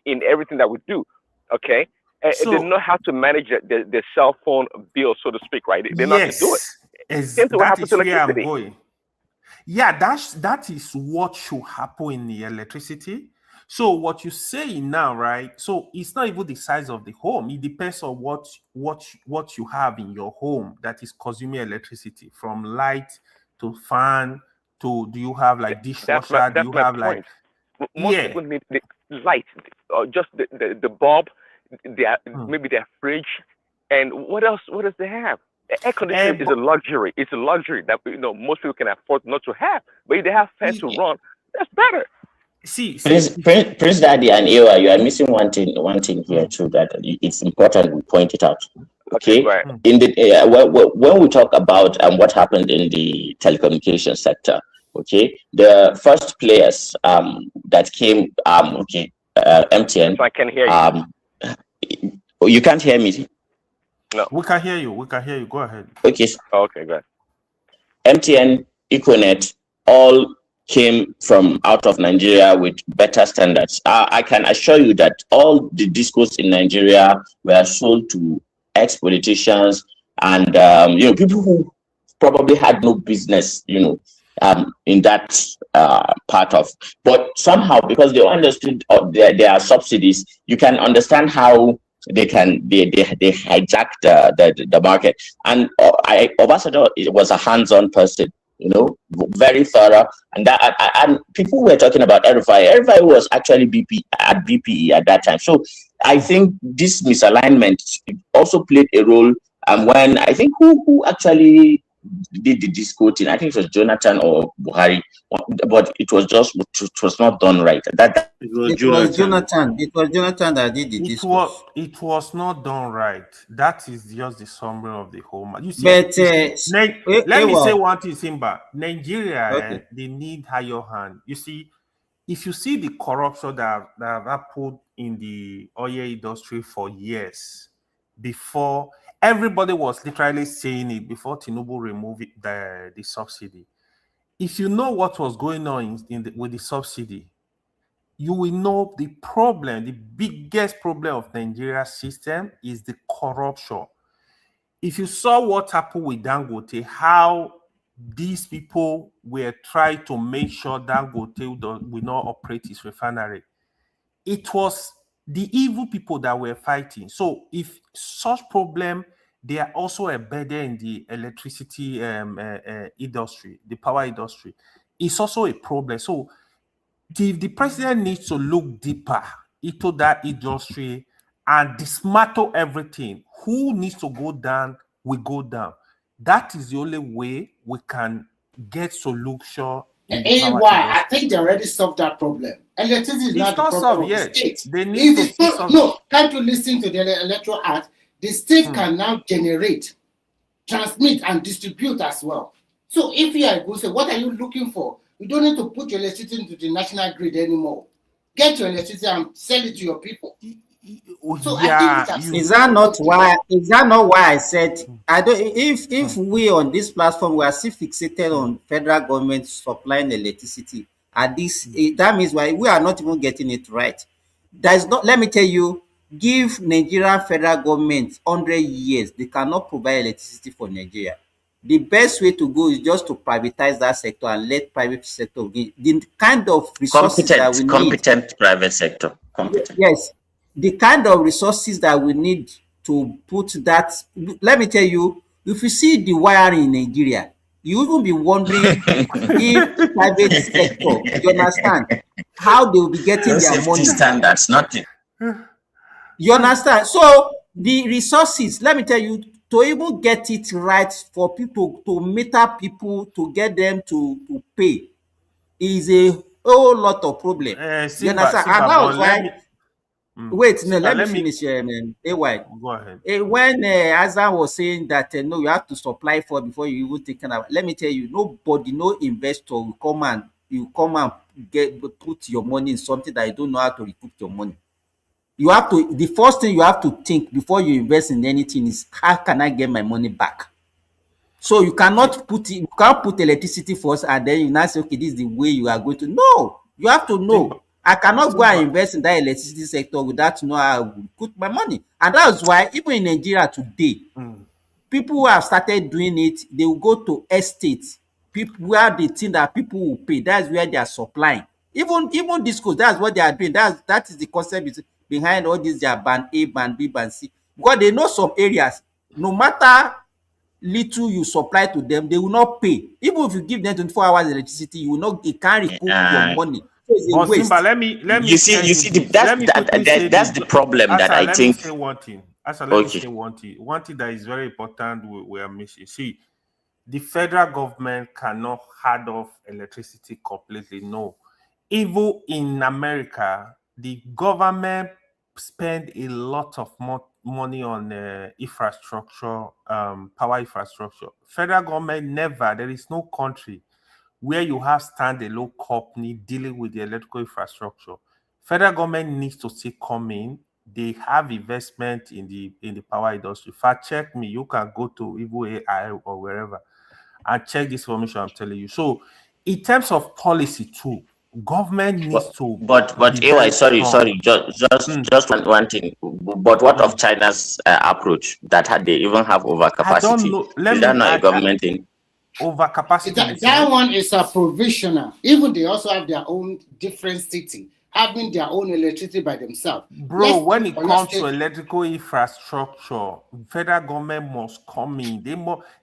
in everything that we do. Okay, they know how to manage the cell phone bill, so to speak, right? They know how to do it. That is where I'm going. Yeah, that is what should happen in the electricity. So what you say now, right? So it's not even the size of the home. It depends on what you have in your home that is consuming electricity, from light to fan to, do you have like dishwasher? Do you have like most people need the light, or just the bulb, maybe their fridge, and what else? What does they have? Air conditioning is a luxury. It's a luxury that most people can afford not to have. But if they have fans to run, that's better. Prince Daddy and Ewa, you are missing one thing here too, that it's important we point it out. Okay, in the when we talk about what happened in the telecommunication sector, okay, the first players that came, MTN. So I can hear you. You can't hear me. No, we can hear you. We can hear you. Go ahead. Okay. Okay, good. MTN, Econet, all came from out of Nigeria with better standards. I can assure you that all the discos in Nigeria were sold to ex-politicians and people who probably had no business, in that part of. But somehow, because they understood their subsidies, you can understand how they hijack the market. And Obasanjo was a hands-on person, very thorough. And and people were talking about Erifai. Erifai was actually BPE at that time. So I think this misalignment also played a role. When I think who actually did the disco thing, I think it was Jonathan or Buhari, but it was not done right. It was Jonathan. It was Jonathan that did the discourse. It was not done right. That is just the summary of the whole matter. You see, But let me say one thing, Simba. Nigeria, they need higher hand. You see, if you see the corruption that have happened in the oil industry for years, before everybody was literally saying it before Tinubu removed the subsidy. If you know what was going on with the subsidy, you will know the biggest problem of Nigeria's system is the corruption. If you saw what happened with Dangote, how these people were trying to make sure Dangote will not operate his refinery, it was the evil people that were fighting. So if such problem, they are also embedded in the electricity industry, the power industry, it's also a problem. So the president needs to look deeper into that industry and dismantle everything. Who needs to go down will go down. That is the only way we can get solution in the power Why? industry. I think they already solved that problem. Electricity is not the problem of the yet. state. They need to see something. No, can't you listen to the Electoral Act? The state can now generate, transmit, and distribute as well. So if you are going to say, what are you looking for? You don't need to put your electricity into the national grid anymore. Get your electricity and sell it to your people. So Yeah, is that not why I said I don't if we on this platform we are still fixated on federal government supplying electricity at this that means why we are not even getting it right. There is not, let me tell you, give Nigerian federal government 100 years, they cannot provide electricity for Nigeria. The best way to go is just to privatize that sector and let private sector give the kind of resources that we need. Competent private sector. Competent. Yes, the kind of resources that we need to put that. Let me tell you, if you see the wiring in Nigeria, you even be wondering if private sector, you understand, how they will be getting their Safety money. standards, nothing. You understand? So the resources, let me tell you, to even get it right for people, to meter people, to get them to pay, is a whole lot of problem. You understand? And that was why. Wait, no, let me finish. AY. Go ahead. When Azan was saying that no, you have to supply for before you even take care of. Let me tell you, nobody, no investor will come and put your money in something that you don't know how to recoup your money. You have to. The first thing you have to think before you invest in anything is, how can I get my money back? So you cannot you can't put electricity first and then you now say, okay, this is the way you are going to. No, you have to know. I cannot go and invest in that electricity sector without know how I will put my money. And that's why even in Nigeria today, people who have started doing it, they will go to estates, people where they think that people will pay. That's where they are supplying. Even discos, that's what they are doing. That is the concept behind all these their band A, band B, band C. Because they know some areas, no matter little you supply to them, they will not pay. Even if you give them 24 hours electricity, you will not, it can't recoup your money. So it's a waste. Simba, let me You see, that's the problem that I think. Let me say one thing. Let me say one thing. One thing that is very important we are missing. See, the federal government cannot hand off electricity completely. No. Even in America, the government spend a lot of money on infrastructure, power infrastructure. Federal government never, there is no country where you have standalone company dealing with the electrical infrastructure. Federal government needs to still come in. They have investment in the power industry. Fact check me. You can go to Evo AI or wherever and check this information I'm telling you. So in terms of policy too, government needs to But be AY, very sorry, strong. just one thing. But what of China's approach that they even have I don't overcapacity? know. Let Is that me. not a government thing? Overcapacity. That one is a provisional. Even they also have their own different city, having their own electricity by themselves. Bro, when it comes to electrical infrastructure, federal government must come in.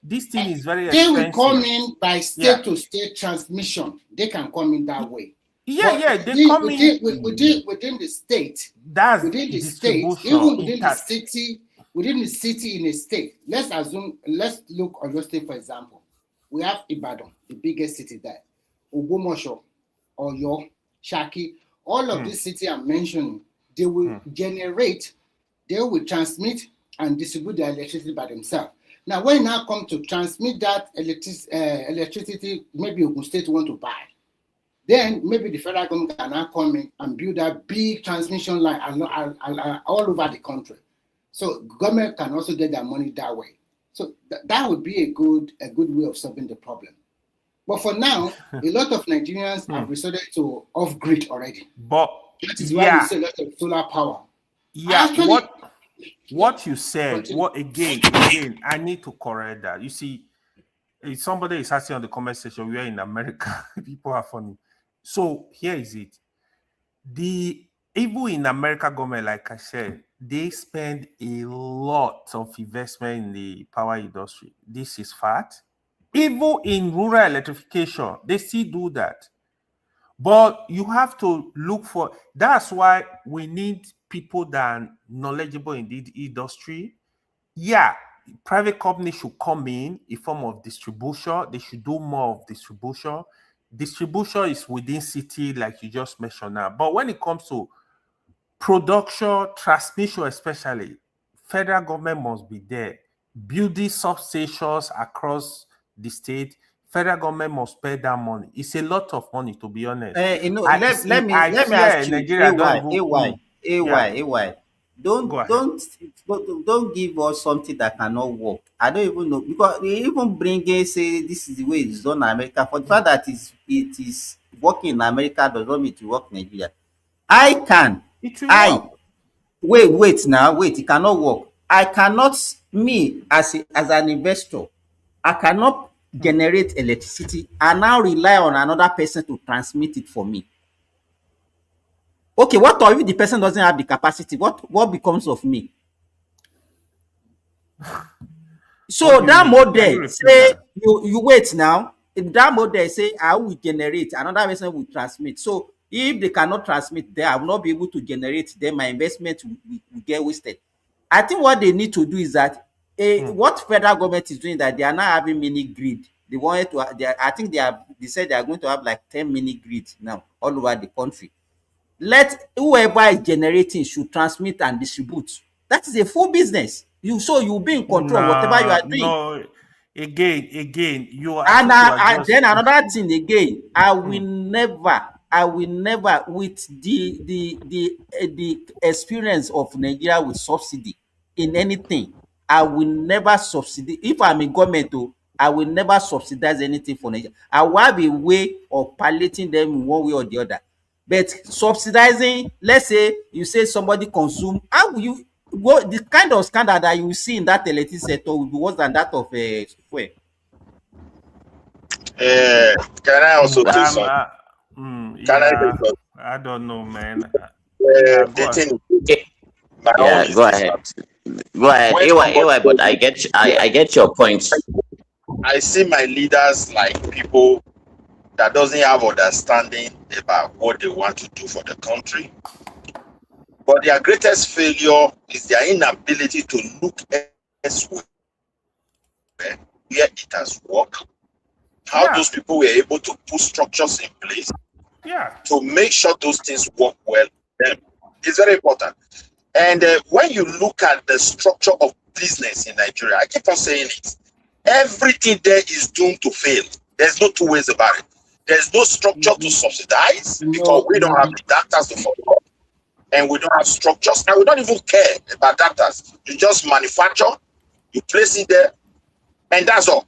This thing is very They will expensive. come in by state to state transmission. They can come in that way. Yeah, they come in within the state. That's within the distribution. state, even within the city, in a state. Let's look on your state, for example. We have Ibadan, the biggest city there. Ogbomoso, Oyo, Shaki, all of these cities I'm mentioning, they will generate, they will transmit and distribute their electricity by themselves. Now, when now come to transmit that electricity, maybe Ogun State want to buy, then maybe the federal government can now come in and build a big transmission line all over the country. So government can also get their money that way. So that would be a good way of solving the problem. But for now, a lot of Nigerians have resorted to off-grid already. But that is why we see a lot of solar power. Yeah, actually, what you said, again, I need to correct that. You see, if somebody is asking on the comment section, we are in America, people are funny. So here is it. Even in America government, like I said, they spend a lot of investment in the power industry. This is fact. Even in rural electrification, they still do that. But you have to look for, that's why we need people that are knowledgeable in the industry. Yeah, private companies should come in form of distribution. They should do more of distribution. Distribution is within city, like you just mentioned now. But when it comes to production, transmission especially, federal government must be there. Building substations across the state, federal government must spend that money. It's a lot of money, to be honest. Let me ask you, AY. Don't give us something that cannot work. I don't even know, because they even bring in, say this is the way it's done in America. For the fact that it is working in America does not mean to work in Nigeria. Wait, it cannot work. I cannot, me as an investor, I cannot generate electricity and now rely on another person to transmit it for me. Okay, what if the person doesn't have the capacity? What becomes of me? So that model say you wait now. If that model say I will generate, another person will transmit. So if they cannot transmit, then I will not be able to generate. Then my investment will get wasted. I think what they need to do is that what federal government is doing, that they are now having mini grid. They wanted to. I think they said they are going to have like 10 mini grids now all over the country. Let whoever is generating should transmit and distribute. That is a full business. You'll be in control of whatever you are doing. No, again, you are. And then another thing again, I will never, with the experience of Nigeria with subsidy in anything, I will never subsidize. If I'm in government, I will never subsidize anything for Nigeria. I will have a way of palliating them in one way or the other. But subsidizing, let's say you say somebody consume, how will you the kind of scandal that you see in that electricity sector will be worse than that of fuel? Can I also do something? I don't know, man. Go ahead. Go ahead, AY, but I get your points. I see my leaders like people that doesn't have understanding about what they want to do for the country. But their greatest failure is their inability to look elsewhere where it has worked. How those people were able to put structures in place to make sure those things work well. It's very important. And when you look at the structure of business in Nigeria, I keep on saying it. Everything there is doomed to fail. There's no two ways about it. There's no structure to subsidize because we don't have the data to follow. And we don't have structures, and we don't even care about data. You just manufacture, you place it there, and that's all.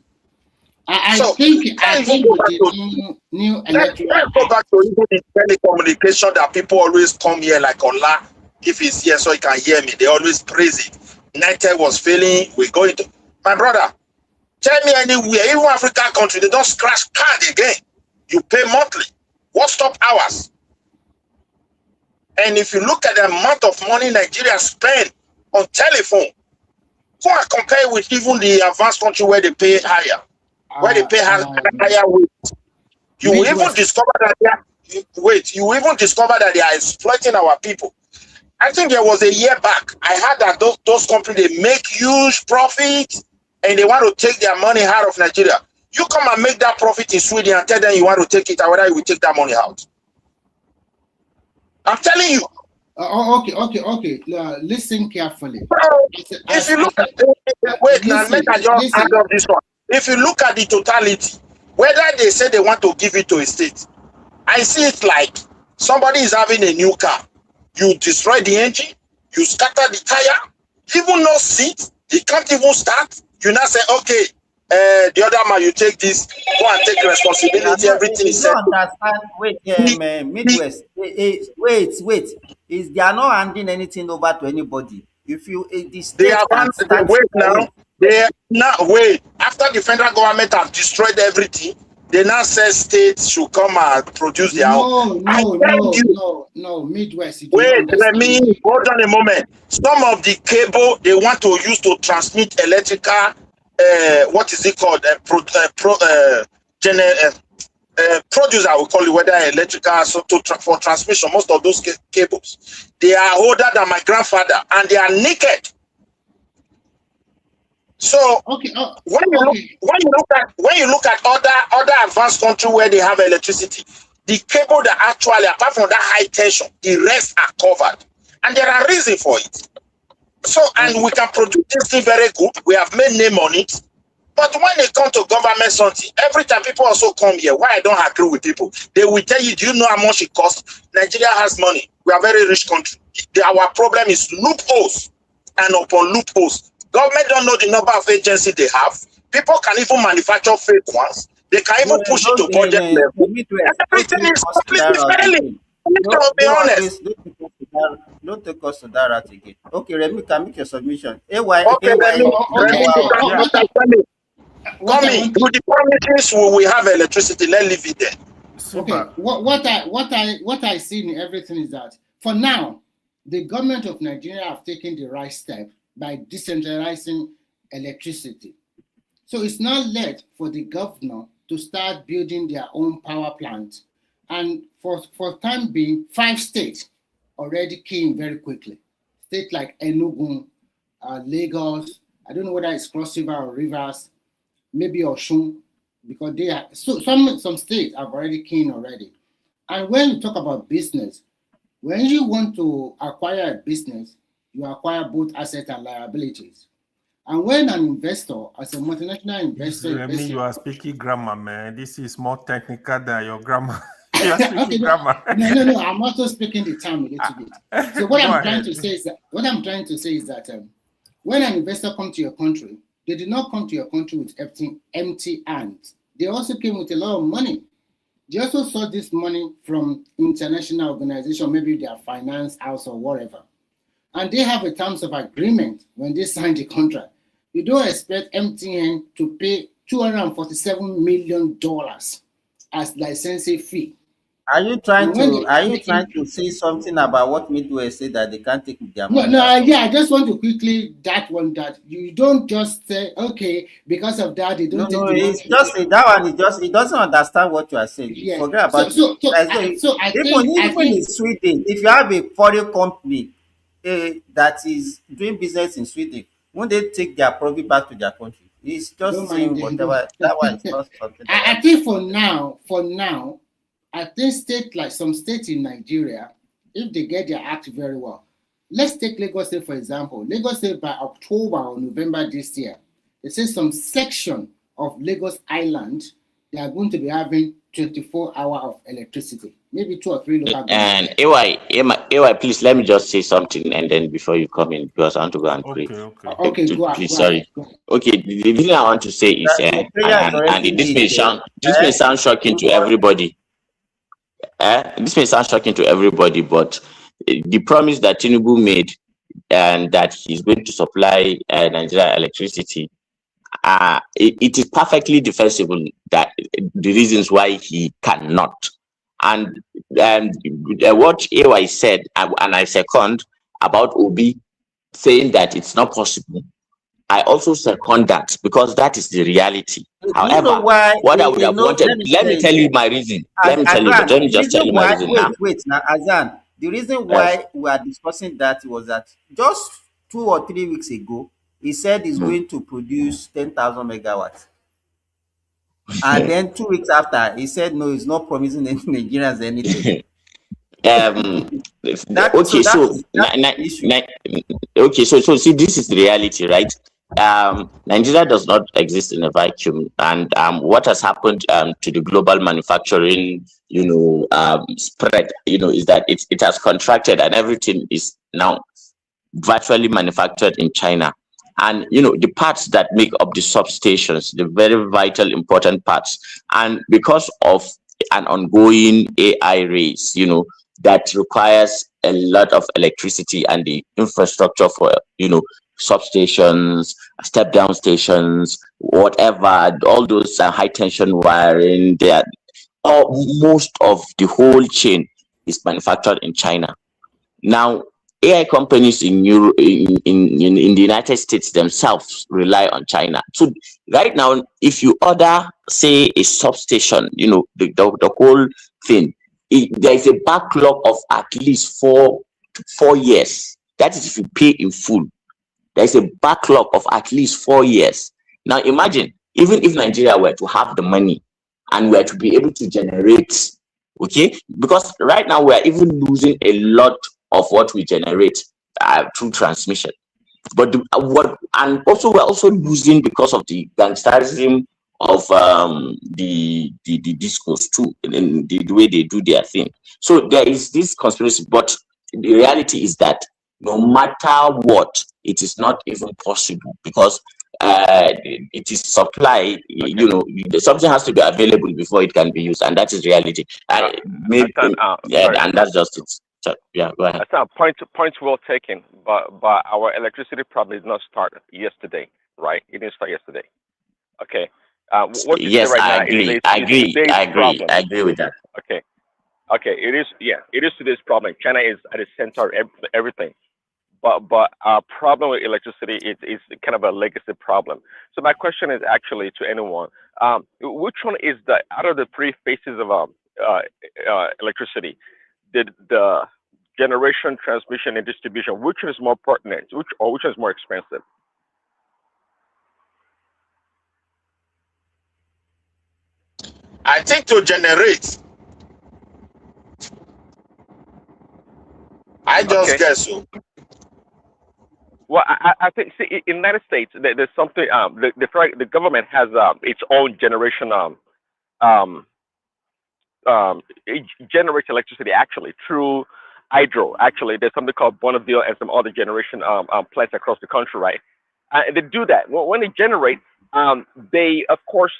I So think let's even go with back the to new let's electoral go back to even the telecommunication that people always come here like Ola. If he's here so he can hear me, they always praise it. United was failing. We're going to my brother. Tell me anywhere, even African country, they don't scratch card again. You pay monthly. What stop hours? And if you look at the amount of money Nigeria spend on telephone, go and compare with even the advanced country where they pay higher, where they pay higher wage. You will even discover that you will even discover that they are exploiting our people. I think there was a year back, I heard that those companies, they make huge profit and they want to take their money out of Nigeria. You come and make that profit in Sweden and tell them you want to take it, or whether you will take that money out. I'm telling you. Okay. Listen carefully. If you look at wait now, make I just add up this one. If you look at the totality, whether they say they want to give it to a state, I see it like somebody is having a new car. You destroy the engine, you scatter the tire, even no seat, he can't even start. You now say, okay, the other man, you take this, go and take responsibility, everything is set. Understand? Wait, Midwest. Wait. They are not handing anything over to anybody. If you, the state They have can start. wait now. They now wait. After the federal government have destroyed everything, they now say states should come and produce their own. No, Midwest. Wait, let me hold on a moment. Some of the cable they want to use to transmit electrical, what is it called? Producer, we call it, whether electrical, so for transmission. Most of those cables, they are older than my grandfather, and they are naked. So when you look at other advanced countries where they have electricity, the cable that actually, apart from that high tension, the rest are covered, and there are reasons for it. So, and we can produce this thing very good. We have made name on it. But when they come to government something, every time people also come here, why I don't agree with people, they will tell you, do you know how much it costs? Nigeria has money. We are a very rich country. Our problem is loopholes and upon loopholes. Government don't know the number of agencies they have. People can even manufacture fake ones. They can even push it to budget level. Everything is completely failing. To be honest. Don't take us to that route again. Okay, Remy, can make your submission. Okay, Remy, coming with the promises we have electricity. Let's leave it there. Okay, what I see in everything is that for now, the government of Nigeria have taken the right step by decentralizing electricity. So it's not left for the governor to start building their own power plant. And for time being, 5 states already came very quickly. States like Enugu, Lagos, I don't know whether it's Cross River or Rivers, maybe Oshun, because they are so some states have already came already. And when you talk about business, when you want to acquire a business, you acquire both assets and liabilities. And when an investor, as a multinational investor, Remy, you are speaking grammar, man. This is more technical than your grammar. You are speaking grammar. No. I'm also speaking the term a little bit. So what I'm trying to say is that when an investor comes to your country, they did not come to your country with empty hands. They also came with a lot of money. They also saw this money from international organization, maybe their finance house or whatever. And they have a terms of agreement when they sign the contract. You don't expect MTN to pay $247 million as licensing fee. Are you trying to say something about what Midwest said that they can't take their money? I just want to quickly that you don't just say, okay, because of that they don't take the money. It's just that one. He doesn't understand what you are saying. Yeah. Forget about even in Sweden, if you have a foreign company that is doing business in Sweden, won't they take their profit back to their country? It's just saying whatever. That one is not something. I think for now, I think some states in Nigeria, if they get their act very well, let's take Lagos State for example. Lagos State by October or November this year, they say some section of Lagos Island they are going to be having 24 hours of electricity, maybe 2 or 3 local And governments. AY, please let me just say something, and then before you come in, because I want to go and pray. Okay, go Please, ahead. sorry. Okay, the thing I want to say is, Your prayer is already this may lit. sound shocking to everybody. This may sound shocking to everybody, but the promise that Tinubu made, and that he's going to supply Nigeria electricity, it is perfectly defensible that the reasons why he cannot. And what AY said, and I second, about Obi saying that it's not possible, I also second that, because that is the reality. Do you know However, why? what I would have wanted, Let me let me tell tell you. you my reason. Let me Azan, the just tell reason you my why, reason now. wait, now, Azan, the reason why we are discussing that was that just 2 or 3 weeks ago, he said he's going to produce 10,000 megawatts. And then 2 weeks after, he said, no, he's not promising any Nigerians anything. Okay, so okay, so see, this is the reality, right? Nigeria does not exist in a vacuum, and what has happened to the global manufacturing, spread, is that it has contracted, and everything is now virtually manufactured in China. And the parts that make up the substations, the very vital, important parts, and because of an ongoing AI race, that requires a lot of electricity and the infrastructure for substations, step down stations, whatever, all those high tension wiring, there, most of the whole chain is manufactured in China. Now, AI companies in the United States themselves rely on China. So right now, if you order, say, a substation, the whole thing, there is a backlog of at least 4 years. That is if you pay in full. There is a backlog of at least 4 years. Now imagine, even if Nigeria were to have the money and were to be able to generate, okay, because right now we are even losing a lot of what we generate through transmission. But and also we're also losing because of the gangsterism of the discos too, in the way they do their thing. So there is this conspiracy, but the reality is that no matter what, it is not even possible, because it is supply. Something has to be available before it can be used, and that is reality. And that's just it. So, yeah, go ahead. That's not points well taken, but our electricity problem did not start yesterday, right? It didn't start yesterday. Okay. What you say Yes, right I now agree. is I agree. today's I agree. problem. I agree with that. Okay. Okay. It is. Yeah. It is today's problem. China is at the center of everything. But our problem with electricity is kind of a legacy problem. So my question is actually to anyone: which one is out of the three phases of electricity, the generation, transmission, and distribution, which one is more pertinent? Which one is more expensive? I think to generate, I just guess so. Well, I think, see, in the United States, there's something. The government has its own generation. It generates electricity actually through hydro. Actually, there's something called Bonneville and some other generation plants across the country, right? They do that. Well, when they generate, they of course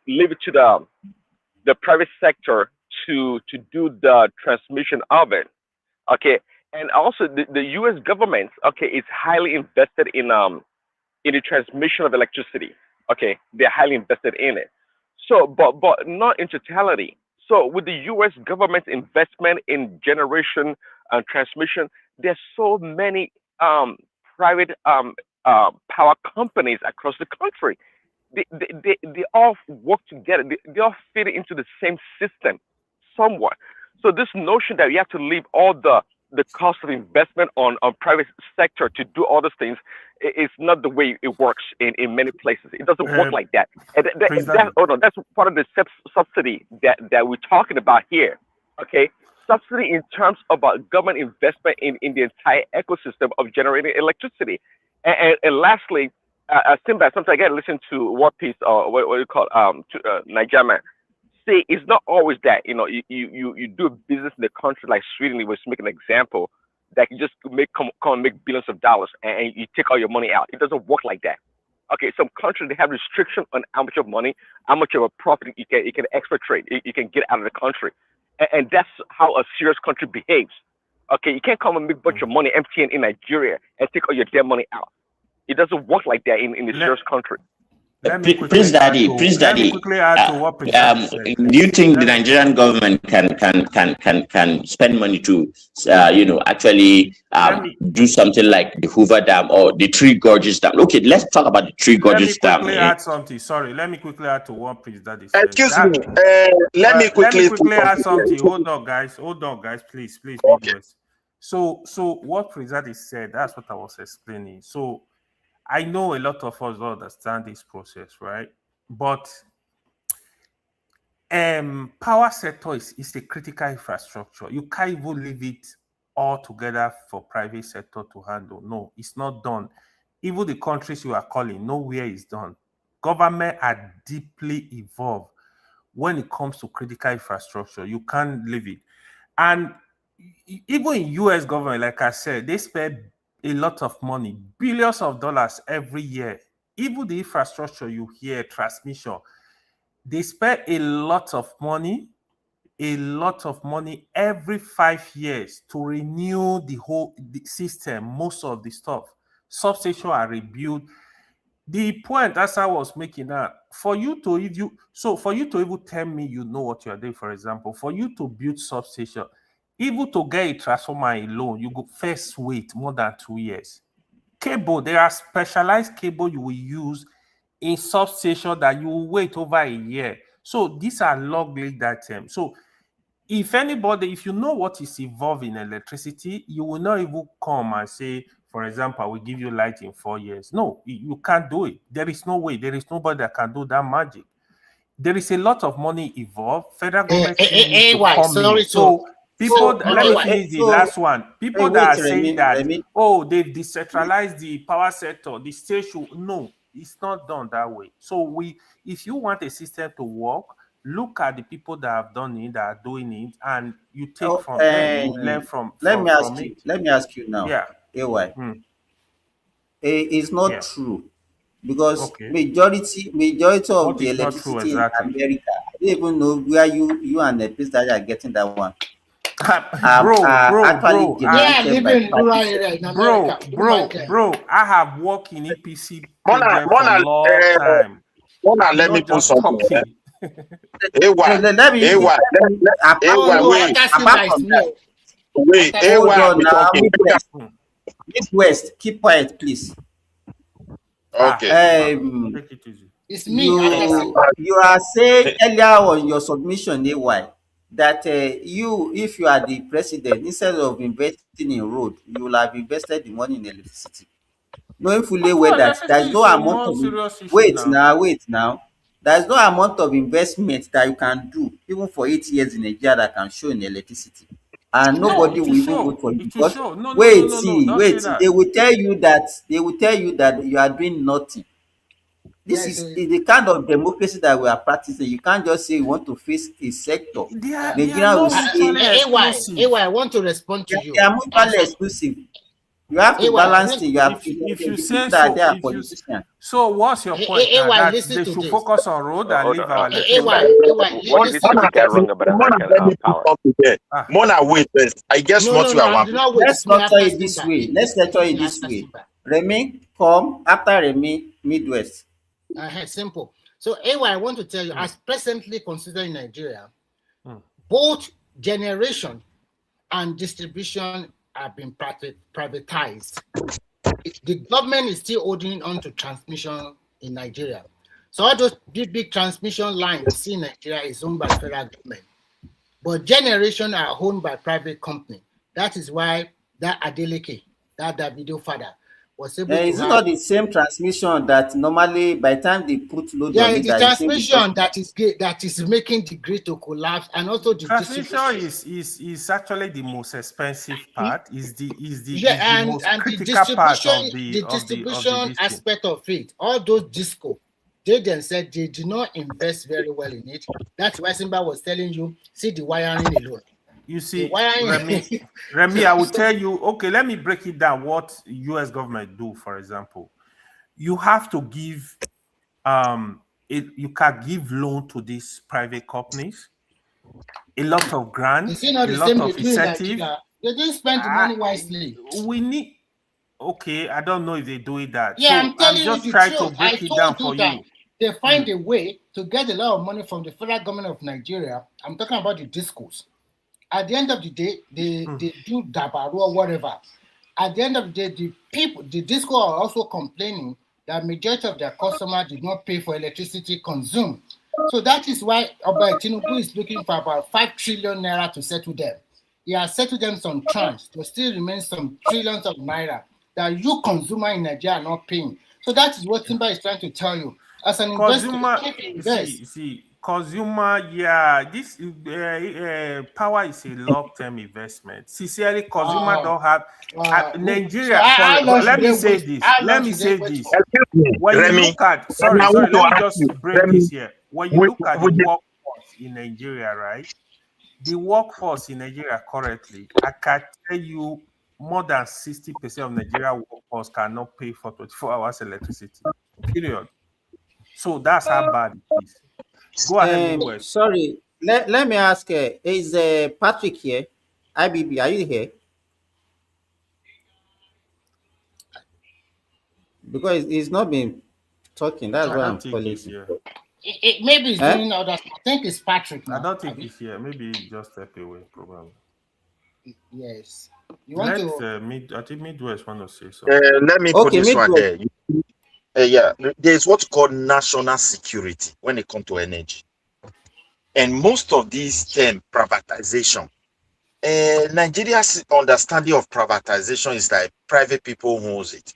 leave it to the private sector to do the transmission of it. Okay, and also the U.S. government, okay, is highly invested in the transmission of electricity. Okay, they're highly invested in it. So, but not in totality. So, with the U.S. government's investment in generation and transmission, there's so many private power companies across the country. They all work together. They all fit into the same system somewhat. So this notion that you have to leave all the cost of investment on private sector to do all these things is not the way it works in many places. It doesn't work like that. And that's part of the subsidy that we're talking about here. Okay, subsidy in terms of government investment in the entire ecosystem of generating electricity. And lastly, Simba, sometimes I get to listen to War Piece or what you call Nigerian say it's not always that you do business in the country like Sweden. It was make an example that you just come and make billions of dollars and you take all your money out. It doesn't work like that. Okay, some countries they have restriction on how much of money, how much of a profit you can expatriate, you can get out of the country, and that's how a serious country behaves. Okay, you can't come and make a bunch of money emptying in Nigeria and take all your dead money out. It doesn't work like that in a serious country. Prince Daddy, quickly add to what Prince Daddy said. do you think the Nigerian government can spend money to, actually do something like the Hoover Dam or the Three Gorges Dam? Okay, let's talk about the Three Gorges Dam. Let me quickly add something. Sorry, let me quickly add to what Prince Daddy said. Excuse me. Let me quickly add something. Hold on, guys. Please, okay. So what Prince Daddy said, that's what I was explaining. So I know a lot of us don't understand this process, right? But power sector is a critical infrastructure. You can't even leave it all together for private sector to handle. No, it's not done. Even the countries you are calling, nowhere is done. Government are deeply involved when it comes to critical infrastructure. You can't leave it. And even in US government, like I said, they spend a lot of money, billions of dollars every year. Even the infrastructure you hear, transmission, they spend a lot of money every 5 years to renew the whole system, most of the stuff. Substation are rebuilt. The point as I was making that for you to even tell me you know what you are doing, for example, for you to build substation, even to get a transformer alone, you go first wait more than 2 years. Cable, there are specialized cable you will use in substation that you will wait over a year. So these are log lead items. So if you know what is involved in electricity, you will not even come and say, for example, I will give you light in 4 years. No, you can't do it. There is no way. There is nobody that can do that magic. There is a lot of money involved. Federal government needs to come in. So people, let me finish the last one. People that are saying that, they've decentralized the power sector, the state should, no, it's not done that way. So if you want a system to work, look at the people that have done it, that are doing it, and you take from them, you learn from it. Let me ask you now. Yeah. AY. It's not true. Because majority of the electricity in America, I don't even know where you and the place that are getting that one. Bro, I have worked in EPC project for a long time. Let me put something. Midwest, keep quiet, please. Okay. It's me. You are saying earlier on your submission, AY, that if you are the president, instead of investing in road, you will have invested the money in electricity. Knowing fully well that there's no amount of wait now. There's no amount of investment that you can do, even for 8 years in Nigeria, that can show in electricity. And nobody will even vote for you because wait. They will tell you that you are doing nothing. This is the kind of democracy that we are practicing. You can't just say you want to face a sector. AY, I want to respond to you. They are mutually exclusive. You have to balance it. You have if you say so. So what's your point? That they should focus on road and leave our What did you get wrong about American power? Mona, wait first. I guess what you are. Let's not try it this way. Let's not try it this way. Remy, come after Remy, Midwest. Simple. So, AY, I want to tell you, as presently considered in Nigeria, both generation and distribution have been privatized. The government is still holding on to transmission in Nigeria. So all those big transmission lines you see in Nigeria is owned by federal government. But generation are owned by private company. That is why that Adeleke, that video father, was able to is it not the same transmission that normally by the time they put load on it? The transmission that is making the grid to collapse, and also the transmission is actually the most expensive part. Is the most critical part of the distribution aspect of it. All those disco, they then said they did not invest very well in it. That's why Simba was telling you, see the wiring alone. You see, Remy, I will tell you, okay, let me break it down what US government do, for example. You have to give, you can give loan to these private companies, a lot of grants, a lot of incentive. They didn't spend the money wisely. We need, okay, I don't know if they do it that. Yeah, so I'm telling you the trying truth. to break I it down told for you that you. they find a way to get a lot of money from the federal government of Nigeria. I'm talking about the discos. At the end of the day, they do dabaru or whatever. At the end of the day, the disco are also complaining that majority of their customers did not pay for electricity consumed. So that is why Oba Tinubu is looking for about 5 trillion naira to settle them. He has settled them some tranche. There still remains some trillions of naira that you consumer in Nigeria are not paying. So that is what Timba is trying to tell you. As an investor, consumer, yeah, this power is a long-term investment. Sincerely, consumer don't have Nigeria. Let me say this. When you look at, sorry, let me just break this here. When you look at the workforce in Nigeria, right? The workforce in Nigeria currently, I can tell you more than 60% of Nigeria workforce cannot pay for 24 hours electricity. Period. So that's how bad it is. Go ahead, Midwest. Sorry, let me ask, is Patrick here? IBB, are you here? Because he's not been talking. That's why I'm calling him. Maybe he's doing all that. I think it's Patrick now. I don't think he's here. Maybe he just step away, probably. Yes. You want I think Midwest want to say something. Let me put this one there. Yeah, there's what's called national security when it comes to energy. And most of these term privatization, Nigeria's understanding of privatization is that private people owns it.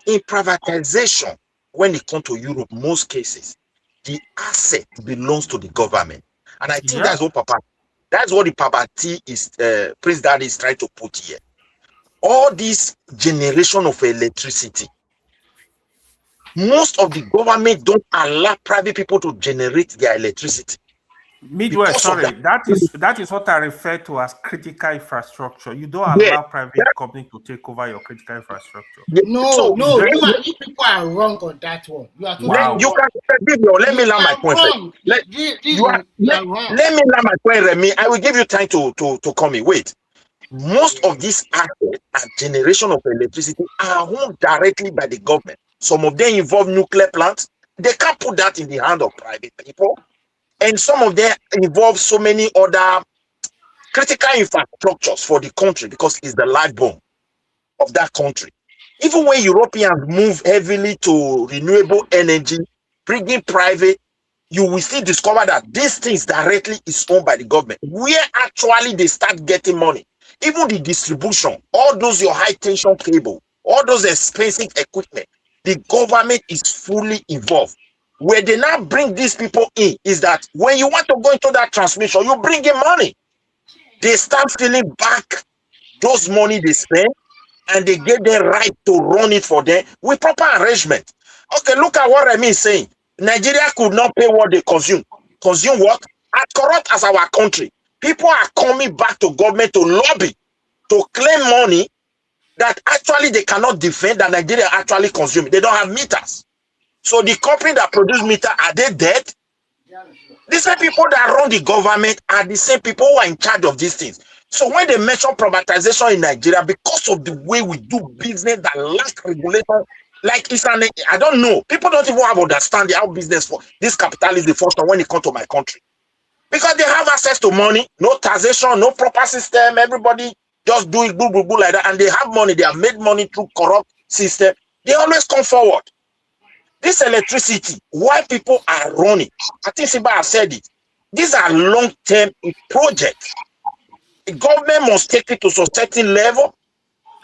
In privatization, when it comes to Europe, most cases, the asset belongs to the government. And I think that's what the Papa T is President is trying to put here. All this generation of electricity, most of the government don't allow private people to generate their electricity. Midwest, sorry, that is what I refer to as critical infrastructure. You don't allow private companies to take over your critical infrastructure. No, you people are wrong on that one. You are wrong. You can let me land my point. Let me land my point, Remy. I will give you time to come in. Wait. Most of these assets and generation of electricity are owned directly by the government. Some of them involve nuclear plants. They can't put that in the hand of private people. And some of them involve so many other critical infrastructures for the country because it's the lifebone of that country. Even when Europeans move heavily to renewable energy, bringing private, you will still discover that these things directly is owned by the government. Where actually they start getting money, even the distribution, all those your high tension cable, all those expensive equipment, the government is fully involved. Where they now bring these people in is that when you want to go into that transmission, you bring in money. They start stealing back those money they spend, and they get the right to run it for them with proper arrangement. Okay, look at what Remy is saying. Nigeria could not pay what they consume. Consume what? As corrupt as our country. People are coming back to government to lobby, to claim money that actually they cannot defend, that Nigeria actually consume. They don't have meters. So the company that produce meter, are they dead? The same people that run the government are the same people who are in charge of these things. So when they mention privatization in Nigeria, because of the way we do business that lack regulation, like it's I don't know. People don't even have understanding how business for this capitalism function when it comes to my country. Because they have access to money, no taxation, no proper system. Everybody just do it, boo like that, and they have money. They have made money through corrupt system. They always come forward. This electricity, why people are running, I think Siba has said it. These are long-term projects. The government must take it to a certain level,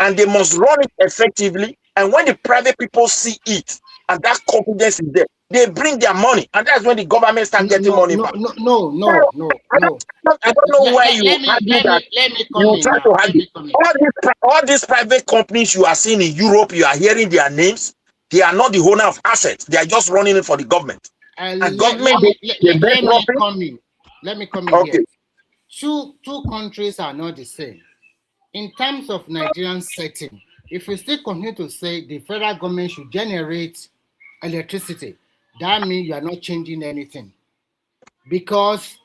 and they must run it effectively. And when the private people see it, and that confidence is there, they bring their money, and that's when the government starts getting money back. No. I don't know why you argue that. You try to argue. All these private companies you are seeing in Europe, you are hearing their names. They are not the owner of assets. They are just running it for the government. And government, let me come in. Let me come in okay. here. Two countries are not the same. In terms of Nigerian setting, if we still continue to say the federal government should generate electricity, that means you are not changing anything. Because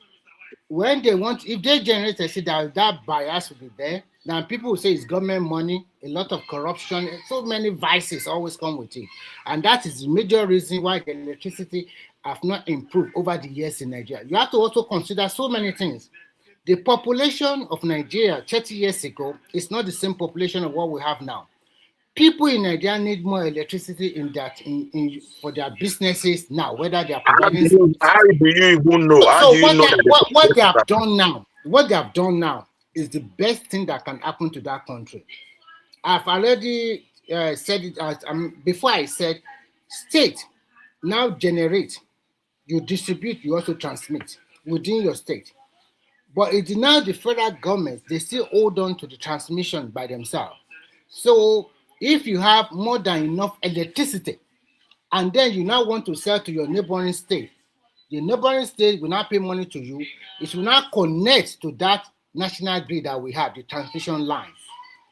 when they want, if they generate electricity, that bias will be there. Now people will say it's government money, a lot of corruption, so many vices always come with it. And that is the major reason why the electricity have not improved over the years in Nigeria. You have to also consider so many things. The population of Nigeria 30 years ago is not the same population of what we have now. People in Nigeria need more electricity for their businesses now, whether they are providing. How do you even know? How So do you know that what they have done now? What they have done now is the best thing that can happen to that country. I've already said it before. I said, state now generate, you distribute, you also transmit within your state. But it's now the federal government, they still hold on to the transmission by themselves. So if you have more than enough electricity, and then you now want to sell to your neighboring state, the neighboring state will not pay money to you. It will not connect to that national grid that we have, the transmission line.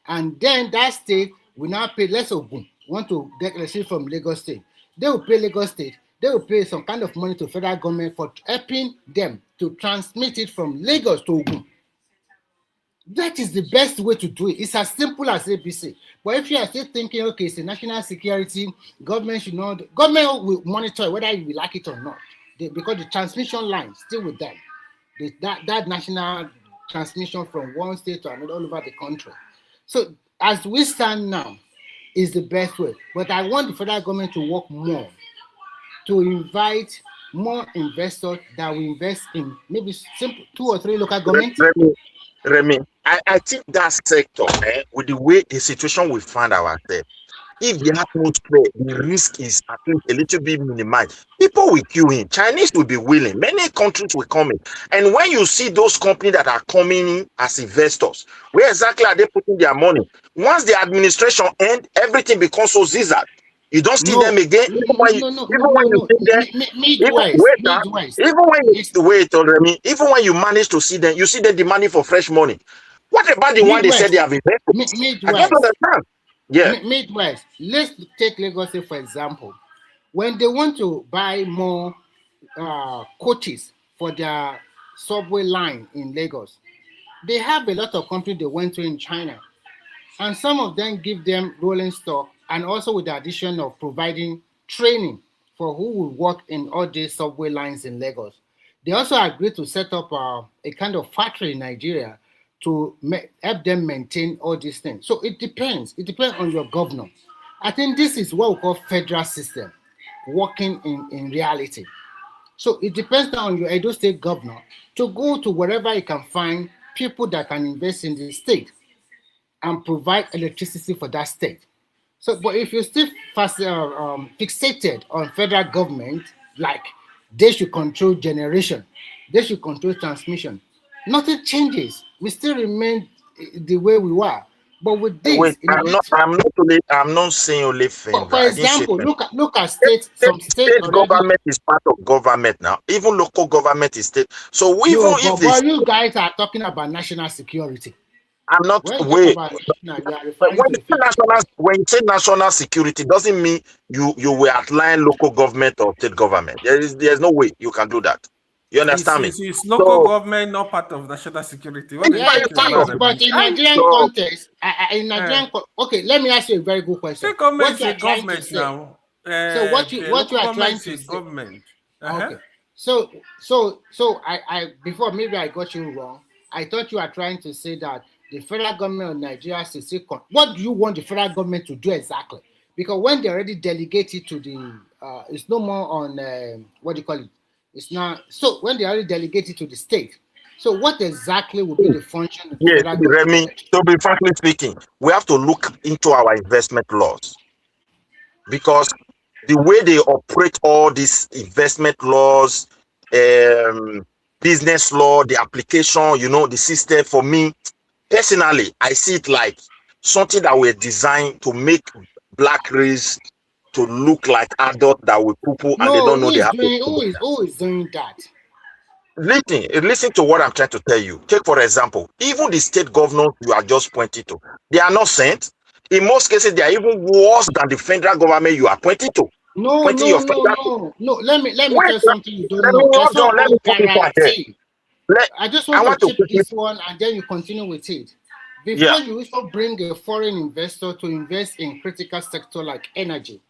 And then that state will not pay, let's Ogun want to get electricity from Lagos State. They will pay Lagos State. They will pay some kind of money to federal government for helping them to transmit it from Lagos to Ogun. That is the best way to do it. It's as simple as ABC. But if you are still thinking, okay, it's a national security, government should not, government will monitor whether you like it or not. Because the transmission line is still with them. That national transmission from one state to another all over the country. So as we stand now, is the best way. But I want the federal government to work more to invite more investors that will invest in maybe simple 2 or 3 local governments. Remy, I think that sector, with the way the situation we find ourselves, if the atmosphere, the risk is I think a little bit minimized, people will queue in. Chinese will be willing. Many countries will come in. And when you see those companies that are coming in as investors, where exactly are they putting their money? Once the administration ends, everything becomes so zigzag. You don't see them again. Even when you see them, even when you manage to see them, you see them demanding for fresh money. What about the one they said they have invested? I don't understand. Yeah. Midwest. Let's take Lagos for example. When they want to buy more coaches for their subway line in Lagos, they have a lot of companies they went to in China. And some of them give them rolling stock and also with the addition of providing training for who will work in all these subway lines in Lagos. They also agreed to set up a kind of factory in Nigeria to help them maintain all these things. So it depends. It depends on your governor. I think this is what we call federal system working in reality. So it depends on your Edo State governor to go to wherever you can find people that can invest in the state and provide electricity for that state. So, but if you're still fixated on federal government, like they should control generation, they should control transmission, nothing changes. We still remain the way we were. But with this, wait, I'm not saying only things. For example, look at state. Some state government is part of government now. Even local government is state. So we you guys are talking about national security. I'm not wait. When you say national security, doesn't mean you will outline local government or state government. There's no way you can do that. You understand me? It's local government, not part of national security. But in Nigerian context, okay, let me ask you a very good question. State government is government now. So what you are trying to say? Government. Okay. So I before maybe I got you wrong. I thought you are trying to say that the federal government of Nigeria should say, what do you want the federal government to do exactly? Because when they already delegated to the, it's no more on, what do you call it? It's not, so when they already delegated to the state, so what exactly would be the function of the federal government? Remy, to be frankly speaking, we have to look into our investment laws. Because the way they operate all these investment laws, business law, the application, the system, for me, personally, I see it like something that were designed to make black race to look like adult that will poo and they No, don't know they have to. who is doing that? Listen to what I'm trying to tell you. Take for example, even the state governors you are just pointing to, they are not sent. In most cases, they are even worse than the federal government you are pointing to. No. Let me tell you something you don't me know. There's hold on. Let me something put this one there. guarantee. I just I want want to to chip quickly. this one and then you continue with it. Before you also bring a foreign investor to invest in critical sector like energy,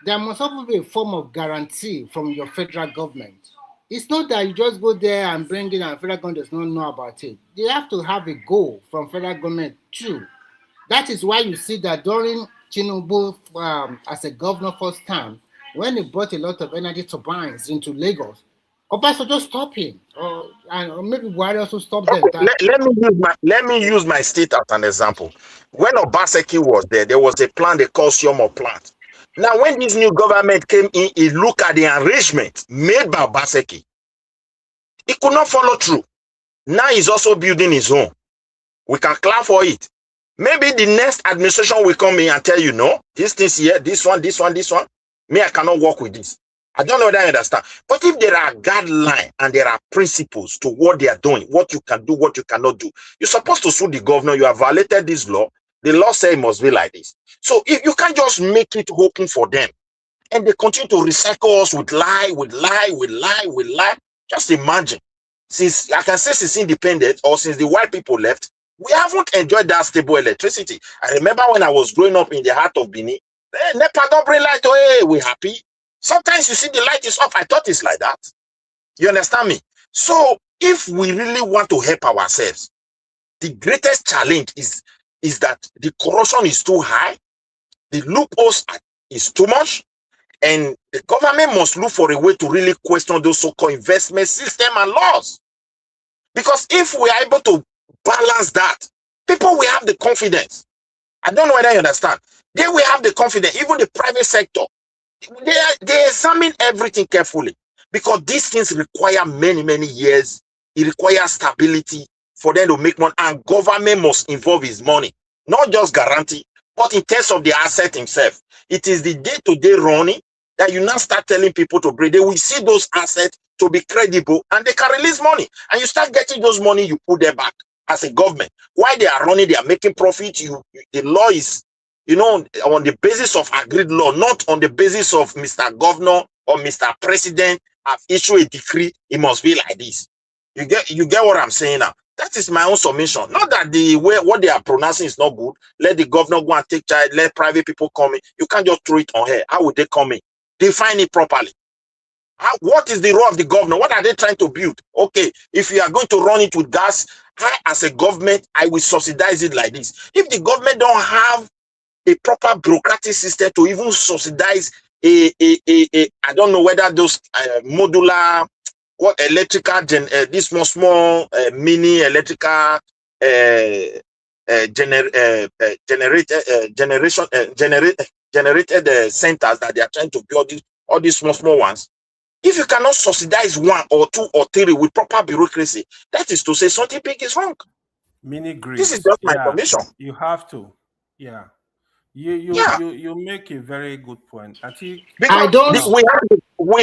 there must also be a form of guarantee from your federal government. It's not that you just go there and bring it and federal government does not know about it. They have to have a goal from federal government too. That is why you see that during Tinubu as a governor first time, when he brought a lot of energy turbines into Lagos, Obasanjo just stopped him, or maybe Buhari also stopped them. Let me use my state as an example. When Obaseki was there was a plan they called Siomo plant. Now, when this new government came in, he looked at the arrangement made by Obaseki. He could not follow through. Now he's also building his own. We can clap for it. Maybe the next administration will come in and tell you, no, this thing's here, this one. Me, I cannot work with this. I don't know whether I understand. But if there are guidelines and there are principles to what they are doing, what you can do, what you cannot do, you're supposed to sue the governor. You have violated this law. The law says it must be like this. So if you can't just make it open for them, and they continue to recycle us with lie. Just imagine. Since, I can say since independence or since the white people left, we haven't enjoyed that stable electricity. I remember when I was growing up in the heart of Benin, NEPA don't bring light, hey, we're happy. Sometimes you see the light is off. I thought it's like that. You understand me? So if we really want to help ourselves, the greatest challenge is that the corruption is too high, the loopholes is too much, and the government must look for a way to really question those so-called investment system and laws. Because if we are able to balance that, people will have the confidence. I don't know whether you understand. They will have the confidence, even the private sector. They examine everything carefully because these things require many years. It requires stability for them to make money, and government must involve his money, not just guarantee, but in terms of the asset himself. It is the day-to-day running that you now start telling people to bring. They will see those assets to be credible and they can release money, and you start getting those money, you put them back as a government. While they are running, they are making profit. The law is, on the basis of agreed law, not on the basis of Mr. Governor or Mr. President have issued a decree. It must be like this. You get what I'm saying now? That is my own submission. Not that the way what they are pronouncing is not good. Let the governor go and take charge. Let private people come in. You can't just throw it on her. How would they come in? Define it properly. What is the role of the governor? What are they trying to build? Okay, if you are going to run it with gas, I as a government, I will subsidize it like this. If the government don't have a proper bureaucratic system to even subsidize I don't know whether those modular electrical this small mini electrical generated centers that they are trying to build, all these small ones. If you cannot subsidize one or two or three with proper bureaucracy, that is to say something big is wrong. Mini grids. This is just my information. You have to, yeah. You make a very good point. I think we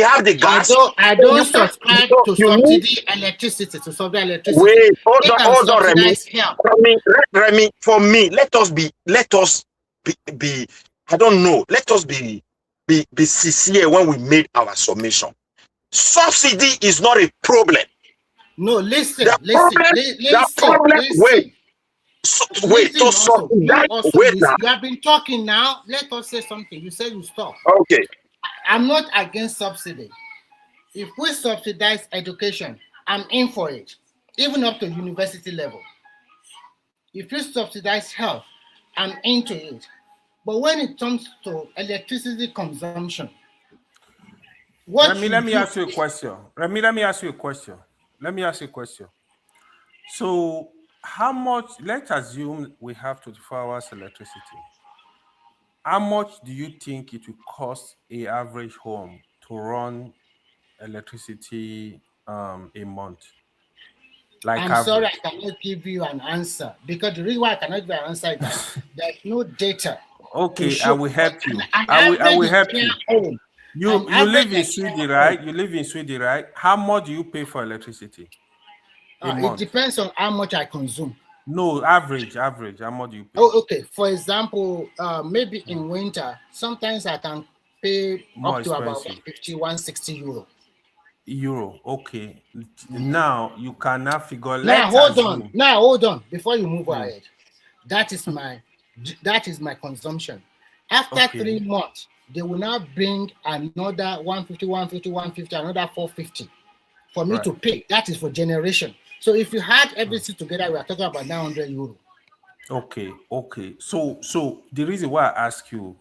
have the gas. I don't subscribe to subsidy electricity. Wait, hold on, Remy. For me, let us be. I don't know. Let us be sincere when we made our submission. Subsidy is not a problem. No, listen. Wait, to subsidize. Wait now. You have been talking now. Let us say something. You said you stop. Okay. I'm not against subsidy. If we subsidize education, I'm in for it, even up to university level. If you subsidize health, I'm into it. But when it comes to electricity consumption, let me ask you a question. Let me ask you a question. So how much, let's assume we have 24 hours electricity. How much do you think it will cost an average home to run electricity a month? I'm sorry, I cannot give you an answer because the reason why I cannot give you an answer is that there's no data Okay, show I will help you. an I will average help you. Nigerian home. You An average live in Nigerian Sweden, home. right? You live in Sweden, right? How much do you pay for electricity a It month? depends on how much I consume. No, average. How much do you pay? Oh, okay. For example, maybe in winter, sometimes I can pay More up to about expensive. 150, 160 euro. Euro, okay. Now you cannot figure. Now hold on. Before you move ahead, that is my consumption. After 3 months, they will now bring another 150, 150, 150, another 450 for me to pay. That is for generation. So if you had everything together, we are talking about 900 euro. Okay. So the reason why I ask you,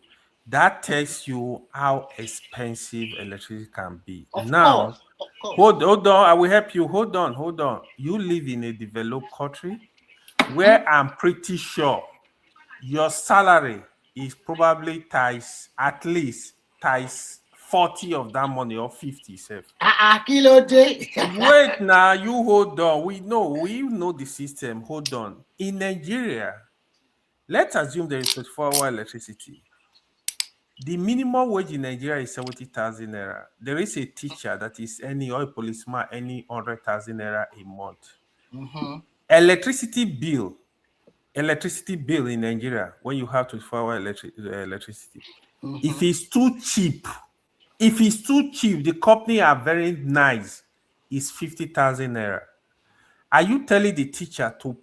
that tells you how expensive electricity can be. Of Now, course. hold on. I will help you. Hold on. You live in a developed country where I'm pretty sure your salary is probably at least ties 40 of that money or 50 self. Kilo day. Wait now, you hold on. We know the system. Hold on. In Nigeria, let's assume there is 24-hour electricity. The minimum wage in Nigeria is 70,000 naira. There is a teacher that is any, or a policeman any 100,000 naira a month. Mm-hmm. Electricity bill in Nigeria, when you have 24-hour electricity, Mm-hmm. if it's too cheap, the company are very nice, is 50,000 naira. Are you telling the teacher to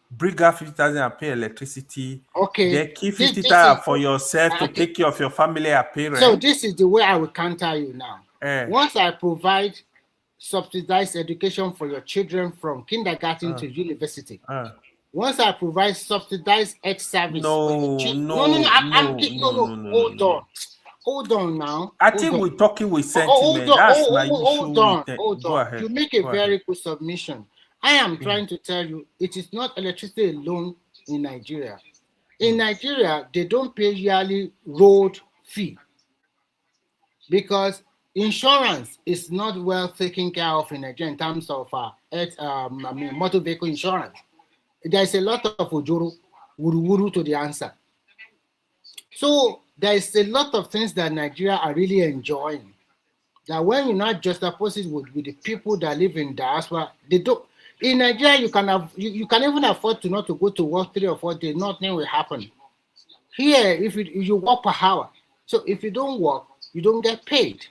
bring out 50,000 and pay electricity? Okay. Then keep 50,000 for yourself to take care of your family and parents. So this is the way I will counter you now. Once I provide subsidized education for your children from kindergarten to university, once I provide subsidized health service for your children, hold on now. I think we're talking with sentiment. That's my issue. Hold on. You make a very good submission. I am trying to tell you, it is not electricity alone in Nigeria. In Nigeria, they don't pay yearly road fee because insurance is not well taken care of in Nigeria in terms of motor vehicle insurance. There's a lot of ojoro, wuru to the answer. So there's a lot of things that Nigeria are really enjoying. That when you not just oppose it with the people that live in diaspora, they don't. In Nigeria, you can even afford to not to go to work 3 or 4 days. Nothing will happen. Here, if you work per hour, so if you don't work, you don't get paid.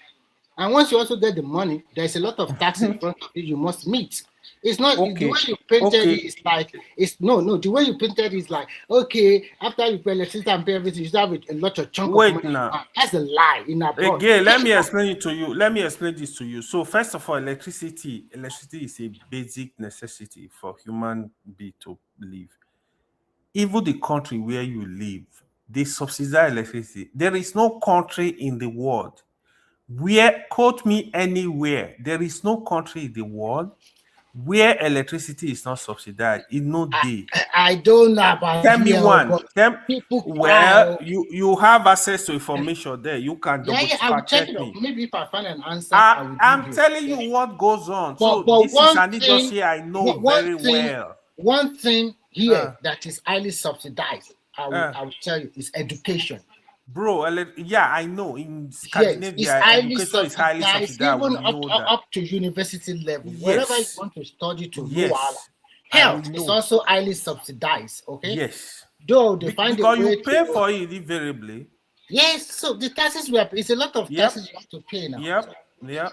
And once you also get the money, there's a lot of tax in front of you you must meet. It's not the way you painted it is like the way you painted is like after you pay electricity and pay everything, you have a lot of chunk of money. Now. That's a lie in abroad. Again, let me explain this to you. So first of all, electricity is a basic necessity for human being to live. Even the country where you live, they subsidize electricity. There is no country in the world where, quote me anywhere, there is no country in the world where electricity is not subsidized. In no day. I don't know about. Tell me one. You have access to information there. You can double check me. Maybe if I find an answer, I'm telling you what goes on. So this is an industry I know very well. One thing here that is highly subsidized, I will tell you, is education. Bro, I know. In Scandinavia, education is highly subsidized. Even up to university level. Yes. Wherever you want to study to health is also highly subsidized. Okay. Yes. Though they find because you pay for it invariably. Yes. So the taxes it's a lot of taxes you have to pay now. Yep.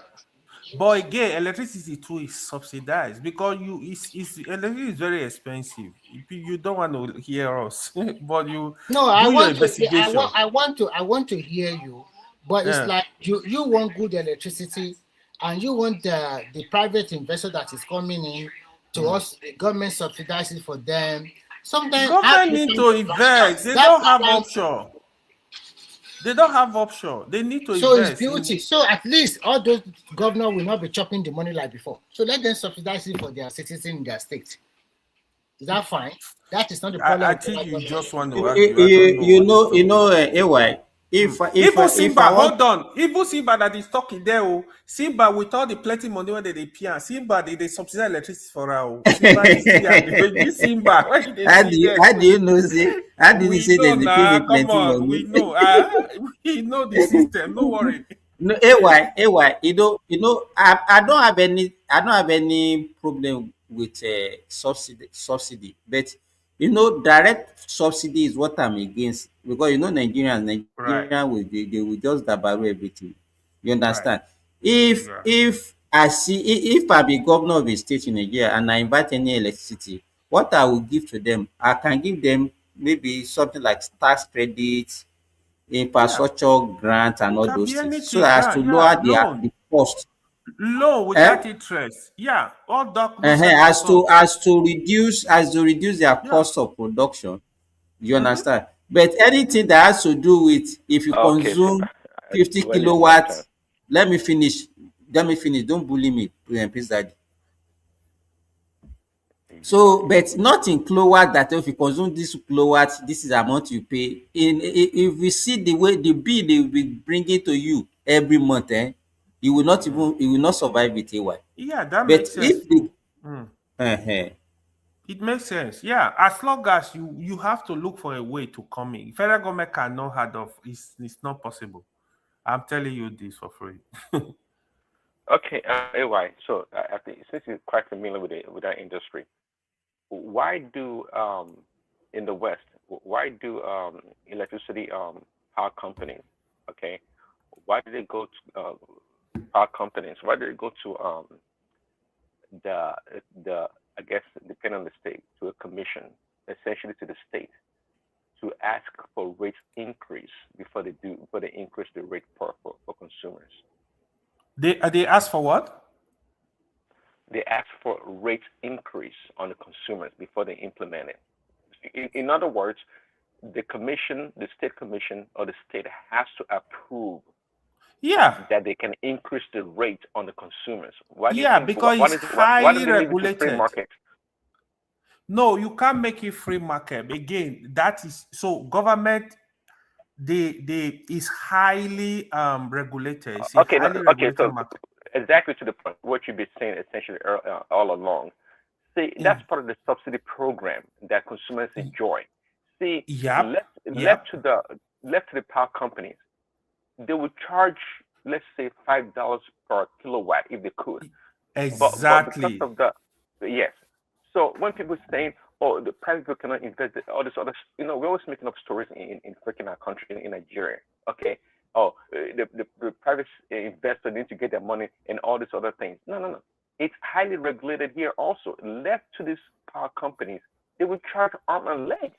But again, electricity too is subsidized because electricity is very expensive. You don't want to hear us, but I want to hear you, but it's like you want good electricity, and you want the private investor that is coming in to us. The government subsidizes for them. Sometimes government need to invest. They don't have option. They don't have option. They need to invest. So it's beauty. So at least all those governors will not be chopping the money like before. So let them subsidize it for their citizens in their state. Is that fine? That is not the problem. I think you just want to argue. AY, Even Simba, I want, hold on. Even Simba that is talking there, oh, Simba with all the plenty money when they pay, Simba they subsidize electricity for her. Oh. Simba they see her. This Simba, where did they see them? how do you know say how did you We say know they pay me now. Come plenty on, money? we know. We know the system. No worry. No, I don't have any problem with subsidy, but direct subsidy is what I'm against because Right, Nigerians they will just dabaru everything. You right. understand? If Yeah. if I see if I be governor of a state in Nigeria and I invite any electricity, what I will give to them, I can give them maybe something like tax credit, Yeah. infrastructure grant and It all can those be things so anything. as Yeah, to yeah. lower Loan. the cost, Loan eh? without interest. Yeah. All those set of As stuff. to reduce their Yeah. cost of production. You Mm-hmm. understand? But anything that has to do with if you Okay, Simba. consume 50 Well, it's my turn. kilowatts, let me finish. Let me finish. Don't bully me, please, daddy. So, Okay. but not in kilowatt that if you consume this kilowatt, this is the amount you pay. If we see the way the bill they will be bringing to you every month, you will not Mm. even you will not survive it a while. Yeah, that But makes sense if the too. Mm. uh It makes sense. Yeah. As long as you have to look for a way to come in. Federal government cannot hand off. It's not possible. I'm telling you this for free. Okay, AY. So I think since you're quite familiar with that industry, why do in the West, why do electricity power companies, okay, why do they go to power companies? Why do they go to the the I guess depending on the state to a commission, essentially to the state, to ask for rate increase before they increase the rate for consumers? They ask for what? They ask for rate increase on the consumers before they implement it. In other words, the commission, the state commission or the state has to approve Yeah. that they can increase the rate on the consumers. Why do you Yeah, think? because it's Why do highly they leave it to free regulated. market? No, you can't make it free market. Again, that is so government they is highly regulated. It's a Okay, no, highly okay. regulated So market. exactly to the point, what you've been saying essentially all along. See, Yeah. that's part of the subsidy program that consumers enjoy. See, Yep. left Yep. to the power companies, they would charge, let's say, $5 per kilowatt if they could. But because Exactly. of the yes, so when people saying, oh, the private people cannot invest, all this other, we're always making up stories in freaking our country in Nigeria. Okay, oh, the private investor need to get their money and all these other things. No, no, no. It's highly regulated here also. Left to these power companies, they will charge arm and leg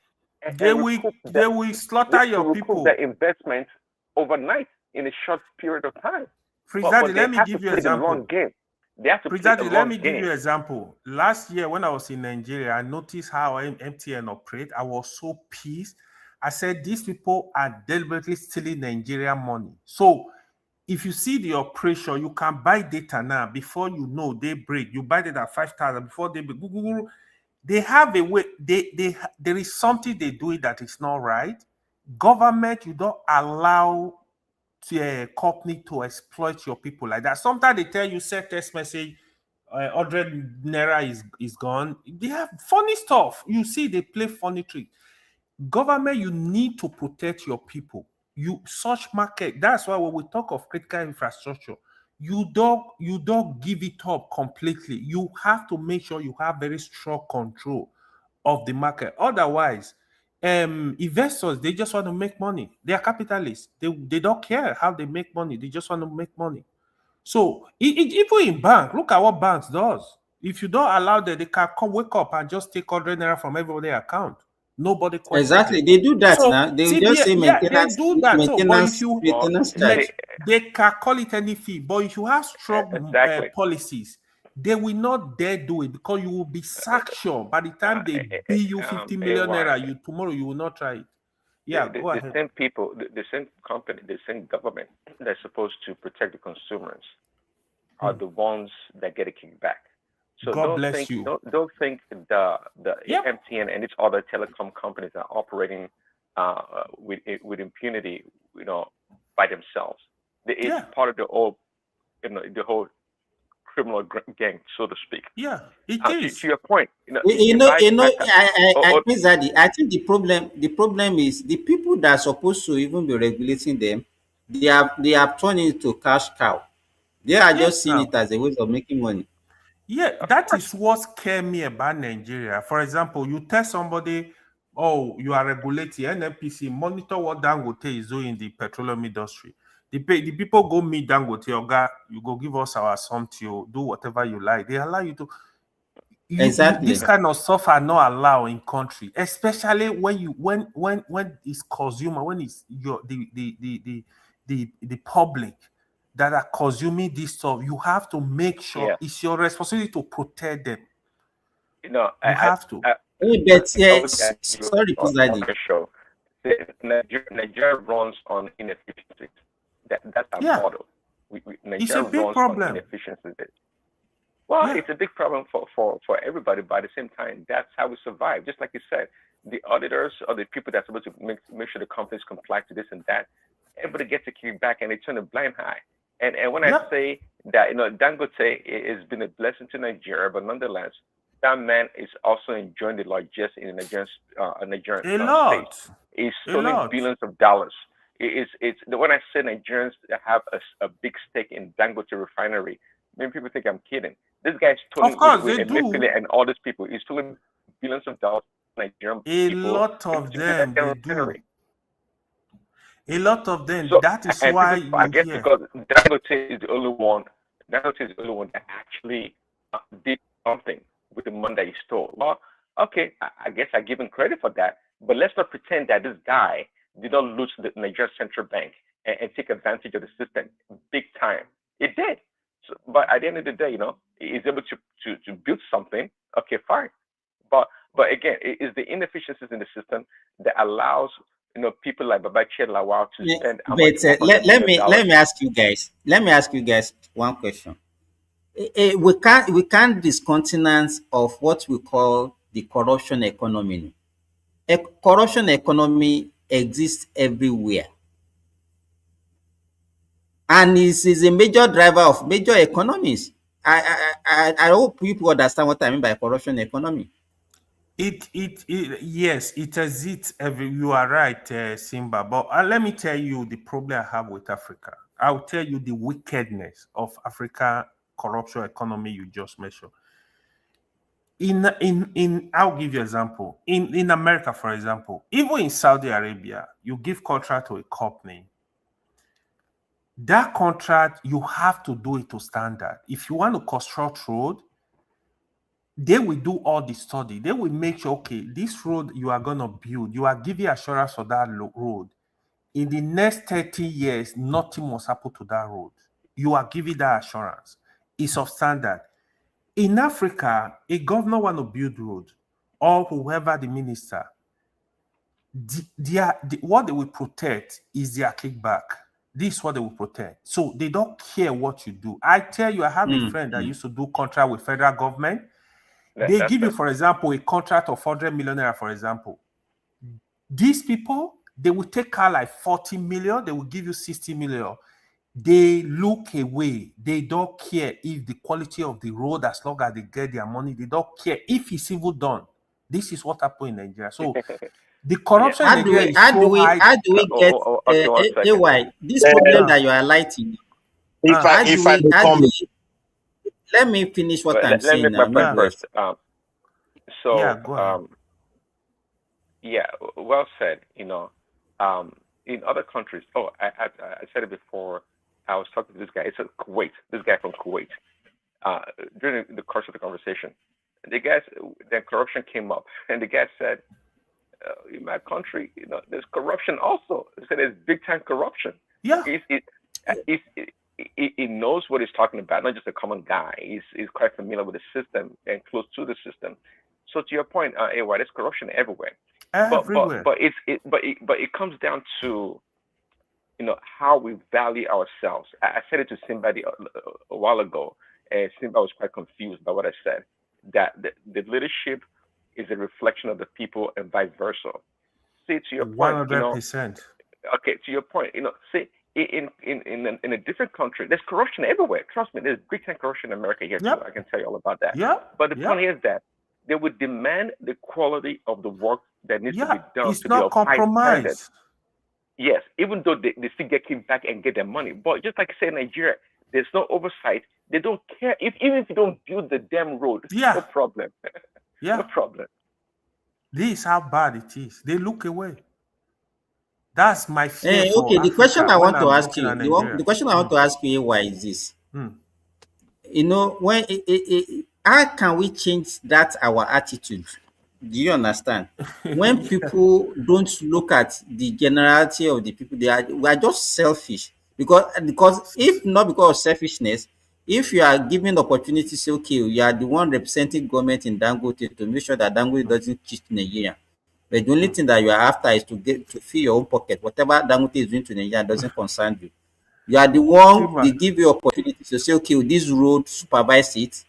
They and will recoup they that will slaughter to your recoup their people. investment overnight in a short period of time. Prince But Daddy, they let me have to give you play the long example. game. They have to Prince play the Daddy, let long me give game. you example. Last year when I was in Nigeria, I noticed how MTN operate. I was so pissed. I said these people are deliberately stealing Nigerian money. So if you see the operation, you can buy data now before you know they break. You buy it at 5,000 before they break. They have a way. There is something they do it that is not right. Government, you don't allow to a company to exploit your people like that. Sometimes they tell you send text message, 100 naira is gone. They have funny stuff. You see, they play funny trick. Government, you need to protect your people. You such market. That's why when we talk of critical infrastructure, you don't give it up completely. You have to make sure you have very strong control of the market. Otherwise, investors they just want to make money. They are capitalists. They don't care how they make money. They just want to make money. So even in bank, look at what banks does. If you don't allow them, they can come wake up and just take 100 naira from everybody's account. Nobody question exactly, them. they do that So now. They will just CBA, say yeah, they do that. So, but if you Well, maintenance see, charge. they can call it any fee, but if you have strong exactly. policies, they will not dare do it because you will be sanctioned. By the time they bill you 50 million AY, naira, tomorrow you will not try it. Yeah, go the ahead. same people, the same company, the same government that's supposed to protect the consumers are the ones that get a kickback. So God bless you. don't think the Yep. MTN and its other telecom companies are operating with impunity. by themselves. It's part of the whole, the whole criminal gang, so to speak. Yeah, it is. To your point, I think the problem is the people that are supposed to even be regulating them, they have turned into cash cow. They are just seeing it as a way of making money. Yeah, that is what scares me about Nigeria. For example, you tell somebody, oh, you are regulating NNPC, monitor what Dangote is doing in the petroleum industry. The people go meet Dangote, Oga, you go give us our something, you do whatever you like. They allow you to. Exactly. This kind of stuff are not allowed in country, especially when it's consumer, when it's the public that are consuming this stuff. You have to make sure it's your responsibility to protect them. You have to. Sorry, please, on the show. Nigeria runs on inefficiencies. That's our model. Nigeria runs on inefficiencies. Well, it's a big problem for everybody, but at the same time, that's how we survive. Just like you said, the auditors or the people that's supposed to make sure the companies comply to this and that, everybody gets a kickback and they turn a blind eye. And when I say that, Dangote has been a blessing to Nigeria, but nonetheless, that man is also enjoying the largesse in the Nigerian state. He's stealing billions of dollars. It's when I say Nigerians have a big stake in Dangote refinery, many people think I'm kidding. This guy's stealing and all these people. He's stealing billions of dollars from Nigerian people. A lot of them, they do. A lot of them. So, that is why people, I guess because Dangote is the only one. Dangote is the only one that actually did something with the money that he stole. Well, okay, I guess I give him credit for that. But let's not pretend that this guy did not lose the Nigerian Central Bank and take advantage of the system big time. It did. So, but at the end of the day, he's able to build something. Okay, fine. But again, it is the inefficiencies in the system that allows people like Babachi Lawal to spend. Let me ask you guys. Let me ask you guys one question. We can't discontinence of what we call the corruption economy. A corruption economy exists everywhere, and is a major driver of major economies. I hope people understand what I mean by corruption economy. Yes, it exists every. You are right, Simba. But let me tell you the problem I have with Africa. I'll tell you the wickedness of Africa corruption economy you just mentioned. I'll give you an example. In America, for example, even in Saudi Arabia, you give contract to a company. That contract, you have to do it to standard. If you want to construct road, they will do all the study. They will make sure, okay, this road you are going to build, you are giving assurance for that road. In the next 30 years, nothing must happen to that road. You are giving that assurance. It's substandard. In Africa, a governor want to build road, or whoever the minister, what they will protect is their kickback. This is what they will protect. So they don't care what you do. I tell you, I have a friend that used to do contract with federal government. They give you, for example, a contract of 100 million naira, for example. These people, they will take out like 40 million, they will give you 60 million. They look away. They don't care if the quality of the road, as long as they get their money, they don't care if it's even done. This is what happened in Nigeria. So the corruption in Nigeria is so high. How do we get this problem that you are lighting? Let me finish what I'm saying. Let me make my point first. Well said. In other countries, I said it before. I was talking to this guy. It's Kuwait. This guy from Kuwait. During the course of the conversation, the corruption came up, and the guy said, "In my country, there's corruption also." He said, "There's big time corruption." Yeah. He knows what he's talking about. Not just a common guy. He's quite familiar with the system and close to the system. So to your point, there's corruption everywhere. Everywhere. But it comes down to how we value ourselves. I said it to somebody a while ago, and Simba was quite confused by what I said. That the leadership is a reflection of the people, and vice versa. See, to your point, 100%. okay, to your point, see, in a different country, there's corruption everywhere. Trust me, there's big time corruption in America here too. I can tell you all about that. But the point is that they would demand the quality of the work that needs to be done it's to be not of high standard. compromise. Yes, even though they still get kicked back and get their money. But just like I said in Nigeria, there's no oversight. They don't care. Even if you don't build the damn road, no problem. No problem. This is how bad it is. They look away. That's my fear for Okay, the question Africa I when want to I'm ask looking you, at the Nigeria. question I want to ask you, why is this? Hmm. When how can we change that our attitude? Do you understand? When people don't look at the generality of the people, we are just selfish. Because if not because of selfishness, if you are given the opportunity to say, okay, you are the one representing government in Dangote to make sure that Dangote doesn't cheat Nigeria. But the only thing that you are after is to get to fill your own pocket. Whatever Dangote is doing to Nigeria doesn't concern you. You are the one, they give you opportunity to say, okay, this road, supervise it,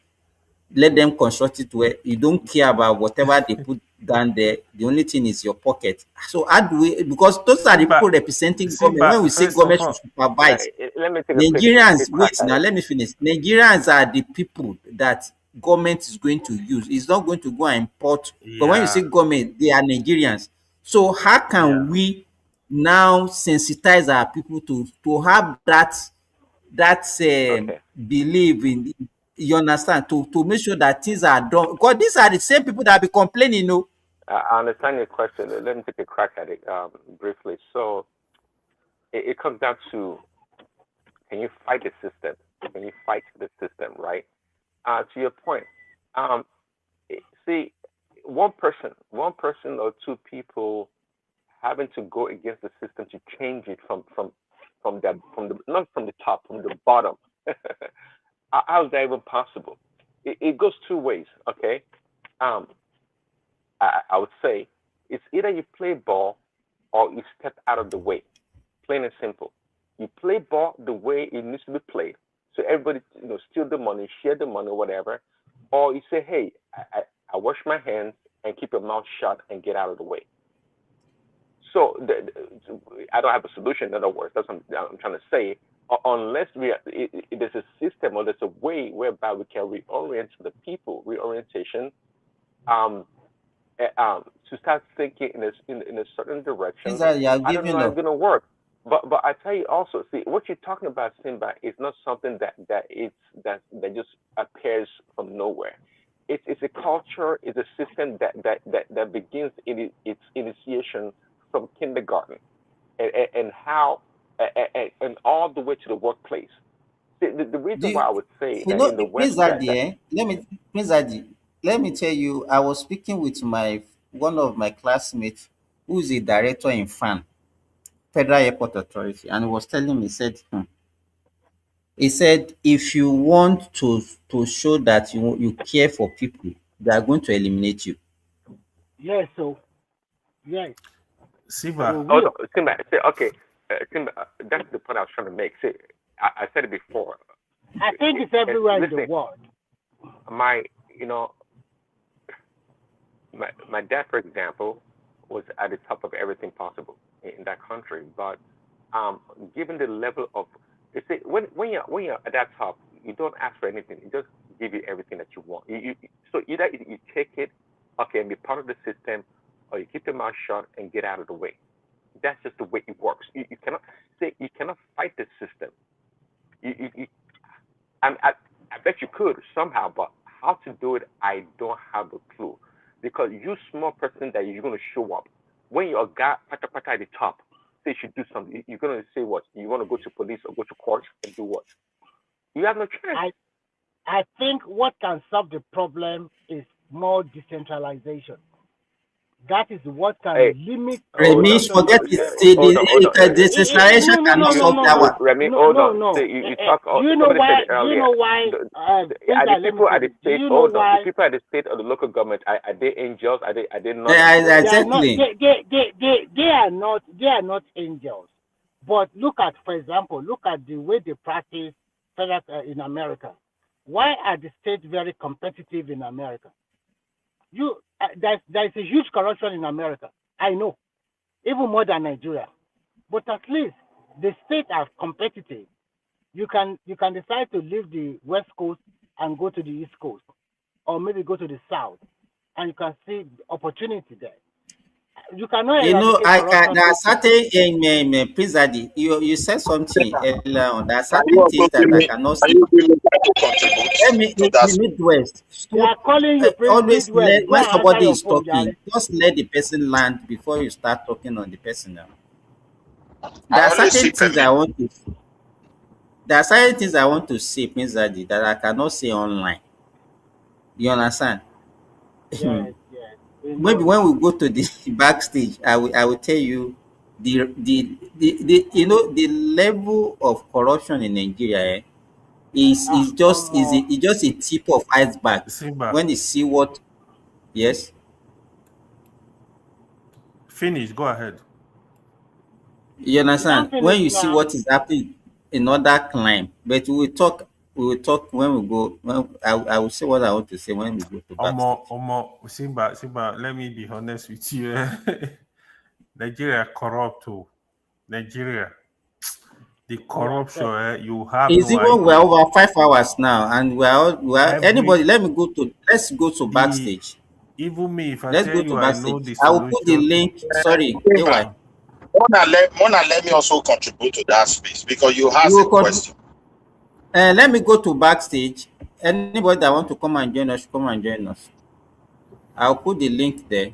let them construct it where you don't care about whatever they put down there. The only thing is your pocket. So how do we, because those are the people representing government. When we say first of government should all, supervise, Let me take a Nigerians, quick crack wait at now, it. let me finish. Nigerians are the people that government is going to use. It's not going to go and import. But when you say government, they are Nigerians. So how can we now sensitize our people to have that belief in, you understand, to make sure that things are done, because these are the same people that be complaining. I understand your question. Let me take a crack at it briefly. So it comes down to, can you fight the system? Can you fight the system, right? To your point, see, one person or two people having to go against the system to change it from the not from the top, from the bottom. How is that even possible? It goes two ways, okay? I would say it's either you play ball or you step out of the way. Plain and simple. You play ball the way it needs to be played. So everybody, steal the money, share the money, whatever. Or you say, hey, I wash my hands and keep your mouth shut and get out of the way. So I don't have a solution. In other words, that's what I'm trying to say. Unless there's a system or there's a way whereby we can reorient the people, reorientation, to start thinking in a certain direction. You are I don't know giving how it's up. going to work. But I tell you also, see, what you're talking about, Simba, is not something that just appears from nowhere. It's a culture, it's a system that begins in its initiation from kindergarten and how and all the way to the workplace. The reason why I would say that in the West Prince Adi, Prince Adi, let me tell you, I was speaking with one of my classmates who is a director in FAN, Federal Airport Authority, and he was telling me, he said, if you want to show that you care for people, they are going to eliminate you. Yes, so yes. Siva. Oh, no, Simba, say, okay, Simba, that's the point I was trying to make. See, I said it before. I think it's everywhere in the world. My dad, for example, was at the top of everything possible in that country. But given the level of, you see, when you're at that top, you don't ask for anything. It just give you everything that you want. So either you take it, okay, and be part of the system, or you keep your mouth shut and get out of the way. That's just the way it works. You cannot fight the system. I bet you could somehow, but how to do it, I don't have a clue. Because you small person that you're going to show up. When you're a guy at the top, say you should do something, you're going to say what? You want to go to police or go to court and do what? You have no choice. I think what can solve the problem is more decentralization. That is what can limit. Remy, forget it. The decentralization cannot solve that one. Remy, hold on. See, you talk. Do you know why? Do you know why? The people at the state, hold on. The people at the state or the local government, are they angels? Are they not? Exactly. They are not angels. But look at, for example, the way they practice federal in America. Why are the states very competitive in America? There's a huge corruption in America. I know, even more than Nigeria. But at least the states are competitive. You can decide to leave the West Coast and go to the East Coast, or maybe go to the South, and you can see opportunity there. You cannot You know, eradicate corruption there are instantly. certain Prizadi, you said something earlier on. There are Can you certain also things that give I me, cannot can see. you give me time to contribute Let me to in that? the Midwest. They are calling you Always Midwest. Go when and answer somebody your is phone, talking, Jare. just let the person land before you start talking on the person now. There I are always certain see things permit. I want to there are certain things I want to say, Prince, that I cannot say online. You understand? Yes, yes. We know Maybe you. when we go to the backstage, I will tell you the the level of corruption in Nigeria, is just is just a tip of iceberg Simba, when you see what. Yes. finish. Go ahead. You You can't understand? finish When you see now. what is happening in other climb, but we will talk when we go. When I will say what I want to say when we go to backstage. Simba, let me be honest with you. Nigeria corrupt too. Nigeria, the We corruption, accept. you have It's no even we're idea. over 5 hours now, and we're Every anybody. Let's go to the backstage. even me, if I Let's tell go to you I know backstage. the I will put the solution, link. Sorry, Simba, AY. Mona, let me also contribute to that space because you You asked a will con- question. Let me go to backstage. Anybody that want to come and join us, come and join us. I'll put the link there.